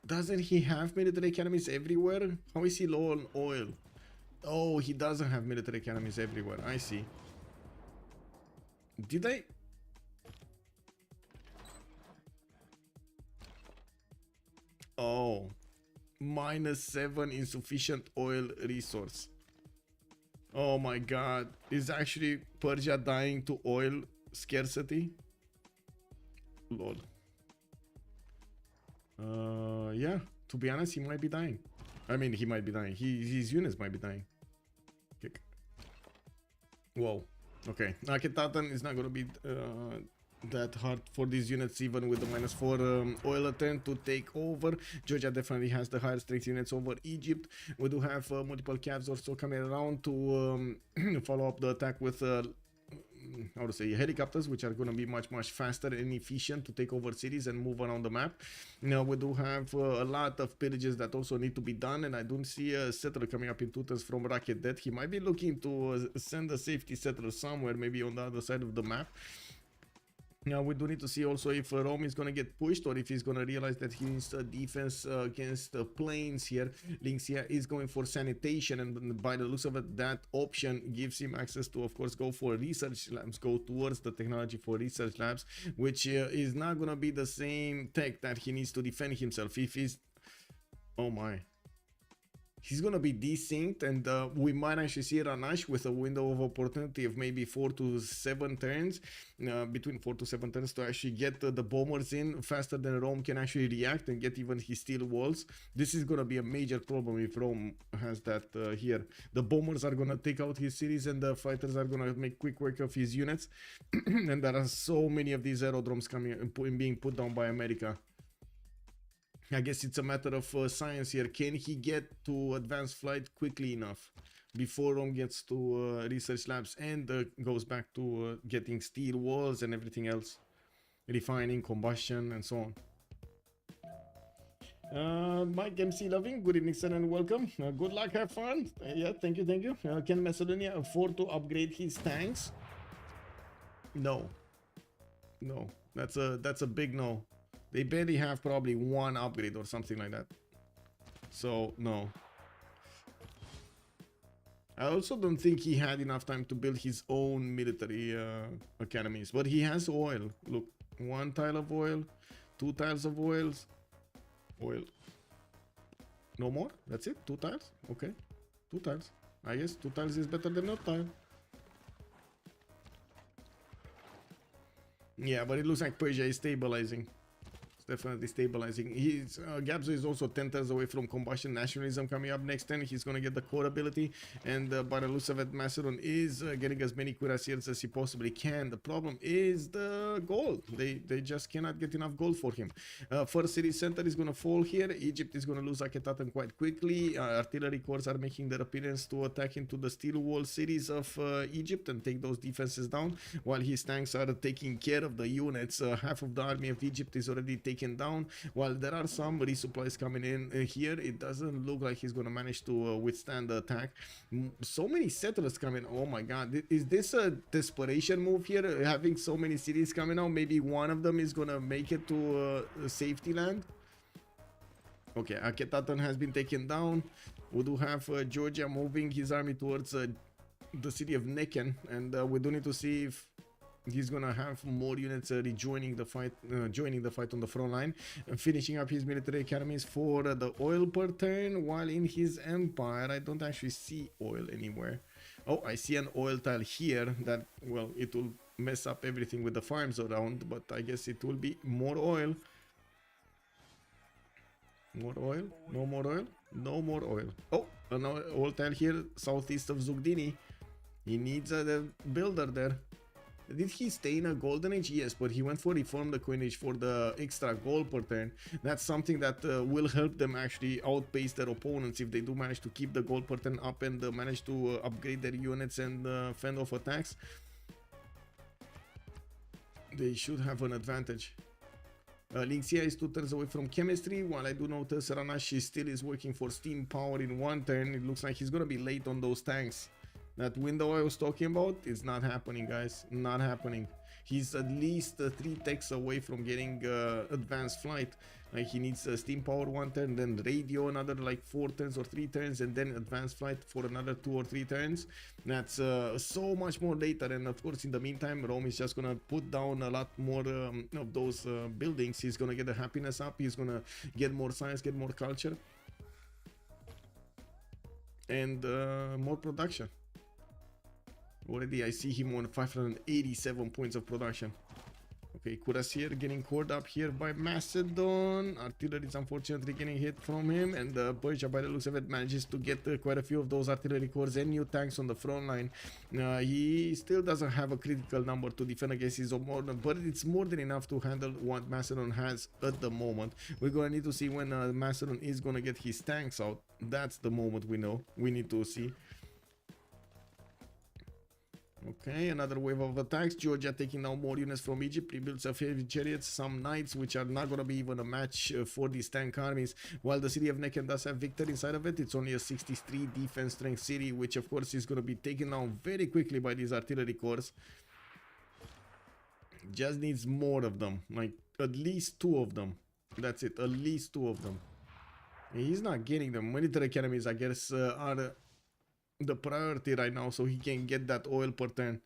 Speaker 3: doesn't he have military academies everywhere? How is he low on oil? Oh, he doesn't have military academies everywhere. I see. Did I? Oh, -7 insufficient oil resource. Oh my god. Is actually Persia dying to oil scarcity? Lol. Yeah, to be honest, he might be dying. I mean, he might be dying. His units might be dying. Kick. Whoa. Okay. Akhenaten is not gonna be that hard for these units, even with the -4 oil attempt to take over. Georgia definitely has the higher strength units over Egypt. We do have multiple Cavs also coming around to follow up the attack with how to say, helicopters, which are going to be much faster and efficient to take over cities and move around the map. Now we do have a lot of pillages that also need to be done, and I don't see a settler coming up in 2 turns from Rocket Death. He might be looking to send a safety settler somewhere, maybe on the other side of the map. Now we do need to see also if Rome is going to get pushed, or if he's going to realize that he needs a defense against the planes here. Lynxia is going for sanitation, and by the looks of it, that option gives him access to, of course, go for research labs, go towards the technology for research labs, which is not going to be the same tech that he needs to defend himself. If he's... Oh my... He's gonna be desynced, and we might actually see Ranash with a window of opportunity of maybe 4 to 7 turns, between 4 to 7 turns, to actually get the bombers in faster than Rome can actually react and get even his steel walls. This is gonna be a major problem if Rome has that here. The bombers are gonna take out his cities, and the fighters are gonna make quick work of his units. And there are so many of these aerodromes coming and being put down by America. I guess it's a matter of science here. Can he get to advanced flight quickly enough before Rome gets to research labs and goes back to getting steel walls and everything else, refining, combustion, and so on. Mike MC Loving, good evening, sir, and welcome. Good luck, have fun. Yeah, thank you, thank you. Can Macedonia afford to upgrade his tanks? No, no, that's a big no. They barely have probably 1 upgrade or something like that. So, no. I also don't think he had enough time to build his own military academies. But he has oil. Look, 1 tile of oil, 2 tiles of oils. Oil. No more? That's it? 2 tiles? Okay. 2 tiles. I guess 2 tiles is better than no tile. Yeah, but it looks like Persia is stabilizing. Definitely stabilizing. He's Gabzo is also 10 turns away from combustion nationalism coming up next turn. He's gonna get the core ability, and by the looks of it, Macedon is getting as many cuirassiers as he possibly can. The problem is the gold. They just cannot get enough gold for him. First city center is gonna fall here. Egypt is gonna lose Akhenaten quite quickly. Artillery corps are making their appearance to attack into the steel wall cities of Egypt and take those defenses down, while his tanks are taking care of the units. Half of the army of Egypt is already taken down. While there are some resupplies coming in here, it doesn't look like he's gonna manage to withstand the attack. So many settlers coming. Oh my god, is this a desperation move here, having so many cities coming out? Maybe one of them is gonna make it to safety land. Okay, Akhenaten has been taken down. We do have Georgia moving his army towards the city of Necken, and we do need to see if he's gonna have more units rejoining the fight, joining the fight on the front line, and finishing up his military academies for the oil per turn. While in his empire, I don't actually see oil anywhere. Oh, I see an oil tile here that, well, it will mess up everything with the farms around, but I guess it will be more oil. More oil? No more oil? No more oil. Oh, an oil tile here southeast of Zugdini. He needs a builder there. Did he stay in a golden age? Yes, but he went for reform the coinage for the extra gold per turn. That's something that will help them actually outpace their opponents if they do manage to keep the gold per turn up and manage to upgrade their units and fend off attacks. They should have an advantage. Lingxia is 2 turns away from chemistry, while I do notice Ranashi still is working for steam power in 1 turn. It looks like he's gonna be late on those tanks. That window I was talking about is not happening, guys. Not happening. He's at least 3 techs away from getting advanced flight. Like, he needs steam power 1 turn, then radio another like 4 turns or 3 turns, and then advanced flight for another 2 or 3 turns. That's so much more later, and of course in the meantime Rome is just gonna put down a lot more of those buildings. He's gonna get the happiness up, he's gonna get more science, get more culture, and more production. Already I see him on 587 points of production. Okay, Cuirassier getting caught up here by Macedon. Artillery is unfortunately getting hit from him, and Persia, by the looks of it, manages to get quite a few of those artillery cores and new tanks on the front line. He still doesn't have a critical number to defend against his opponent, but it's more than enough to handle what Macedon has at the moment. We're gonna need to see when Macedon is gonna get his tanks out. That's the moment we need to see. Okay, another wave of attacks. Georgia taking down more units from Egypt, rebuilds of heavy chariots, some knights, which are not going to be even a match for these tank armies. While the city of Necken does have victory inside of it, it's only a 63 defense strength city, which of course is going to be taken down very quickly by these artillery corps. Just needs more of them, like at least 2 of them. That's it, at least 2 of them. He's not getting them. Military academies, I guess, are the priority right now, so he can get that oil per turn.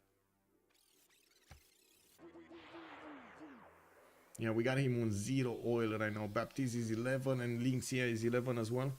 Speaker 3: Yeah, we got him on 0 oil right now. Baptiste is 11 and Lingxia is 11 as well.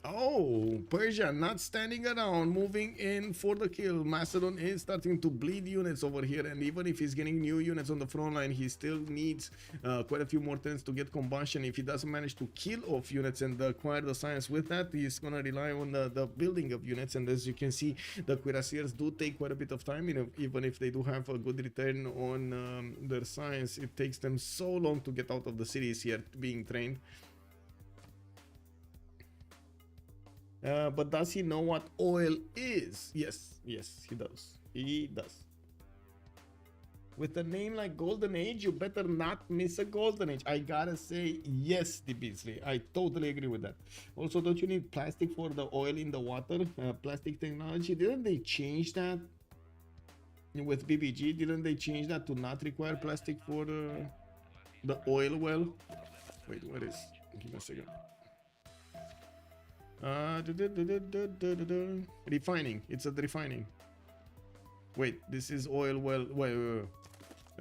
Speaker 3: Oh, Persia not standing around, moving in for the kill. Macedon is starting to bleed units over here, and even if he's getting new units on the front line, he still needs quite a few more turns to get combustion. If he doesn't manage to kill off units and acquire the science with that, he's gonna rely on the building of units. And as you can see, the cuirassiers do take quite a bit of time, even if they do have a good return on their science. It takes them so long to get out of the cities here being trained. But does he know what oil is? Yes, yes, he does. He does. With a name like Golden Age, you better not miss a Golden Age. I gotta say, yes, DB3. I totally agree with that. Also, don't you need plastic for the oil in the water? Plastic technology. Didn't they change that with BBG? Didn't they change that to not require plastic for the oil well? Wait, what is? Give me a second. Refining. It's a refining. Wait, this is oil well. Wait.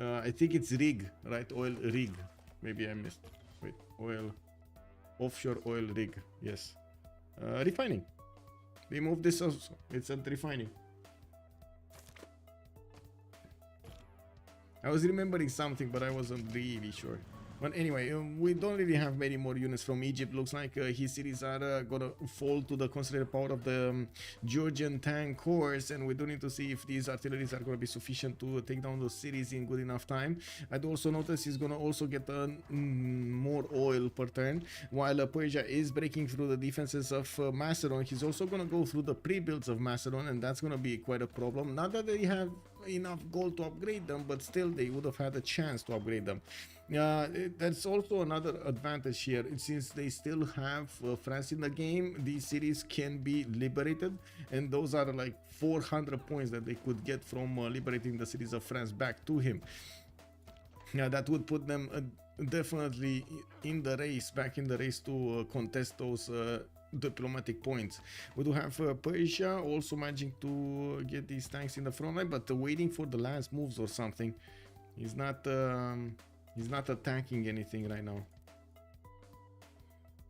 Speaker 3: I think it's rig, right? Oil rig. Maybe I missed. Wait, oil. Offshore oil rig. Yes. Refining. They moved this also. It's a refining. I was remembering something, but I wasn't really sure. But anyway, we don't really have many more units from Egypt. Looks like his cities are gonna fall to the concentrated power of the Georgian tank corps, and we do need to see if these artilleries are gonna be sufficient to take down those cities in good enough time. I'd also notice he's gonna also get more oil per turn. While Persia is breaking through the defenses of Macedon, he's also gonna go through the pre-builds of Macedon, and that's gonna be quite a problem. Not that they have enough gold to upgrade them, but still they would have had a chance to upgrade them. That's also another advantage here. Since they still have France in the game, these cities can be liberated, and those are like 400 points that they could get from liberating the cities of France back to him. That would put them definitely in the race, back in the race to contest those diplomatic points. We do have Persia also managing to get these tanks in the front line, but waiting for the last moves or something. He's not attacking anything right now.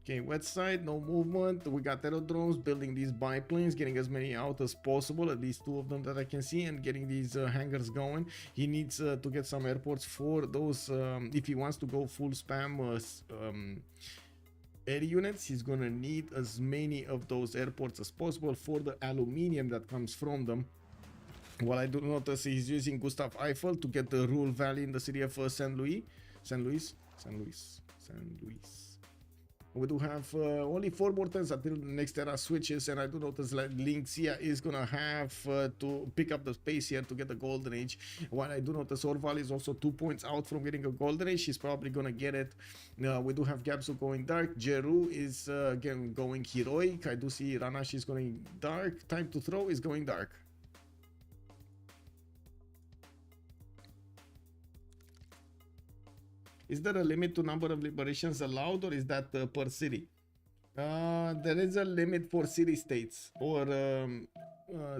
Speaker 3: Okay, west side, no movement. We got aerodromes building these biplanes, getting as many out as possible, at least 2 of them that I can see, and getting these hangars going. He needs to get some airports for those, if he wants to go full spam air units. He's gonna need as many of those airports as possible for the aluminium that comes from them. What I do notice, he's using Gustav Eiffel to get the Ruhr Valley in the city of St. Louis. We do have only 4 more turns until the next era switches, and I do notice that Linxia is gonna have to pick up the pace here to get the golden age. While I do notice Orval is also 2 points out from getting a golden age, she's probably gonna get it. We do have Gabsu going dark. Jeru is again going heroic. I do see Ranash is going dark. Time to throw is going dark. Is there a limit to number of liberations allowed, or is that per city? There is a limit for city states or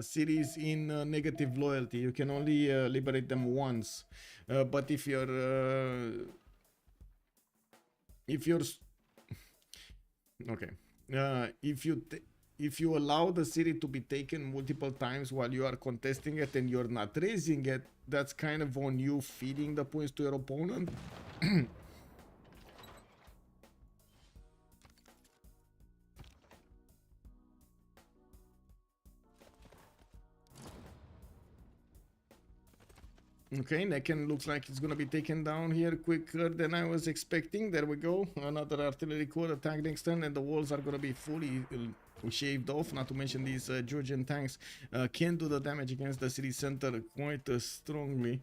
Speaker 3: cities in negative loyalty. You can only liberate them once. But if you're okay, if you allow the city to be taken multiple times while you are contesting it and you're not raising it, that's kind of on you feeding the points to your opponent. Okay, Necken looks like it's gonna be taken down here quicker than I was expecting. There we go. Another artillery core attack next turn, and the walls are gonna be fully shaved off. Not to mention these Georgian tanks can do the damage against the city center quite strongly,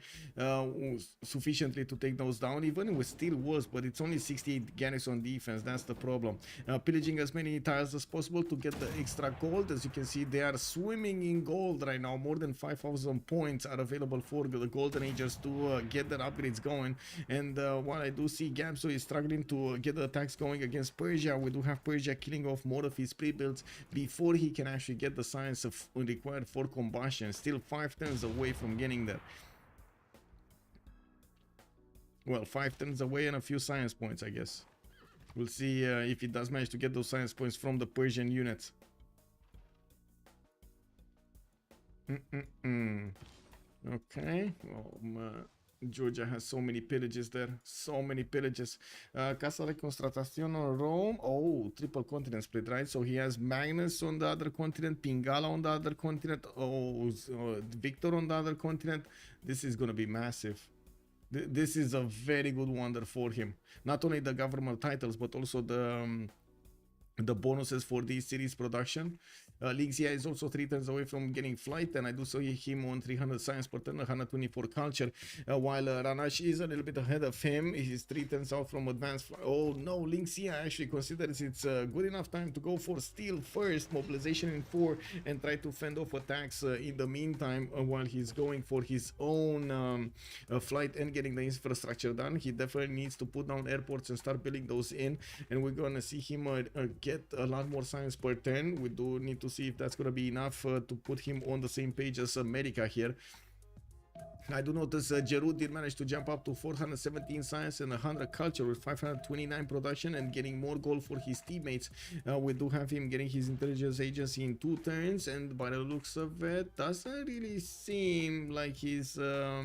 Speaker 3: sufficiently to take those down, even with steel walls. But it's only 68 garrison defense. That's the problem. Pillaging as many tiles as possible to get the extra gold. As you can see, they are swimming in gold right now. More than 5,000 points are available for the golden agers to get their upgrades going. And while I do see Gabso is struggling to get the attacks going against Persia, we do have Persia killing off more of his pre-builds before he can actually get the science of required for combustion. Still 5 turns away from getting there. Well, 5 turns away and a few science points, I guess. We'll see if he does manage to get those science points from the Persian units. Okay. Well, Georgia has so many pillages there. So many pillages. Casa de Constatación on Rome. Oh, triple continent split, right? So he has Magnus on the other continent, Pingala on the other continent, Victor on the other continent. This is going to be massive. This is a very good wonder for him. Not only the government titles, but also the bonuses for these series production. Lixia is also 3 turns away from getting flight, and I do see him on 300 science per turn, 124 culture, while Ranash is a little bit ahead of him. He's 3 turns out from advanced flight. Oh no, Lixia actually considers it's good enough time to go for steel first, mobilization in 4, and try to fend off attacks in the meantime while he's going for his own flight and getting the infrastructure done. He definitely needs to put down airports and start building those in, and we're gonna see him get a lot more science per turn. We do need to see if that's gonna be enough to put him on the same page as America here. I do notice Jeru did manage to jump up to 417 science and 100 culture with 529 production and getting more gold for his teammates. We do have him getting his intelligence agency in 2 turns, and by the looks of it, doesn't really seem like he's I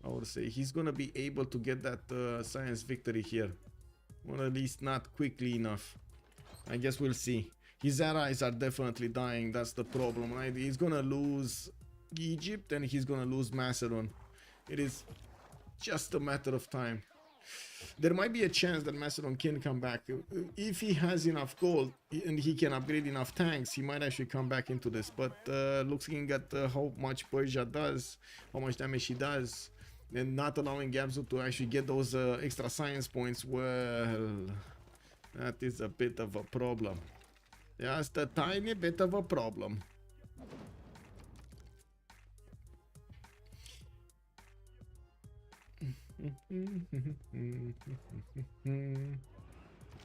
Speaker 3: would say he's gonna be able to get that science victory here, or at least not quickly enough. I guess we'll see. His allies are definitely dying. That's the problem, right? He's gonna lose Egypt and he's gonna lose Macedon. It is just a matter of time. There might be a chance that Macedon can come back. If he has enough gold and he can upgrade enough tanks, he might actually come back into this. But looking at how much Persia does, how much damage he does, and not allowing Gabzu to actually get those extra science points, well, that is a bit of a problem. Just a tiny bit of a problem.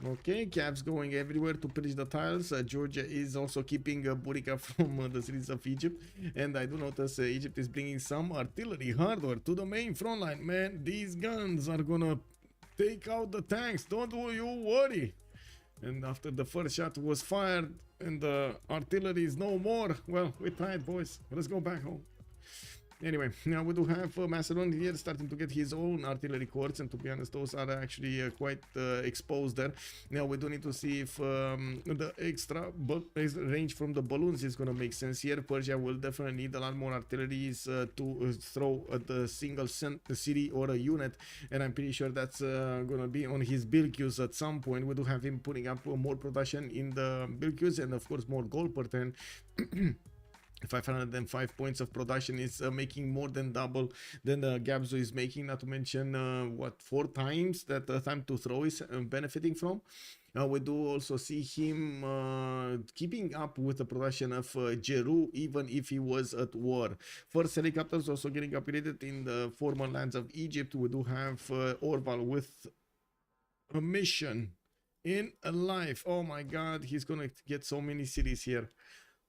Speaker 3: Okay, Cap's going everywhere to pillage the tiles. Georgia is also keeping Burica from the cities of Egypt. And I do notice Egypt is bringing some artillery hardware to the main front line. Man, these guns are gonna take out the tanks. Don't you worry. And after the first shot was fired and the artillery is no more, well, we tried, boys. Let's go back home. Anyway, now we do have Macedonia here starting to get his own artillery corps, and to be honest, those are actually quite exposed there. Now we do need to see if the extra range from the balloons is going to make sense here. Persia will definitely need a lot more artilleries to throw at a single city or a unit, and I'm pretty sure that's going to be on his build queues at some point. We do have him putting up more production in the build queues, and of course more gold per turn. 505 points of production is making more than double than the Gabzo is making, not to mention what 4 times that time to throw is benefiting from. We do also see him keeping up with the production of Jeru, even if he was at war. First helicopters also getting upgraded in the former lands of Egypt. We do have Orval with a mission in a life. Oh my god, he's gonna get so many cities here.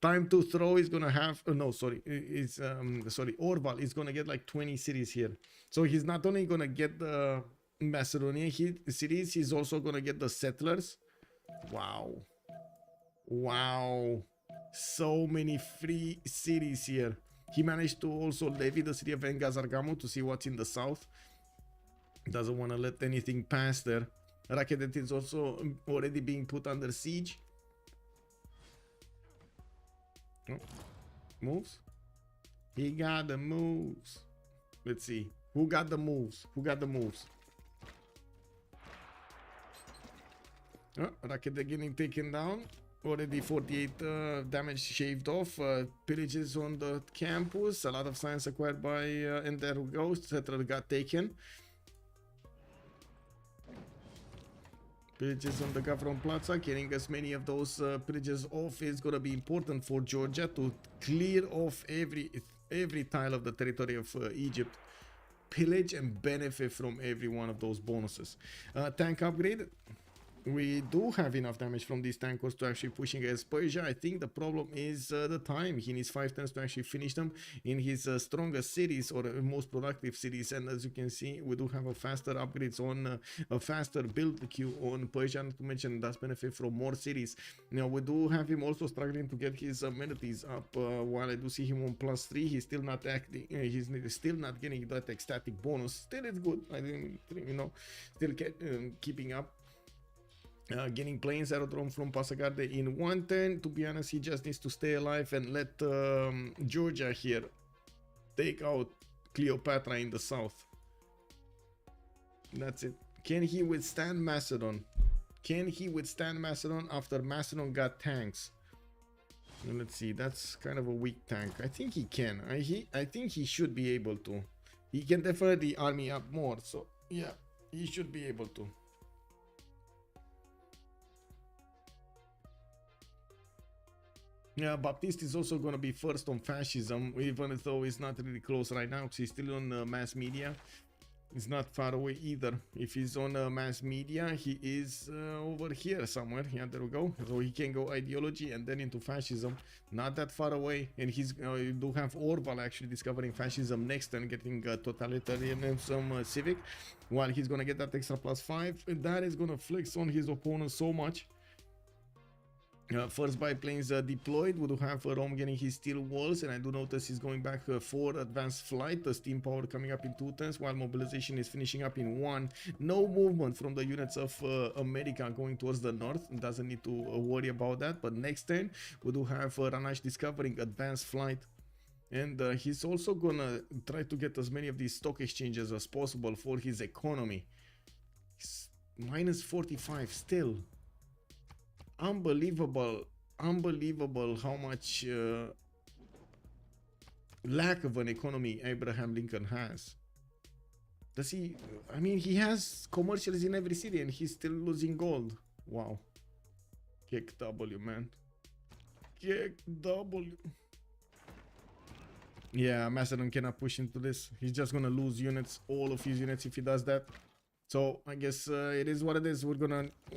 Speaker 3: Time to throw is gonna have Orval is gonna get like 20 cities here. So he's not only gonna get the Macedonia cities, he's also gonna get the settlers. Wow, so many free cities here. He managed to also levy the city of Engazargamu to see what's in the south. Doesn't want to let anything pass there. Rakedet is also already being put under siege. Oh, moves. He got the moves. Let's see who got the moves. Oh, Racket getting taken down. Already 48 damage shaved off. Pillages on the campus. A lot of science acquired by and there we go. Settler got taken. Pillages on the Gavron Plaza, getting as many of those pillages off is gonna be important for Georgia to clear off every tile of the territory of Egypt, pillage and benefit from every one of those bonuses. Tank upgrade. We do have enough damage from these tankers to actually pushing as Persia. I think the problem is the time. He needs 5 turns to actually finish them in his strongest cities or most productive cities. And as you can see, we do have a faster upgrades on a faster build queue on Persia, not to mention does benefit from more cities. Now we do have him also struggling to get his amenities up. While I do see him on +3, he's still not acting. He's still not getting that ecstatic bonus. Still it's good. I think, you know, still keeping up. Getting planes aerodrome from Pasagarde in 1 turn. To be honest, he just needs to stay alive and let Georgia here take out Cleopatra in the south. That's it. Can he withstand Macedon? Can he withstand Macedon after Macedon got tanks? And let's see, that's kind of a weak tank. I think he can. I think he should be able to. He can definitely army up more. So yeah, he should be able to. Yeah, Baptiste is also going to be first on fascism, even though he's not really close right now because he's still on mass media. He's not far away either. If he's on mass media, he is over here somewhere. Yeah, there we go. So he can go ideology and then into fascism. Not that far away. And he's you do have Orval actually discovering fascism next and getting totalitarianism civic. While he's going to get that extra +5. And that is going to flex on his opponent so much. First biplanes deployed. We do have Rome getting his steel walls, and I do notice he's going back for advanced flight. The steam power coming up in 2 turns, while mobilization is finishing up in 1. No movement from the units of America going towards the north. Doesn't need to worry about that. But next turn, we do have Ranash discovering advanced flight. And he's also gonna try to get as many of these stock exchanges as possible for his economy. He's -45 still. Unbelievable how much lack of an economy Abraham Lincoln has. Does he? I mean, he has commercials in every city and he's still losing gold. Wow. Kick W, man. Kick W. Yeah, Macedon cannot push into this. He's just gonna lose units, all of his units, if he does that. So I guess it is what it is.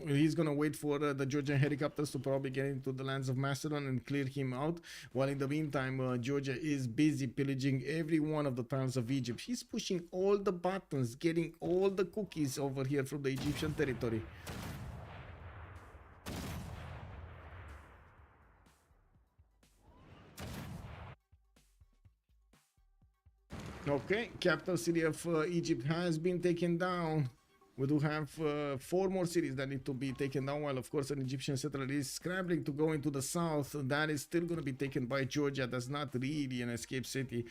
Speaker 3: He's gonna wait for the Georgian helicopters to probably get into the lands of Macedon and clear him out. While in the meantime, Georgia is busy pillaging every one of the towns of Egypt. He's pushing all the buttons, getting all the cookies over here from the Egyptian territory. Okay, capital city of Egypt has been taken down. We do have 4 more cities that need to be taken down, while of course an Egyptian settler is scrambling to go into the south. That is still going to be taken by Georgia. That's not really an escape city.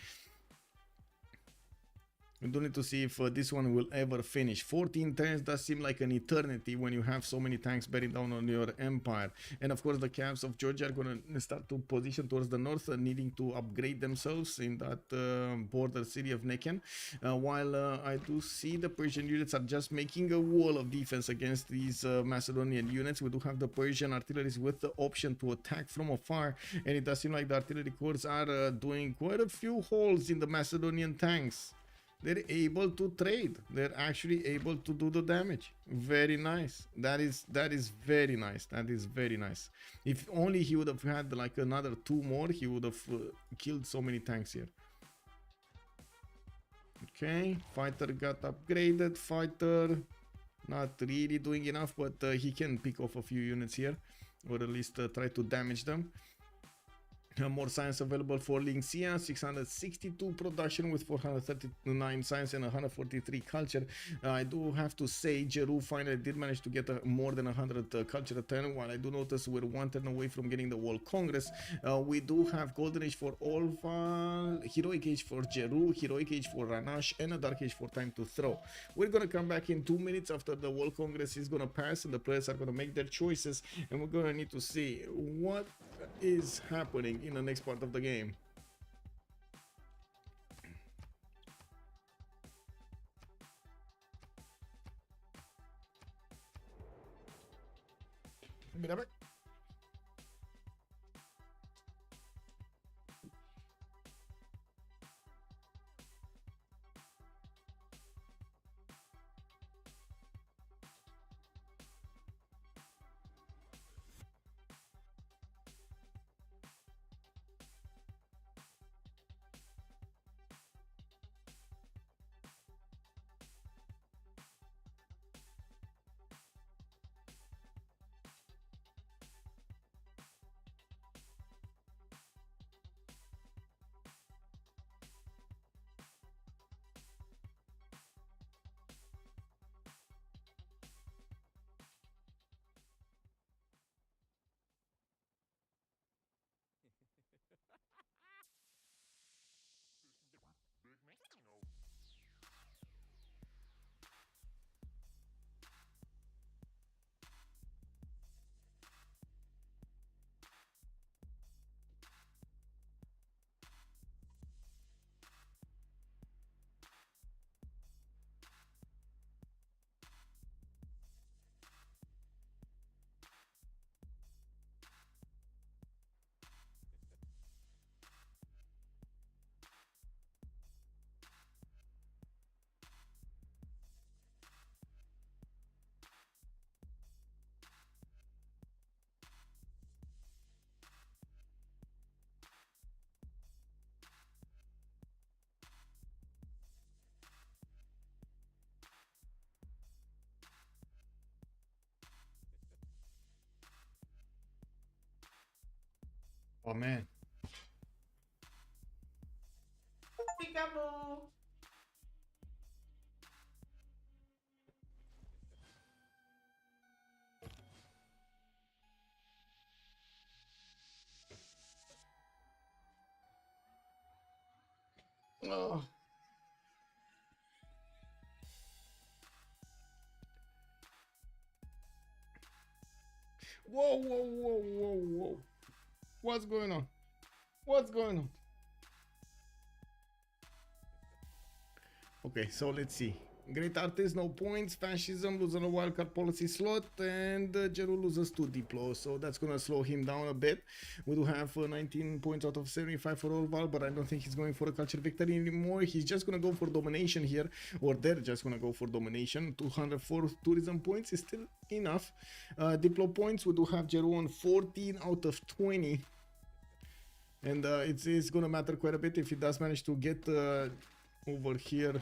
Speaker 3: We do need to see if this one will ever finish. 14 turns does seem like an eternity when you have so many tanks bearing down on your empire. And of course the camps of Georgia are going to start to position towards the north, needing to upgrade themselves in that border city of Neken. While I do see the Persian units are just making a wall of defense against these Macedonian units. We do have the Persian artillery with the option to attack from afar. And it does seem like the artillery corps are doing quite a few holes in the Macedonian tanks. They're able to trade. They're actually able to do the damage. Very nice. That is very nice. That is very nice. If only he would have had like another 2 more, he would have killed so many tanks here. Okay, fighter got upgraded. Fighter not really doing enough, but he can pick off a few units here, or at least try to damage them. More science available for Lingxia, 662 production with 439 science and 143 culture. I do have to say Jeru finally did manage to get more than 100 culture a turn, while I do notice we're 1 turn away from getting the World Congress. We do have Golden Age for Olval, Heroic Age for Jeru, Heroic Age for Ranash, and a Dark Age for Time to Throw. We're gonna come back in 2 minutes after the World Congress is gonna pass and the players are gonna make their choices, and we're gonna need to see what is happening in the next part of the game. Be right back. Oh man. Peekaboo. Oh. Whoa, whoa, whoa, whoa, whoa. What's going on? What's going on? Okay, so let's see. Great artist, no points. Fascism losing a wildcard policy slot, and Jeru loses 2 Diplo, so that's gonna slow him down a bit. We do have 19 points out of 75 for Orval, but I don't think he's going for a culture victory anymore. He's just gonna go for domination here, or they're just gonna go for domination. 204 tourism points is still enough. Diplo points, we do have Jeru on 14 out of 20. And it's gonna matter quite a bit if he does manage to get over here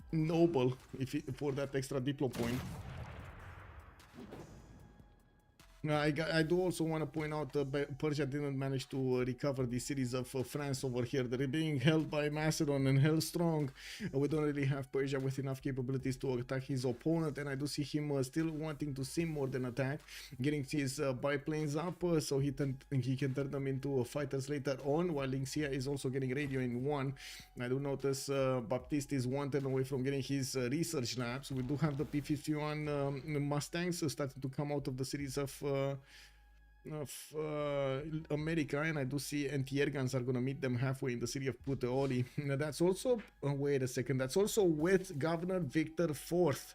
Speaker 3: noble for that extra Diplo point. I do also want to point out that Persia didn't manage to recover the cities of France over here. They're being held by Macedon and held strong. We don't really have Persia with enough capabilities to attack his opponent, and I do see him still wanting to sim more than attack, getting his biplanes up so he can turn them into fighters later on, while Lingxia is also getting radio in 1. I do notice Baptiste is 1 turn away from getting his research labs. We do have the P-51 Mustangs starting to come out of the cities of America, and I do see anti-air guns are gonna meet them halfway in the city of Puteoli. That's also wait a second, that's also with Governor Victor IV.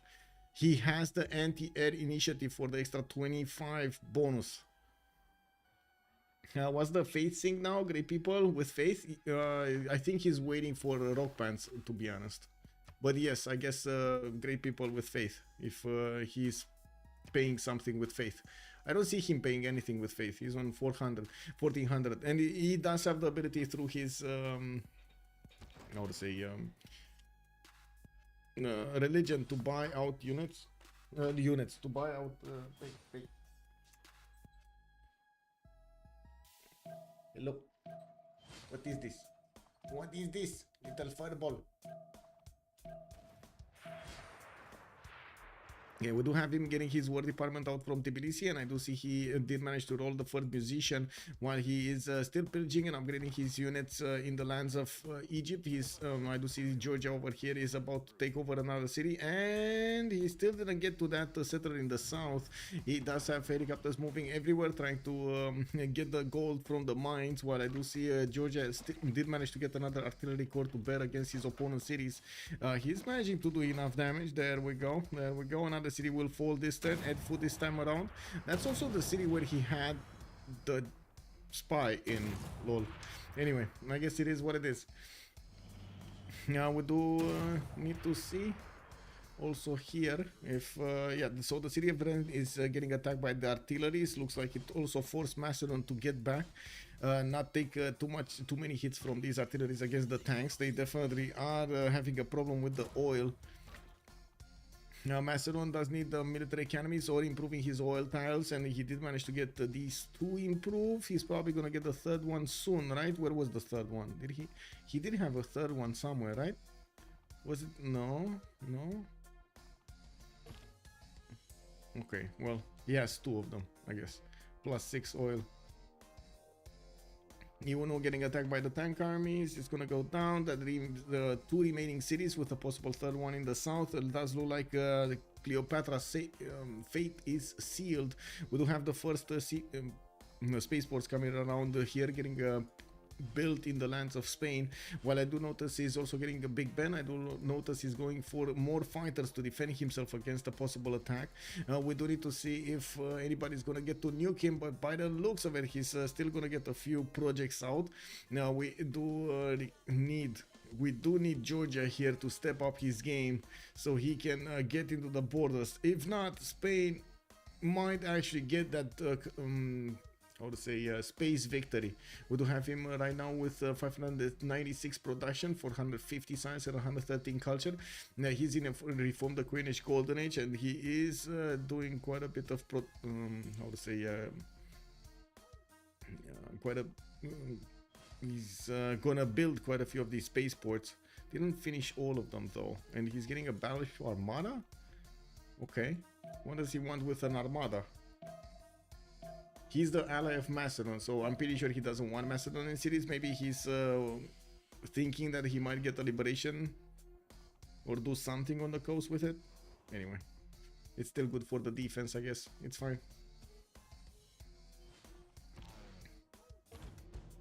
Speaker 3: He has the anti-air initiative for the extra 25 bonus. What's the Faith thing now, great people? With Faith, I think he's waiting for rock bands, to be honest. But yes, I guess great people with Faith, if he's paying something with Faith. I don't see him paying anything with Faith. He's on 1400, and he does have the ability through his how to say religion to buy out units, to buy out Faith. Hello, what is this? What is this little fireball? Yeah, we do have him getting his war department out from Tbilisi, and I do see he did manage to roll the third musician while he is still pillaging and upgrading his units in the lands of Egypt. I do see Georgia over here is about to take over another city, and he still didn't get to that settler in the south. He does have helicopters moving everywhere trying to get the gold from the mines, while I do see Georgia did manage to get another artillery corps to bear against his opponent's cities. He's managing to do enough damage. There we go. Another city will fall this turn. Ed Food this time around. That's also the city where he had the spy in. Lol. Anyway, I guess it is what it is. Now we do need to see also here if yeah, so the city of Dren is getting attacked by the artillery. Looks like it also forced Macedon to get back, not take too many hits from these artilleries against the tanks. They definitely are having a problem with the oil. Now Macedon does need the military academies or improving his oil tiles, and he did manage to get these 2 improved. He's probably gonna get the 3rd one soon, right? Where was the 3rd one? Did he did have a 3rd one somewhere, right? Was it? No. Okay, well, he has 2 of them, I guess, plus 6 oil. Iwano getting attacked by the tank armies. It's gonna go down. That leaves the 2 remaining cities with a possible 3rd one in the south. It does look like the Cleopatra's fate is sealed. We do have the first spaceports coming around here, getting built in the lands of Spain, while I do notice he's also getting a Big Ben. I do notice he's going for more fighters to defend himself against a possible attack. We do need to see if anybody's gonna get to nuke him, but by the looks of it, he's still gonna get a few projects out. Now we do need Georgia here to step up his game so he can get into the borders. If not, Spain might actually get that how to say space victory. We do have him right now with 596 production, 450 science, and 113 culture. Now he's in a reformed the Queen Age Golden Age, and he is doing quite a bit of how to say he's gonna build quite a few of these spaceports. Didn't finish all of them though, and he's getting a battleship armada. Okay, what does he want with an armada? He's the ally of Macedon, so I'm pretty sure he doesn't want Macedonian cities. Maybe he's thinking that he might get a liberation or do something on the coast with it. Anyway, it's still good for the defense, I guess. It's fine.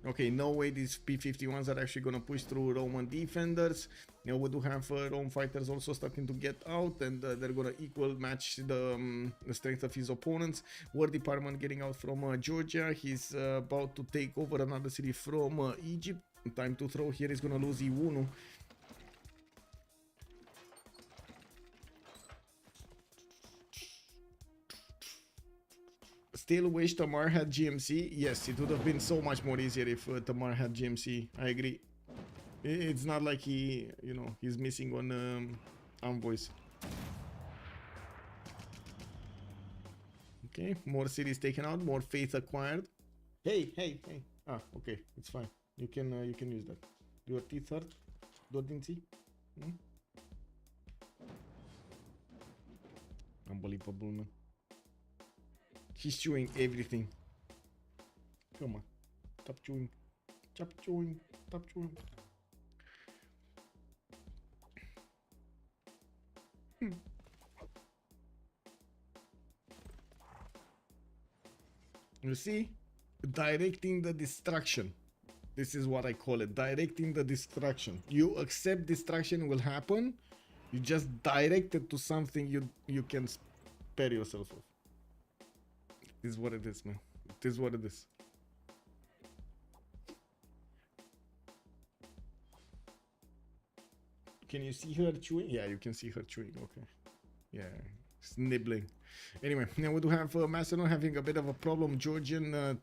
Speaker 3: Okay, no way these P-51s are actually gonna push through Roman defenders. Now we do have Roman fighters also starting to get out, and they're gonna equal match the strength of his opponents. War Department getting out from Georgia. He's about to take over another city from Egypt. Time to throw here. He's gonna lose Iwunu. Still wish Tamar had GMC. Yes, it would have been so much more easier if Tamar had GMC. I agree. It's not like he, you know, he's missing on envoys. Okay, more cities taken out, more faith acquired. Hey. Ah, okay, it's fine. You can use that. Your teeth hurt? Don't see? Unbelievable, man. He's chewing everything. Come on. Stop chewing. Stop chewing. Stop chewing. You see? Directing the distraction. This is what I call it. Directing the distraction. You accept distraction will happen. You just direct it to something you can spare yourself of. It is what it is, man. It is what it is. Can you see her chewing? Yeah, you can see her chewing. Okay. Yeah, snibbling. Anyway, now we do have Macedon having a bit of a problem. Georgian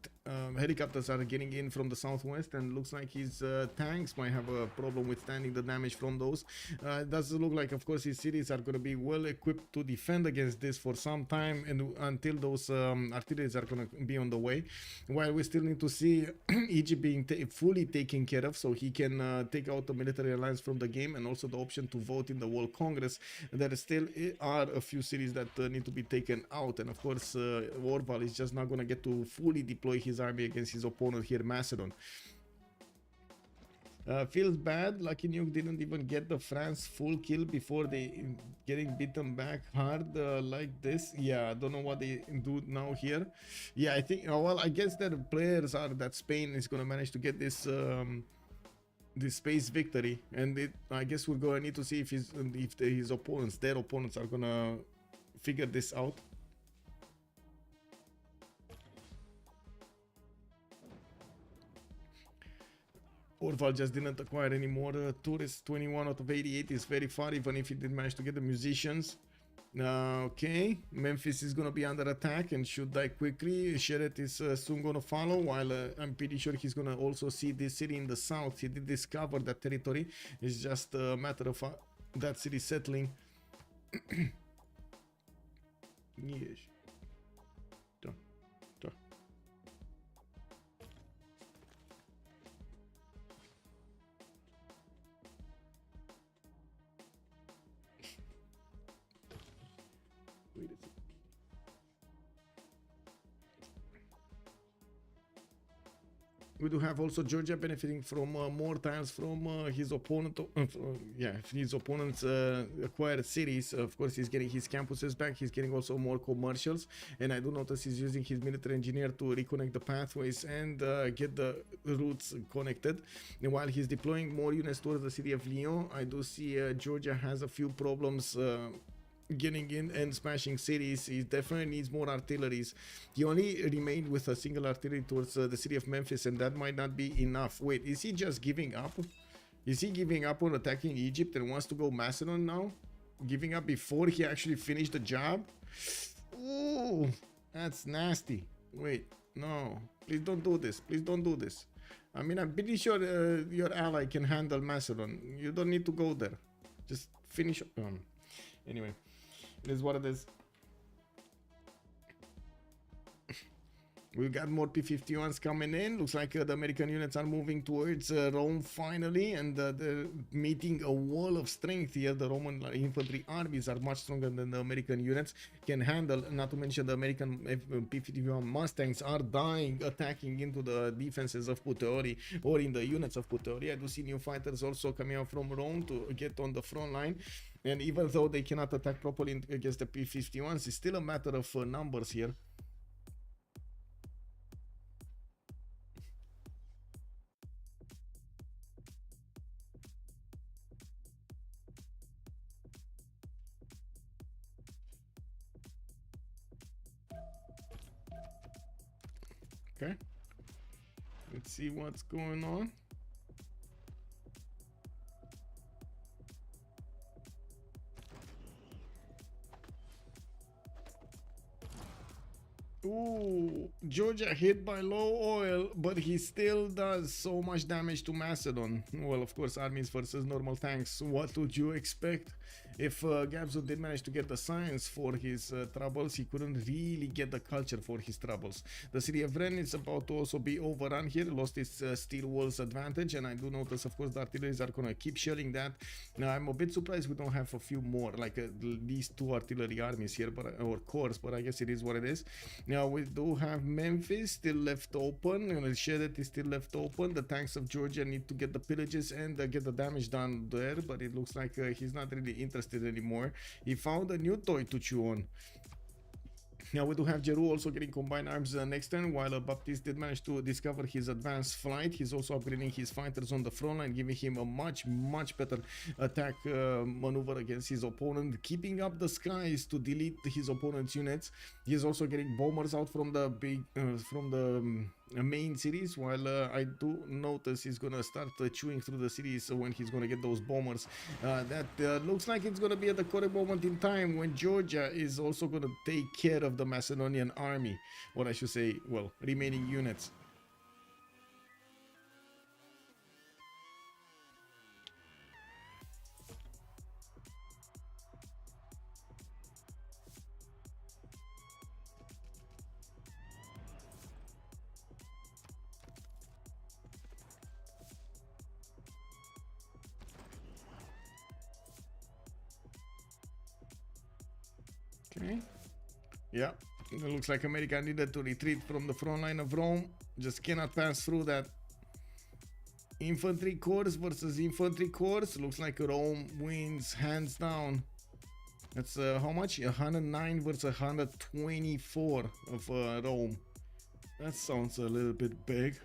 Speaker 3: helicopters are getting in from the southwest, and looks like his tanks might have a problem withstanding the damage from those. It does look like, of course, his cities are going to be well equipped to defend against this for some time, and until those artilleries are going to be on the way. While we still need to see Egypt being fully taken care of, so he can take out the military alliance from the game, and also the option to vote in the World Congress. There still are a few cities that need to be taken out, and of course Orval is just not going to get to fully deploy his army against his opponent here, Macedon. Feels bad. Lucky Nuke didn't even get the France full kill before they getting beaten back hard like this. Yeah, I don't know what they do now here. Yeah, I think, well, I guess that the players are that Spain is going to manage to get this this space victory, and I guess we're going to need to see if his opponents, their opponents, are going to figure this out. Orval just didn't acquire any more tourists. 21 out of 88 is very far, even if he did manage to get the musicians. Okay, Memphis is going to be under attack and should die quickly. Sheret is soon going to follow, while I'm pretty sure he's going to also see this city in the south. He did discover that territory. It's just a matter of that city settling. Yes. Wait a second. We do have also Georgia benefiting from more tiles from his opponent. His opponent's acquired cities. Of course, he's getting his campuses back. He's getting also more commercials, and I do notice he's using his military engineer to reconnect the pathways and get the routes connected. And while he's deploying more units towards the city of Lyon, I do see Georgia has a few problems getting in and smashing cities. He definitely needs more artilleries. He only remained with a single artillery towards the city of Memphis, and that might not be enough. Wait, is he just giving up? Is he giving up on attacking Egypt and wants to go Macedon now? Giving up before he actually finished the job? Ooh, that's nasty. Wait, no, please don't do this. Please don't do this. I mean, I'm pretty sure your ally can handle Macedon. You don't need to go there. Just finish. Anyway, it is what it is. We've got more P-51s coming in. Looks like the American units are moving towards Rome finally, and they're meeting a wall of strength here. The Roman infantry armies are much stronger than the American units can handle, not to mention the American P-51 Mustangs are dying attacking into the defenses of Puteoli, or in the units of Puteoli. I do see new fighters also coming out from Rome to get on the front line, and even though they cannot attack properly against the P-51s, it's still a matter of numbers here. Okay. Let's see what's going on. Ooh, Georgia hit by low oil, but he still does so much damage to Macedon. Well, of course, armies versus normal tanks. What would you expect? If Gabzo did manage to get the science for his troubles, he couldn't really get the culture for his troubles. The city of Ren is about to also be overrun here, lost its steel walls advantage, and I do notice, of course, the artilleries are gonna keep shelling that. Now, I'm a bit surprised we don't have a few more, like these two artillery armies here, but or corps, but I guess it is what it is. Now, we do have Memphis still left open, and Shedet is still left open. The tanks of Georgia need to get the pillages and get the damage done there, but it looks like he's not really interested anymore. He found a new toy to chew on. Now we do have Jeru also getting combined arms next turn, while Baptiste did manage to discover his advanced flight. He's also upgrading his fighters on the front line, giving him a much better attack maneuver against his opponent, keeping up the skies to delete his opponent's units. He's also getting bombers out from the big main cities, while I do notice he's gonna start chewing through the cities when he's gonna get those bombers. That looks like it's gonna be at the correct moment in time when Georgia is also gonna take care of the Macedonian army, or I should say, well, remaining units. Okay. Yeah, it looks like America needed to retreat from the front line of Rome. Just cannot pass through that. Infantry corps versus infantry corps. Looks like Rome wins hands down. That's how much? 109 versus 124 of Rome. That sounds a little bit big.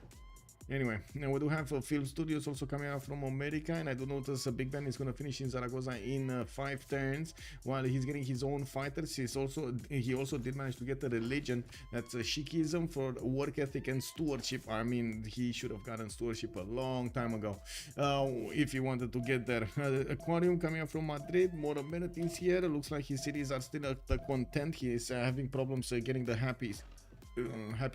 Speaker 3: Anyway, now we do have film studios also coming out from America, and I do notice Big Ben is going to finish in Zaragoza in 5 turns while he's getting his own fighters. He also did manage to get a religion that's a Sikhism for work ethic and stewardship. I mean, he should have gotten stewardship a long time ago if he wanted to get there. Aquarium coming out from Madrid, more amenities here. Looks like his cities are still at the content. He is having problems getting the happy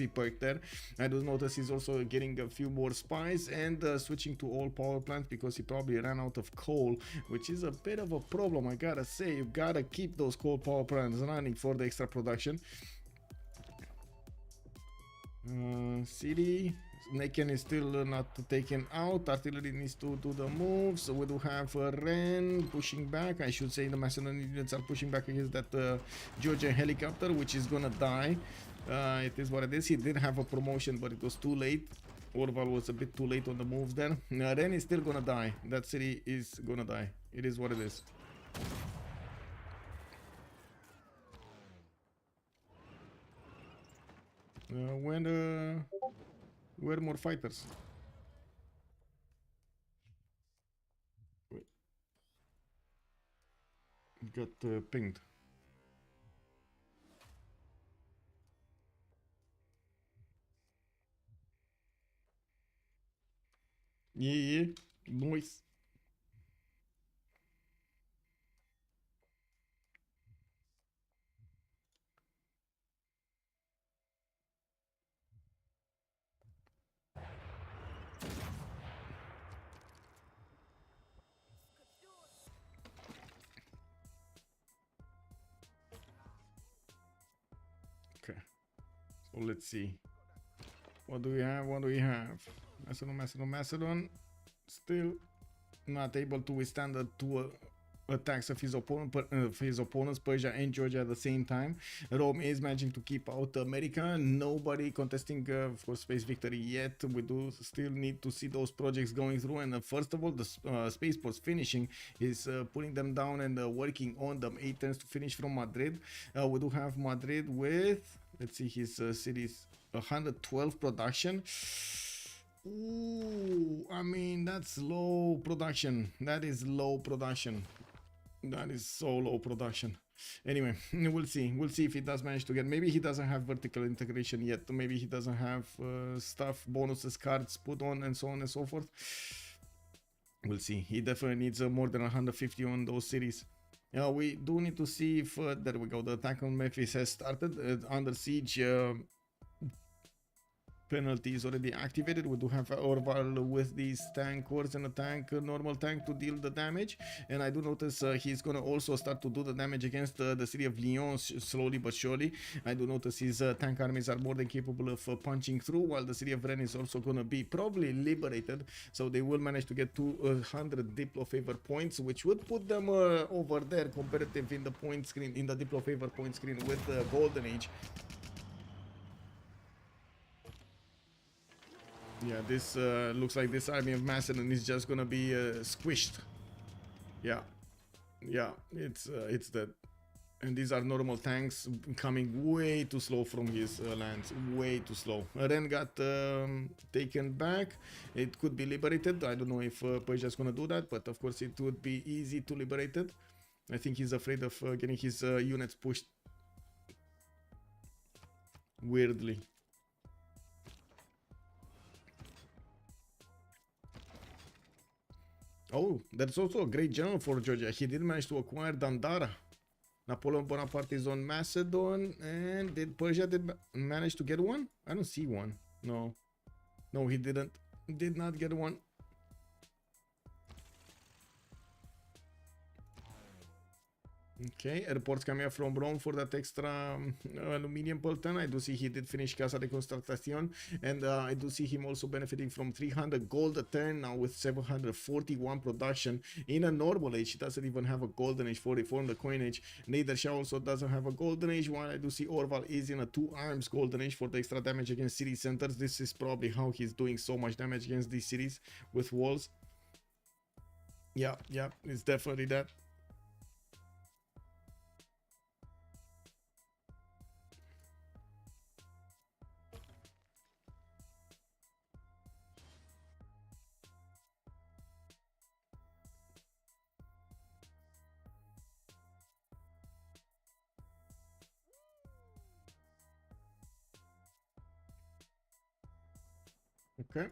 Speaker 3: perk there. I do notice he's also getting a few more spies and switching to all power plants because he probably ran out of coal, which is a bit of a problem. I gotta say, you gotta keep those coal power plants running for the extra production. City Naken is still not taken out. Artillery needs to do the moves. So we do have Ren pushing back. I should say the Macedonian units are pushing back against that Georgian helicopter, which is gonna die. It is what it is. He did have a promotion, but it was too late. Orval was a bit too late on the moves there. Ren is still gonna die. That city is gonna die. It is what it is. Where more fighters? Wait. Got pinged. Yeah, noise. Okay, so let's see. What do we have? What do we have? Macedon. Still not able to withstand the two attacks of his opponents, Persia and Georgia at the same time. Rome is managing to keep out America. Nobody contesting for space victory yet. We do still need to see those projects going through. And first of all, the spaceports finishing is putting them down and working on them. 8 turns to finish from Madrid. We do have Madrid with, let's see, his cities 112 production. Ooh, I mean, that's low production. That is low production. That is so low production. Anyway, we'll see. We'll see if he does manage to get. Maybe he doesn't have vertical integration yet. Maybe he doesn't have stuff, bonuses, cards put on, and so on and so forth. We'll see. He definitely needs more than 150 on those cities. We do need to see if there we go. The attack on Memphis has started. Under siege penalty is already activated. We do have Orval with these tank cores and a tank, normal tank to deal the damage. And I do notice he's gonna also start to do the damage against the city of Lyon slowly but surely. I do notice his tank armies are more than capable of punching through, while the city of Rennes is also gonna be probably liberated. So they will manage to get 200 Diplo favor points, which would put them over there competitive in the point screen, in the Diplo favor point screen with Golden Age. Yeah, this looks like this army of Macedon is just gonna be squished. Yeah, it's that. And these are normal tanks coming way too slow from his lands, way too slow. Ren got taken back. It could be liberated. I don't know if Persia is gonna do that, but of course it would be easy to liberate it. I think he's afraid of getting his units pushed weirdly. Oh, that's also a great general for Georgia. He did manage to acquire Dandara. Napoleon Bonaparte is on Macedon. And did Persia manage to get one? I don't see one. No. No, he didn't. Did not get one. Okay, reports coming up from Rome for that extra aluminium Polten. I do see he did finish Casa de Constructación, and I do see him also benefiting from 300 gold a turn now with 741 production in a normal age. He doesn't even have a golden age for reform the coinage. Neither Shah also doesn't have a golden age, while I do see Orval is in a 2 arms golden age for the extra damage against city centers. This is probably how he's doing so much damage against these cities with walls. Yeah, it's definitely that. Okay.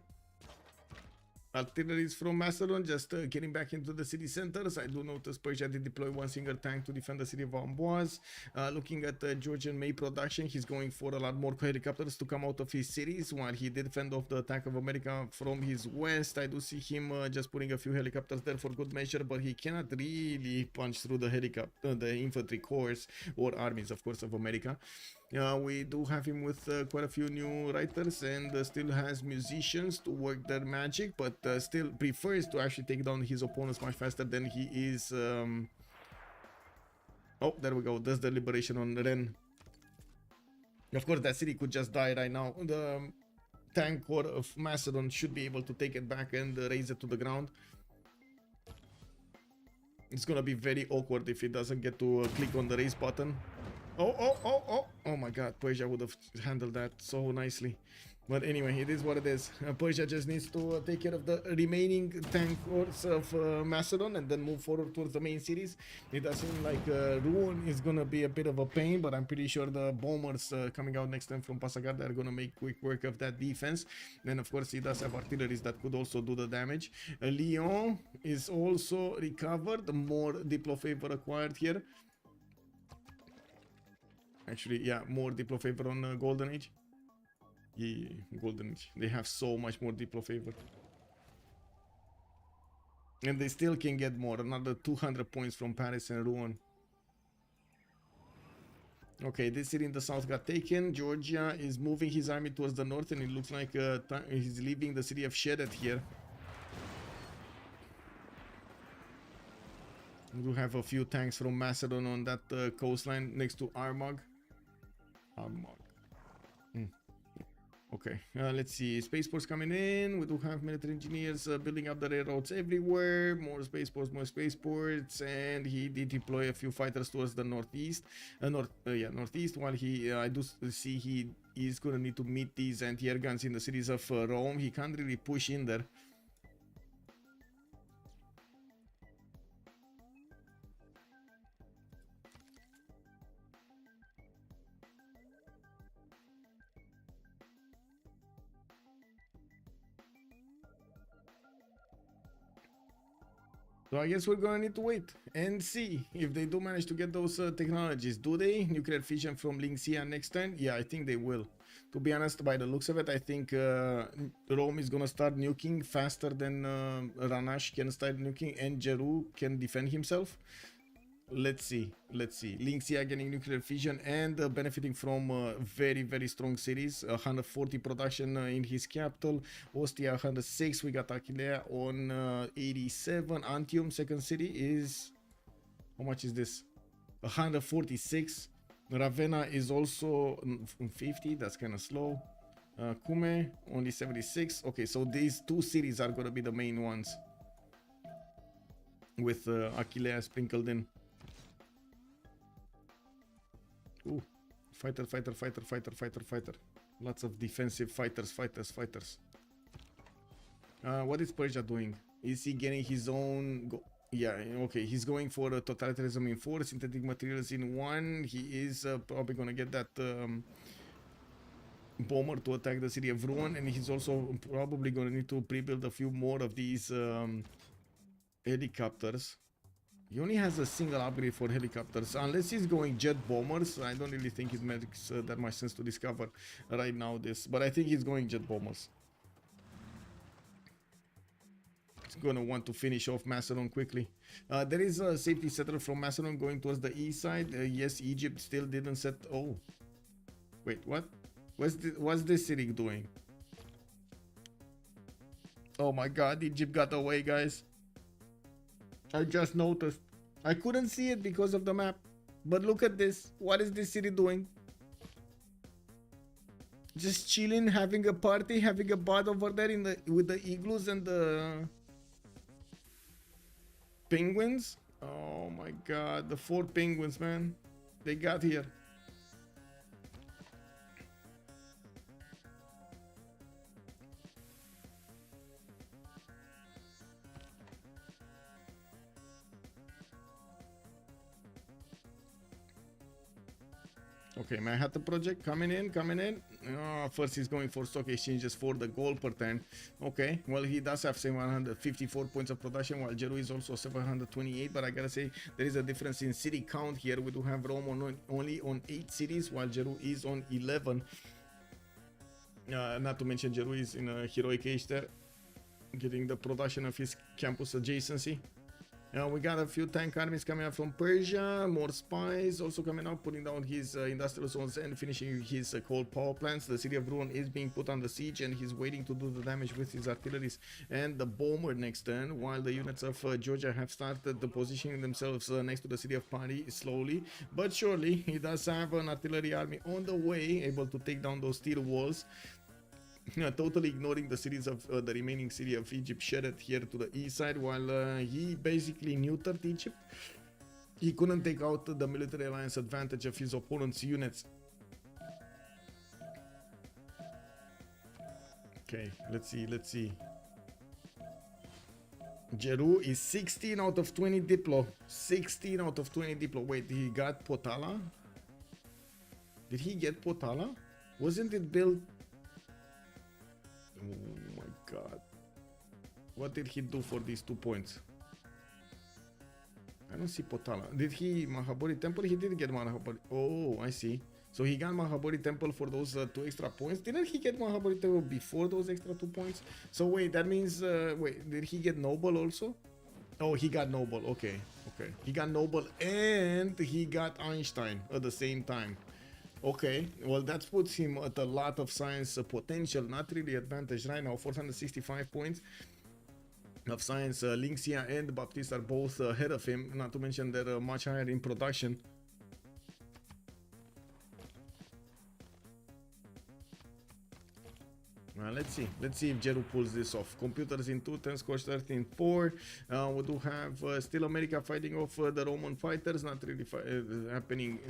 Speaker 3: Artilleries from Macedon just getting back into the city centers. I do notice Persia did deploy one single tank to defend the city of Amboise. Looking at Georgian May production, he's going for a lot more helicopters to come out of his cities, while he did fend off the attack of America from his west. I do see him just putting a few helicopters there for good measure, but he cannot really punch through the infantry corps or armies, of course, of America. We do have him with quite a few new writers, and still has musicians to work their magic, but still prefers to actually take down his opponents much faster than he is. Oh, there we go. That's the liberation on Ren. Of course, that city could just die right now. The tank corps of Macedon should be able to take it back and raise it to the ground. It's gonna be very awkward if it doesn't get to click on the raise button. Oh my god, Persia would have handled that so nicely. But anyway, it is what it is. Persia just needs to take care of the remaining tank corps of Macedon and then move forward towards the main cities. It does seem like Rouen is gonna be a bit of a pain, but I'm pretty sure the bombers coming out next time from Passagarda are gonna make quick work of that defense. And of course, he does have artilleries that could also do the damage. Lyon is also recovered. More Diplo favor acquired here. Actually, yeah, more Diplo favor on Golden Age. Yeah, Golden Age. They have so much more Diplo favor. And they still can get more. Another 200 points from Paris and Rouen. Okay, this city in the south got taken. Georgia is moving his army towards the north, and it looks like he's leaving the city of Shedet here. We do have a few tanks from Macedon on that coastline next to Armagh. Okay, let's see. Spaceports coming in. We do have military engineers building up the railroads everywhere. More spaceports, and he did deploy a few fighters towards the northeast. Northeast. While I do see he is gonna need to meet these anti-air guns in the cities of Rome. He can't really push in there. So I guess we're gonna need to wait and see if they do manage to get those technologies. Do they? Nuclear fission from Lingxia next turn? Yeah, I think they will. To be honest, by the looks of it, I think Rome is gonna start nuking faster than Ranash can start nuking, and Jeru can defend himself. Let's see. Lingxia getting nuclear fission and benefiting from very, very strong cities. 140 production in his capital. Ostia 106. We got Aquilea on 87. Antium, second city, is... How much is this? 146. Ravenna is also 50. That's kind of slow. Cume, only 76. Okay, so these two cities are going to be the main ones. With Aquilea sprinkled in. Ooh, fighter. Lots of defensive fighters. What is Persia doing? Is he getting his own... Yeah, okay, he's going for totalitarianism in 4, synthetic materials in 1. He is probably gonna get that bomber to attack the city of Rouen, and he's also probably gonna need to pre-build a few more of these helicopters. He only has a single upgrade for helicopters. Unless he's going jet bombers, I don't really think it makes that much sense to discover right now this. But I think he's going jet bombers. He's gonna want to finish off Macedon quickly. There is a safety settler from Macedon going towards the east side. Yes, Egypt still didn't set... Oh. Wait, what? What's this city doing? Oh my god, Egypt got away, guys. I just noticed. I couldn't see it because of the map. But look at this. What is this city doing? Just chilling, having a party, having a bath over there in the with the igloos and the penguins. Oh my god, the 4 penguins, man. They got here. Okay, Manhattan project coming in. First he's going for stock exchanges for the gold per turn. Okay, well, he does have 754 points of production, while Jeru is also 728. But I gotta say, there is a difference in city count here. We do have Rome only on 8 cities, while Jeru is on 11. Not to mention Jeru is in a heroic age there, getting the production of his campus adjacency. We got a few tank armies coming up from Persia, more spies also coming up, putting down his industrial zones and finishing his coal power plants. The city of Rouen is being put under siege, and he's waiting to do the damage with his artilleries and the bomber next turn, while the units of Georgia have started positioning themselves next to the city of Paris slowly but surely. He does have an artillery army on the way, able to take down those steel walls. Totally ignoring the cities of the remaining city of Egypt, Sheret here to the east side, while he basically neutered Egypt. He couldn't take out the military alliance advantage of his opponent's units. Okay, let's see. Jeru is 16 out of 20 Diplo. 16 out of 20 Diplo. Wait, he got Potala? Did he get Potala? Wasn't it built... Oh my god. What did he do for these 2 points? I don't see Potala. Did he Mahabori Temple? He did get Mahabori. Oh, I see. So he got Mahabori Temple for those 2 extra points. Didn't he get Mahabori Temple before those extra 2 points? So wait, that means... wait, did he get Noble also? Oh, he got Noble. Okay. He got Noble and he got Einstein at the same time. Okay, well, that puts him at a lot of science potential, not really advantage right now. 465 points of science. Lingxia and Baptiste are both ahead of him, not to mention they're much higher in production. Let's see if Jeru pulls this off. Computers in 2, 10 scores 13 4. We do have still America fighting off the Roman fighters. Not really happening,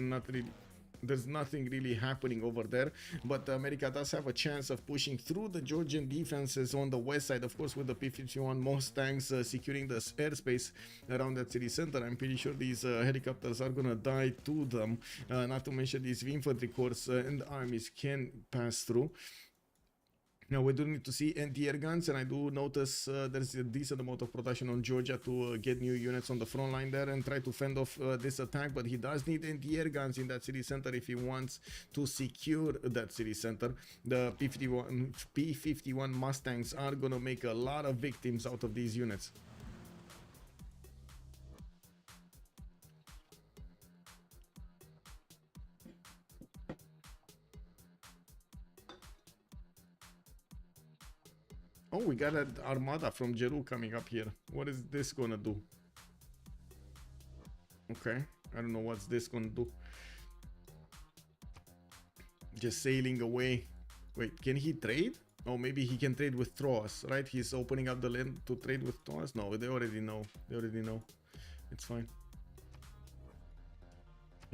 Speaker 3: there's nothing really happening over there, but America does have a chance of pushing through the Georgian defenses on the west side, of course, with the P-51 Mustangs securing the airspace around that city center. I'm pretty sure these helicopters are gonna die to them, not to mention these infantry corps and armies can pass through. Now we do need to see anti-air guns, and I do notice there's a decent amount of production on Georgia to get new units on the front line there and try to fend off this attack, but he does need anti-air guns in that city center if he wants to secure that city center. The P-51 Mustangs are gonna make a lot of victims out of these units. Oh, we got an armada from Jeru coming up here. What is this gonna do? Okay, I don't know what's this gonna do. Just sailing away. Wait, can he trade? Oh, maybe he can trade with Troas, right? He's opening up the land to trade with Troas. No, they already know. They already know. It's fine.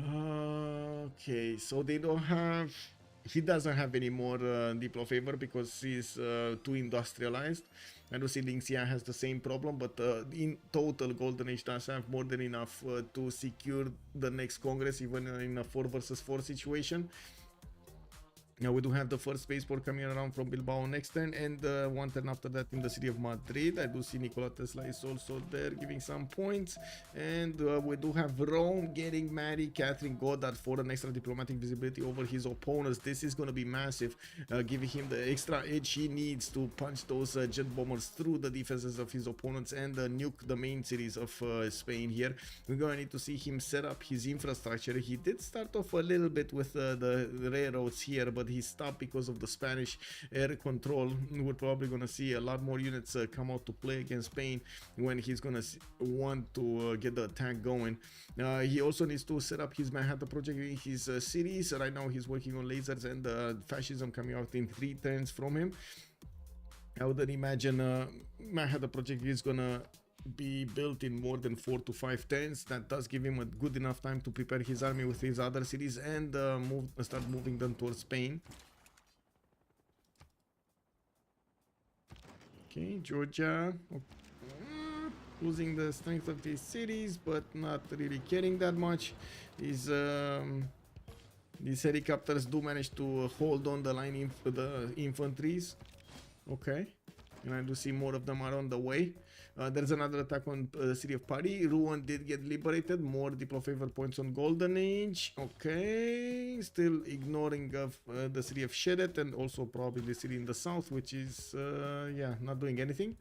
Speaker 3: Okay, so they don't have... He doesn't have any more Diplo favor because he's too industrialized. I do see Lingxia has the same problem, but in total, Golden Age does have more than enough to secure the next Congress, even in a 4 versus 4 situation. Now we do have the first spaceport coming around from Bilbao next turn, and one turn after that in the city of Madrid. I do see Nikola Tesla is also there giving some points, and we do have Rome getting Mary Catherine Goddard for an extra diplomatic visibility over his opponents. This is going to be massive, giving him the extra edge he needs to punch those jet bombers through the defenses of his opponents and nuke the main cities of Spain here. We're going to need to see him set up his infrastructure. He did start off a little bit with the railroads here, but he stopped because of the Spanish air control. We're probably gonna see a lot more units come out to play against Spain when he's gonna want to get the attack going. He also needs to set up his Manhattan project in his cities. Right now he's working on lasers and fascism coming out in 3 turns from him. I would imagine Manhattan project is gonna be built in more than 4 to 5 turns. That does give him a good enough time to prepare his army with his other cities and start moving them towards Spain. Okay, Georgia losing the strength of these cities, but not really caring that much. These helicopters do manage to hold on the line, the infantries. Okay, and I do see more of them are on the way. There's another attack on the city of Paris. Rouen did get liberated. More Diplo favor points on Golden Age. Okay, still ignoring of the city of Shedet and also probably the city in the south, which is yeah, not doing anything.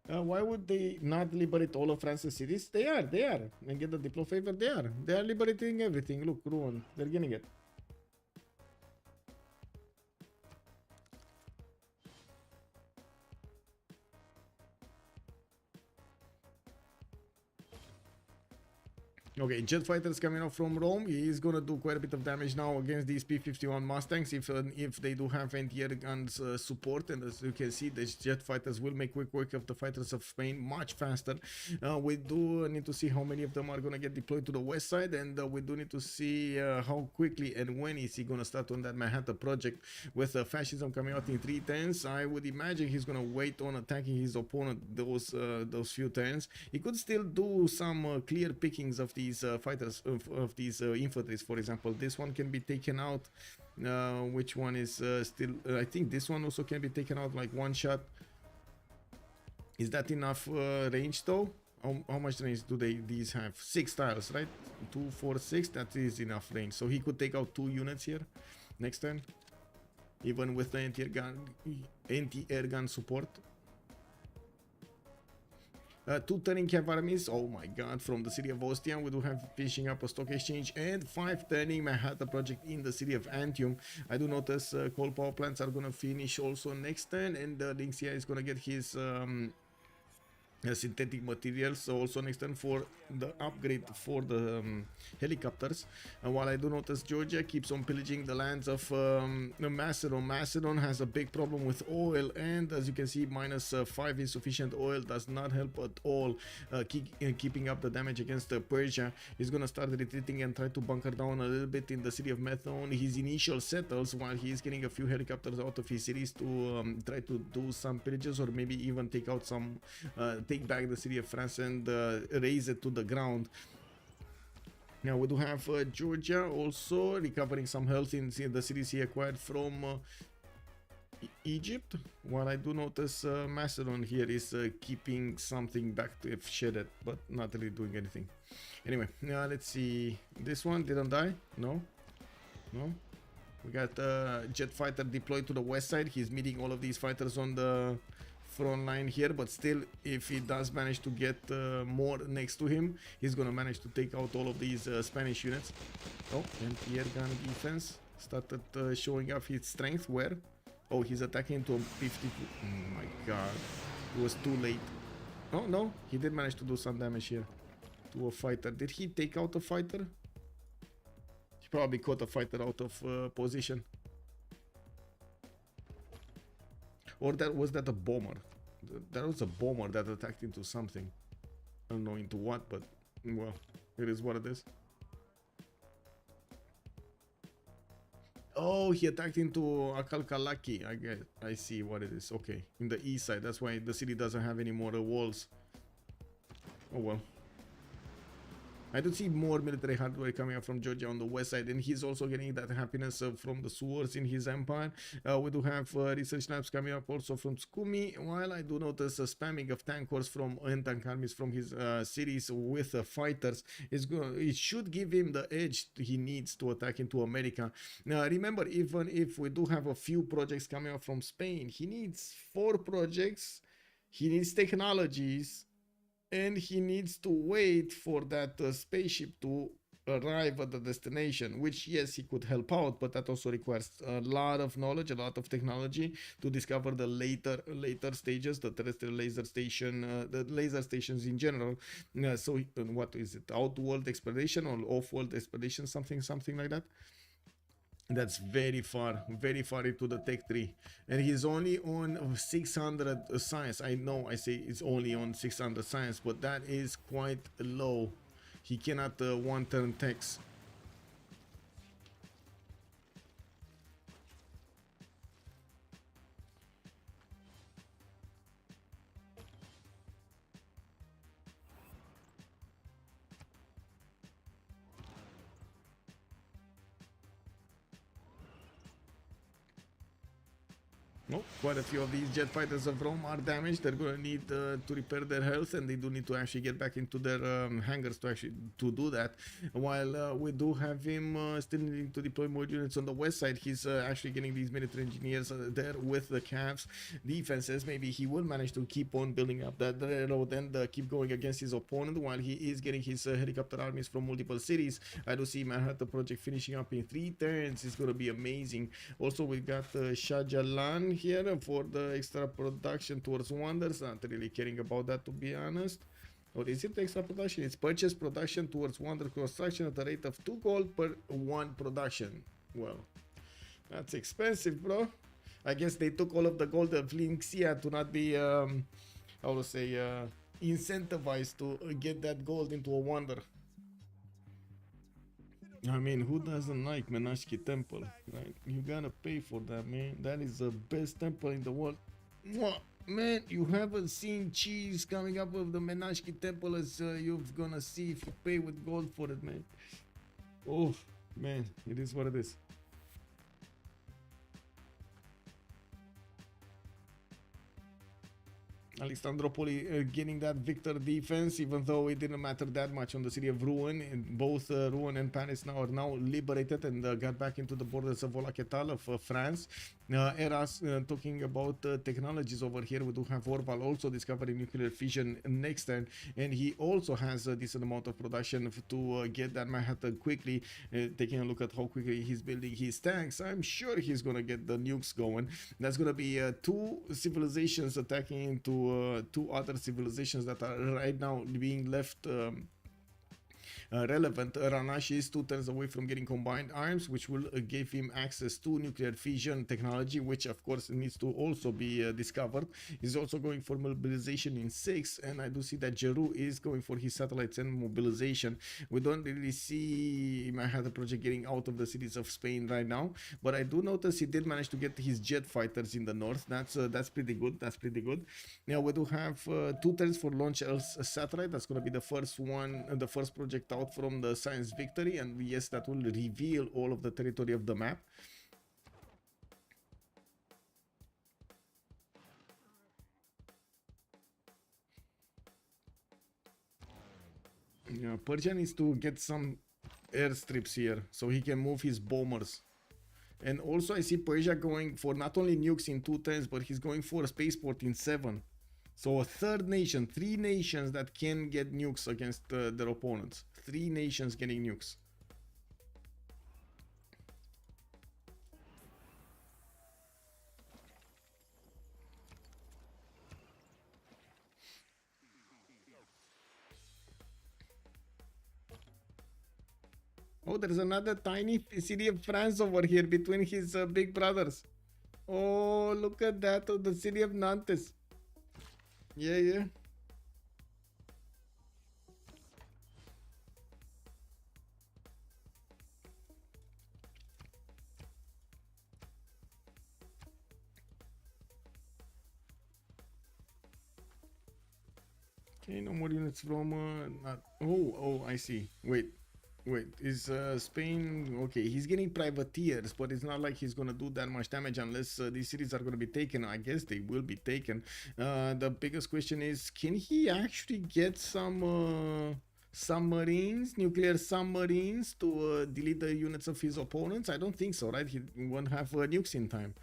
Speaker 3: Why would they not liberate all of France's cities? They are. And get the Diplo favor. They are liberating everything. Look, Rouen, they're getting it. Okay, jet fighters coming out from Rome. He is gonna do quite a bit of damage now against these P-51 Mustangs if they do have anti-air guns support. And as you can see, these jet fighters will make quick work of the fighters of Spain much faster. We do need to see how many of them are gonna get deployed to the west side, and we do need to see how quickly and when is he gonna start on that Manhattan project. With fascism coming out in 3 turns, I would imagine he's gonna wait on attacking his opponent those few turns. He could still do some clear pickings of these fighters of these infantries. For example, this one can be taken out. Which one is still I think this one also can be taken out like one shot. Is that enough range though? How much range do these have? 6 tiles, right? 2, 4, 6. That is enough range, so he could take out 2 units here next turn, even with the anti-air gun support. 2 turning cav armies, oh my god, from the city of Ostia. We do have finishing up a stock exchange, and 5 turning Manhattan project in the city of Antium. I do notice coal power plants are gonna finish also next turn, and Lingxia is gonna get his synthetic materials also next turn for the upgrade for the helicopters. And while I do notice Georgia keeps on pillaging the lands of Macedon. Macedon has a big problem with oil, and as you can see, -5 insufficient oil does not help at all keeping up the damage against Persia. He's gonna start retreating and try to bunker down a little bit in the city of Methone. His initial settles while he's getting a few helicopters out of his cities to try to do some pillages, or maybe even take out some take back the city of France and raise it to the ground. Now we do have Georgia also recovering some health in the cities he acquired from Egypt. While I do notice Macedon here is keeping something back to if shedded, but not really doing anything. Anyway, now let's see. This one didn't die. No. We got jet fighter deployed to the west side. He's meeting all of these fighters on the front line here, but still, if he does manage to get more next to him, he's gonna manage to take out all of these Spanish units. Oh, and air gun defense started showing off his strength. Where? Oh, he's attacking to a 52. Oh my god, it was too late. Oh no, he did manage to do some damage here to a fighter. Did he take out a fighter? He probably caught a fighter out of position. Or was that a bomber? That was a bomber that attacked into something. I don't know into what, but well, it is what it is. Oh, he attacked into Akalkalaki. I guess I see what it is. Okay, in the east side. That's why the city doesn't have any more walls. Oh well. I do see more military hardware coming up from Georgia on the west side, and he's also getting that happiness from the swords in his empire. We do have research labs coming up also from Skumi, while I do notice a spamming of tankers from tank armies from his cities with fighters. It should give him the edge he needs to attack into America. Remember, even if we do have a few projects coming up from Spain, he needs 4 projects, he needs technologies, and he needs to wait for that spaceship to arrive at the destination, which yes, he could help out, but that also requires a lot of knowledge, a lot of technology to discover the later stages, the terrestrial laser station, the laser stations in general. So what is it, outworld expedition or off-world expedition, something like that. That's very far into the tech tree, and he's only on 600 science. I know I say it's only on 600 science, but that is quite low. He cannot one-turn techs. Oh, quite a few of these jet fighters of Rome are damaged. They're going to need to repair their health, and they do need to actually get back into their hangars to do that. While we do have him still needing to deploy more units on the west side, he's actually getting these military engineers there with the Cavs defenses. Maybe he will manage to keep on building up that road and keep going against his opponent while he is getting his helicopter armies from multiple cities. I do see Manhattan Project finishing up in 3 turns. It's going to be amazing. Also, we got Shah Jalan here for the extra production towards Wonders. Not really caring about that, to be honest. Or is it extra production? It's purchase production towards Wonder construction at a rate of 2 gold per 1 production. Well, that's expensive, bro. I guess they took all of the gold of Linxia to not be how to say incentivized to get that gold into a Wonder. I mean, who doesn't like Menashki Temple, right? You gotta pay for that, man. That is the best temple in the world. Mwah! Man, you haven't seen cheese coming up with the Menashki Temple as you're gonna see if you pay with gold for it, man. Oh, man, it is what it is. Alexandropoli getting that victor defense, even though it didn't matter that much on the city of Rouen. And both Rouen and Paris are now liberated and got back into the borders of Volaquetal of France. Eras talking about technologies over here. We do have Orval also discovering nuclear fission next turn, and he also has a decent amount of production to get that Manhattan quickly. Taking a look at how quickly he's building his tanks, I'm sure he's gonna get the nukes going. That's gonna be 2 civilizations attacking into 2 other civilizations that are right now being left relevant. Ranashi is 2 turns away from getting combined arms, which will give him access to nuclear fission technology, which of course needs to also be discovered. He's also going for mobilization in 6, and I do see that Jeru is going for his satellites and mobilization. We don't really see Manhattan Project getting out of the cities of Spain right now, but I do notice he did manage to get his jet fighters in the north. That's pretty good. That's pretty good. Now we do have 2 turns for launch Earth's satellite. That's going to be the first one, the first project out south from the Science Victory, and yes, that will reveal all of the territory of the map. Yeah, Persia needs to get some airstrips here so he can move his bombers. And also I see Persia going for not only nukes in 2 turns, but he's going for a spaceport in 7. So a third nation, 3 nations that can get nukes against their opponents. 3 nations getting nukes. Oh, there's another tiny city of France over here between his big brothers. Oh, look at that, oh, the city of Nantes. Yeah, yeah. Okay, no more units from oh, I see. Wait, is Spain okay? He's getting privateers, but it's not like he's gonna do that much damage unless these cities are gonna be taken. I guess they will be taken. The biggest question is, can he actually get some submarines, nuclear submarines, to delete the units of his opponents? I don't think so, right? He won't have nukes in time.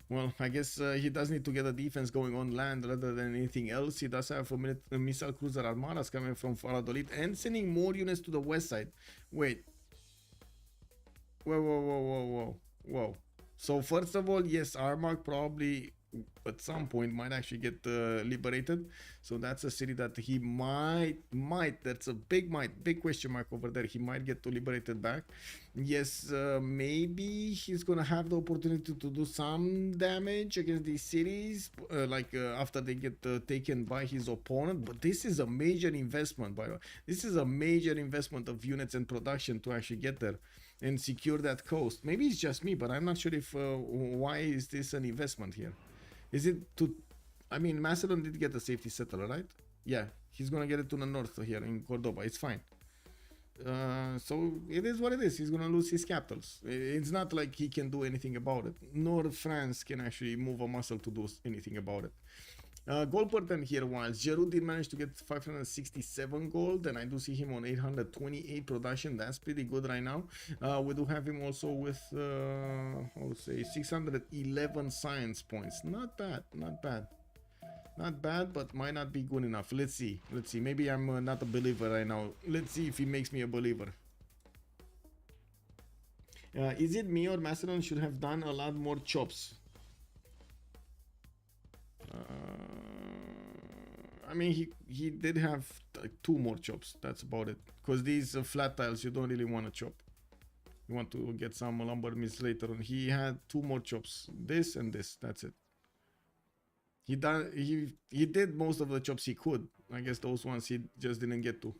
Speaker 3: Well, I guess he does need to get a defense going on land rather than anything else. He does have a missile cruiser armadas coming from Valladolid and sending more units to the west side. Wait. Whoa. So first of all, yes, Armagh probably at some point might actually get liberated. So that's a city that he might, that's a big question mark over there. He might get to liberate it back. Yes, maybe he's gonna have the opportunity to do some damage against these cities, after they get taken by his opponent. But this is a major investment, by the way. This is a major investment of units and production to actually get there and secure that coast. Maybe it's just me, but I'm not sure if why is this an investment here. Is it to, I mean, Macedon did get a safety settler, right? Yeah, he's gonna get it to the north here in Cordoba. It's fine. So it is what it is. He's gonna lose his capitals. It's not like he can do anything about it, nor France can actually move a muscle to do anything about it. Gold per turn here, while Giroud did manage to get 567 gold, and I do see him on 828 production. That's pretty good right now. We do have him also with I would say 611 science points. Not bad, but might not be good enough. Let's see. Maybe I'm not a believer right now. Let's see if he makes me a believer. Is it me or Macedon should have done a lot more chops? I mean, he did have 2 more chops. That's about it. Because these flat tiles, you don't really want to chop. You want to get some lumber mills later on. He had 2 more chops. This and this. That's it. He did most of the chops he could. I guess those ones he just didn't get to.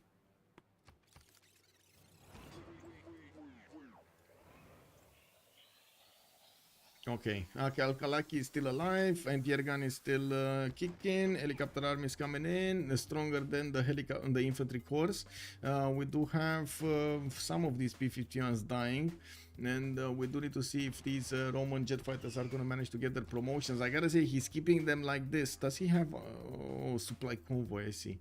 Speaker 3: Okay, Alkalaki is still alive, and Piergan is still kicking. Helicopter army is coming in, stronger than the infantry corps. We do have some of these P-51s dying, and we do need to see if these Roman jet fighters are going to manage to get their promotions. I gotta say, he's keeping them like this. Does he have supply convoy? I see.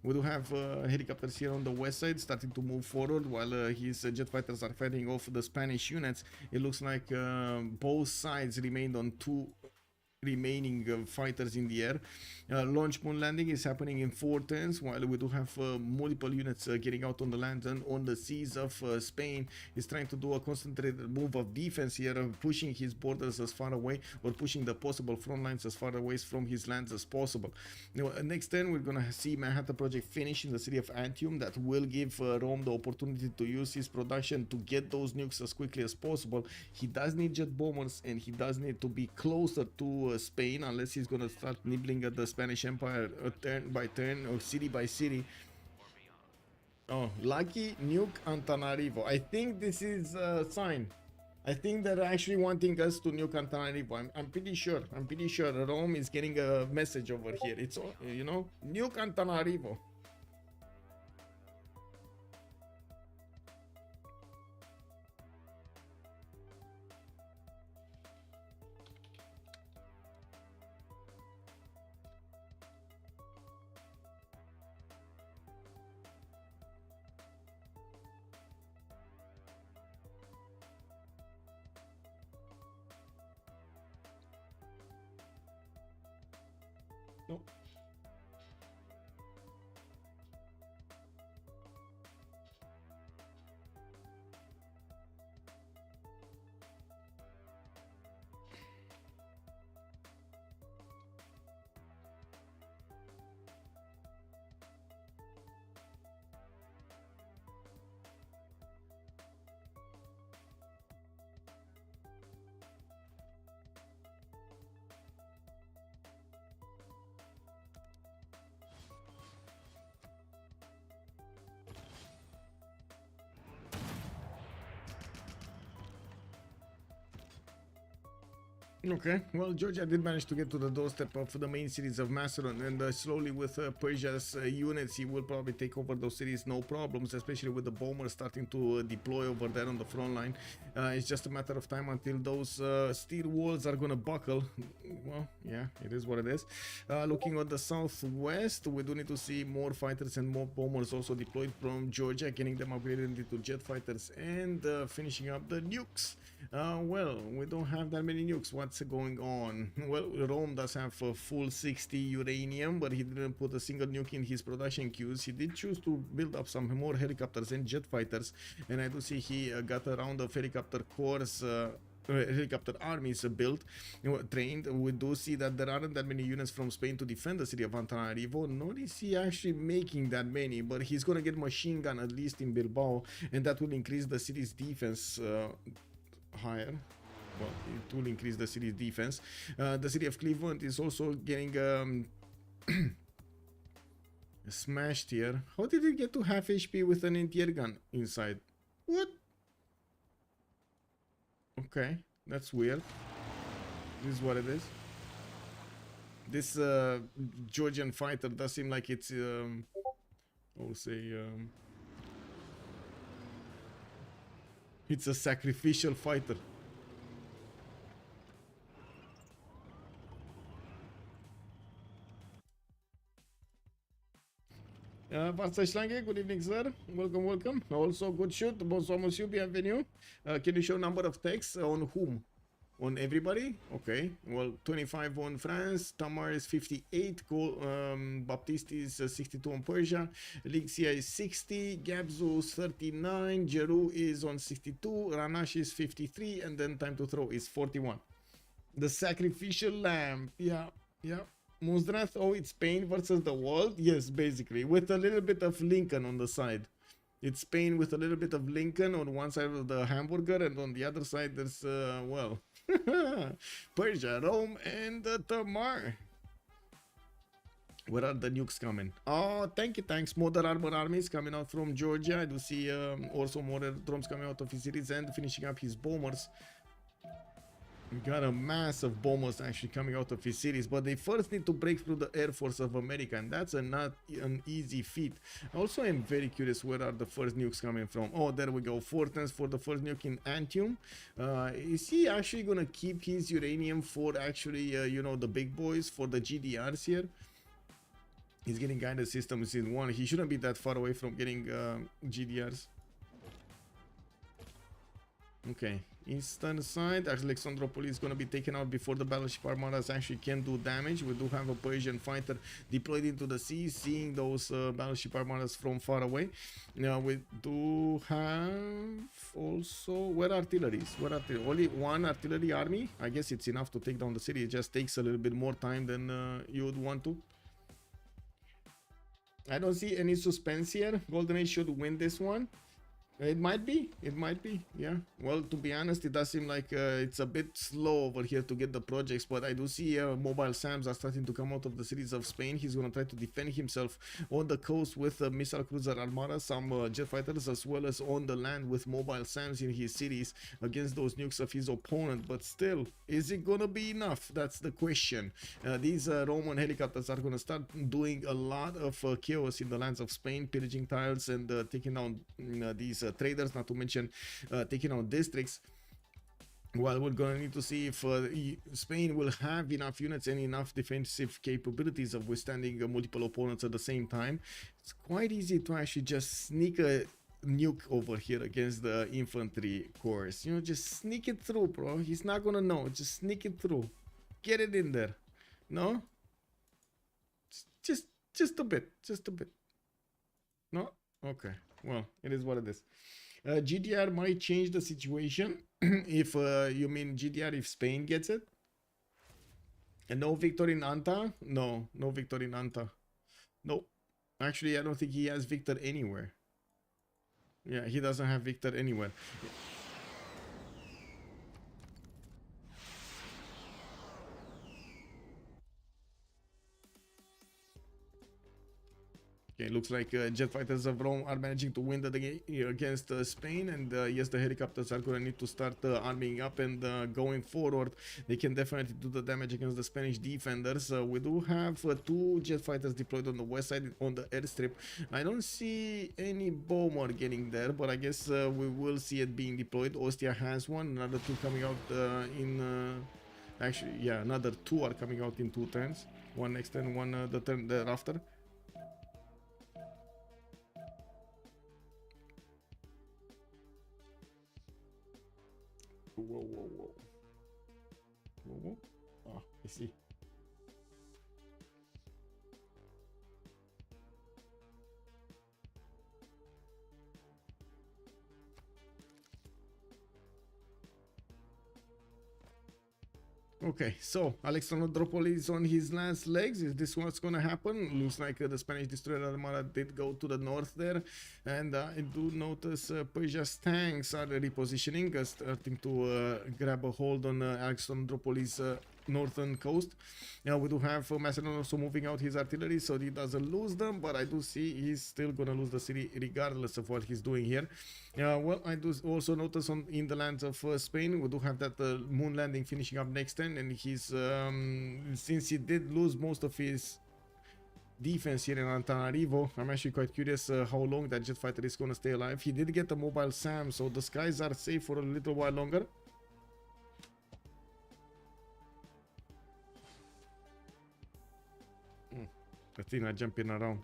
Speaker 3: We do have helicopters here on the west side starting to move forward while his jet fighters are fighting off the Spanish units. It looks like both sides remained on 2 remaining fighters in the air. Launch moon landing is happening in 4 turns, while we do have multiple units getting out on the land and on the seas of Spain. Is trying to do a concentrated move of defense here, pushing his borders as far away, or pushing the possible front lines as far away from his lands as possible. Now, next turn we're gonna see Manhattan Project finish in the city of Antium. That will give Rome the opportunity to use his production to get those nukes as quickly as possible. He does need jet bombers, and he does need to be closer to Spain, unless he's gonna start nibbling at the Spanish Empire turn by turn or city by city. Oh, lucky nuke Antananarivo. I think this is a sign. I think they're actually wanting us to nuke Antananarivo. I'm pretty sure. I'm pretty sure Rome is getting a message over here. It's, you know, nuke Antananarivo. No. Okay, well, Georgia did manage to get to the doorstep of the main cities of Macedon, and slowly with Persia's units, he will probably take over those cities, no problems, especially with the bombers starting to deploy over there on the front line. It's just a matter of time until those steel walls are gonna buckle. Well, yeah, it is what it is. Looking at the southwest, we do need to see more fighters and more bombers also deployed from Georgia, getting them upgraded into jet fighters and finishing up the nukes. Well, we don't have that many nukes. What's going on? Well, Rome does have a full 60 uranium, but he didn't put a single nuke in his production queues. He did choose to build up some more helicopters and jet fighters, and I do see he got a round of helicopter corps, helicopter armies built, trained. We do see that there aren't that many units from Spain to defend the city of Antananarivo, nor is he actually making that many, but he's gonna get machine gun at least in Bilbao, and that will increase the city's defense higher. Well, it will increase the city's defense. The city of Cleveland is also getting smashed here. How did it get to half HP with an anti-air gun inside? What? Okay, that's weird. This is what it is. This Georgian fighter does seem like it's I would say it's a sacrificial fighter. Pastor Schlange, good evening, sir. Welcome, welcome. Also, good shoot. Bonsoir, monsieur. Bienvenue. Can you show number of texts on whom? On everybody? Okay. Well, 25 on France. Tamar is 58. Baptiste is 62 on Persia. Lixia is 60. Gabzu is 39. Jeru is on 62. Ranash is 53. And then time to throw is 41. The sacrificial lamb. Yeah, yeah. Muzdrath, oh, it's Spain versus the world? Yes, basically, with a little bit of Lincoln on the side. It's Spain with a little bit of Lincoln on one side of the hamburger, and on the other side there's, well, Persia, Rome, and Tamar. Where are the nukes coming? Oh, thank you, thanks. Modern armor armies coming out from Georgia. I do see also more drones coming out of his cities and finishing up his bombers. We got a mass of bombers actually coming out of his cities, but they first need to break through the Air Force of America, and that's not an easy feat. Also, I'm very curious where are the first nukes coming from. Oh, there we go. Fortens for the first nuke in Antium. Is he actually gonna keep his uranium for actually, you know, the big boys, for the GDRs here? He's getting guidance systems in one. He shouldn't be that far away from getting GDRs. Okay, eastern side, Alexandropoli is going to be taken out before the battleship armadas actually can do damage. We do have a Persian fighter deployed into the sea, seeing those battleship armadas from far away. Now we do have also, where artilleries? Where artillery? Only one artillery army? I guess it's enough to take down the city. It just takes a little bit more time than you would want to. I don't see any suspense here. Golden Age should win this one. It might be, yeah. Well, to be honest, it does seem like it's a bit slow over here to get the projects, but I do see mobile SAMs are starting to come out of the cities of Spain. He's going to try to defend himself on the coast with missile cruiser armada, some jet fighters, as well as on the land with mobile SAMs in his cities against those nukes of his opponent. But still, is it going to be enough? That's the question. These Roman helicopters are going to start doing a lot of chaos in the lands of Spain, pillaging tiles and taking down these traders, not to mention taking out districts. Well, we're gonna need to see if Spain will have enough units and enough defensive capabilities of withstanding multiple opponents at the same time. It's quite easy to actually just sneak a nuke over here against the infantry corps. You know, just sneak it through, bro. He's not gonna know. Just sneak it through. Get it in there. No? just a bit, just a bit. No? Okay. Well, it is what it is. GDR might change the situation if you mean GDR if Spain gets it. And no victory in Anta? No, no victory in Anta. Nope. Actually, I don't think he has Victor anywhere. Yeah, he doesn't have Victor anywhere. Okay, looks like jet fighters of Rome are managing to win the game against Spain, and yes, the helicopters are going to need to start arming up and going forward. They can definitely do the damage against the Spanish defenders. We do have 2 jet fighters deployed on the west side on the airstrip. I don't see any bomber getting there, but I guess we will see it being deployed. Ostia has one, another 2 coming out in... actually, yeah, another 2 are coming out in 2 turns. One next turn, one the turn thereafter. Whoa, whoa, whoa. Whoa, whoa. Ah, I see. Okay, so Alexandropoli is on his last legs. Is this what's gonna happen? Looks like the Spanish destroyer Armada did go to the north there, and I do notice Persia's tanks are repositioning, starting to grab a hold on Alexandropoli's northern coast. Now we do have Macedon also moving out his artillery, so he doesn't lose them, but I do see he's still gonna lose the city regardless of what he's doing here. Well, I do also notice in the lands of Spain, we do have that moon landing finishing up next turn, and he's since he did lose most of his defense here in Antananarivo, I'm actually quite curious how long that jet fighter is gonna stay alive. He did get a mobile SAM, so the skies are safe for a little while longer. Athena jumping around.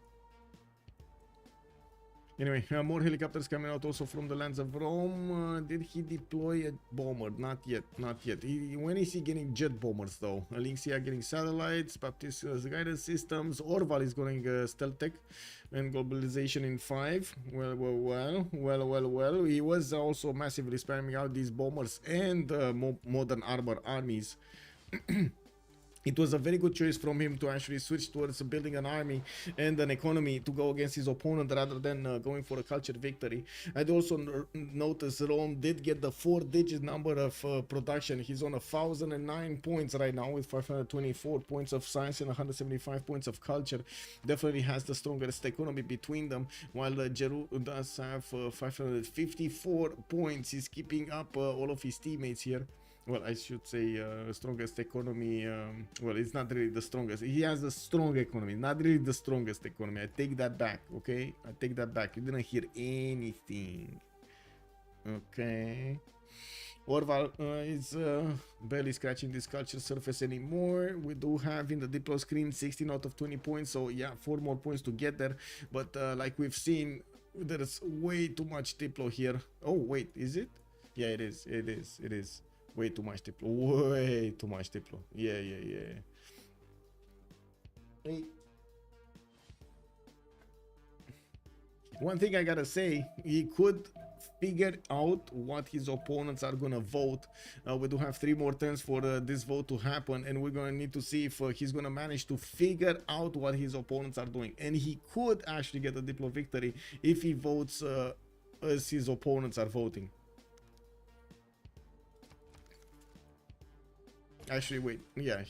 Speaker 3: Anyway, more helicopters coming out also from the lands of Rome. Did he deploy a bomber? Not yet, not yet. When is he getting jet bombers though? Elixia getting satellites, Baptist's guidance systems, Orval is going stealth tech, and globalization in 5. Well. He was also massively spamming out these bombers and modern armor armies. It was a very good choice from him to actually switch towards building an army and an economy to go against his opponent rather than going for a cultured victory. I'd also notice Rome did get the 4-digit number of production. He's on 1,009 points right now with 524 points of science and 175 points of culture. Definitely has the strongest economy between them, while Jeru does have 554 points. He's keeping up all of his teammates here. Well, I should say strongest economy. Well, it's not really the strongest. He has a strong economy, not really the strongest economy. I take that back, okay? I take that back. You didn't hear anything. Okay. Orval is barely scratching this culture surface anymore. We do have in the Diplo screen 16 out of 20 points. So yeah, 4 more points to get there. But like we've seen, there's way too much Diplo here. Oh, wait, is it? Yeah, it is. It is. It is. Way too much Diplo. Way too much Diplo. Yeah. Hey. One thing I gotta say, he could figure out what his opponents are gonna vote. We do have 3 more turns for this vote to happen, and we're gonna need to see if he's gonna manage to figure out what his opponents are doing. And he could actually get a Diplo victory if he votes as his opponents are voting. Actually, wait. Yeah,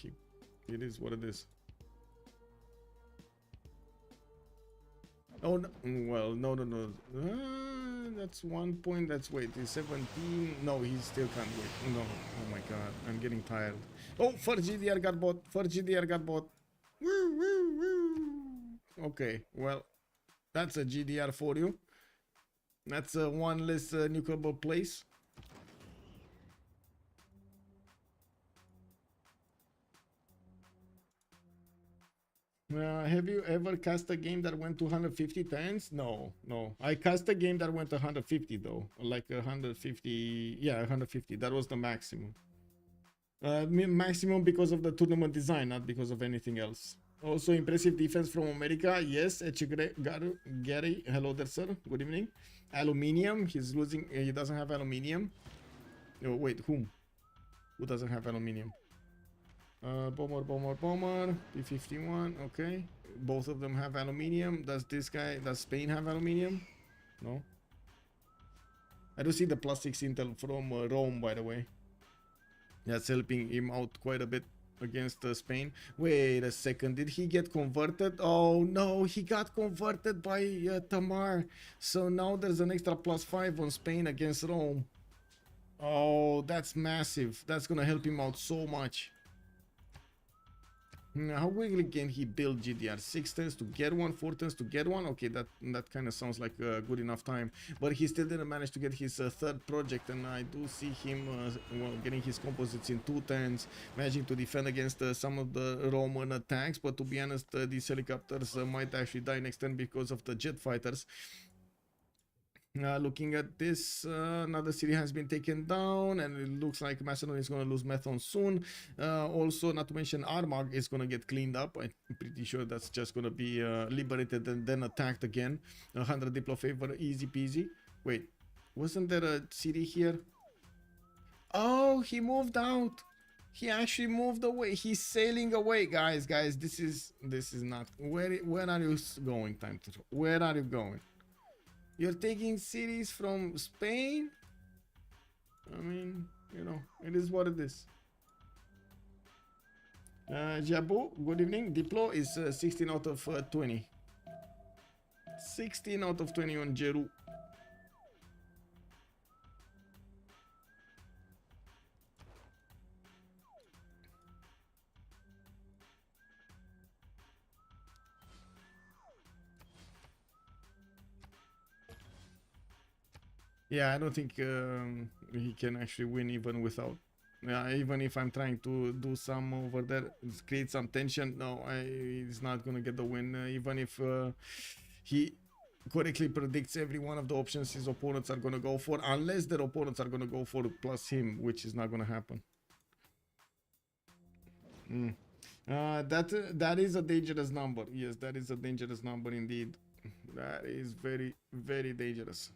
Speaker 3: it is what it is. Oh, no. Well, no. That's 1 point. That's wait. He's 17. No, he still can't wait. No. Oh my god. I'm getting tired. Oh, for GDR got bought. Woo. Okay. Well, that's a GDR for you. That's one less nuclear place. Have you ever cast a game that went to 150 turns? No. I cast a game that went 150 though, like 150. Yeah, 150. That was the maximum. Maximum because of the tournament design, not because of anything else. Also impressive defense from America. Yes, Gary. Hello there, sir. Good evening. Aluminium. He's losing. He doesn't have aluminium. Oh, wait, whom? Who doesn't have aluminium? Bomber. P-51. Okay. Both of them have aluminium. Does Spain have aluminium? No. I do see the +6 intel from Rome, by the way. That's helping him out quite a bit against Spain. Wait a second, did he get converted? Oh no, he got converted by Tamar. So now there's an extra +5 on Spain against Rome. Oh, that's massive. That's gonna help him out so much. How quickly can he build GDR? 6 turns to get one, 4 turns to get one? Okay, that kind of sounds like a good enough time. But he still didn't manage to get his third project, and I do see him well, getting his composites in 2 turns, managing to defend against some of the Roman attacks. But to be honest, these helicopters might actually die next turn because of the jet fighters. Looking at this, another city has been taken down, and it looks like Macedon is going to lose Methon soon. Also, not to mention Armagh is going to get cleaned up. I'm pretty sure that's just going to be liberated and then attacked again. 100 Diplo favor, easy peasy. Wait, wasn't there a city here? Oh, he moved out. He actually moved away. He's sailing away, guys. This is not. Where are you going, time to? Where are you going? You're taking cities from Spain? I mean, you know, it is what it is. Jabu, good evening. Diplo is 16 out of 20. 16 out of 20 on Jeru. Yeah, I don't think he can actually win even without. Yeah, even if I'm trying to do some over there, create some tension. No, he's not gonna get the win. Even if he correctly predicts every one of the options his opponents are gonna go for, unless their opponents are gonna go for plus him, which is not gonna happen. That is a dangerous number. Yes, that is a dangerous number indeed. That is very, very dangerous.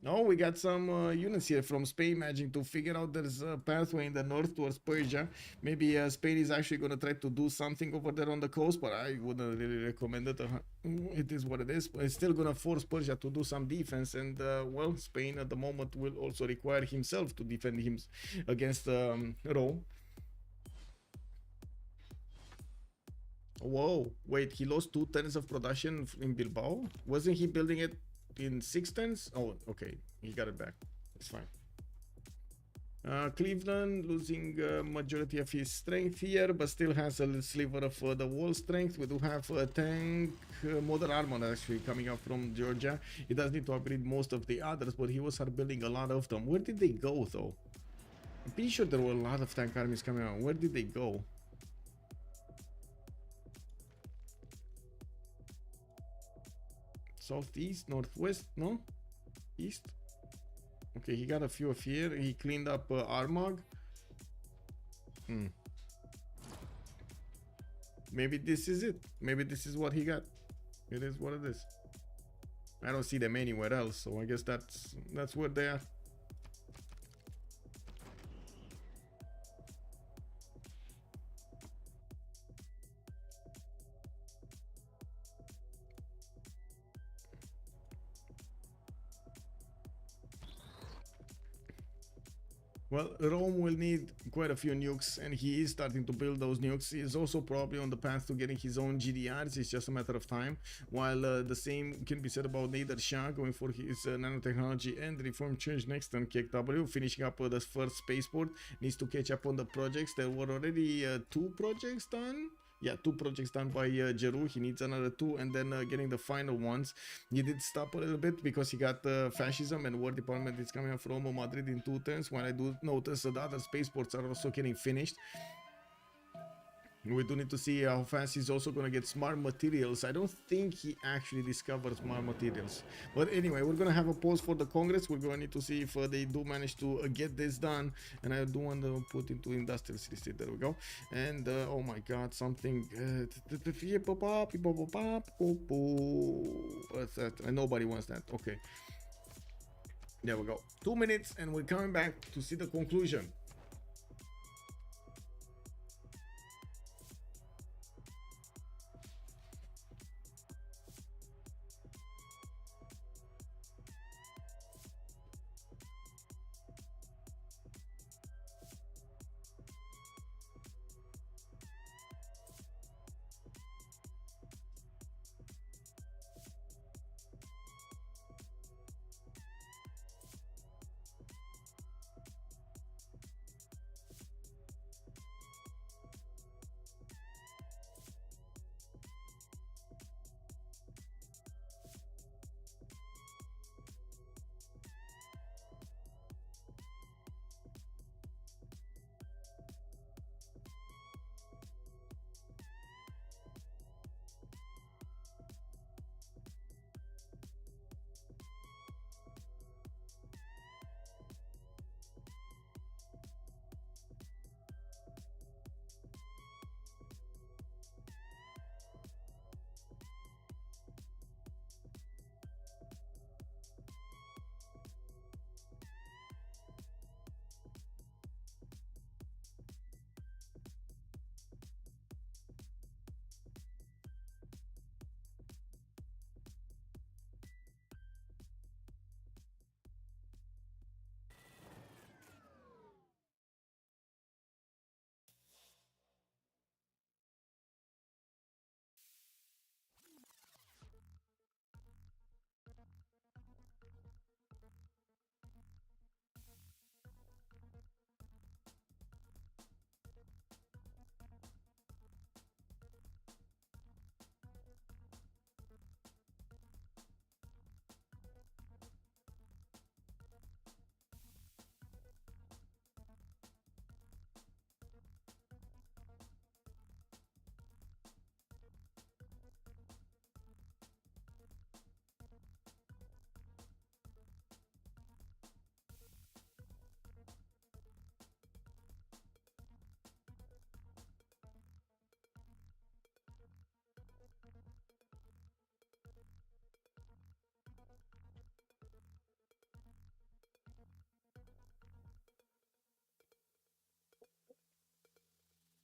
Speaker 3: Oh, we got some units here from Spain managing to figure out there's a pathway in the north towards Persia. Maybe Spain is actually going to try to do something over there on the coast, but I wouldn't really recommend it. It is what it is. It's still going to force Persia to do some defense, and well, Spain at the moment will also require himself to defend him against Rome. Whoa, wait, he lost 2 turns of production in Bilbao? Wasn't he building it in 6 turns? Oh, okay, he got it back. It's fine. Cleveland losing majority of his strength here, but still has a sliver of the wall strength. We do have a tank model armor actually coming up from Georgia. He does need to upgrade most of the others, but he will start building a lot of them. Where did they go though? I'm pretty sure there were a lot of tank armies coming out. Where did they go? Southeast, northwest, no? East? Okay, he got a few of here. He cleaned up Armagh. Maybe this is it. Maybe this is what he got. It is what it is. I don't see them anywhere else, so I guess that's where they are. Well, Rome will need quite a few nukes, and he is starting to build those nukes. He is also probably on the path to getting his own GDRs. It's just a matter of time. While the same can be said about Nader Shah going for his nanotechnology and reform change next turn. KW finishing up the first spaceport, needs to catch up on the projects. There were already 2 projects done. Yeah, 2 projects done by Jeru. He needs another 2, and then getting the final ones. He did stop a little bit because he got fascism and war department is coming up from Madrid in 2 turns. While I do notice that other spaceports are also getting finished. We do need to see how fast he's also going to get smart materials. I don't think he actually discovered smart materials. But anyway, we're going to have a pause for the Congress. We're going to need to see if they do manage to get this done. And I do want to put into industrial city. There we go. And oh my god, something. What's that? Nobody wants that. Okay. There we go. 2 minutes and we're coming back to see the conclusion.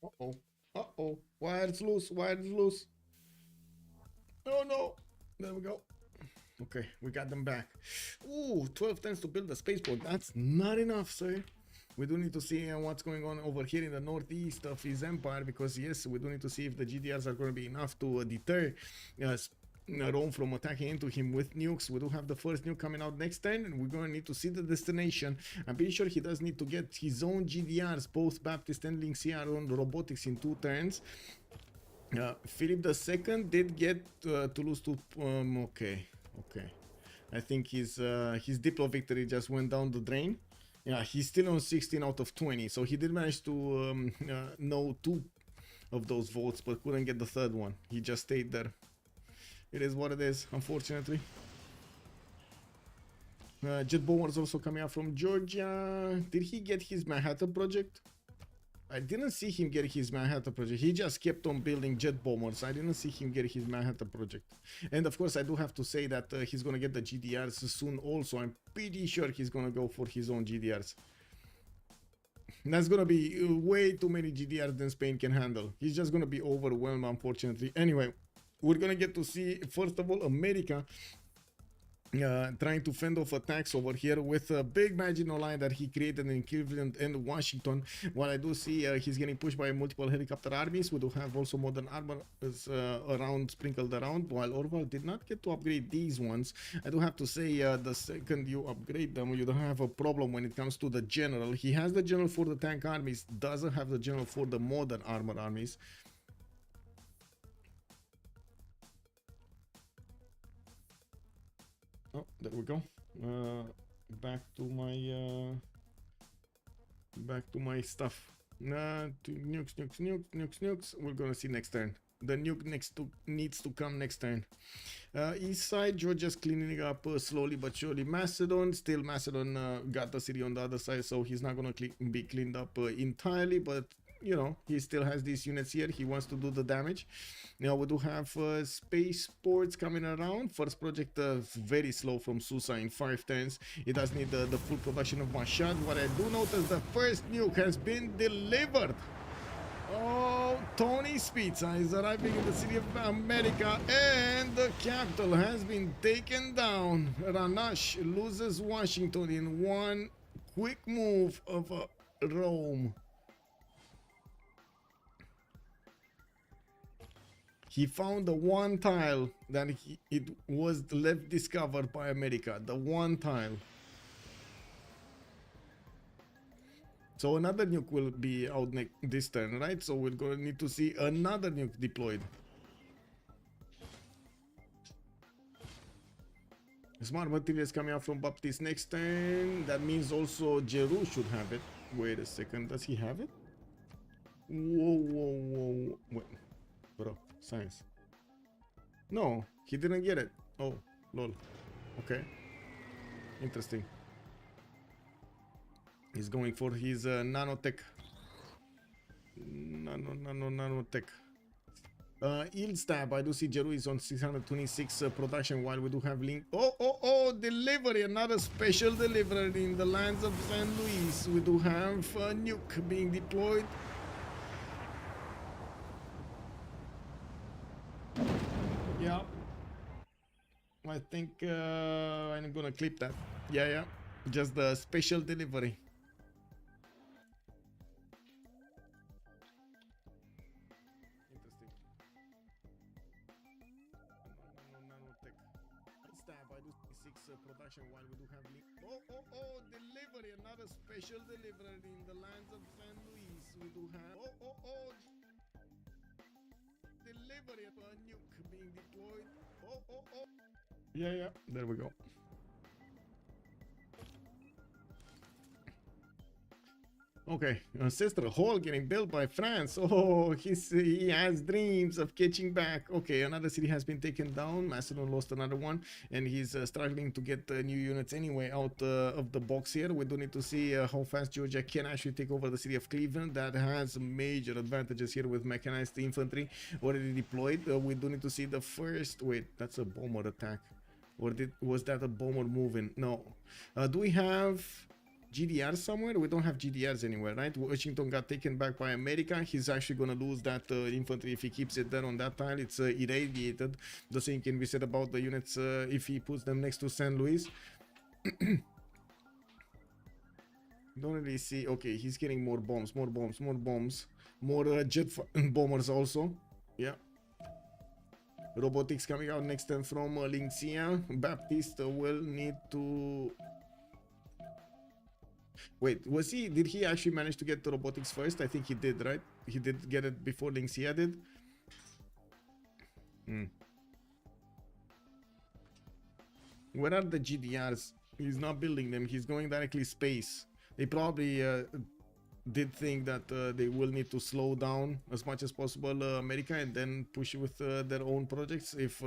Speaker 3: Uh-oh. Uh-oh. Wire's loose. Wire's loose. Oh, no. There we go. Okay, we got them back. Ooh, 12 turns to build a spaceport. That's not enough, sir. We do need to see what's going on over here in the northeast of his empire, because yes, we do need to see if the GDRs are going to be enough to deter Rome from attacking into him with nukes. We do have the first nuke coming out next turn, and we're going to need to see the destination. I'm pretty sure he does need to get his own GDRs, both Baptist and Lynx here on robotics in 2 turns. Philip II did get Toulouse to okay. I think his Diplo victory just went down the drain. Yeah, he's still on 16 out of 20, so he did manage to know 2 of those votes, but couldn't get the 3rd one. He just stayed there. It is what it is, unfortunately. Jet bombers also coming out from Georgia. Did he get his Manhattan project? I didn't see him get his Manhattan project. He just kept on building jet bombers. I didn't see him get his Manhattan project. And of course, I do have to say that he's gonna get the GDRs soon also. I'm pretty sure he's gonna go for his own GDRs. That's gonna be way too many GDRs than Spain can handle. He's just gonna be overwhelmed, unfortunately. Anyway, we're gonna get to see, first of all, America trying to fend off attacks over here with a big marginal line that he created in Cleveland and Washington. While I do see he's getting pushed by multiple helicopter armies. We do have also modern armor sprinkled around, while Orval did not get to upgrade these ones. I do have to say the second you upgrade them, you don't have a problem when it comes to the general. He has the general for the tank armies, doesn't have the general for the modern armor armies. Oh, there we go. Back to my stuff. Two nukes, nukes, nukes, nukes, nukes. We're gonna see next turn. The nuke needs to come next turn. East side, Georgia's cleaning up slowly but surely. Macedon, still Macedon got the city on the other side, so he's not gonna be cleaned up entirely, but you know, he still has these units here. He wants to do the damage. Now we do have spaceports coming around. First project very slow from Susa in 5 turns. It does need the full production of Mashhad. What I do notice, the first nuke has been delivered. Oh, Tony Spitza is arriving in the city of America, and the capital has been taken down. Ranash loses Washington in one quick move of Rome. He found the one tile that it was left discovered by America. The one tile. So another nuke will be out this turn, right? So we're going to need to see another nuke deployed. Smart materials coming out from Baptiste next turn. That means also Jeru should have it. Wait a second. Does he have it? Whoa, whoa, whoa. Wait. Bro. Science. No, he didn't get it. Oh, lol. Okay. Interesting. He's going for his nanotech. Nanotech. Yield stab. I do see Jeru is on 626 production while we do have Link. Oh, delivery. Another special delivery in the lands of San Luis. We do have Nuke being deployed. Yeah, I think I'm gonna clip that. Yeah, just the special delivery. Interesting. Nanotech. Stab. I do 6 production while we do have Link. Oh, delivery. Another special delivery in the lands of San Luis. We do have. Oh. Delivery of a nuke being deployed. Oh. Yeah, there we go. Okay, Ancestral Hall getting built by France. Oh, he has dreams of catching back. Okay, another city has been taken down. Macedon lost another one, and he's struggling to get new units anyway out of the box here. We do need to see how fast Georgia can actually take over the city of Cleveland. That has major advantages here with mechanized infantry already deployed. We do need to see the first. Wait, that's a bomber attack. Or was that a bomber moving? No. Do we have GDR somewhere? We don't have GDRs anywhere, right? Washington got taken back by America. He's actually going to lose that infantry if he keeps it there on that tile. It's irradiated. The same can be said about the units if he puts them next to San Luis. Don't really see. Okay, he's getting more bombs, more jet bombers also. Yeah. Robotics coming out next time from Linxia. Baptiste will need to... Wait, did he actually manage to get the robotics first? I think he did, right? He did get it before Linxia did. Where are the GDRs? He's not building them. He's going directly space. They probably did think that they will need to slow down as much as possible America and then push with their own projects if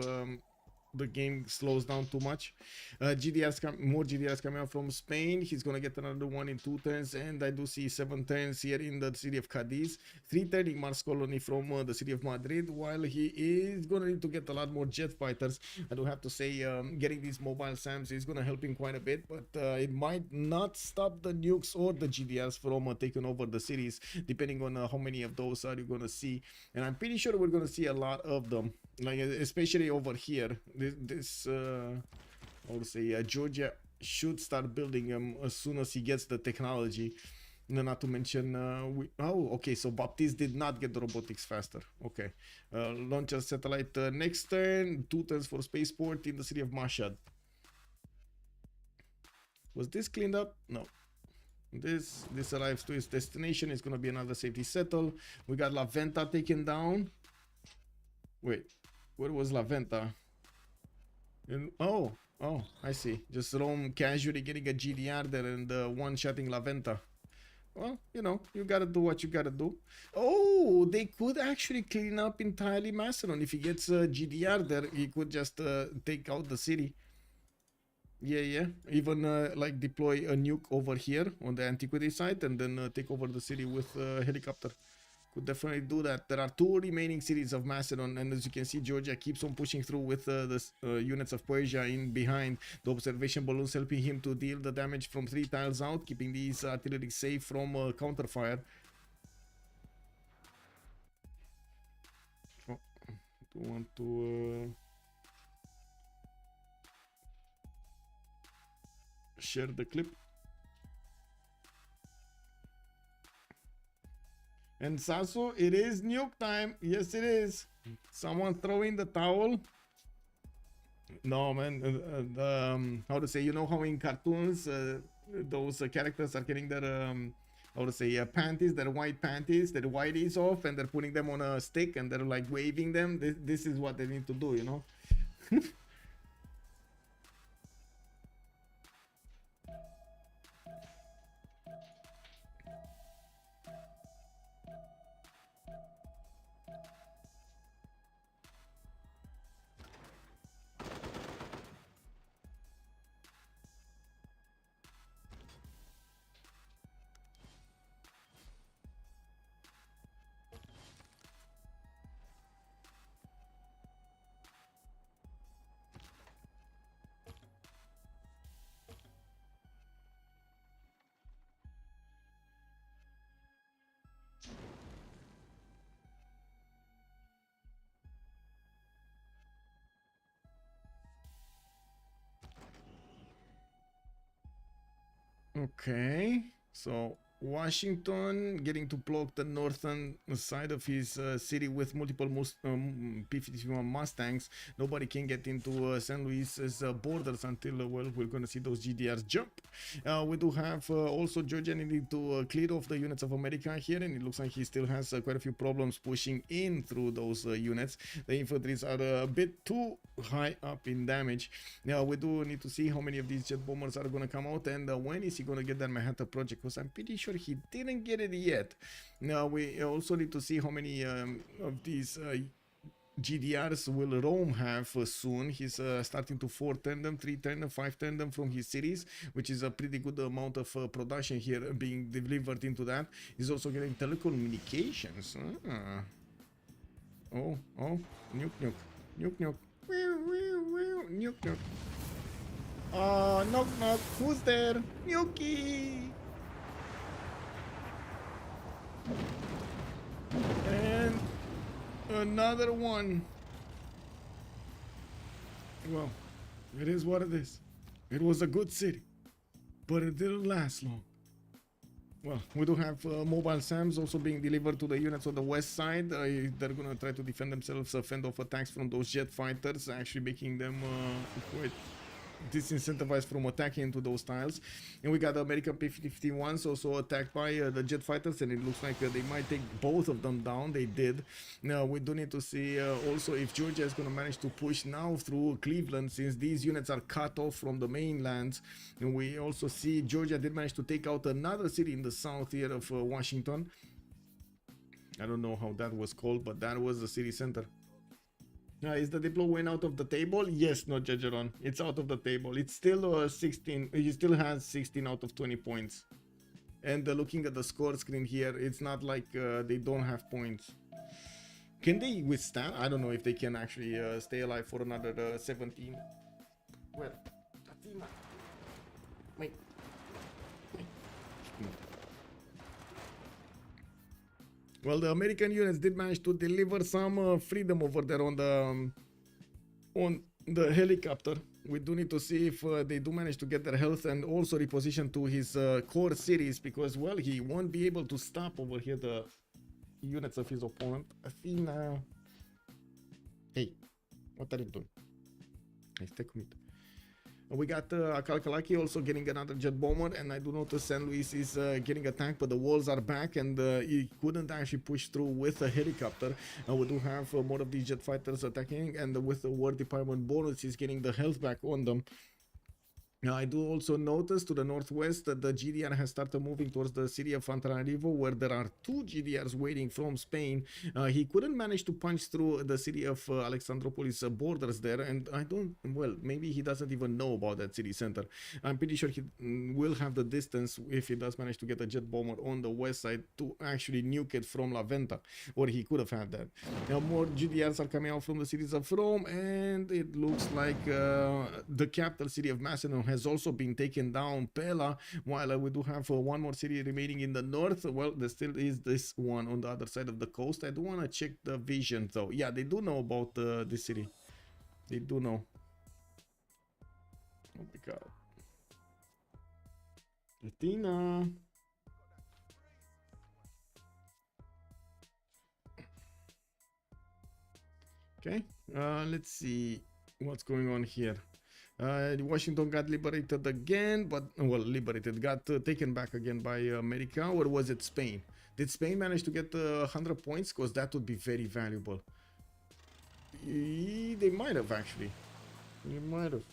Speaker 3: the game slows down too much. More GDRs coming out from Spain. He's gonna get another one in 2 turns, and I do see 7 turns here in the city of Cadiz. 3 turning Mars colony from the city of Madrid, while he is gonna need to get a lot more jet fighters. I do have to say, getting these mobile SAMs is gonna help him quite a bit, but it might not stop the nukes or the GDRs from taking over the cities, depending on how many of those are you gonna see. And I'm pretty sure we're gonna see a lot of them, like especially over here. I would say Georgia should start building them as soon as he gets the technology. Not to mention, okay, so Baptiste did not get the robotics faster. Okay, launch a satellite next turn. 2 turns for spaceport in the city of Mashhad. Was this cleaned up? No. This arrives to its destination. It's gonna be another safety settle. We got La Venta taken down. Wait, where was La Venta? Oh, I see. Just Rome casually getting a GDR there and one-shotting La Venta. well, you know, you gotta do what you gotta do. Oh, they could actually clean up entirely Macedon. If he gets GDR there, he could just take out the city. Yeah. Even like deploy a nuke over here on the antiquity site and then take over the city with a helicopter. Could definitely do that. There are 2 remaining cities of Macedon, and as you can see, Georgia keeps on pushing through with the units of Persia in behind. The observation balloons helping him to deal the damage from 3 tiles out, keeping these artillery safe from counterfire. Oh, do you want to share the clip? And Sasso, it is nuke time. Yes, it is. Someone throwing the towel. No, man. How to say? You know how in cartoons those characters are getting their how to say panties, their white panties, their whiteys off, and they're putting them on a stick and they're like waving them. This is what they need to do, you know. Okay, so Washington getting to block the northern side of his city with multiple P-51 Mustangs. Nobody can get into San Luis's borders until, well, we're going to see those GDRs jump. We do have also Georgia needing to clear off the units of America here, and it looks like he still has quite a few problems pushing in through those units. The infantries are a bit too high up in damage. Now, we do need to see how many of these jet bombers are going to come out, and when is he going to get that Manhattan project, because I'm pretty sure he didn't get it yet. Now we also need to see how many of these GDRs will Rome have soon. He's starting to 4 tandem, 3 tandem, 5 tandem from his series, which is a pretty good amount of production here being delivered into that. He's also getting telecommunications. Oh, nuke. Nuke. Knock. Who's there? Nuke. And another one. Well, it is what it is. It was a good city, but it didn't last long. Well, we do have mobile SAMs also being delivered to the units on the west side. They're gonna try to defend themselves, fend off attacks from those jet fighters, actually making them quite disincentivized from attacking into those tiles. And we got the American P-51s also attacked by the jet fighters, and it looks like they might take both of them down. They did. Now we do need to see also if Georgia is going to manage to push now through Cleveland, since these units are cut off from the mainland. And we also see Georgia did manage to take out another city in the south here of Washington. I don't know how that was called, but that was the city center. Is the Diplo win out of the table? Yes, no, Jajaron. It's out of the table. It's still 16. He still has 16 out of 20 points. And looking at the score screen here, it's not like they don't have points. Can they withstand? I don't know if they can actually stay alive for another 17. Well, wait. Well, the American units did manage to deliver some freedom over there on the helicopter. We do need to see if they do manage to get their health and also reposition to his core cities, because, well, he won't be able to stop over here the units of his opponent. Athena. Hey, what are you doing? Hey, stay with me. We got Kalkalaki also getting another jet bomber, and I do notice San Luis is getting attacked, but the walls are back, and he couldn't actually push through with a helicopter. We do have more of these jet fighters attacking, and with the War Department bonus, he's getting the health back on them. Now, I do also notice to the northwest that the GDR has started moving towards the city of Antananarivo, where there are two GDRs waiting from Spain. He couldn't manage to punch through the city of Alexandropolis borders there, and I don't, well, maybe he doesn't even know about that city center. I'm pretty sure he will have the distance if he does manage to get a jet bomber on the west side to actually nuke it from La Venta, or he could have had that. Now, more GDRs are coming out from the cities of Rome, and it looks like the capital city of Macedon has also been taken down, Pella, while we do have one more city remaining in the north. Well, there still is this one on the other side of the coast. I do want to check the vision though. Yeah, they do know about this city. They do know. Oh my god. Latina. Okay, let's see what's going on here. Washington got liberated again, but well, got taken back again by America, or was it Spain? Did Spain manage to get 100 points? Because that would be very valuable. They might have actually. They might have.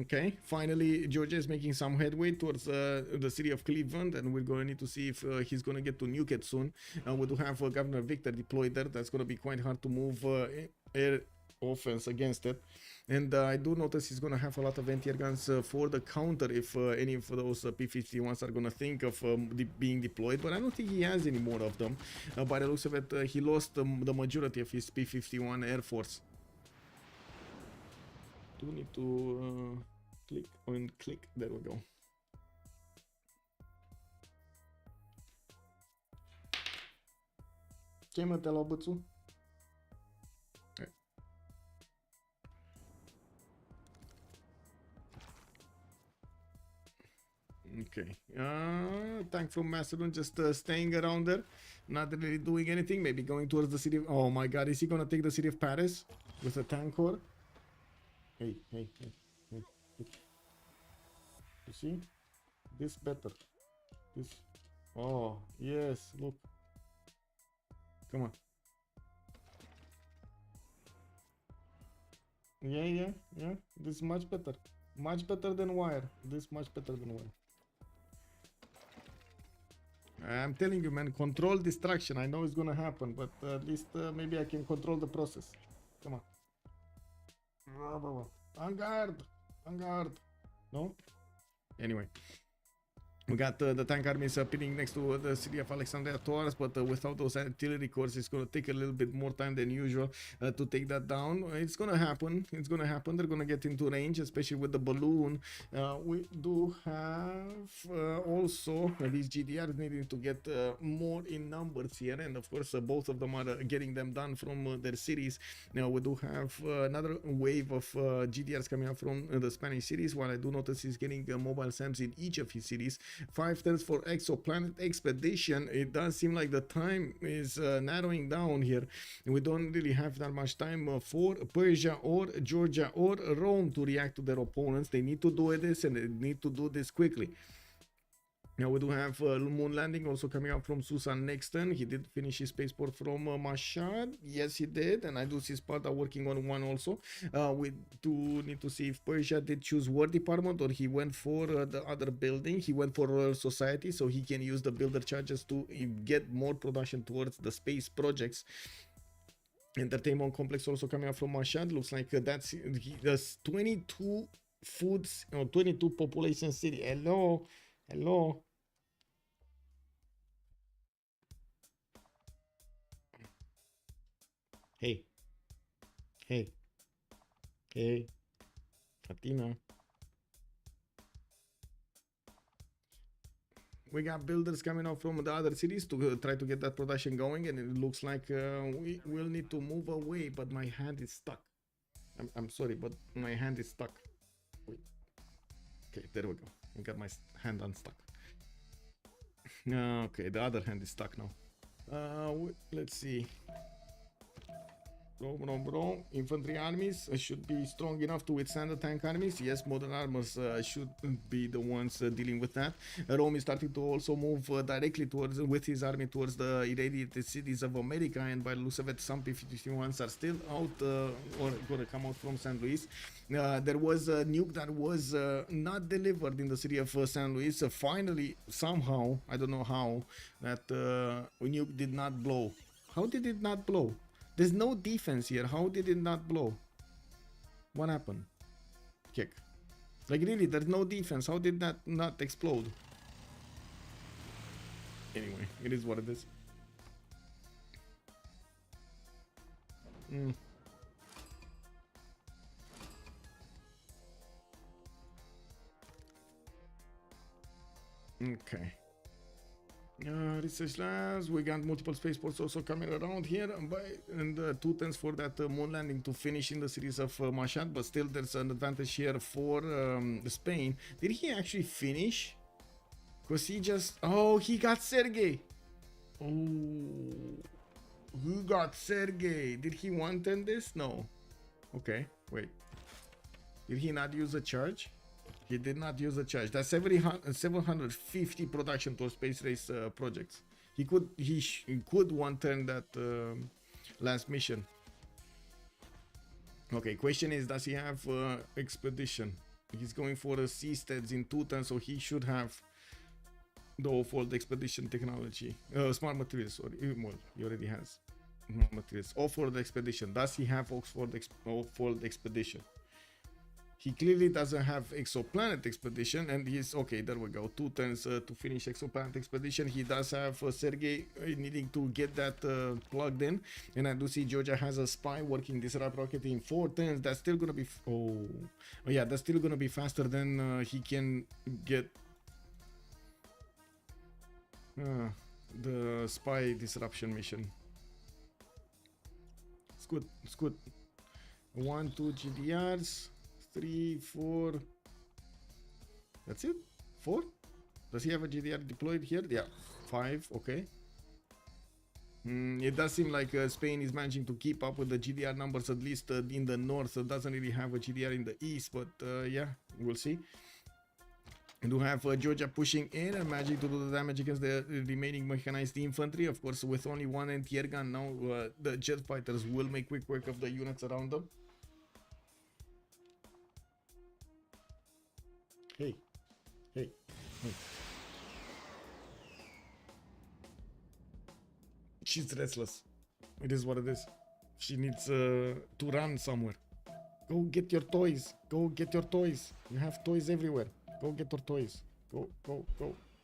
Speaker 3: Okay, finally Georgia is making some headway towards the city of Cleveland, and we're going to need to see if he's going to get to Nuke it soon. We do have Governor Victor deployed there. That's going to be quite hard to move air offense against it. And I do notice he's going to have a lot of anti-air guns for the counter if any of those P-51s are going to think of being deployed, but I don't think he has any more of them. By the looks of it, he lost the majority of his P-51 Air Force. Do need to click on click. There we go. Ce mă te la bățul? Okay. Tank from Macedon just staying around there, not really doing anything. Maybe going towards the city of, oh my god, is he gonna take the city of Paris with a tank core? Hey. You see? This better. This. Oh, yes, look. Come on. Yeah. This is much better. Much better than wire. This much better than wire. I'm telling you, man, control distraction. I know it's gonna happen, but at least maybe I can control the process. Come on. On guard! No? Anyway. We got the tank armies appearing next to the city of Alexandria Taurus, but without those artillery cores, it's going to take a little bit more time than usual to take that down. It's going to happen. They're going to get into range, especially with the balloon. We do have also these GDRs needing to get more in numbers here, and of course, both of them are getting them done from their cities. Now, we do have another wave of GDRs coming up from the Spanish cities, while I do notice he's getting mobile SAMs in each of his cities. 5 turns for Exoplanet Expedition. It does seem like the time is narrowing down here. We don't really have that much time for Persia or Georgia or Rome to react to their opponents. They need to do this, and they need to do this quickly. Now we do have moon landing also coming up from Susan Nexton. He did finish his spaceport from Mashhad. Yes, he did, and I do see Sparta working on one also. We do need to see if Persia did choose War Department or he went for the other building. He went for Royal Society, so he can use the builder charges to get more production towards the space projects. Entertainment complex also coming up from Mashhad. Looks like that's 22 foods or 22 population city. Hello. Hey, Fatima. We got builders coming out from the other cities to try to get that production going, and it looks like we will need to move away, but my hand is stuck. I'm sorry, but my hand is stuck. Wait. Okay, there we go. I got my hand unstuck. Okay, the other hand is stuck now. Let's see. Bro. Infantry armies should be strong enough to withstand the tank armies. Yes, modern armors should be the ones dealing with that. Rome is starting to also move directly towards, with his army, towards the irradiated cities of America, and by the looks of it, some P-51s are still out or gonna come out from San Luis. There was a nuke that was not delivered in the city of San Luis. Finally, somehow, I don't know how, that nuke did not blow. How did it not blow? There's no defense here. How did it not blow? What happened? Kick. Like really, there's no defense. How did that not explode? Anyway, it is what it is. Okay. Research labs, we got multiple spaceports also coming around here, and 2 turns for that moon landing to finish in the series of Mashhad, but still there's an advantage here for Spain. Did he actually finish? Because he just... Oh, he got Sergei! Oh, who got Sergei? Did he one-turn this? No. Okay, wait. Did he not use a charge? He did not use a charge. That's 750 production to space race projects. He could one turn that last mission. Okay, question is, does he have expedition? He's going for a seasteads in 2 turns, so he should have the off-world expedition technology. Smart materials, sorry. Well, he already has smart materials. Off-world expedition. Does he have off-world expedition? He clearly doesn't have exoplanet expedition, and he's okay. There we go. 2 turns to finish exoplanet expedition. He does have Sergei needing to get that plugged in, and I do see Georgia has a spy working disrupt rocket in 4 turns. That's still gonna be oh yeah, that's still gonna be faster than he can get the spy disruption mission. It's good. It's good. 1, 2 GDRs. 3, 4. That's it? 4? Does he have a GDR deployed here? Yeah. 5. Okay. It does seem like Spain is managing to keep up with the GDR numbers, at least in the north. It doesn't really have a GDR in the east, but yeah, we'll see. We do have Georgia pushing in and managing to do the damage against the remaining mechanized infantry. Of course, with only 1 anti-air gun now, the jet fighters will make quick work of the units around them. Hey. She's restless. It is what it is. She needs to run somewhere. Go get your toys. Go get your toys. You have toys everywhere. Go get your toys. Go.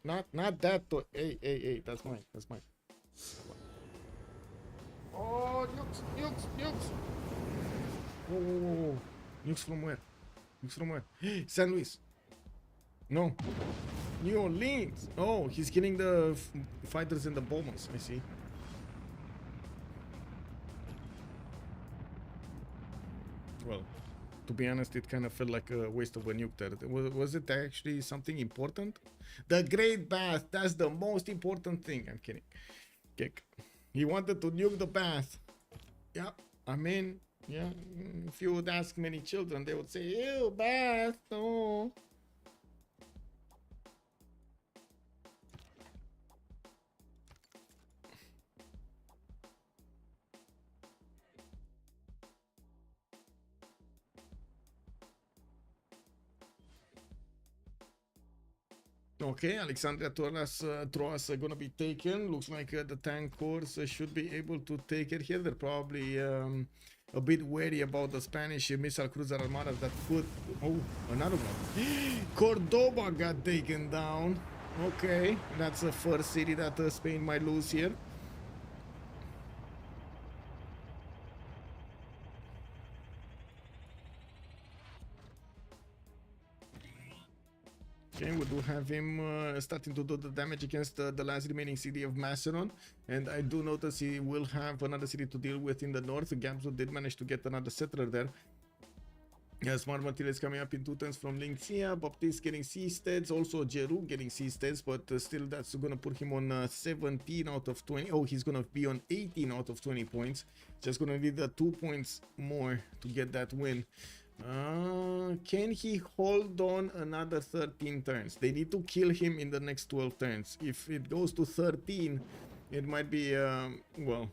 Speaker 3: Not that toy. Hey. That's mine. Oh, nukes. Whoa. Nukes from where? San Luis. No. New Orleans. Oh, he's killing the fighters and the bombers. I see. Well, to be honest, it kind of felt like a waste of a nuke there. Was it actually something important? The Great Bath. That's the most important thing. I'm kidding. Kick. He wanted to nuke the bath. Yeah. I mean, yeah. If you would ask many children, they would say, ew, bath. No. Okay, Alexandria Troas are gonna be taken. Looks like the tank corps should be able to take it here. They're probably a bit wary about the Spanish missile cruiser armada that could... Oh, another one. Cordoba got taken down. Okay, that's the first city that Spain might lose here. Okay, we do have him starting to do the damage against the last remaining city of Macedon, and I do notice he will have another city to deal with in the north. Gamzo did manage to get another settler there. Yeah, Smart Materials coming up in 2 turns from Linxia. Baptiste getting C stats. Also Jeru getting C stats, but still that's gonna put him on 17 out of 20. Oh, he's gonna be on 18 out of 20 points. Just gonna need 2 points more to get that win. Can he hold on another 13 turns? They need to kill him in the next 12 turns. If it goes to 13, it might be, well,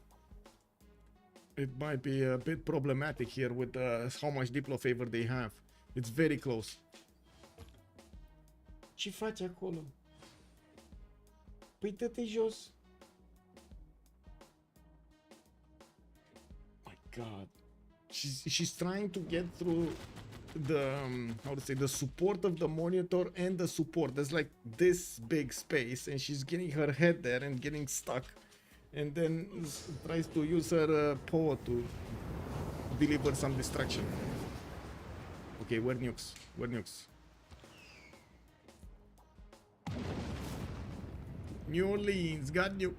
Speaker 3: it might be a bit problematic here with how much Diplo favor they have. It's very close. Ce faci acolo? Păi dă-te jos. My God. She's trying to get through the how to say, the support of the monitor and the support. There's like this big space and she's getting her head there and getting stuck, and then tries to use her paw to deliver some distraction. Okay, where nukes? Where nukes? New Orleans got nuked.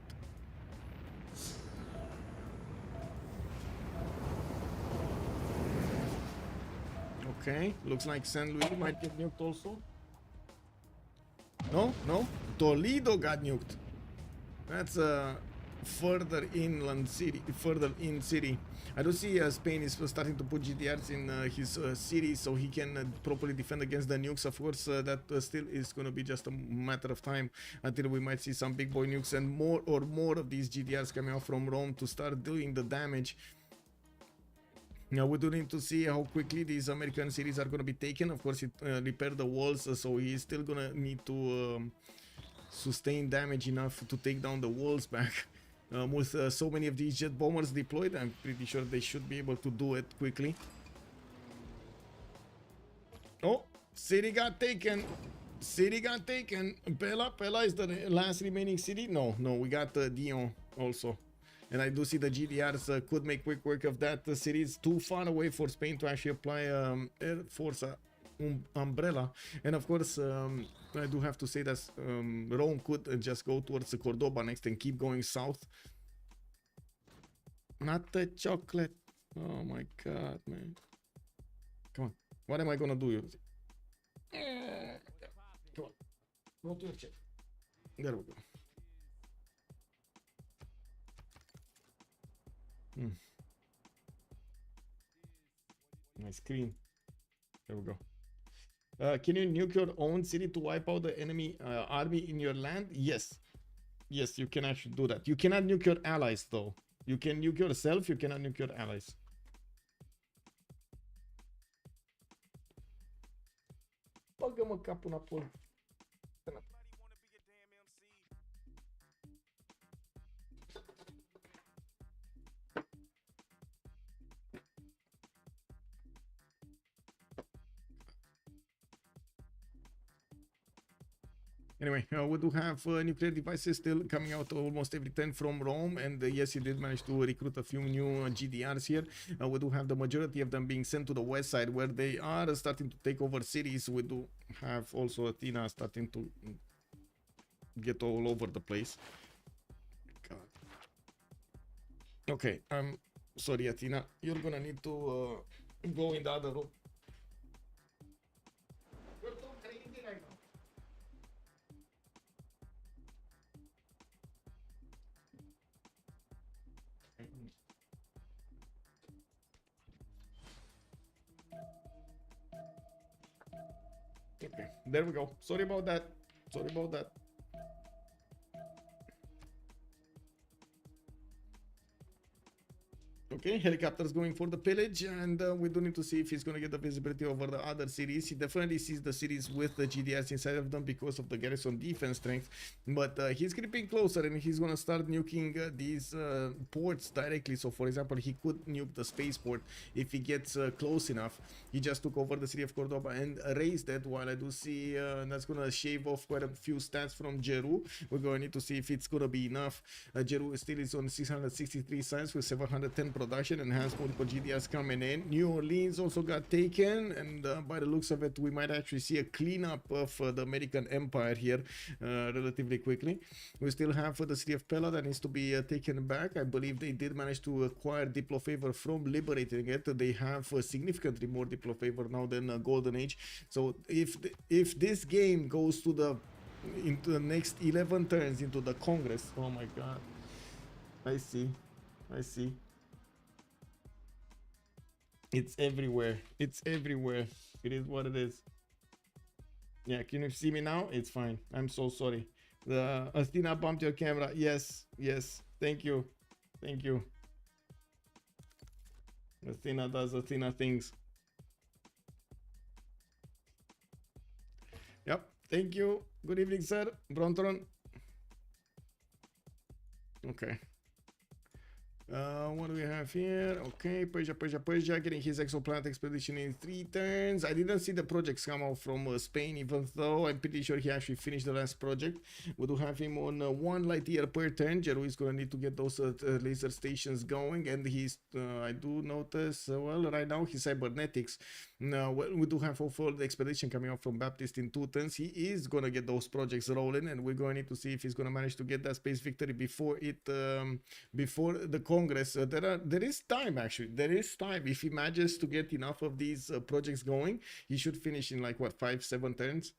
Speaker 3: Okay, looks like San Luis might get nuked also. No, no, Toledo got nuked. That's further inland city, further in city. I do see Spain is starting to put GDRs in his city so he can properly defend against the nukes. Of course, that still is going to be just a matter of time until we might see some big boy nukes and more of these GDRs coming out from Rome to start doing the damage. Now we do need to see how quickly these American cities are going to be taken. Of course, it repair the walls, so he's still going to need to sustain damage enough to take down the walls back. With so many of these jet bombers deployed, I'm pretty sure they should be able to do it quickly. Oh, city got taken. City got taken. Pella is the last remaining city. No, we got Dion also. And I do see the GDRs could make quick work of that. The city is too far away for Spain to actually apply Air Force umbrella. And of course, I do have to say that Rome could just go towards Cordoba next and keep going south. Not the chocolate. Oh my God, man. Come on. What am I gonna do? Come on. Go to your check. There we go. My screen. There we go. Can you nuke your own city to wipe out the enemy army in your land? Yes. Yes, you can actually do that. You cannot nuke your allies, though. You can nuke yourself, you cannot nuke your allies. Bagă-mă capul înapoi. Anyway, we do have nuclear devices still coming out almost every 10 from Rome, and yes, he did manage to recruit a few new GDRs here. We do have the majority of them being sent to the west side, where they are starting to take over cities. We do have also Athena starting to get all over the place. God. Okay, sorry Athena, you're gonna need to go in the other room. Okay, there we go. Sorry about that. Sorry about that. Okay, helicopters going for the pillage, and we do need to see if he's going to get the visibility over the other cities. He definitely sees the cities with the GDRs inside of them because of the garrison defense strength, but he's creeping closer and he's going to start nuking these ports directly. So for example, he could nuke the spaceport if he gets close enough. He just took over the city of Cordoba and raised it, while I do see that's going to shave off quite a few stats from Jeru. We're going to need to see if it's going to be enough. Jeru still is on 663 science with 710 production. production and has multiple GDRs coming in. New Orleans also got taken, and by the looks of it, we might actually see a cleanup of the American Empire here relatively quickly. We still have the city of Pella that needs to be taken back. I believe they did manage to acquire Diplo favor from liberating it. They have significantly more Diplo favor now than Golden Age. So if this game goes to into the next 11 turns into the Congress, oh my god, I see. It's everywhere. It's everywhere. It is what it is. Yeah, can you see me now? It's fine. I'm so sorry. The Astina bumped your camera. Yes. Thank you. Astina does Astina things. Yep. Thank you. Good evening, sir. Brontron. Okay. What do we have here? Okay, Persia getting his exoplanet expedition in 3 turns. I didn't see the projects come out from Spain, even though I'm pretty sure he actually finished the last project. We do have him on 1 light year per turn. Jeru is gonna need to get those laser stations going, and he's I do notice well right now his cybernetics. Now we do have also the expedition coming out from Baptist in 2 turns. He is gonna get those projects rolling, and we're gonna need to see if he's gonna manage to get that space victory before it before the Congress. There is time, actually. There is time. If he manages to get enough of these projects going, he should finish in like what, 5-7 turns.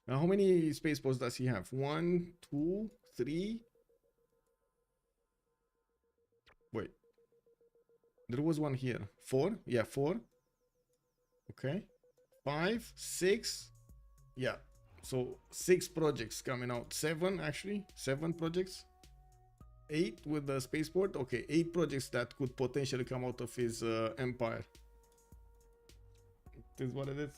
Speaker 3: Now, how many spaceports does he have? 1, 2, 3. Wait, there was one here. 4. Yeah, 4. Okay, 5, 6. Yeah, so 6 projects coming out. 7, actually. 7 projects. 8 with the spaceport. Okay, 8 projects that could potentially come out of his empire. This is what it is.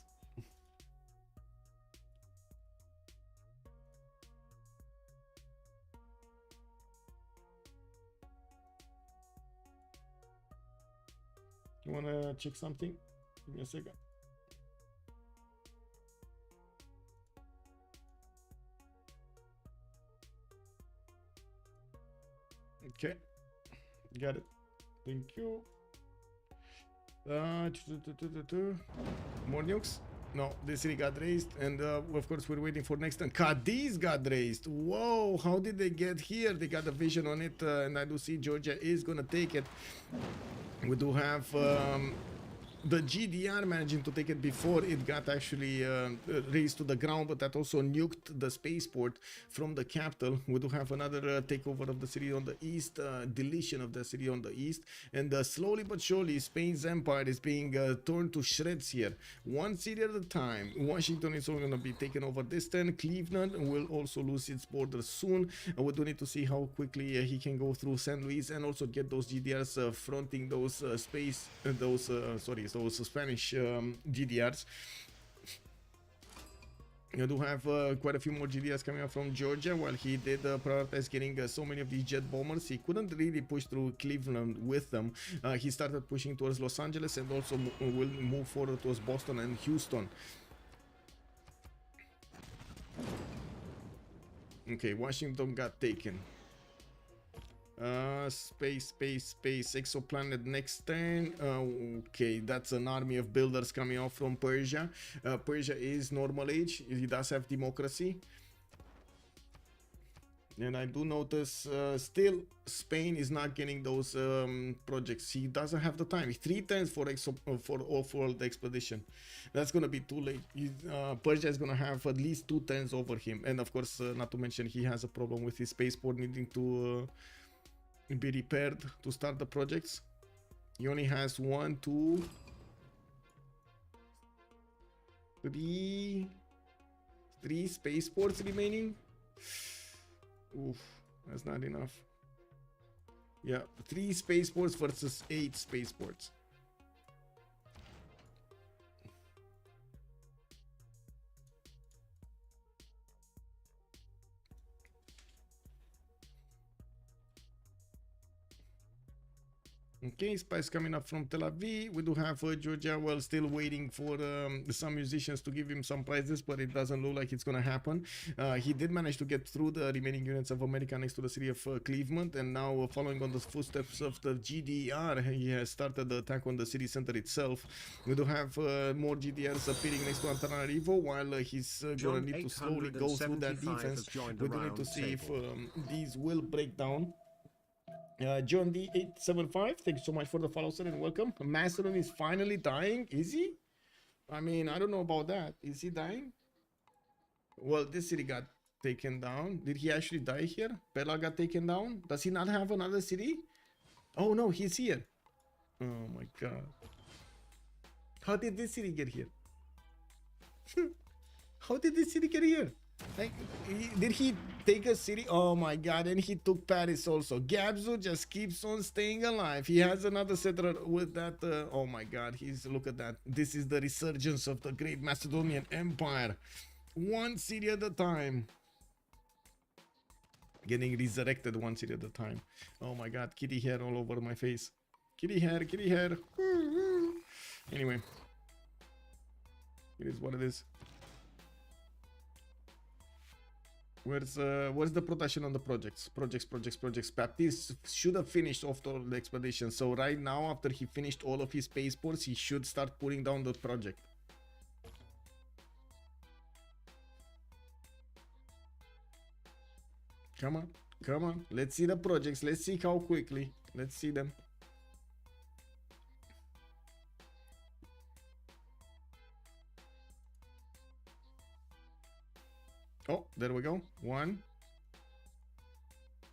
Speaker 3: You wanna check something? Give me a second. Okay, got it. Thank you. More nukes? No, this city got raised, and of course we're waiting for next turn. Cadiz got raised. Whoa, how did they get here? They got a vision on it, and I do see Georgia is gonna take it. We do have the GDR managing to take it before it got actually raised to the ground, but that also nuked the spaceport from the capital. We do have another takeover of the city on the east, deletion of the city on the east, and slowly but surely Spain's empire is being torn to shreds here, one city at a time. Washington is also going to be taken over this turn. Cleveland will also lose its borders soon. We do need to see how quickly he can go through San Luis and also get those GDRs fronting those those Spanish GDRs. You do have quite a few more GDRs coming up from Georgia. While he did prioritize getting so many of these jet bombers, he couldn't really push through Cleveland with them. He started pushing towards Los Angeles and also will move forward towards Boston and Houston. Okay, Washington got taken. Space, exoplanet next turn. Okay, that's an army of builders coming out from Persia. Persia is normal age. He does have democracy. And I do notice still Spain is not getting those projects. He doesn't have the time. 3 turns for off-world expedition. That's gonna be too late. Persia is gonna have at least 2 turns over him, and of course, not to mention he has a problem with his spaceport needing to be repaired to start the projects. He only has 1, 2, 3 spaceports remaining. Oof, that's not enough. Yeah, 3 spaceports versus 8 spaceports. Okay, spies coming up from Tel Aviv. We do have Georgia, well, still waiting for some musicians to give him some prizes, but it doesn't look like it's gonna happen. He did manage to get through the remaining units of America next to the city of Cleveland, and now following on the footsteps of the GDR, he has started the attack on the city center itself. We do have more GDRs appearing next to Antananarivo, while he's gonna need to slowly go through that defense. We do need to see if these will break down. John D875, thank you so much for the follow, sir, and welcome. Mastodon is finally dying. Is he? I mean, I don't know about that. Is he dying? Well, this city got taken down. Did he actually die here? Pella got taken down. Does he not have another city? Oh no, he's here. Oh my god. How did this city get here? How did this city get here? Like, did he take a city? Oh my god, and he took Paris also. Gabzu just keeps on staying alive. He has another settler with that. Oh my god, look at that. This is the resurgence of the great Macedonian Empire. One city at a time. Getting resurrected one city at a time. Oh my god, kitty hair all over my face. Kitty hair, kitty hair. Anyway. It is what it is. Where's the production on the projects? Projects. Baptiste should have finished off all the expedition. So right now, after he finished all of his spaceports, he should start putting down the project. Come on, come on. Let's see the projects. Let's see how quickly. Let's see them. Oh, there we go. One.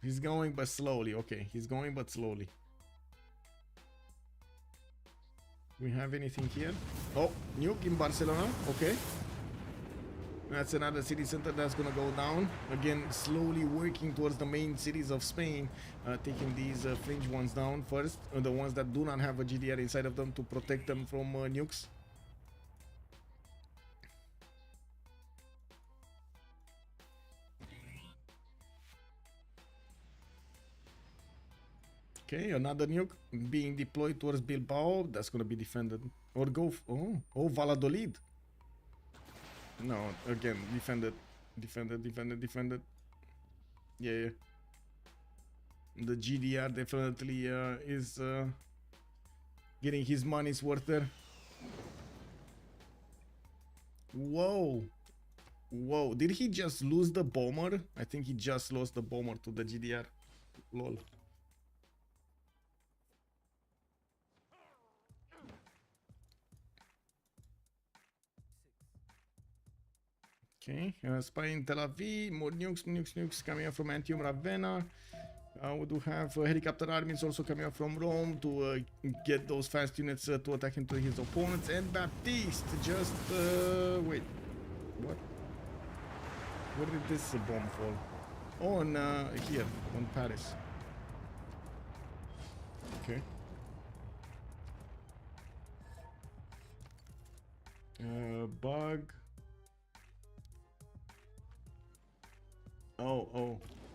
Speaker 3: He's going but slowly. Okay, he's going but slowly. We have anything here? Oh, Nuke in Barcelona. Okay. That's another city center that's gonna go down. Again, slowly working towards the main cities of Spain. Taking these fringe ones down first. The ones that do not have a GDR inside of them to protect them from nukes. Okay, another nuke being deployed towards Bilbao. That's gonna be defended. Or go. Oh, Valladolid. No, again, defended. Yeah. The GDR definitely is getting his money's worth there. Whoa. Did he just lose the bomber? I think he just lost the bomber to the GDR. Lol. Okay, spy in Tel Aviv, more nukes coming up from Antium Ravenna. We do have helicopter armies also coming up from Rome to get those fast units to attack into his opponents. And Baptiste just wait, what? Where did this bomb fall? On here, on Paris. Okay. Bug.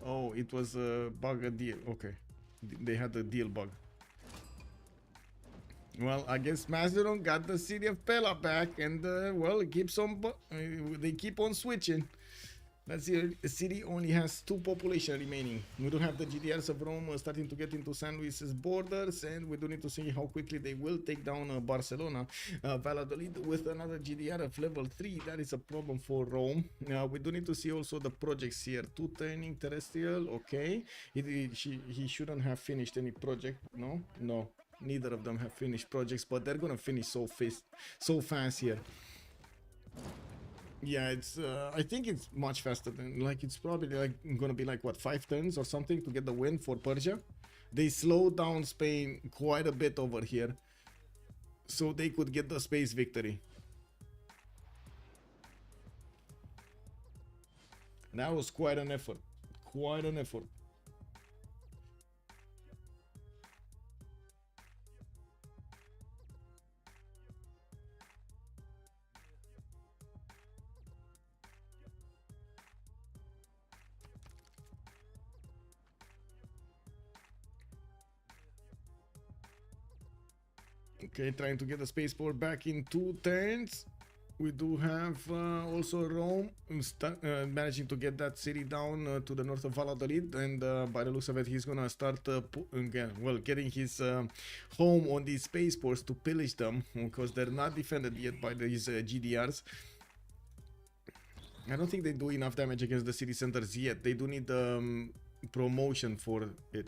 Speaker 3: Oh, it was a bug, a deal. Okay, they had a deal bug. Well, I guess Macedon got the city of Pella back, and well, it keeps on. They keep on switching. Let's see. The city only has 2 population remaining. We do have the GDRs of Rome starting to get into San Luis's borders, and we do need to see how quickly they will take down Barcelona. Valladolid with another GDR of level 3. That is a problem for Rome. We do need to see also the projects here. 2 turning terrestrial. Okay, he shouldn't have finished any project. No. Neither of them have finished projects, but they're gonna finish so fast here. Yeah, it's I think it's much faster than, like, it's probably like gonna be like what, 5 turns or something to get the win for Persia. They slowed down Spain quite a bit over here so they could get the space victory. That was quite an effort. Okay, trying to get the spaceport back in 2 turns. We do have also Rome managing to get that city down to the north of Valladolid, and by the looks of it, he's gonna start getting his home on these spaceports to pillage them because they're not defended yet by these GDRs. I don't think they do enough damage against the city centers yet. They do need promotion for it.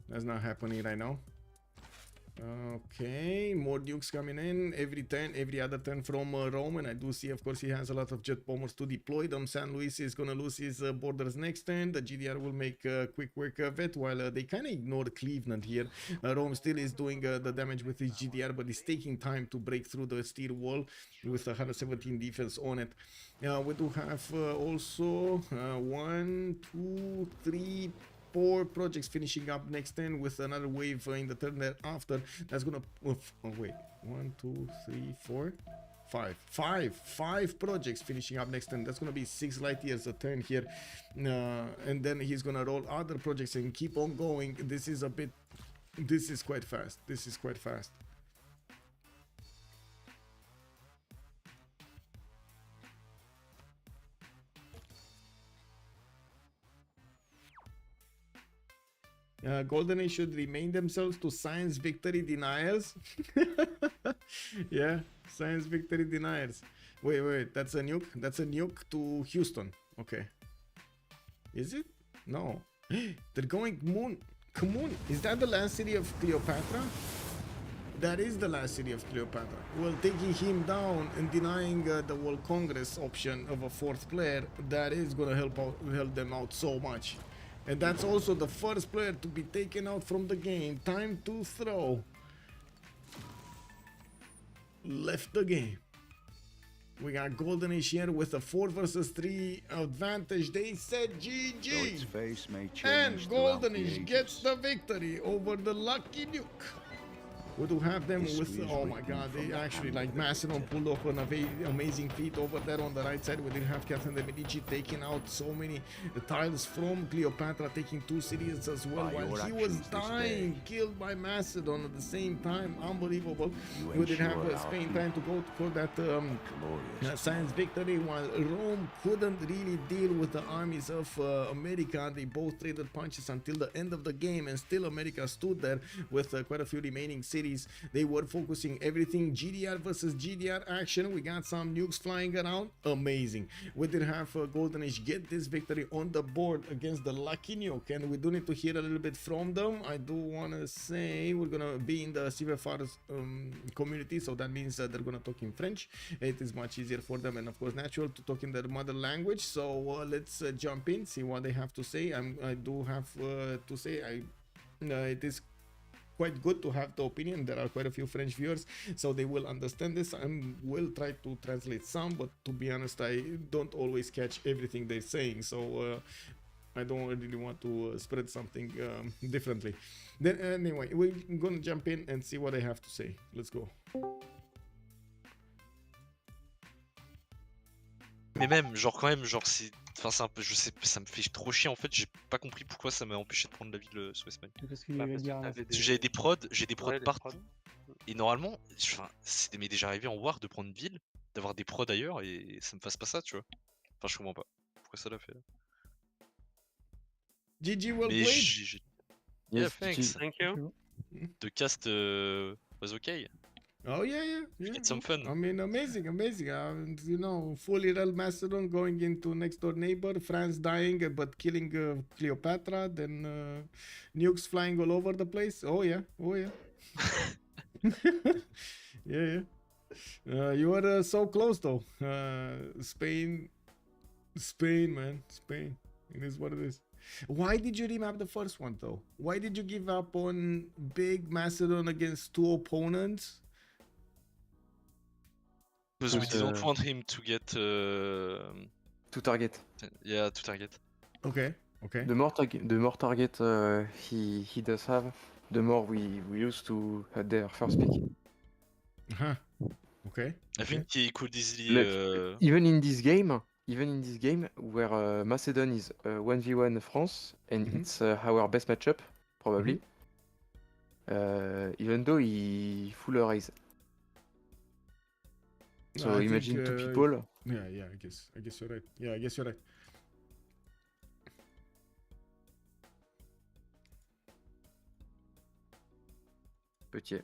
Speaker 3: That's not happening right now. Okay, more nukes coming in every turn, every other turn from Rome, and I do see, of course, he has a lot of jet bombers to deploy them. San Luis is gonna lose his borders next turn. The GDR will make quick work of it, while they kind of ignore Cleveland here. Rome still is doing the damage with his GDR, but it's taking time to break through the steel wall with 117 defense on it. We do have also 1, 2, 3, 4 projects finishing up next turn with another wave in the turn thereafter. That's gonna wait, 1, 2, 3, 4, 5 projects finishing up next turn. That's gonna be 6 light years a turn here, and then he's gonna roll other projects and keep on going. This is quite fast. This is quite fast. Golden Age should remain themselves to science victory deniers. Yeah, science victory deniers. Wait, that's a nuke? That's a nuke to Houston. Okay. Is it? No. They're going moon. Come on. Is that the last city of Cleopatra? That is the last city of Cleopatra. Well, taking him down and denying the World Congress option of a 4th player, that is gonna help them out so much. And that's also the first player to be taken out from the game. Time to throw. Left the game. We got Golden Age here with a 4 versus 3 advantage. They said GG. And Golden Age gets the victory over the Lucky Nuke. We do have them with, oh my god, they actually, like, Macedon pulled off an amazing feat over there on the right side. We did have Catherine de Medici taking out so many tiles from Cleopatra, taking 2 cities as well, while he was dying, killed by Macedon at the same time. Unbelievable. We did have Spain trying to go for that science victory, while Rome couldn't really deal with the armies of America. They both traded punches until the end of the game, and still America stood there with quite a few remaining cities. They were focusing everything GDR versus GDR action. We got some nukes flying around. Amazing. We did have Golden Age get this victory on the board against the Lucky Nuke, and we do need to hear a little bit from them. I do want to say we're gonna be in the CivFR community, so that means they're gonna talk in French. It is much easier for them, and of course natural to talk in their mother language. So let's jump in, see what they have to say. I do have to say it is quite good to have the opinion. There are quite a few French viewers, so they will understand this. I will try to translate some, but to be honest, I don't always catch everything they're saying, so I don't really want to spread something differently. Then anyway, we're gonna jump in and see what they have to say. Let's go.
Speaker 7: Mais même, genre quand même, genre c'est... Enfin c'est un peu, je sais, ça me fait trop chier en fait, j'ai pas compris pourquoi ça m'a empêché de prendre la ville sous Espagne.
Speaker 8: Parce qu'il avait dire...
Speaker 7: Parce que j'ai des prods partout, et normalement, enfin, c'est m'est déjà arrivé en War de prendre une ville, d'avoir des prods ailleurs, et ça me fasse pas ça, tu vois. Enfin je comprends pas, pourquoi ça l'a fait là.
Speaker 3: GG well
Speaker 7: Mais
Speaker 3: played.
Speaker 7: Yeah, thanks. Thank you. The cast was okay.
Speaker 3: Oh yeah.
Speaker 7: Get some fun.
Speaker 3: I mean, amazing. You know, fully real Macedon going into next door neighbor, France dying but killing Cleopatra, then nukes flying all over the place. Oh yeah. yeah. You are so close though. Spain, man, Spain. It is what it is. Why did you remap the first one though? Why did you give up on big Macedon against 2 opponents?
Speaker 7: Because we didn't want him to get
Speaker 9: to target.
Speaker 7: Yeah, to target.
Speaker 3: Okay.
Speaker 9: The more target he does have, the more we used to their first pick.
Speaker 3: Okay.
Speaker 7: I think he could easily.
Speaker 9: Even in this game where Macedon is 1v1 France and it's our best matchup probably. even though he full raise. So
Speaker 3: I
Speaker 9: imagine
Speaker 3: think,
Speaker 9: 2 people.
Speaker 3: Yeah, I guess you're right. Yeah, I guess you're right.
Speaker 9: But yeah.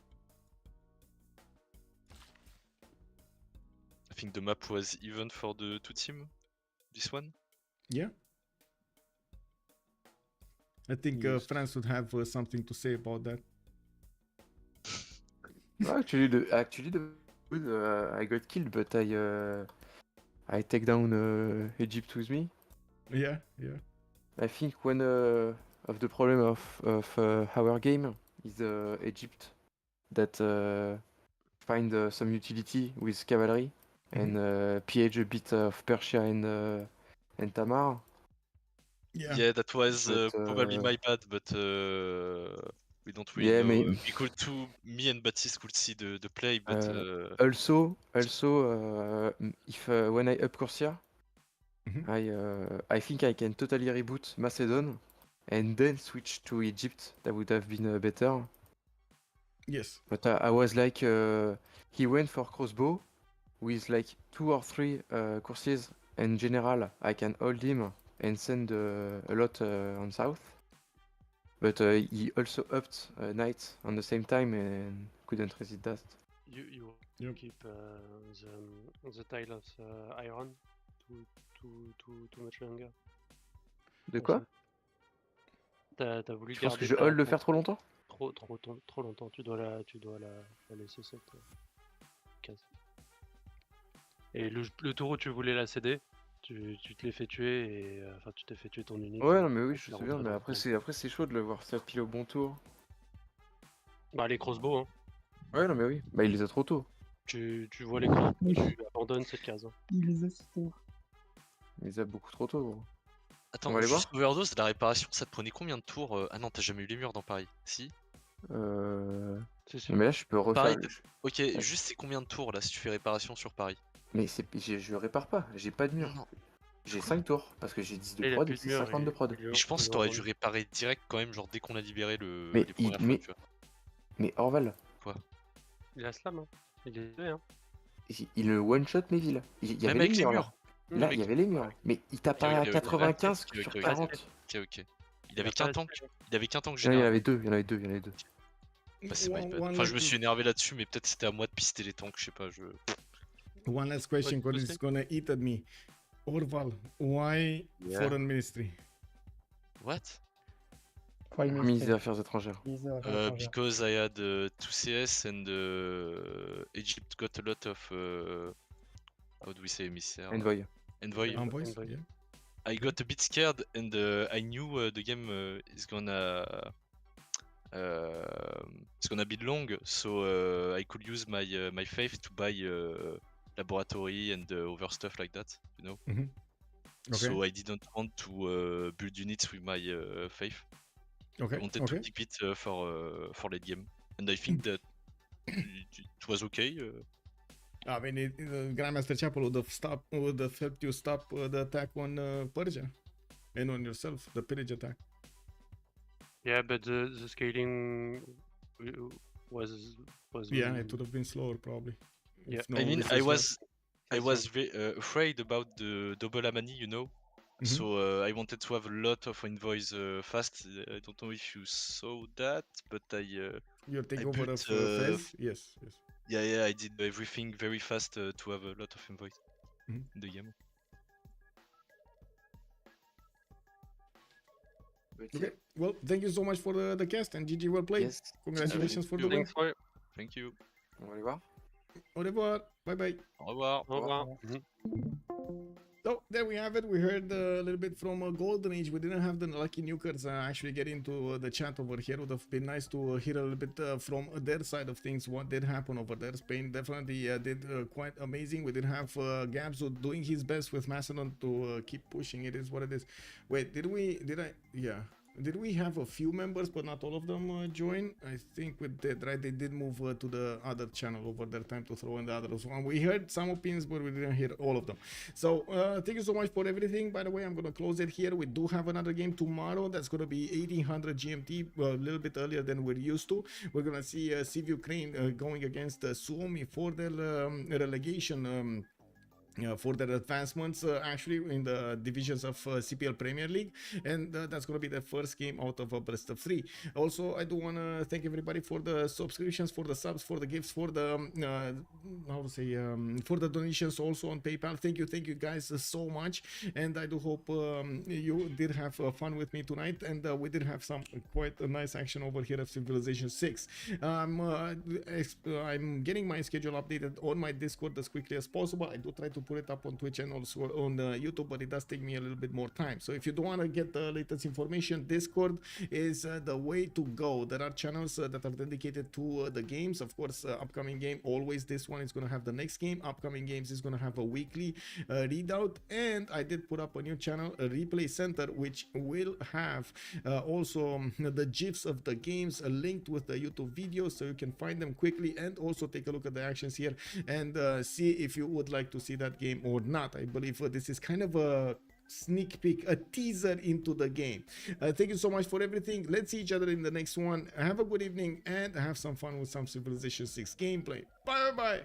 Speaker 7: I think the map was even for the two team. This one.
Speaker 3: Yeah. I think
Speaker 9: Yes.
Speaker 3: France would have something to say about that.
Speaker 9: No, actually, I got killed, but I take down Egypt with me.
Speaker 3: Yeah.
Speaker 9: I think one of the problem of our game is Egypt that find some utility with cavalry and pillage a bit of Persia and Tamar.
Speaker 3: Yeah.
Speaker 7: That was
Speaker 9: But,
Speaker 7: probably my bad, but we don't really
Speaker 9: yeah,
Speaker 7: know.
Speaker 9: mais-
Speaker 7: We could too. Me and Baptiste could see the play, but
Speaker 9: Also, if when I up Corsia, I think I can totally reboot Macedon and then switch to Egypt. That would have been better.
Speaker 3: Yes.
Speaker 9: But I was like, he went for crossbow with like 2 or 3 courses and general. I can hold him and send a lot on south. But he also upped knight on the same time and couldn't resist that.
Speaker 8: You
Speaker 3: Yep.
Speaker 8: keep the tile of iron too much longer.
Speaker 9: De quoi?
Speaker 8: T'as voulu
Speaker 9: Je pense que
Speaker 8: garder
Speaker 9: je hold le faire trop longtemps?
Speaker 8: trop longtemps. Tu dois la laisser cette case. Et le taureau, tu voulais la céder. Tu te l'es fait tuer et enfin tu t'es fait tuer ton unité.
Speaker 9: Ouais, non, mais oui, je
Speaker 8: Tu
Speaker 9: me
Speaker 8: l'as
Speaker 9: souviens,
Speaker 8: rentré
Speaker 9: mais
Speaker 8: dans le
Speaker 9: après c'est chaud de le voir faire pile au bon tour.
Speaker 8: Bah les crossbows, hein.
Speaker 9: Ouais, non, mais oui, bah il les a trop tôt.
Speaker 8: Tu vois les crossbows, tu abandonnes cette case. Hein.
Speaker 10: Il les a si tôt.
Speaker 9: Il les a beaucoup trop tôt, gros.
Speaker 7: attends,
Speaker 9: On va les
Speaker 7: juste overdose, la réparation, ça te prenait combien de tours? Ah non, t'as jamais eu les murs dans Paris. Si.
Speaker 8: Si.
Speaker 9: Non, mais là je peux refaire.
Speaker 7: Paris, ok, juste c'est combien de tours là si tu fais réparation sur Paris?
Speaker 9: Mais je répare pas, j'ai pas de mur.
Speaker 7: Non.
Speaker 9: J'ai 5 tours parce que j'ai 10
Speaker 8: Et
Speaker 9: de
Speaker 8: il a
Speaker 9: prod
Speaker 8: plus
Speaker 9: et
Speaker 8: de
Speaker 9: c'est
Speaker 8: mur,
Speaker 9: 50 de prod.
Speaker 7: Mais je pense que t'aurais dû réparer direct quand même, genre dès qu'on a libéré
Speaker 9: Mais
Speaker 7: les premières
Speaker 9: mais-
Speaker 7: fois, tu vois.
Speaker 9: Mais Orval,
Speaker 8: Il a slam, hein. Il est fait, hein.
Speaker 9: il le one shot mes villes. Il y
Speaker 7: Même
Speaker 9: avait
Speaker 7: avec
Speaker 9: les
Speaker 7: les
Speaker 9: murs là.
Speaker 7: murs.
Speaker 9: Là,
Speaker 7: Même
Speaker 9: il y
Speaker 7: avec-
Speaker 9: avait les murs. Mais il tape
Speaker 7: Ok,
Speaker 9: à
Speaker 7: ok, ok.
Speaker 9: 95
Speaker 7: Ok,
Speaker 9: sur
Speaker 7: ok.
Speaker 9: 40.
Speaker 7: Ok. Il avait qu'un tank. Il avait qu'un tank
Speaker 9: Non, il y en
Speaker 7: général.
Speaker 9: avait deux, il y en avait deux.
Speaker 7: Bah, c'est my bad.
Speaker 3: One
Speaker 7: Enfin, je me
Speaker 3: last-
Speaker 7: suis énervé là-dessus, mais peut-être c'était à moi de pister les tanks, je sais pas.
Speaker 3: One last question, because it's gonna eat at me. Orval, why
Speaker 7: Yeah.
Speaker 3: foreign ministry?
Speaker 7: What?
Speaker 10: Foreign
Speaker 9: Ministre
Speaker 10: Ministry.
Speaker 9: des Affaires étrangères.
Speaker 10: Ministre des Affaires étrangères.
Speaker 7: Because I had 2 CS and Egypt got a lot of how do we say emissaire?
Speaker 9: Envoy.
Speaker 7: Envoy.
Speaker 3: Envoys?
Speaker 8: Envoy.
Speaker 3: Yeah.
Speaker 7: I got a bit scared and I knew the game is gonna be long, so I could use my faith to buy laboratory and other stuff like that, you know.
Speaker 3: Okay.
Speaker 7: So I didn't want to build units with my faith.
Speaker 3: Okay.
Speaker 7: I wanted to keep it for late game, and I think that it was okay.
Speaker 3: I mean, Grandmaster Chapel would have helped you stop the attack on Persia and on yourself, the pillage attack.
Speaker 8: Yeah, but the scaling was
Speaker 3: Yeah, it would have been slower probably.
Speaker 8: Yeah.
Speaker 3: If no
Speaker 7: I mean,
Speaker 3: one
Speaker 7: I
Speaker 3: was
Speaker 7: was afraid about the double amani, you know. So I wanted to have a lot of envoys fast. I don't know if you saw that, but
Speaker 3: your takeover
Speaker 7: built,
Speaker 3: of Fez? Yes.
Speaker 7: yeah, I did everything very fast to have a lot of envoys in the game.
Speaker 3: Okay. Well, thank you so much for the cast and GG well played.
Speaker 9: Yes.
Speaker 3: Congratulations for the win.
Speaker 8: Thanks for it.
Speaker 7: Thank you.
Speaker 9: On va aller voir.
Speaker 3: Au revoir. Bye bye.
Speaker 7: Au revoir.
Speaker 8: Au revoir.
Speaker 3: So there we have it. We heard a little bit from Golden Age. We didn't have the lucky nukers actually get into the chat over here. Would have been nice to hear a little bit from their side of things. What did happen over there? Spain definitely did quite amazing. We did have Gabzo doing his best with Macedon to keep pushing. It is what it is. Wait, did I? Yeah. Did we have a few members, but not all of them join? I think we did, right? They did move to the other channel over there. Time to throw in the others one. We heard some opinions, but we didn't hear all of them. So thank you so much for everything. By the way, I'm gonna close it here. We do have another game tomorrow. That's gonna be 1800 GMT, a little bit earlier than we're used to. We're gonna see Civ Ukraine going against Suomi for their relegation. For their advancements actually in the divisions of CPL Premier League, and that's going to be the first game out of best of 3. Also, I do want to thank everybody for the subscriptions, for the subs, for the gifts, for the how to say for the donations also on PayPal. Thank you guys so much, and I do hope you did have fun with me tonight, and we did have some quite a nice action over here of Civilization 6. I'm getting my schedule updated on my Discord as quickly as possible. I do try to put it up on Twitch and also on YouTube, but it does take me a little bit more time. So if you don't want to get the latest information, Discord is the way to go. There are channels that are dedicated to the games. Of course, upcoming game, always this one is going to have the next game. Upcoming games is going to have a weekly readout, and I did put up a new channel, a replay center, which will have also the gifs of the games linked with the YouTube videos, so you can find them quickly and also take a look at the actions here and see if you would like to see that game or not. I believe this is kind of a sneak peek, a teaser into the game. Thank you so much for everything. Let's see each other in the next one. Have a good evening and have some fun with some Civilization 6 gameplay. Bye bye.